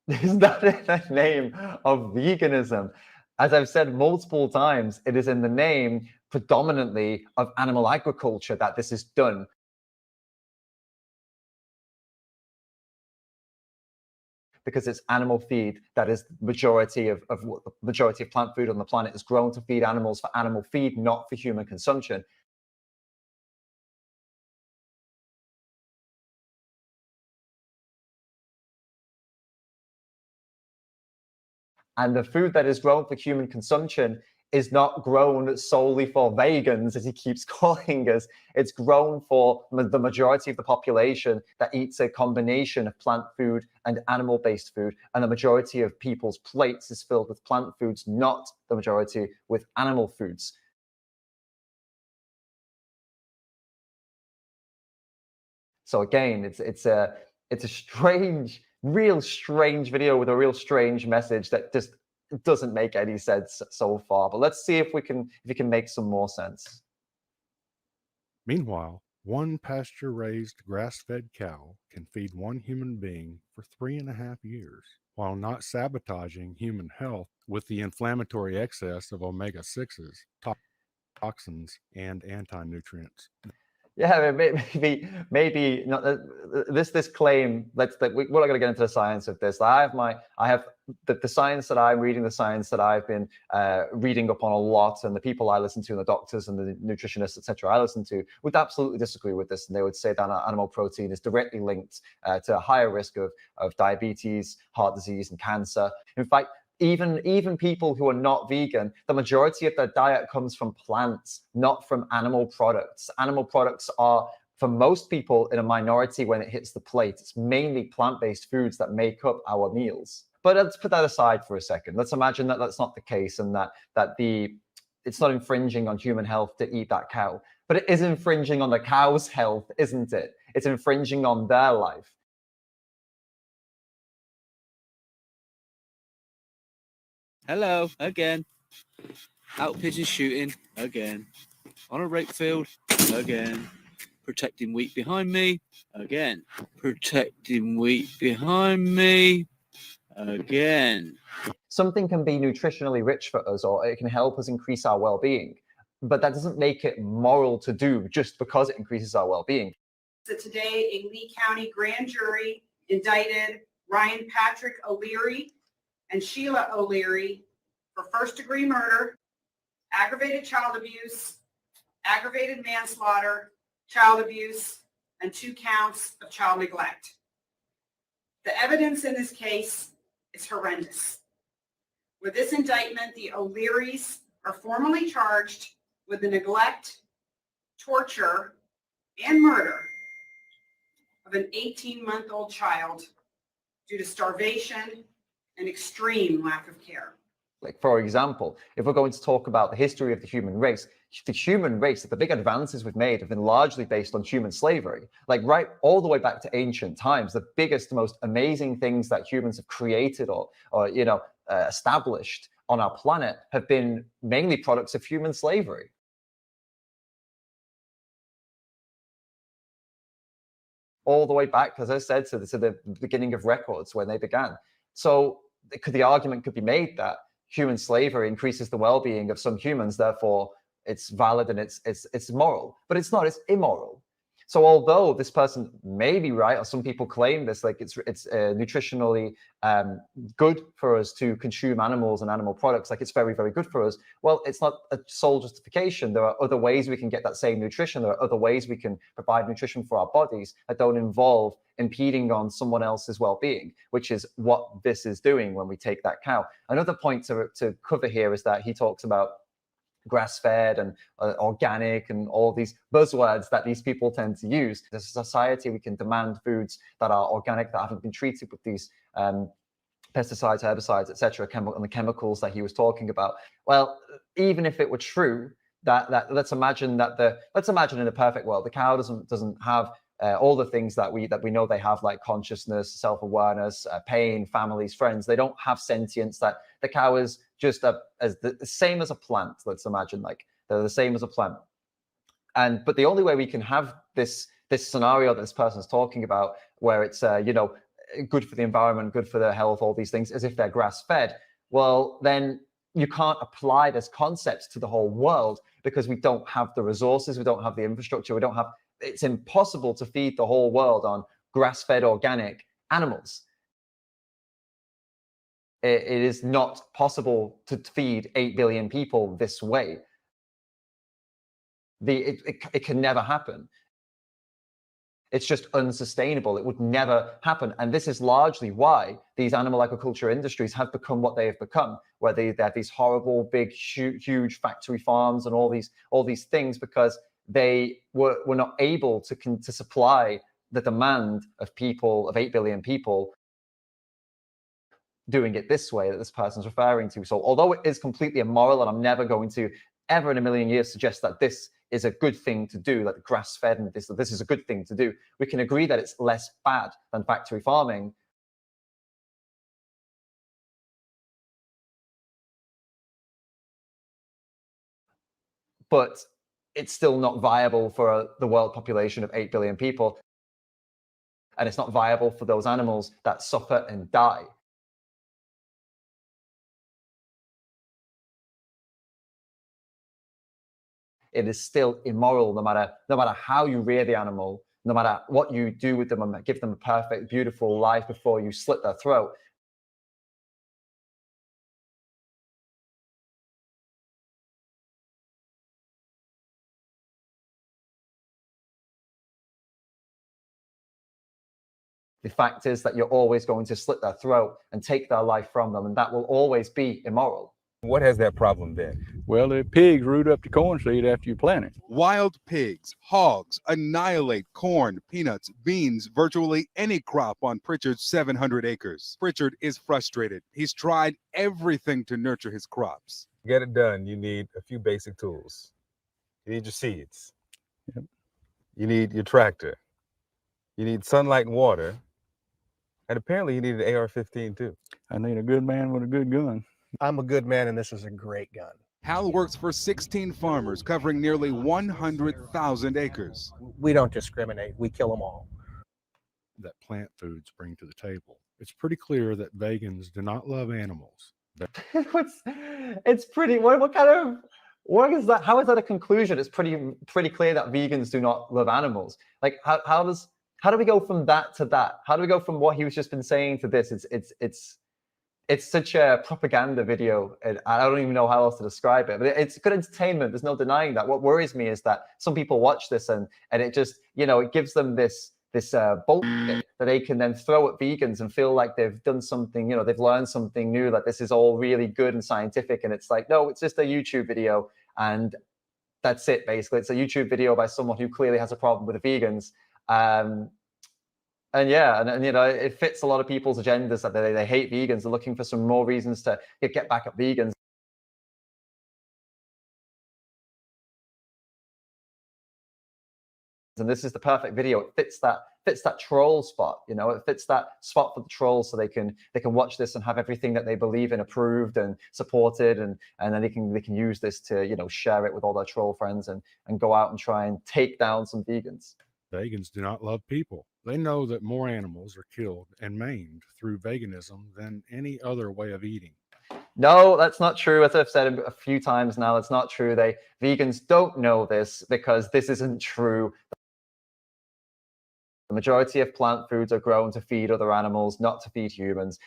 Is that in the name of veganism? As I've said multiple times, it is in the name predominantly of animal agriculture that this is done. Because it's animal feed that is the majority of plant food on the planet is grown to feed animals for animal feed, not for human consumption. And the food that is grown for human consumption is not grown solely for vegans, as he keeps calling us. It's grown for the majority of the population that eats a combination of plant food and animal-based food. And the majority of people's plates is filled with plant foods, not the majority with animal foods. So again, it's a strange, real strange video with a real strange message that just doesn't make any sense so far. But let's see if we can make some more sense. Meanwhile, one pasture-raised grass-fed cow can feed one human being for 3.5 years while not sabotaging human health with the inflammatory excess of omega-6s, toxins, and anti-nutrients. Yeah, maybe not this claim. We're not going to get into the science of this. I have the science that I'm reading, the science that I've been reading up on a lot, and the people I listen to, and the doctors and the nutritionists, etc., I listen to, would absolutely disagree with this, and they would say that animal protein is directly linked to a higher risk of diabetes, heart disease, and cancer. In fact, even people who are not vegan, the majority of their diet comes from plants, not from animal products. Animal products are, for most people, in a minority when it hits the plate. It's mainly plant-based foods that make up our meals. But let's put that aside for a second. Let's imagine that that's not the case, and that it's not infringing on human health to eat that cow. But it is infringing on the cow's health, isn't it? It's infringing on their life. Hello, again. Out pigeon shooting, again. On a rape field, again. Protecting wheat behind me, again. Protecting wheat behind me, again. Something can be nutritionally rich for us, or it can help us increase our well-being. But that doesn't make it moral to do just because it increases our well-being. So today, a Lee County grand jury indicted Ryan Patrick O'Leary and Sheila O'Leary for first-degree murder, aggravated child abuse, aggravated manslaughter, child abuse, and 2 counts of child neglect. The evidence in this case is horrendous. With this indictment, the O'Learys are formally charged with the neglect, torture, and murder of an 18-month-old child due to starvation and extreme lack of care. Like, for example, if we're going to talk about the history of the human race, the big advances we've made have been largely based on human slavery. Like, right all the way back to ancient times, the biggest, most amazing things that humans have created or established on our planet have been mainly products of human slavery. All the way back, as I said, to the beginning of records when they began. So the argument could be made that human slavery increases the well-being of some humans, therefore it's valid and it's moral. But it's not, it's immoral. So although this person may be right, or some people claim this, like it's nutritionally good for us to consume animals and animal products, like it's very, very good for us, well, it's not a sole justification. There are other ways we can get that same nutrition. There are other ways we can provide nutrition for our bodies that don't involve impeding on someone else's well-being, which is what this is doing when we take that cow. Another point to cover here is that he talks about grass-fed and organic and all these buzzwords that these people tend to use. As a society, we can demand foods that are organic, that haven't been treated with these pesticides, herbicides, etc., and the chemicals that he was talking about. Well, even if it were true, that let's imagine in a perfect world, the cow doesn't have all the things that we know they have, like consciousness, self-awareness, pain, families, friends. They don't have sentience. That the cow is just the same as a plant. Let's imagine like they're the same as a plant. But the only way we can have this scenario that this person's talking about, where it's good for the environment, good for their health, all these things, is if they're grass-fed. Well, then you can't apply this concept to the whole world because we don't have the resources, we don't have the infrastructure, it's impossible to feed the whole world on grass-fed organic animals. It is not possible to feed 8 billion people this way. It can never happen. It's just unsustainable. It would never happen. And this is largely why these animal agriculture industries have become what they have become, where they have these horrible, big, huge factory farms and all these things, because they were not able to supply the demand of people, of 8 billion people, doing it this way that this person's referring to. So although it is completely immoral, and I'm never going to ever in a million years suggest that this is a good thing to do, like grass-fed, and this is a good thing to do. We can agree that it's less bad than factory farming. But it's still not viable for the world population of 8 billion people. And it's not viable for those animals that suffer and die. It is still immoral, no matter how you rear the animal, no matter what you do with them and give them a perfect, beautiful life before you slit their throat. The fact is that you're always going to slit their throat and take their life from them, and that will always be immoral. What has that problem been? Well, the pigs root up the corn seed after you plant it. Wild pigs, hogs annihilate corn, peanuts, beans, virtually any crop on Pritchard's 700 acres. Pritchard is frustrated. He's tried everything to nurture his crops. To get it done, you need a few basic tools. You need your seeds. Yep. You need your tractor. You need sunlight and water. And apparently you need an AR-15 too. I need a good man with a good gun. I'm a good man and this is a great gun. Hal works for 16 farmers covering nearly 100,000 acres. We don't discriminate. We kill them all. That plant foods bring to the table. It's pretty clear that vegans do not love animals. It's pretty, what kind of, what is that? How is that a conclusion? It's pretty clear that vegans do not love animals. Like how do we go from that to that? How do we go from what he was just been saying to this? It's such a propaganda video. I don't even know how else to describe it, but it's good entertainment. There's no denying that. What worries me is that some people watch this and it just, it gives them this bullshit that they can then throw at vegans and feel like they've done something, they've learned something new, that this is all really good and scientific. And it's like, no, it's just a YouTube video. And that's it, basically. It's a YouTube video by someone who clearly has a problem with the vegans. And yeah, and it fits a lot of people's agendas that they hate vegans. They're looking for some more reasons to get back at vegans. And this is the perfect video. It fits that troll spot. It fits that spot for the trolls, so they can watch this and have everything that they believe in approved and supported, and then they can use this to share it with all their troll friends and go out and try and take down some vegans. Vegans do not love people. They know that more animals are killed and maimed through veganism than any other way of eating. No, that's not true. As I've said a few times now, it's not true. Vegans don't know this because this isn't true. The majority of plant foods are grown to feed other animals, not to feed humans.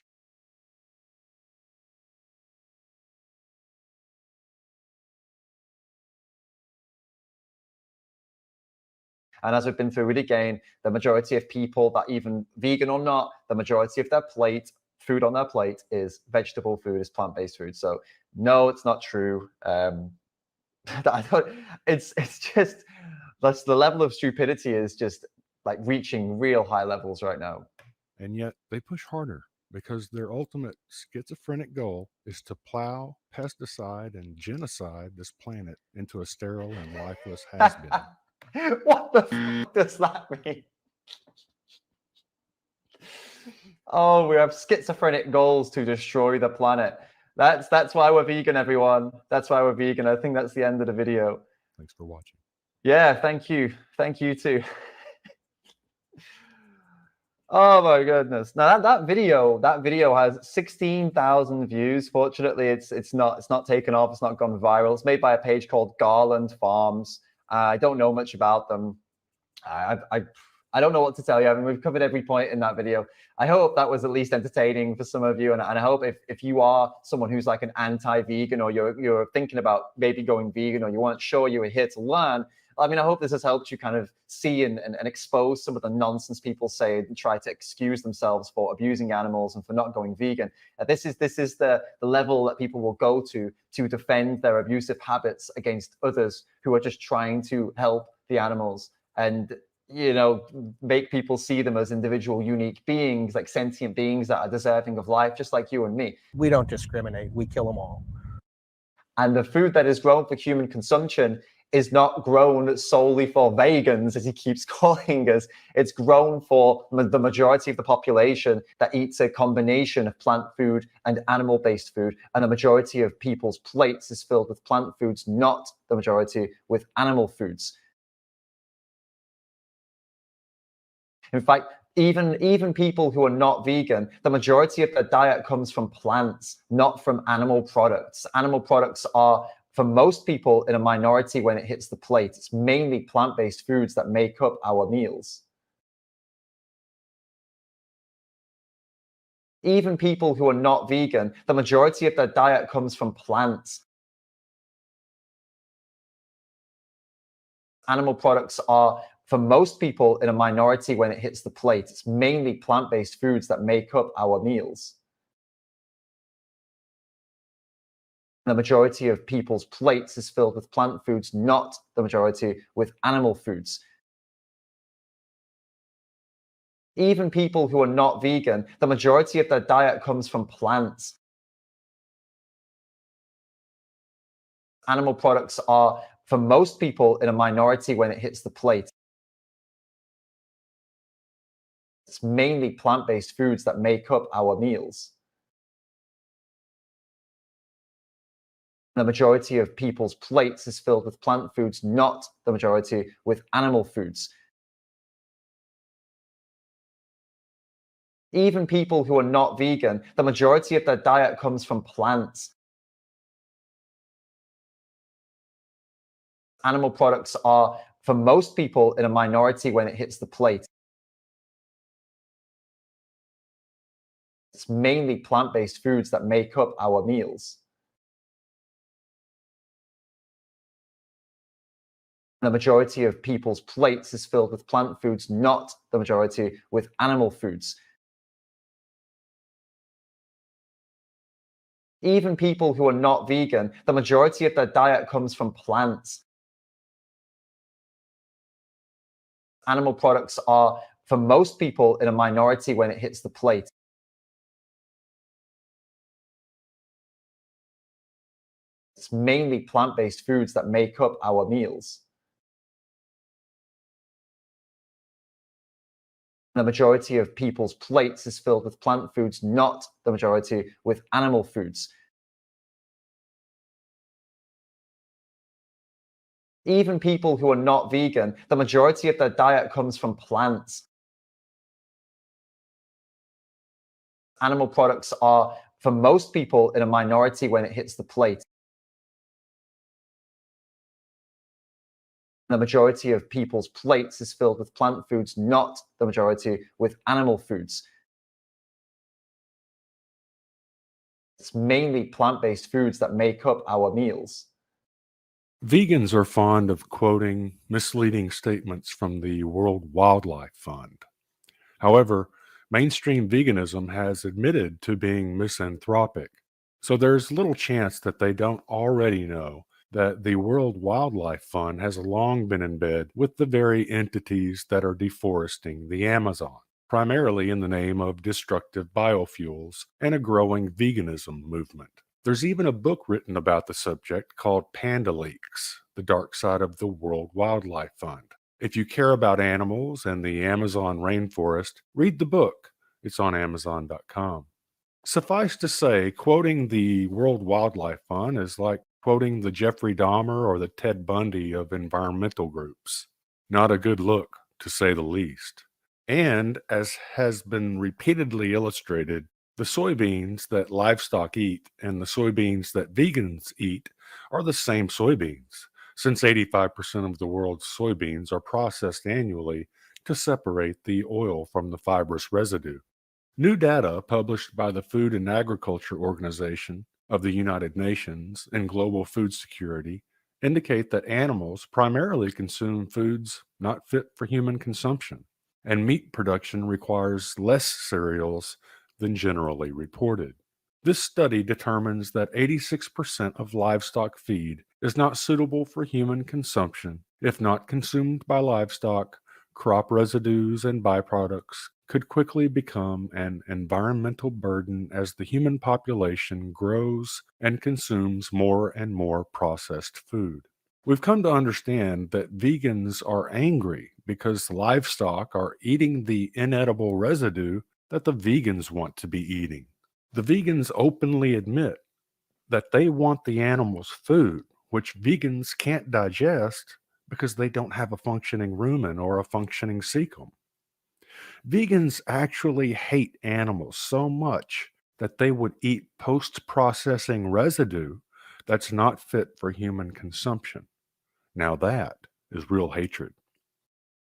And as we've been through it again, the majority of people, that even vegan or not, the majority of their food on their plate is vegetable food, is plant-based food. So no, it's not true. It's just, that's the level of stupidity is just like reaching real high levels right now. And yet they push harder because their ultimate schizophrenic goal is to plow, pesticide, and genocide this planet into a sterile and lifeless has-been. What the fuck does that mean? Oh, we have schizophrenic goals to destroy the planet. That's why we're vegan, everyone. That's why we're vegan. I think that's the end of the video. Thanks for watching. Yeah, thank you. Thank you too. Oh my goodness. Now that video has 16,000 views. Fortunately, it's not taken off. It's not gone viral. It's made by a page called Garland Farms. I don't know much about them. I don't know what to tell you. I mean, we've covered every point in that video. I hope that was at least entertaining for some of you. And I hope if you are someone who's like an anti-vegan, or you're thinking about maybe going vegan, or you weren't sure you were here to learn, I mean, I hope this has helped you kind of see and expose some of the nonsense people say and try to excuse themselves for abusing animals and for not going vegan. This is the level that people will go to defend their abusive habits against others who are just trying to help the animals and, make people see them as individual, unique beings, like sentient beings that are deserving of life, just like you and me. We don't discriminate. We kill them all. And the food that is grown for human consumption is not grown solely for vegans, as he keeps calling us. It's grown for the majority of the population that eats a combination of plant food and animal-based food, and the majority of people's plates is filled with plant foods, not the majority with animal foods. In fact, even people who are not vegan, the majority of their diet comes from plants, not from animal products. Animal products are, for most people, in a minority when it hits the plate. It's mainly plant-based foods that make up our meals. Even people who are not vegan, the majority of their diet comes from plants. Animal products are, for most people, in a minority when it hits the plate. It's mainly plant-based foods that make up our meals. The majority of people's plates is filled with plant foods, not the majority with animal foods. Even people who are not vegan, the majority of their diet comes from plants. Animal products are, for most people, in a minority when it hits the plate. It's mainly plant-based foods that make up our meals. The majority of people's plates is filled with plant foods, not the majority with animal foods. Even people who are not vegan, the majority of their diet comes from plants. Animal products are, for most people, in a minority when it hits the plate. It's mainly plant-based foods that make up our meals. The majority of people's plates is filled with plant foods, not the majority with animal foods. Even people who are not vegan, the majority of their diet comes from plants. Animal products are, for most people, in a minority when it hits the plate. It's mainly plant-based foods that make up our meals. The majority of people's plates is filled with plant foods, not the majority with animal foods. Even people who are not vegan, the majority of their diet comes from plants. Animal products are, for most people, in a minority when it hits the plate. The majority of people's plates is filled with plant foods, not the majority with animal foods. It's mainly plant-based foods that make up our meals. Vegans are fond of quoting misleading statements from the World Wildlife Fund. However, mainstream veganism has admitted to being misanthropic, so there's little chance that they don't already know that the World Wildlife Fund has long been in bed with the very entities that are deforesting the Amazon, primarily in the name of destructive biofuels and a growing veganism movement. There's even a book written about the subject called Panda Leaks: The Dark Side of the World Wildlife Fund. If you care about animals and the Amazon rainforest, read the book. It's on Amazon.com. Suffice to say, quoting the World Wildlife Fund is like quoting the Jeffrey Dahmer or the Ted Bundy of environmental groups. Not a good look, to say the least. And, as has been repeatedly illustrated, the soybeans that livestock eat and the soybeans that vegans eat are the same soybeans, since 85% of the world's soybeans are processed annually to separate the oil from the fibrous residue. New data published by the Food and Agriculture Organization of the United Nations and Global Food Security indicate that animals primarily consume foods not fit for human consumption, and meat production requires less cereals than generally reported. This study determines that 86% of livestock feed is not suitable for human consumption. If not consumed by livestock, crop residues and byproducts could quickly become an environmental burden as the human population grows and consumes more and more processed food. We've come to understand that vegans are angry because livestock are eating the inedible residue that the vegans want to be eating. The vegans openly admit that they want the animals' food, which vegans can't digest because they don't have a functioning rumen or a functioning cecum. Vegans actually hate animals so much that they would eat post-processing residue that's not fit for human consumption. Now that is real hatred.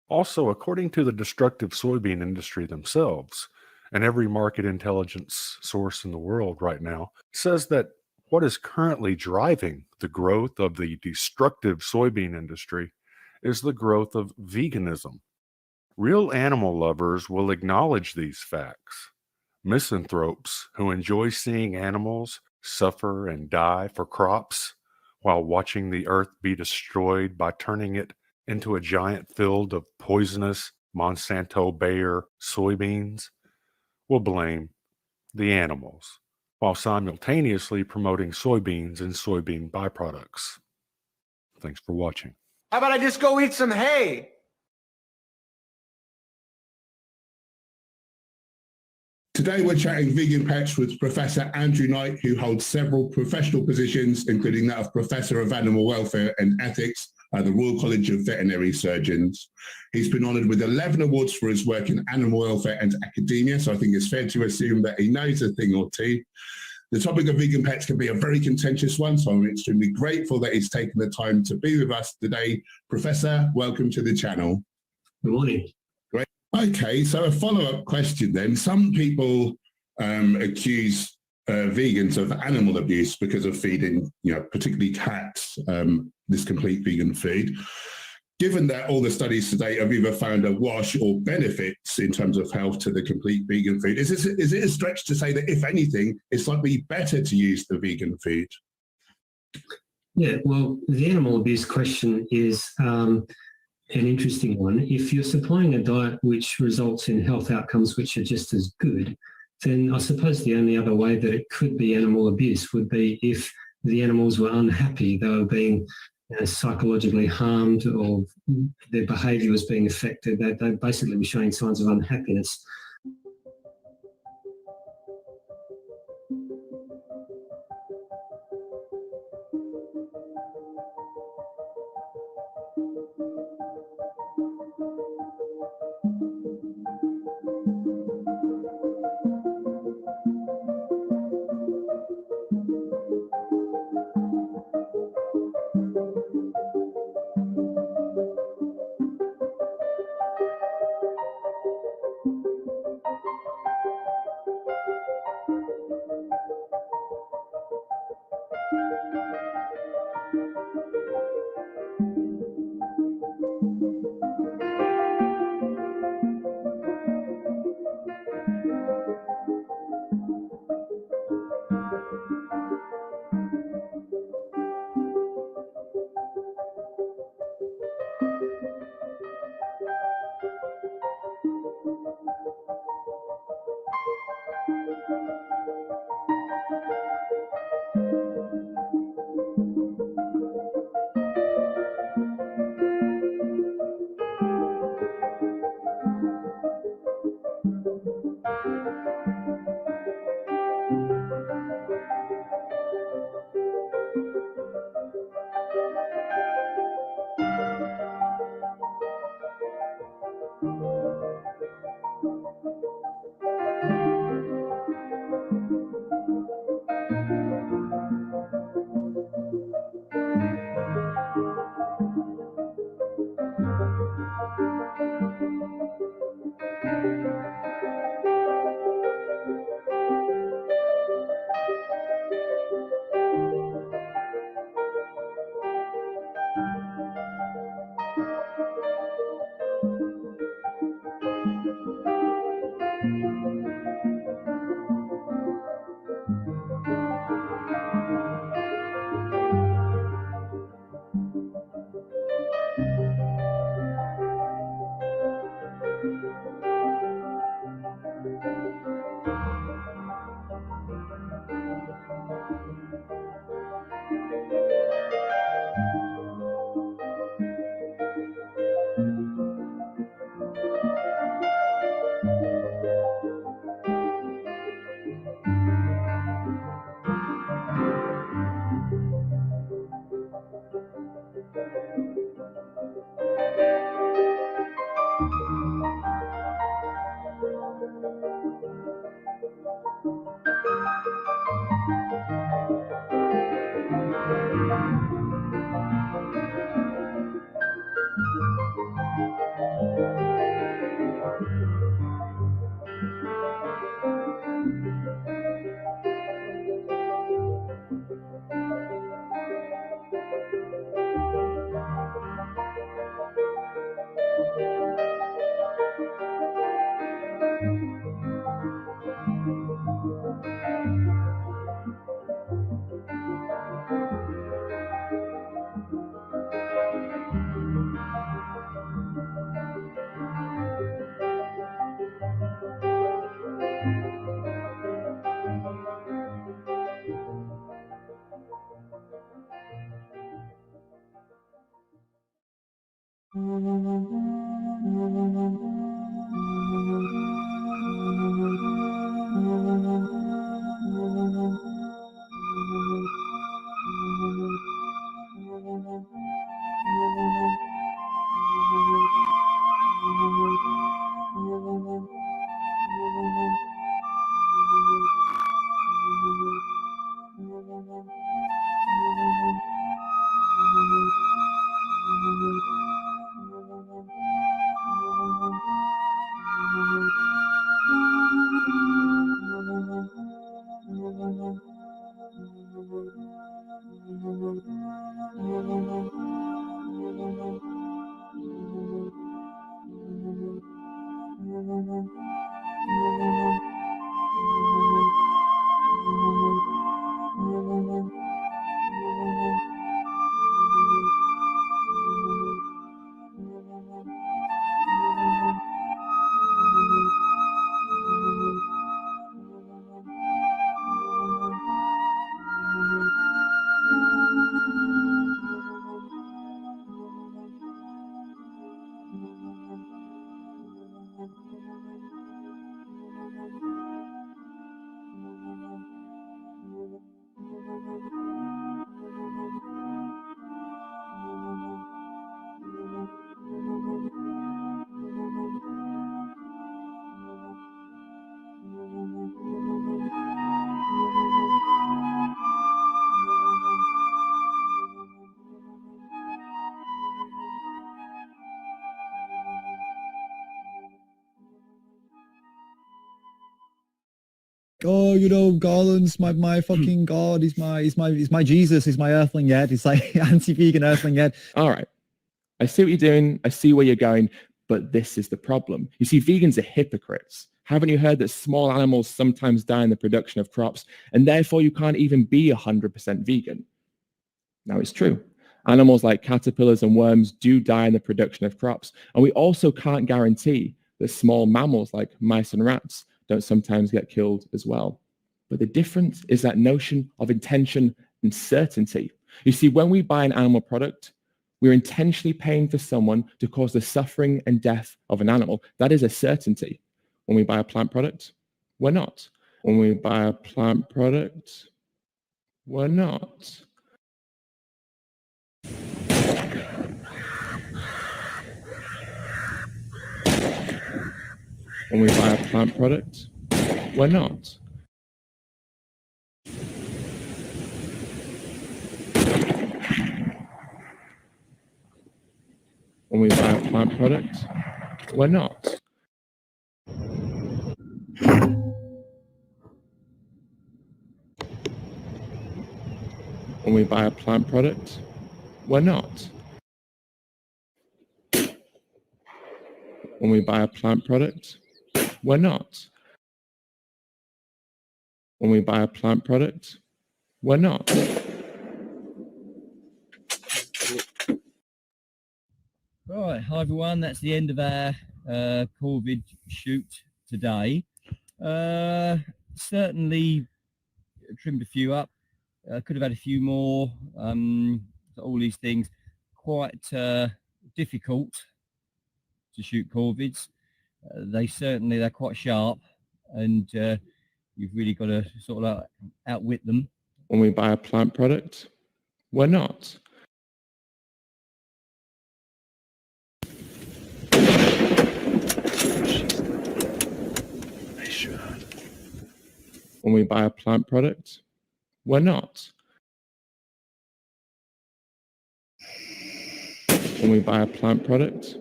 Also, according to the destructive soybean industry themselves, and every market intelligence source in the world right now says that what is currently driving the growth of the destructive soybean industry is the growth of veganism. Real animal lovers will acknowledge these facts. Misanthropes who enjoy seeing animals suffer and die for crops while watching the earth be destroyed by turning it into a giant field of poisonous Monsanto Bayer soybeans will blame the animals while simultaneously promoting soybeans and soybean byproducts. Thanks for watching. How about I just go eat some hay? Today we're chatting vegan pets with Professor Andrew Knight, who holds several professional positions, including that of Professor of Animal Welfare and Ethics at the Royal College of Veterinary Surgeons. He's been honoured with 11 awards for his work in animal welfare and academia, so I think it's fair to assume that he knows a thing or two. The topic of vegan pets can be a very contentious one, so I'm extremely grateful that he's taken the time to be with us today. Professor, welcome to the channel. Good morning. Great. Okay, so a follow-up question then. Some people accuse vegans of animal abuse because of feeding, particularly cats, this complete vegan food. Given that all the studies to date have either found a wash or benefits in terms of health to the complete vegan food, is it a stretch to say that, if anything, it's likely better to use the vegan food? Yeah, well, the animal abuse question is an interesting one. If you're supplying a diet which results in health outcomes which are just as good, then I suppose the only other way that it could be animal abuse would be if the animals were unhappy, they were being psychologically harmed, or their behaviour was being affected. They basically were showing signs of unhappiness. Oh, you know, Garland's my fucking god. He's my Jesus. He's my earthling yet. He's like anti-vegan earthling yet. All right. I see what you're doing. I see where you're going. But this is the problem. You see, vegans are hypocrites. Haven't you heard that small animals sometimes die in the production of crops, and therefore you can't even be 100% vegan? Now, it's true. Animals like caterpillars and worms do die in the production of crops. And we also can't guarantee that small mammals like mice and rats don't sometimes get killed as well. But the difference is that notion of intention and certainty. You see, when we buy an animal product, we're intentionally paying for someone to cause the suffering and death of an animal. That is a certainty. When we buy a plant product, we're not. When we buy a plant product, we're not. When we buy a plant product, we're not. When we buy a plant product, we're not. When we buy a plant product, we're not. When we buy a plant product, we're not. When we buy a plant product, we're not. Right, hi everyone. That's the end of our COVID shoot today. Certainly trimmed a few up. Could have had a few more. All these things quite difficult to shoot corvids. They're quite sharp, and you've really got to sort of outwit them. When we buy a plant product, we're not. When we buy a plant product, we're not. When we buy a plant product,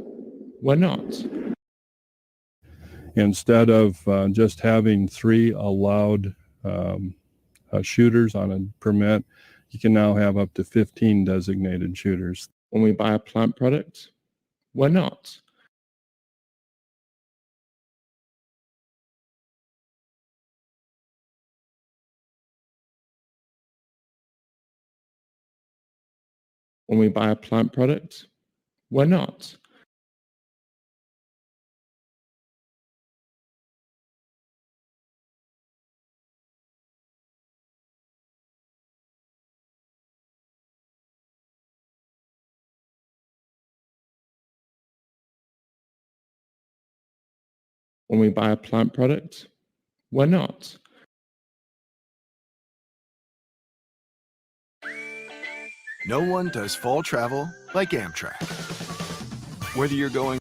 we're not. Instead of just having 3 allowed shooters on a permit, you can now have up to 15 designated shooters. When we buy a plant product, we're not. When we buy a plant product, we're not. when we buy a plant product? We're not. No one does fall travel like Amtrak. Whether you're going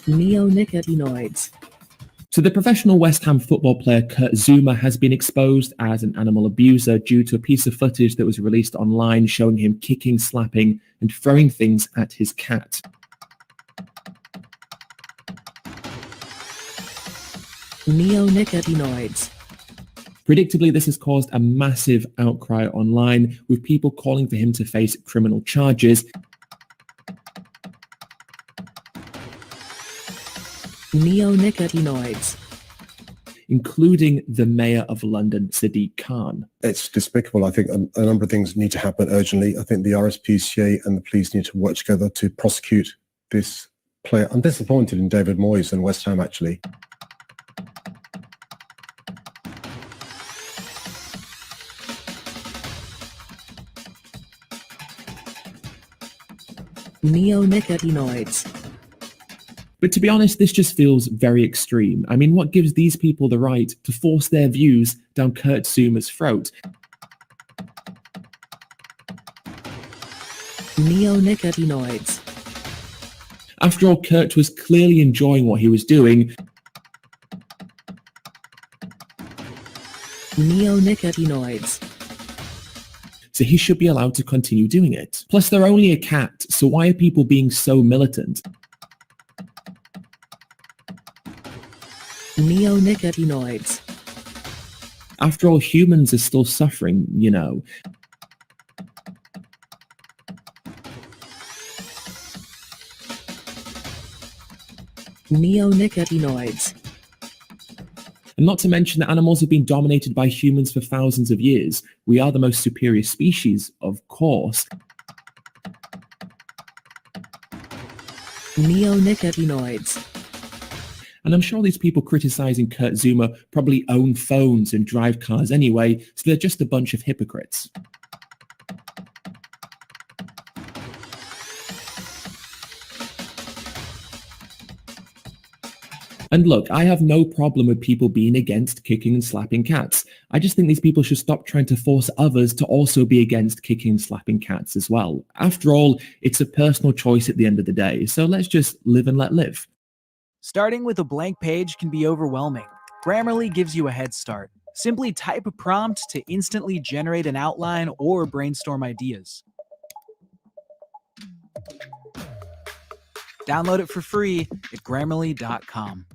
Neonicotinoids. So the professional West Ham football player Kurt Zouma has been exposed as an animal abuser due to a piece of footage that was released online showing him kicking, slapping, and throwing things at his cat. Neonicotinoids. Predictably, this has caused a massive outcry online, with people calling for him to face criminal charges. Neonicotinoids. Including the Mayor of London, Sadiq Khan. It's despicable. I think a number of things need to happen urgently. I think the RSPCA and the police need to work together to prosecute this player. I'm disappointed in David Moyes and West Ham, actually. Neonicotinoids. But to be honest, this just feels very extreme. I mean, what gives these people the right to force their views down Kurt Zouma's throat? Neonicotinoids. After all, Kurt was clearly enjoying what he was doing. Neonicotinoids. So he should be allowed to continue doing it. Plus, they're only a cat, so why are people being so militant? Neonicotinoids. After all, humans are still suffering, you know. Neonicotinoids. And not to mention that animals have been dominated by humans for thousands of years. We are the most superior species, of course. Neonicotinoids. And I'm sure these people criticizing Kurt Zouma probably own phones and drive cars anyway, so they're just a bunch of hypocrites. And look, I have no problem with people being against kicking and slapping cats. I just think these people should stop trying to force others to also be against kicking and slapping cats as well. After all, it's a personal choice at the end of the day, so let's just live and let live. Starting with a blank page can be overwhelming. Grammarly gives you a head start. Simply type a prompt to instantly generate an outline or brainstorm ideas. Download it for free at Grammarly.com.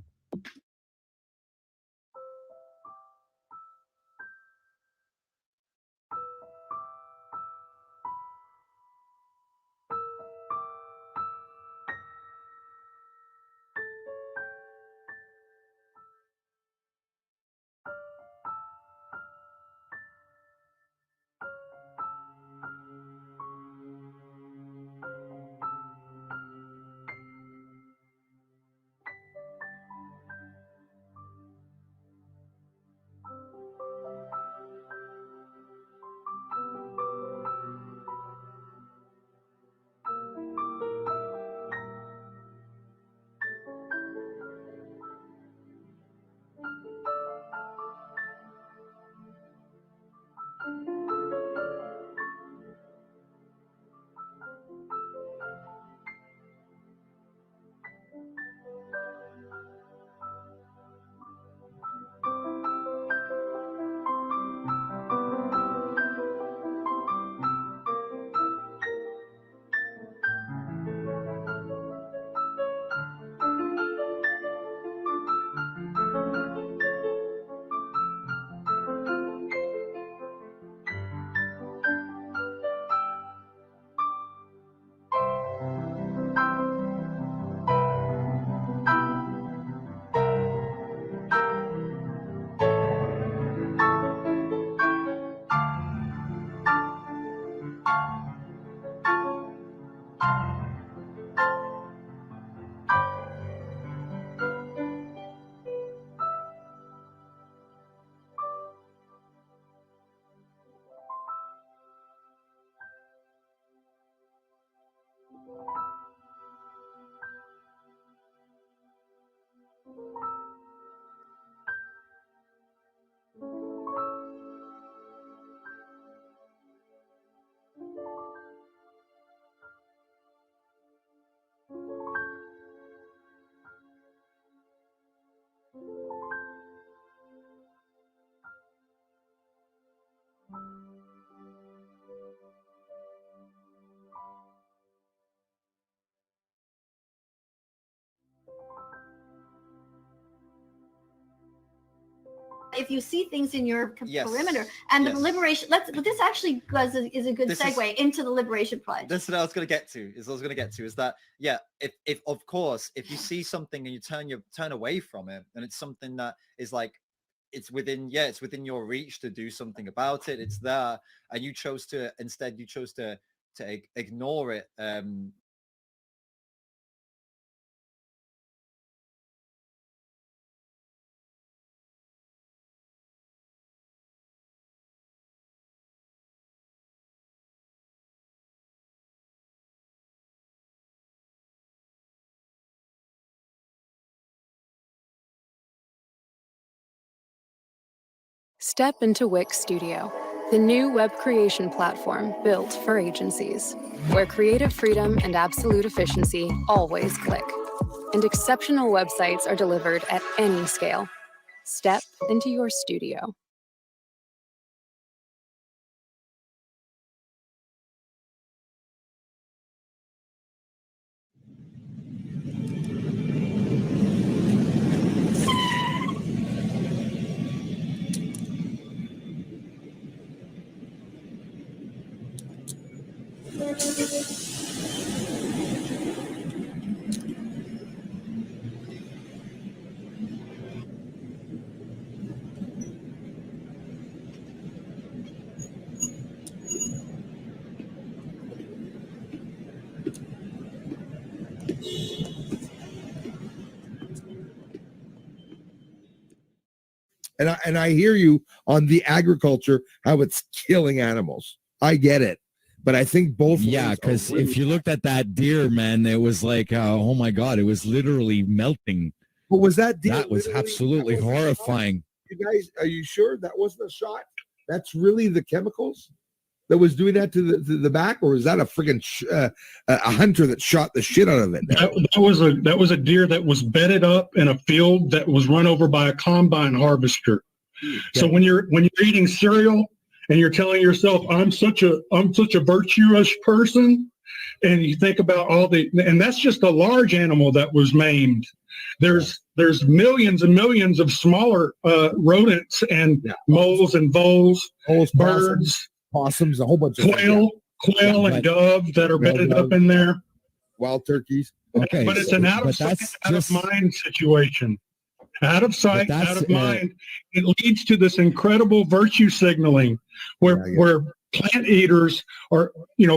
if you see things in your Yes. perimeter and Yes. the liberation, but this actually is a good This segue into the liberation pledge. That's what I was going to get to. Is that yeah? If of course, if you see something and you turn away from it, and it's something that is like it's within your reach to do something about it. It's there, and you chose to ignore it. Step into Wix Studio, the new web creation platform built for agencies, where creative freedom and absolute efficiency always click, and exceptional websites are delivered at any scale. Step into your studio. And I hear you on the agriculture, how it's killing animals. I get it. But I think both. Yeah, because if you looked at that deer, man, it was like, oh my God, it was literally melting. But was that deer? That was absolutely horrifying. You guys, are you sure that wasn't a shot? That's really the chemicals that was doing that to the back, or is that a friggin' a hunter that shot the shit out of it? That was a deer that was bedded up in a field that was run over by a combine harvester. So when you're eating cereal and you're telling yourself, I'm such a virtuous person, and you think about and that's just a large animal that was maimed. There's millions and millions of smaller rodents and moles and voles, birds, possums, a whole bunch of quail and dove that are bedded up in there. Wild turkeys. Okay, but it's an out of sight, out of mind situation. Out of sight, out of mind. It leads to this incredible virtue signaling where plant eaters or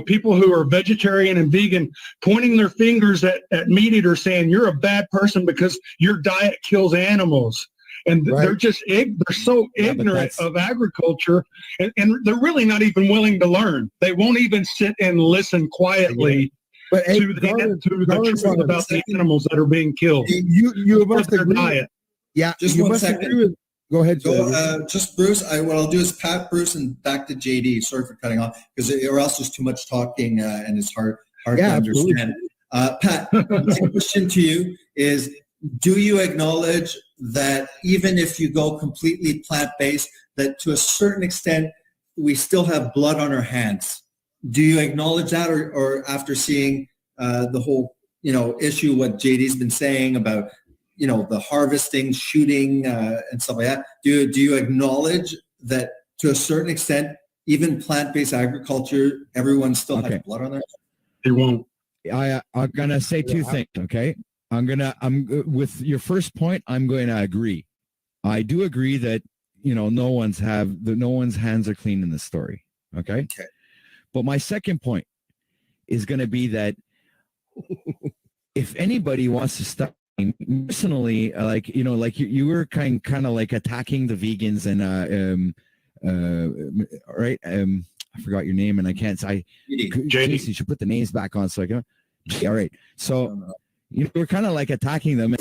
people who are vegetarian and vegan pointing their fingers at meat eaters saying you're a bad person because your diet kills animals. And they're just they're so ignorant of agriculture, and they're really not even willing to learn. They won't even sit and listen quietly to the truth about the animals that are being killed. You must their agree. diet. Yeah, Just you one must second. agree with- Go ahead. Just Bruce, what I'll do is Pat, Bruce, and back to JD. Sorry for cutting off, because or else there's too much talking and it's hard to understand. Pat, my question to you is, do you acknowledge that even if you go completely plant-based, that to a certain extent, we still have blood on our hands? Do you acknowledge that, or after seeing the whole, issue, what JD's been saying about, the harvesting, shooting, and stuff like that, do you acknowledge that to a certain extent, even plant-based agriculture, everyone still has blood on their hands? They won't. I'm gonna say two things. Okay, I'm with your first point. I'm going to agree. I do agree that no one's hands are clean in this story. Okay. But my second point is going to be that if anybody wants to stop personally, like you were kind of like attacking the vegans and right. I forgot your name and I can't say. Jason, you should put the names back on so I can. All right. So we're kind of like attacking them.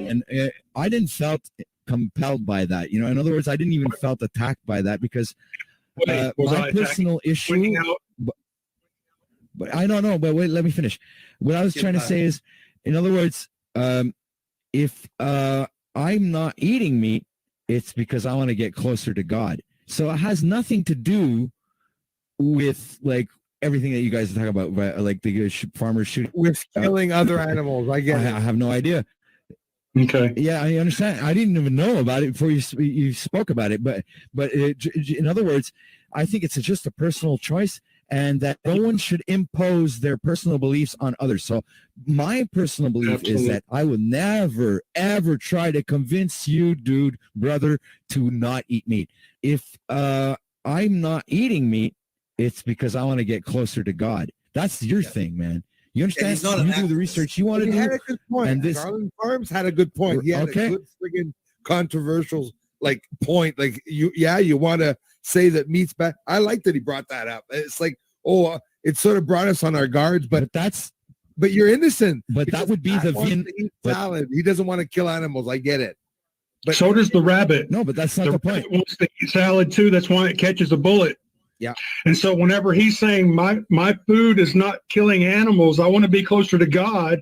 And I didn't felt compelled by that. You know, in other words, I didn't even felt attacked by that because my personal issue. But I don't know. But wait, let me finish. What I was trying to say is, in other words, if I'm not eating meat, it's because I want to get closer to God. So it has nothing to do with like everything that you guys are talking about, right? Like the farmers shooting with killing other animals. I get it. I have no idea. Okay. Yeah, I understand. I didn't even know about it before you spoke about it. But in other words, I think it's just a personal choice, and that no one should impose their personal beliefs on others. So my personal belief is that I will never, ever try to convince you, dude, brother, to not eat meat. If I'm not eating meat, it's because I want to get closer to God. That's your thing, man. You understand? You do the research you want to do. He had a good point. And this Garland Farms had a good point. He had a good friggin' controversial point. Like you want to say that meat's bad. I like that he brought that up. It's like, it sort of brought us on our guards, but you're innocent. But that would be the salad. He doesn't want to kill animals. I get it. But so does the rabbit. No, but that's not the point. Wants to eat salad too. That's why it catches a bullet. Yeah. And so whenever he's saying my food is not killing animals, I want to be closer to God.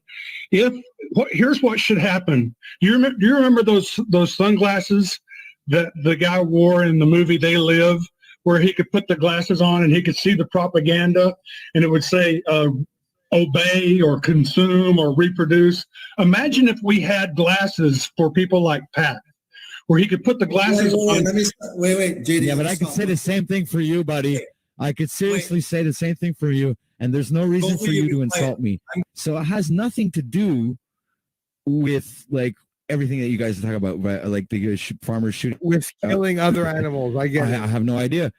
Here's what should happen. Do you remember those sunglasses that the guy wore in the movie They Live, where he could put the glasses on and he could see the propaganda and it would say obey or consume or reproduce? Imagine if we had glasses for people like Pat, where he could put the glasses on. Wait, JD. Yeah, but I could say the same thing for you, buddy. I could seriously say the same thing for you, and there's no reason for you to insult me. So it has nothing to do with like everything that you guys are talking about, right? Like the farmers shooting with killing other animals. I get it. I have no idea.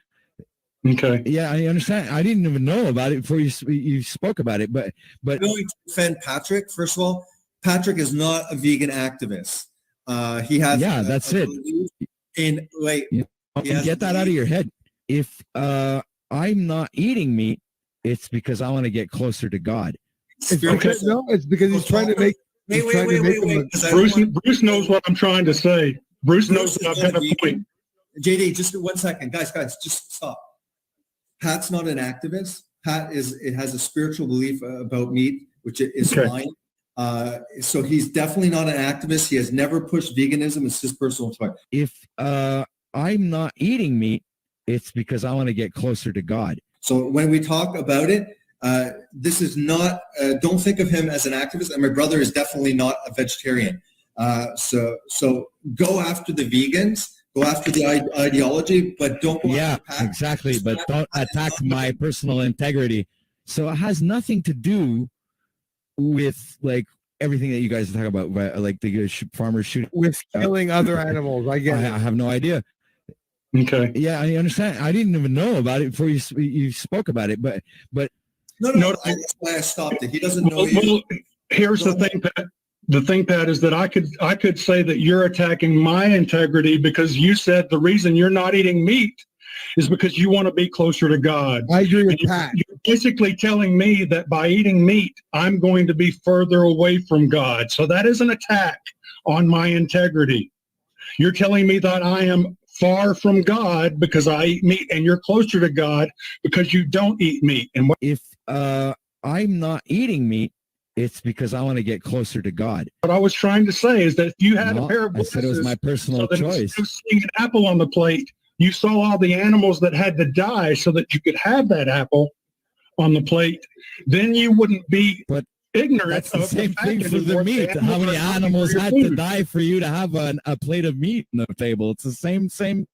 Okay. Yeah, I understand. I didn't even know about it before you spoke about it, but I'm going to defend Patrick. First of all, Patrick is not a vegan activist. He has that's it. Get that out of your head. If I'm not eating meat, it's because I want to get closer to God. It's because he's trying to make. Wait. Bruce knows what I'm trying to say. Bruce knows that I've got a point. JD, just 1 second, guys, just stop. Pat's not an activist. Pat has a spiritual belief about meat, which is mine. So he's definitely not an activist. He has never pushed veganism. It's his personal choice. If I'm not eating meat, it's because I want to get closer to God. So when we talk about it, this is not, don't think of him as an activist. And my brother is definitely not a vegetarian. So go after the vegans, go after the ideology, but don't go after Pat. Exactly. But don't attack my personal integrity. So it has nothing to do with like everything that you guys are talking about, right? Like the farmers shooting with killing other animals. I get it. I have no idea. Okay. Yeah, I understand. I didn't even know about it before you spoke about it, but no. That's why I stopped it. He doesn't know. Well, here's the thing, Pat. The thing, Pat, is that I could say that you're attacking my integrity because you said the reason you're not eating meat is because you want to be closer to God. I agree with Pat. You're basically telling me that by eating meat, I'm going to be further away from God. So that is an attack on my integrity. You're telling me that I am far from God because I eat meat, and you're closer to God because you don't eat meat. And if I'm not eating meat, it's because I want to get closer to God. What I was trying to say is that if you had a pair of glasses, I said it was my personal choice. Seeing an apple on the plate, you saw all the animals that had to die so that you could have that apple on the plate, then you wouldn't be ignorant. That's the same thing for the meat. How many animals had to die for you to have a plate of meat on the table? It's the same thing.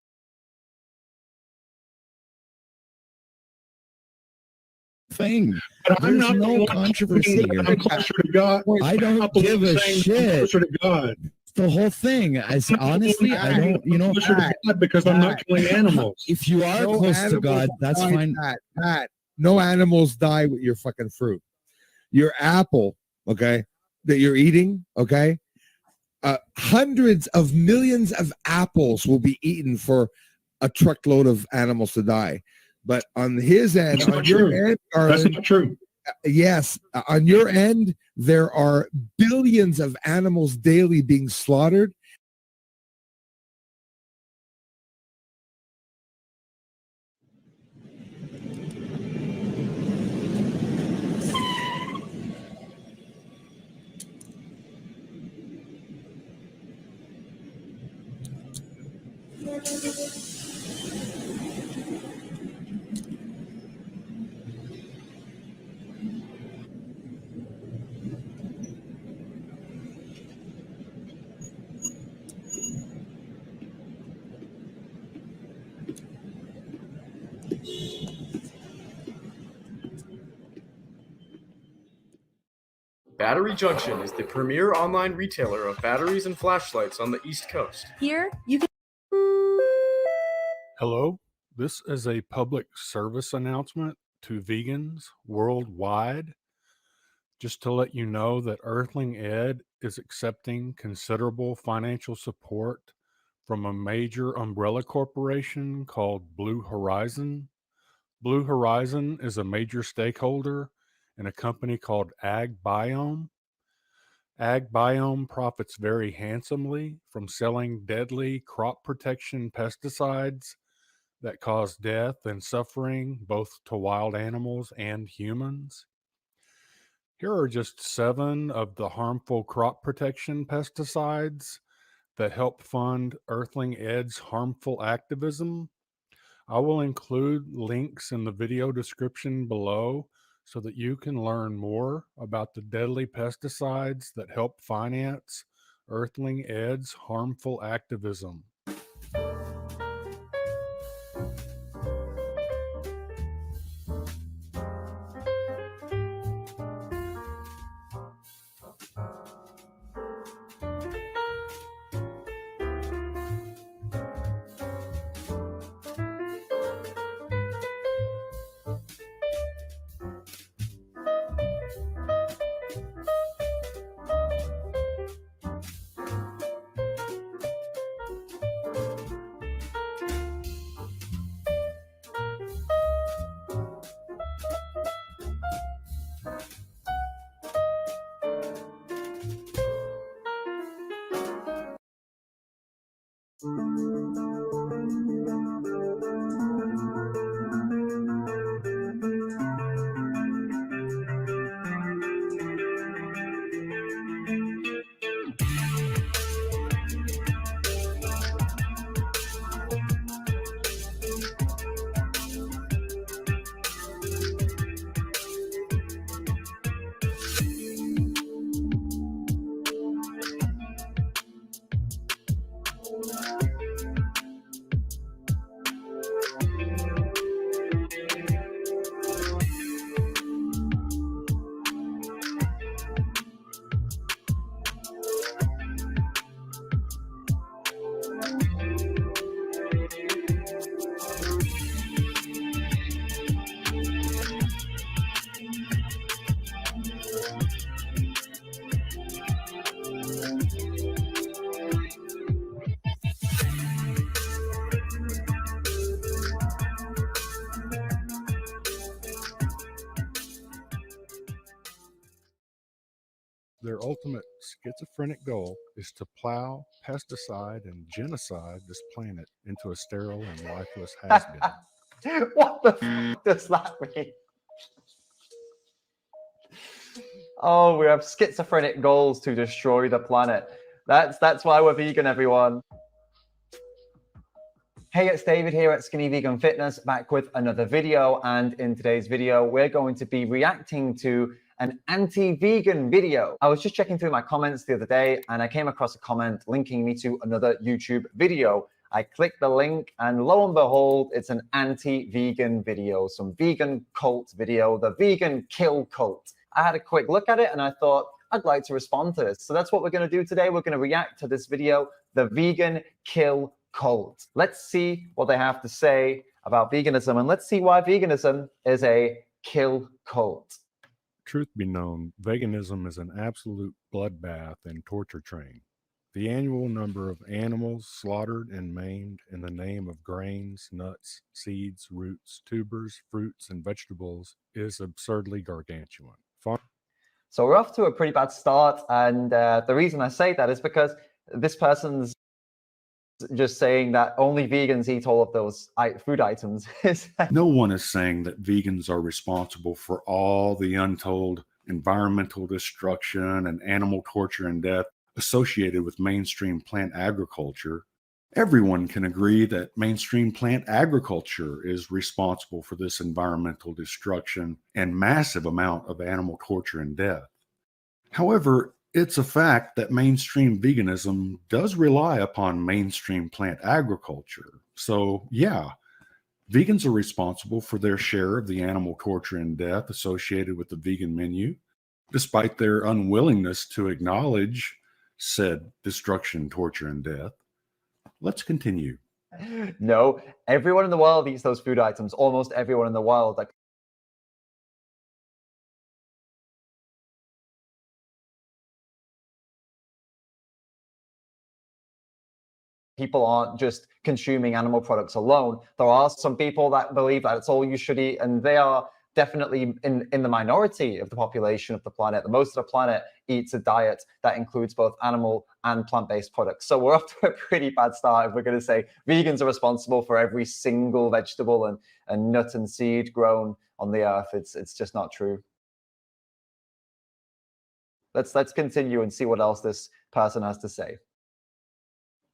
But I'm There's not no controversy here. I'm closer to God. I don't give a shit. Closer to God. The whole thing. Honestly, I don't. Closer to God because I'm not killing animals. If you are close to God, that's fine. Pat, no animals die with your fucking fruit. Your apple, okay, that you're eating, okay, hundreds of millions of apples will be eaten for a truckload of animals to die. But on his end, That's on not your true. end, That's Garland, not true. yes, on your end, there are billions of animals daily being slaughtered. Battery Junction is the premier online retailer of batteries and flashlights on the East Coast. Here, you can. Hello, this is a public service announcement to vegans worldwide. Just to let you know that Earthling Ed is accepting considerable financial support from a major umbrella corporation called Blue Horizon. Blue Horizon is a major stakeholder in a company called Ag Biome. Ag Biome profits very handsomely from selling deadly crop protection pesticides that cause death and suffering both to wild animals and humans. Here are just 7 of the harmful crop protection pesticides that help fund Earthling Ed's harmful activism. I will include links in the video description below so that you can learn more about the deadly pesticides that help finance Earthling Ed's harmful activism. Their ultimate schizophrenic goal is to plow pesticide and genocide this planet into a sterile and lifeless has-been. What the f does that mean? Oh, we have schizophrenic goals to destroy the planet. That's why we're vegan, everyone. Hey, it's David here at Skinny Vegan Fitness, back with another video. And in today's video, we're going to be reacting to an anti-vegan video. I was just checking through my comments the other day and I came across a comment linking me to another YouTube video. I clicked the link and lo and behold, it's an anti-vegan video, some vegan cult video, the vegan kill cult. I had a quick look at it and I thought, I'd like to respond to this. So that's what we're gonna do today. We're gonna react to this video, the vegan kill cult. Let's see what they have to say about veganism and let's see why veganism is a kill cult. Truth be known, veganism is an absolute bloodbath and torture train. The annual number of animals slaughtered and maimed in the name of grains, nuts, seeds, roots, tubers, fruits, and vegetables is absurdly gargantuan. So we're off to a pretty bad start. And the reason I say that is because this person's just saying that only vegans eat all of those food items. No one is saying that vegans are responsible for all the untold environmental destruction and animal torture and death associated with mainstream plant agriculture. Everyone can agree that mainstream plant agriculture is responsible for this environmental destruction and massive amount of animal torture and death. However, it's a fact that mainstream veganism does rely upon mainstream plant agriculture. So, yeah, vegans are responsible for their share of the animal torture and death associated with the vegan menu, despite their unwillingness to acknowledge said destruction, torture, and death. Let's continue. No, everyone in the world eats those food items. Almost everyone in the world. Like, people aren't just consuming animal products alone. There are some people that believe that it's all you should eat, and they are definitely in the minority of the population of the planet. Most of the planet eats a diet that includes both animal and plant-based products. So we're off to a pretty bad start if we're going to say vegans are responsible for every single vegetable and nut and seed grown on the earth. It's just not true. Let's continue and see what else this person has to say.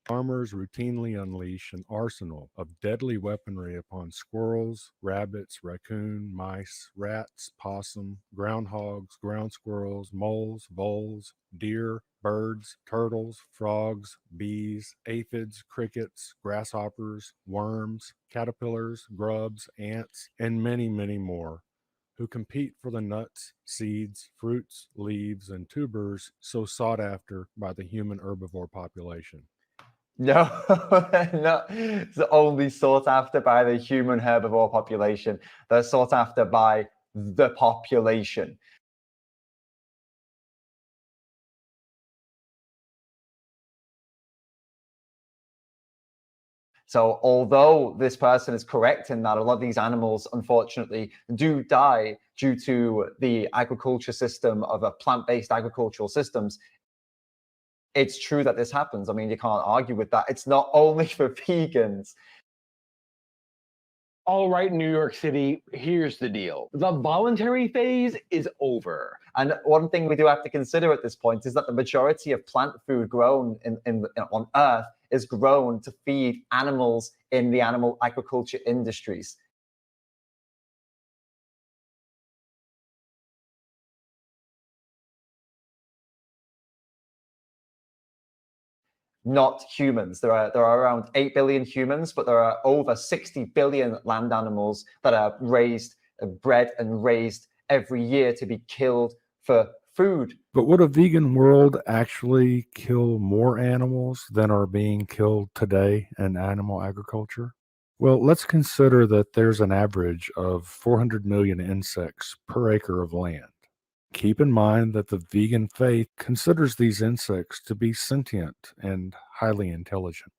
Farmers routinely unleash an arsenal of deadly weaponry upon squirrels, rabbits, raccoon, mice, rats, possum, groundhogs, ground squirrels, moles, voles, deer, birds, turtles, frogs, bees, aphids, crickets, grasshoppers, worms, caterpillars, grubs, ants, and many, many more, who compete for the nuts, seeds, fruits, leaves, and tubers so sought after by the human herbivore population. No, no, it's only sought after by the human herbivore population. They're sought after by the population. So although this person is correct in that a lot of these animals, unfortunately, do die due to the agriculture system of a plant-based agricultural systems, it's true that this happens. I mean, you can't argue with that. It's not only for vegans. All right, New York City, here's the deal. The voluntary phase is over. And one thing we do have to consider at this point is that the majority of plant food grown on Earth is grown to feed animals in the animal agriculture industries. Not humans. There are around 8 billion humans, but there are over 60 billion land animals that are bred and raised every year to be killed for food. But would a vegan world actually kill more animals than are being killed today in animal agriculture? Well, let's consider that there's an average of 400 million insects per acre of land. Keep in mind that the vegan faith considers these insects to be sentient and highly intelligent.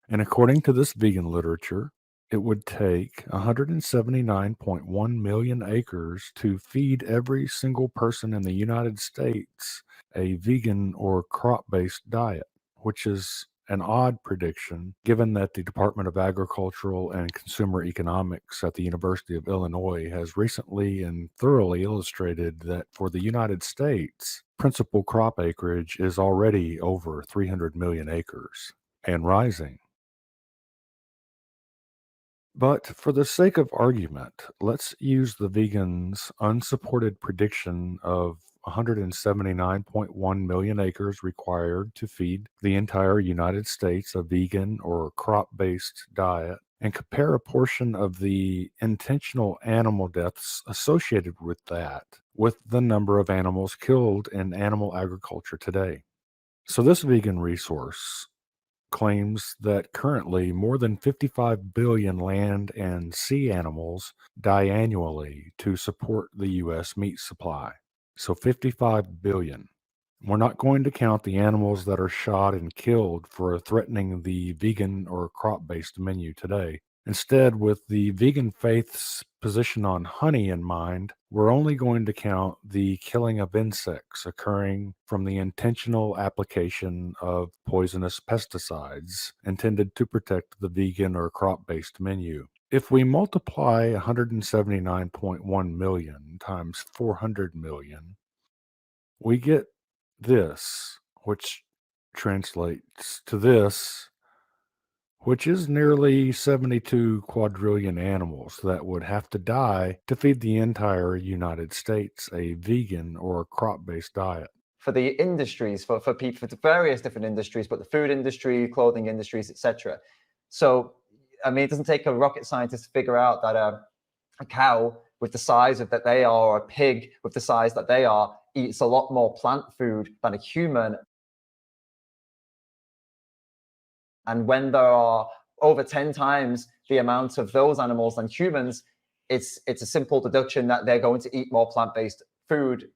And according to this vegan literature, it would take 179.1 million acres to feed every single person in the United States a vegan or crop-based diet, which is an odd prediction given that the Department of Agricultural and Consumer Economics at the University of Illinois has recently and thoroughly illustrated that for the United States, principal crop acreage is already over 300 million acres and rising. But for the sake of argument, let's use the vegans' unsupported prediction of 179.1 million acres required to feed the entire United States a vegan or crop-based diet and compare a portion of the intentional animal deaths associated with that with the number of animals killed in animal agriculture today. So this vegan resource claims that currently more than 55 billion land and sea animals die annually to support the U.S. meat supply. So 55 billion. We're not going to count the animals that are shot and killed for threatening the vegan or crop-based menu today. Instead, with the vegan faith's position on honey in mind, we're only going to count the killing of insects occurring from the intentional application of poisonous pesticides intended to protect the vegan or crop-based menu. If we multiply 179.1 million times 400 million, we get this, which translates to this, which is nearly 72 quadrillion animals that would have to die to feed the entire United States a vegan or crop-based diet. For the industries, for people, for various different industries, but the food industry, clothing industries, etc. So, I mean, it doesn't take a rocket scientist to figure out that a cow with the size of that they are, or a pig with the size that they are, eats a lot more plant food than a human. And when there are over 10 times the amount of those animals than humans, it's a simple deduction that they're going to eat more plant-based food.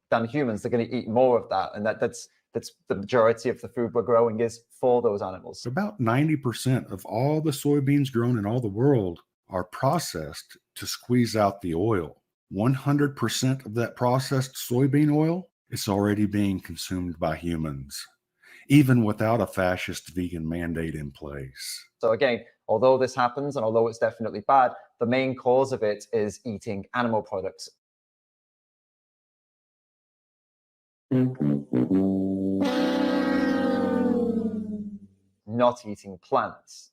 Than humans. They're going to eat more of that, and that's the majority of the food we're growing is for those animals. About 90% of all the soybeans grown in all the world are processed to squeeze out the oil. 100% of that processed soybean oil is already being consumed by humans, even without a fascist vegan mandate in place. So again, although this happens and although it's definitely bad, the main cause of it is eating animal products. Not eating plants.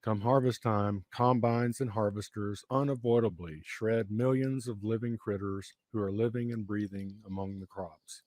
Come harvest time, combines and harvesters unavoidably shred millions of living critters who are living and breathing among the crops.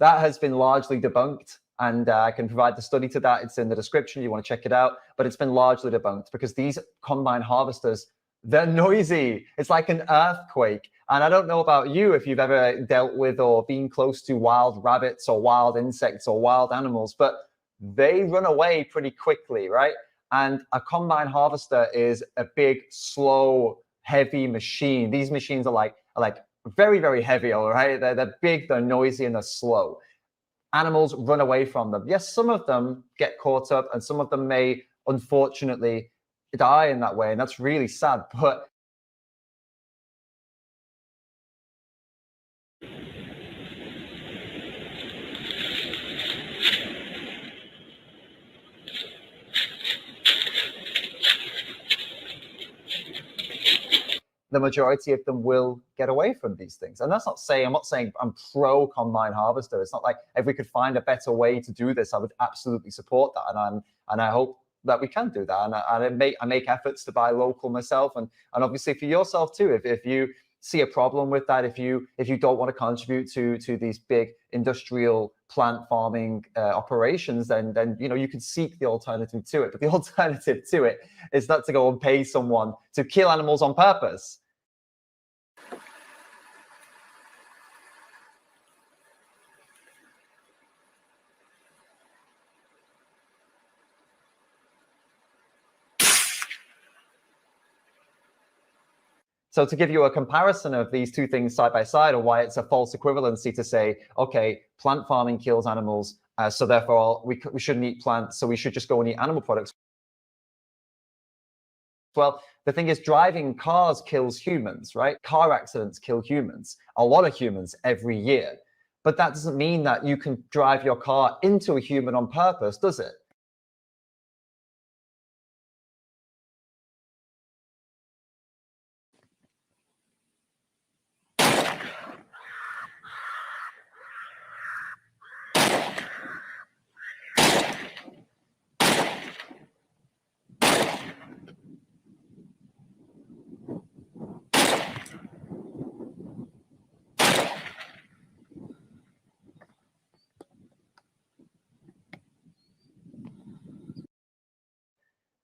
That has been largely debunked, and I can provide the study to that. It's in the description. You want to check it out, but it's been largely debunked because these combine harvesters, they're noisy. It's like an earthquake. And I don't know about you if you've ever dealt with or been close to wild rabbits or wild insects or wild animals, but they run away pretty quickly, right? And a combine harvester is a big, slow, heavy machine. These machines are like very, very heavy, all right? They're big, they're noisy, and they're slow. Animals run away from them. Yes, some of them get caught up, and some of them may, unfortunately, die in that way, and that's really sad. But the majority of them will get away from these things. And that's not saying, I'm not saying I'm pro combine harvester. It's not like if we could find a better way to do this, I would absolutely support that. And I hope that we can do that. And I make efforts to buy local myself, and obviously for yourself too. If you see a problem with that, if you don't want to contribute to these big industrial plant farming operations, then you know you can seek the alternative to it. But the alternative to it is not to go and pay someone to kill animals on purpose. So to give you a comparison of these two things side by side, or why it's a false equivalency to say, okay, plant farming kills animals, so therefore we shouldn't eat plants, so we should just go and eat animal products. Well, the thing is, driving cars kills humans, right? Car accidents kill humans, a lot of humans every year. But that doesn't mean that you can drive your car into a human on purpose, does it?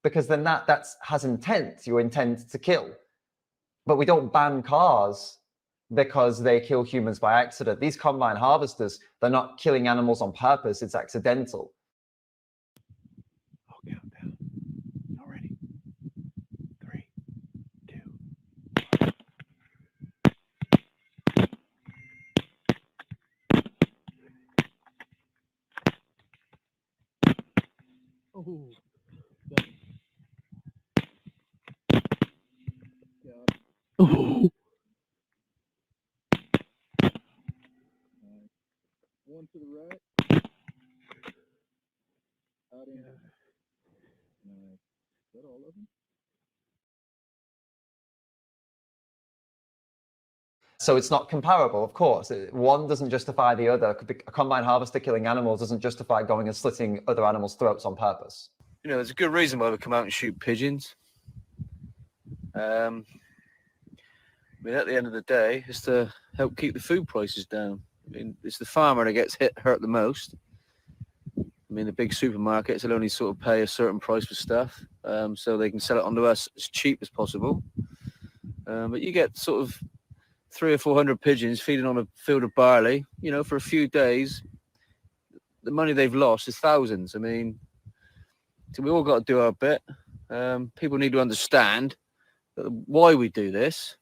Because then that has intent. You intend to kill. But we don't ban cars because they kill humans by accident. These combine harvesters, they're not killing animals on purpose. It's accidental. I'll count down. Y'all ready? 3, 2. Oh. Oh. One to the right. Out in. Nice. Is that all of them? So it's not comparable, of course. One doesn't justify the other. A combine harvester killing animals doesn't justify going and slitting other animals' throats on purpose. You know, there's a good reason why we come out and shoot pigeons. I mean, at the end of the day, it's to help keep the food prices down. I mean, it's the farmer that gets hurt the most. I mean, the big supermarkets will only sort of pay a certain price for stuff, so they can sell it onto us as cheap as possible. But you get sort of 300 or 400 pigeons feeding on a field of barley, you know, for a few days. The money they've lost is thousands. I mean, so we all got to do our bit. People need to understand that why we do this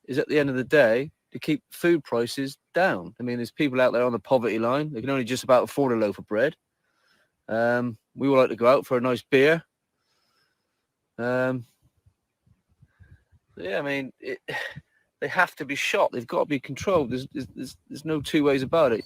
is at the end of the day to keep food prices down. I mean, there's people out there on the poverty line. They can only just about afford a loaf of bread. We all like to go out for a nice beer. Yeah, I mean, they have to be shot. They've got to be controlled. There's no two ways about it.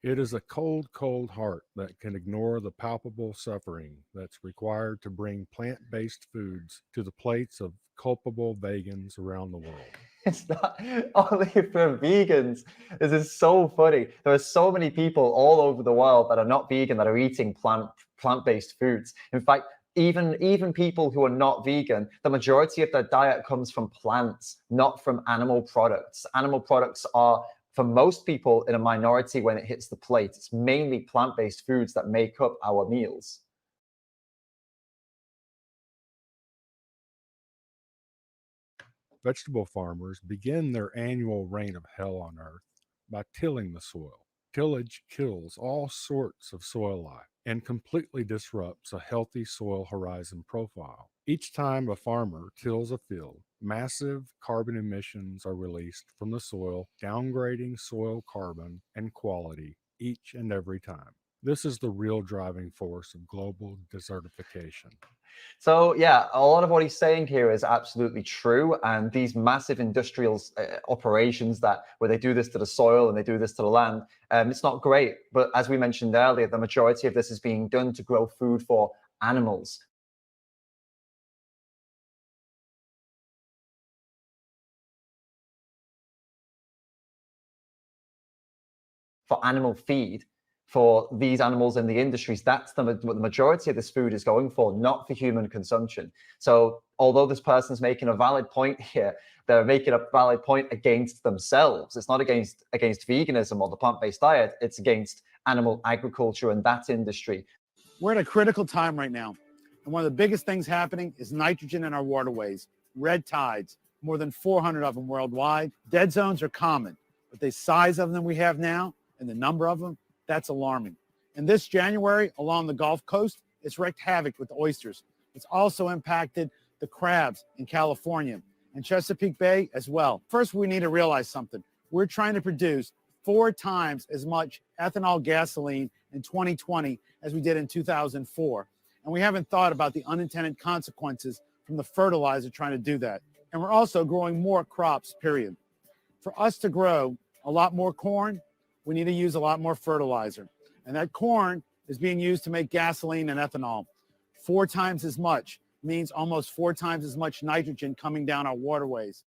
It is a cold, cold heart that can ignore the palpable suffering that's required to bring plant-based foods to the plates of culpable vegans around the world. It's not only for vegans. This is so funny. There are so many people all over the world that are not vegan that are eating plant-based foods. In fact, even people who are not vegan, the majority of their diet comes from plants, not from animal products. Animal products are, for most people, in a minority when it hits the plate. It's mainly plant-based foods that make up our meals. Vegetable farmers begin their annual reign of hell on earth by tilling the soil. Tillage kills all sorts of soil life and completely disrupts a healthy soil horizon profile. Each time a farmer tills a field, massive carbon emissions are released from the soil, downgrading soil carbon and quality each and every time. This is the real driving force of global desertification. So yeah, a lot of what he's saying here is absolutely true. And these massive industrial operations where they do this to the soil and they do this to the land, it's not great. But as we mentioned earlier, the majority of this is being done to grow food for animals. For animal feed. For these animals in the industries, that's what the majority of this food is going for, not for human consumption. So although this person's making a valid point here, they're making a valid point against themselves. It's not against veganism or the plant-based diet. It's against animal agriculture and that industry. We're at a critical time right now. And one of the biggest things happening is nitrogen in our waterways, red tides, more than 400 of them worldwide. Dead zones are common, but the size of them we have now and the number of them, that's alarming. And this January, along the Gulf Coast, it's wreaked havoc with the oysters. It's also impacted the crabs in California and Chesapeake Bay as well. First, we need to realize something. We're trying to produce 4 times as much ethanol gasoline in 2020 as we did in 2004. And we haven't thought about the unintended consequences from the fertilizer trying to do that. And we're also growing more crops, period. For us to grow a lot more corn, we need to use a lot more fertilizer. And that corn is being used to make gasoline and ethanol. 4 times as much means almost 4 times as much nitrogen coming down our waterways.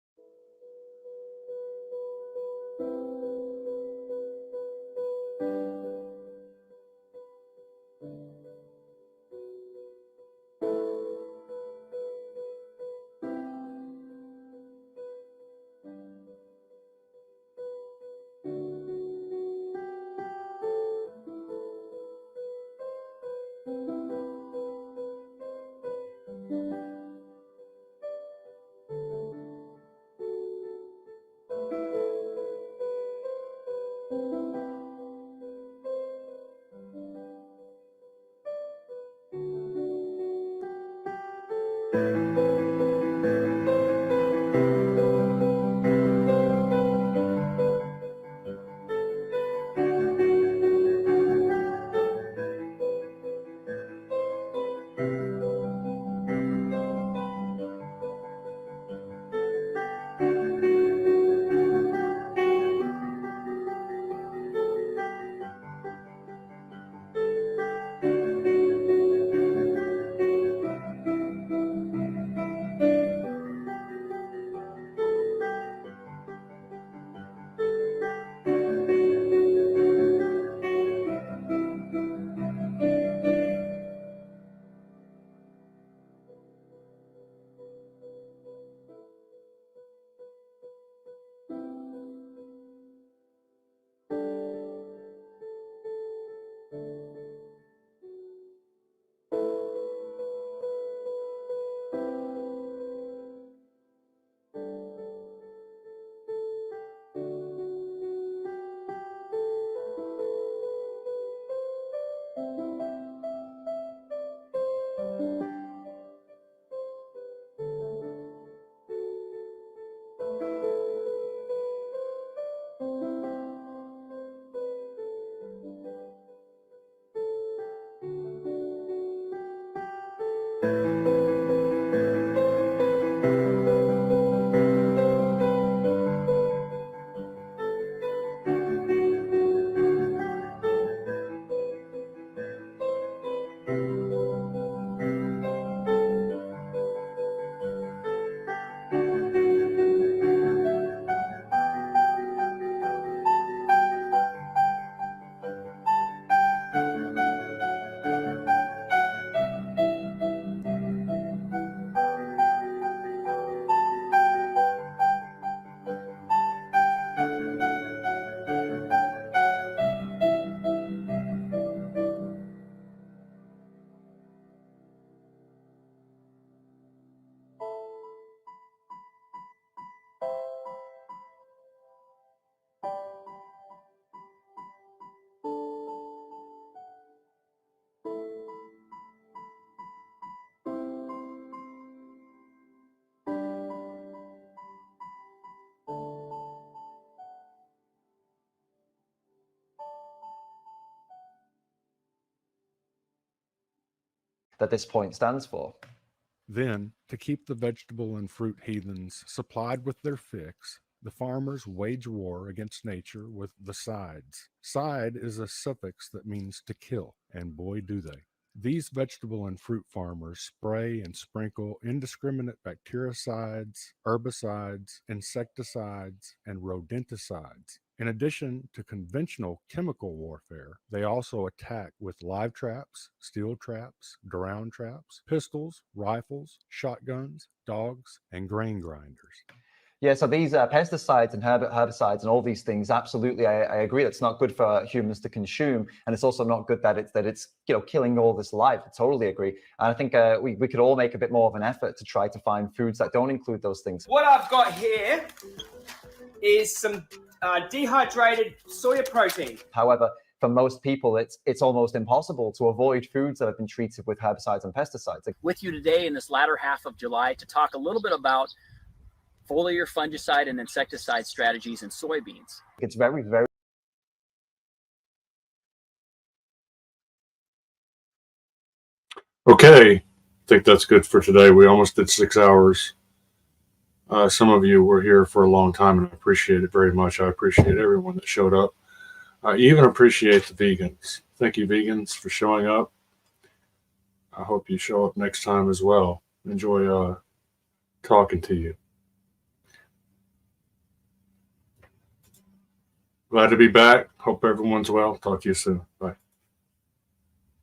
that this point stands for. Then, to keep the vegetable and fruit heathens supplied with their fix, the farmers wage war against nature with the sides. Side is a suffix that means to kill, and boy do they. These vegetable and fruit farmers spray and sprinkle indiscriminate bactericides, herbicides, insecticides, and rodenticides. In addition to conventional chemical warfare, they also attack with live traps, steel traps, ground traps, pistols, rifles, shotguns, dogs, and grain grinders. Yeah, so these pesticides and herbicides and all these things, absolutely, I agree. It's not good for humans to consume, and it's also not good that it's killing all this life. I totally agree, and I think we could all make a bit more of an effort to try to find foods that don't include those things. What I've got here is some dehydrated soya protein. However, for most people, it's almost impossible to avoid foods that have been treated with herbicides and pesticides. With you today in this latter half of July to talk a little bit about foliar fungicide and insecticide strategies in soybeans. It's very, very Okay, I think that's good for today. We almost did 6 hours. Some of you were here for a long time, and I appreciate it very much. I appreciate everyone that showed up. I even appreciate the vegans. Thank you, vegans, for showing up. I hope you show up next time as well. Enjoy talking to you. Glad to be back. Hope everyone's well. Talk to you soon. Bye.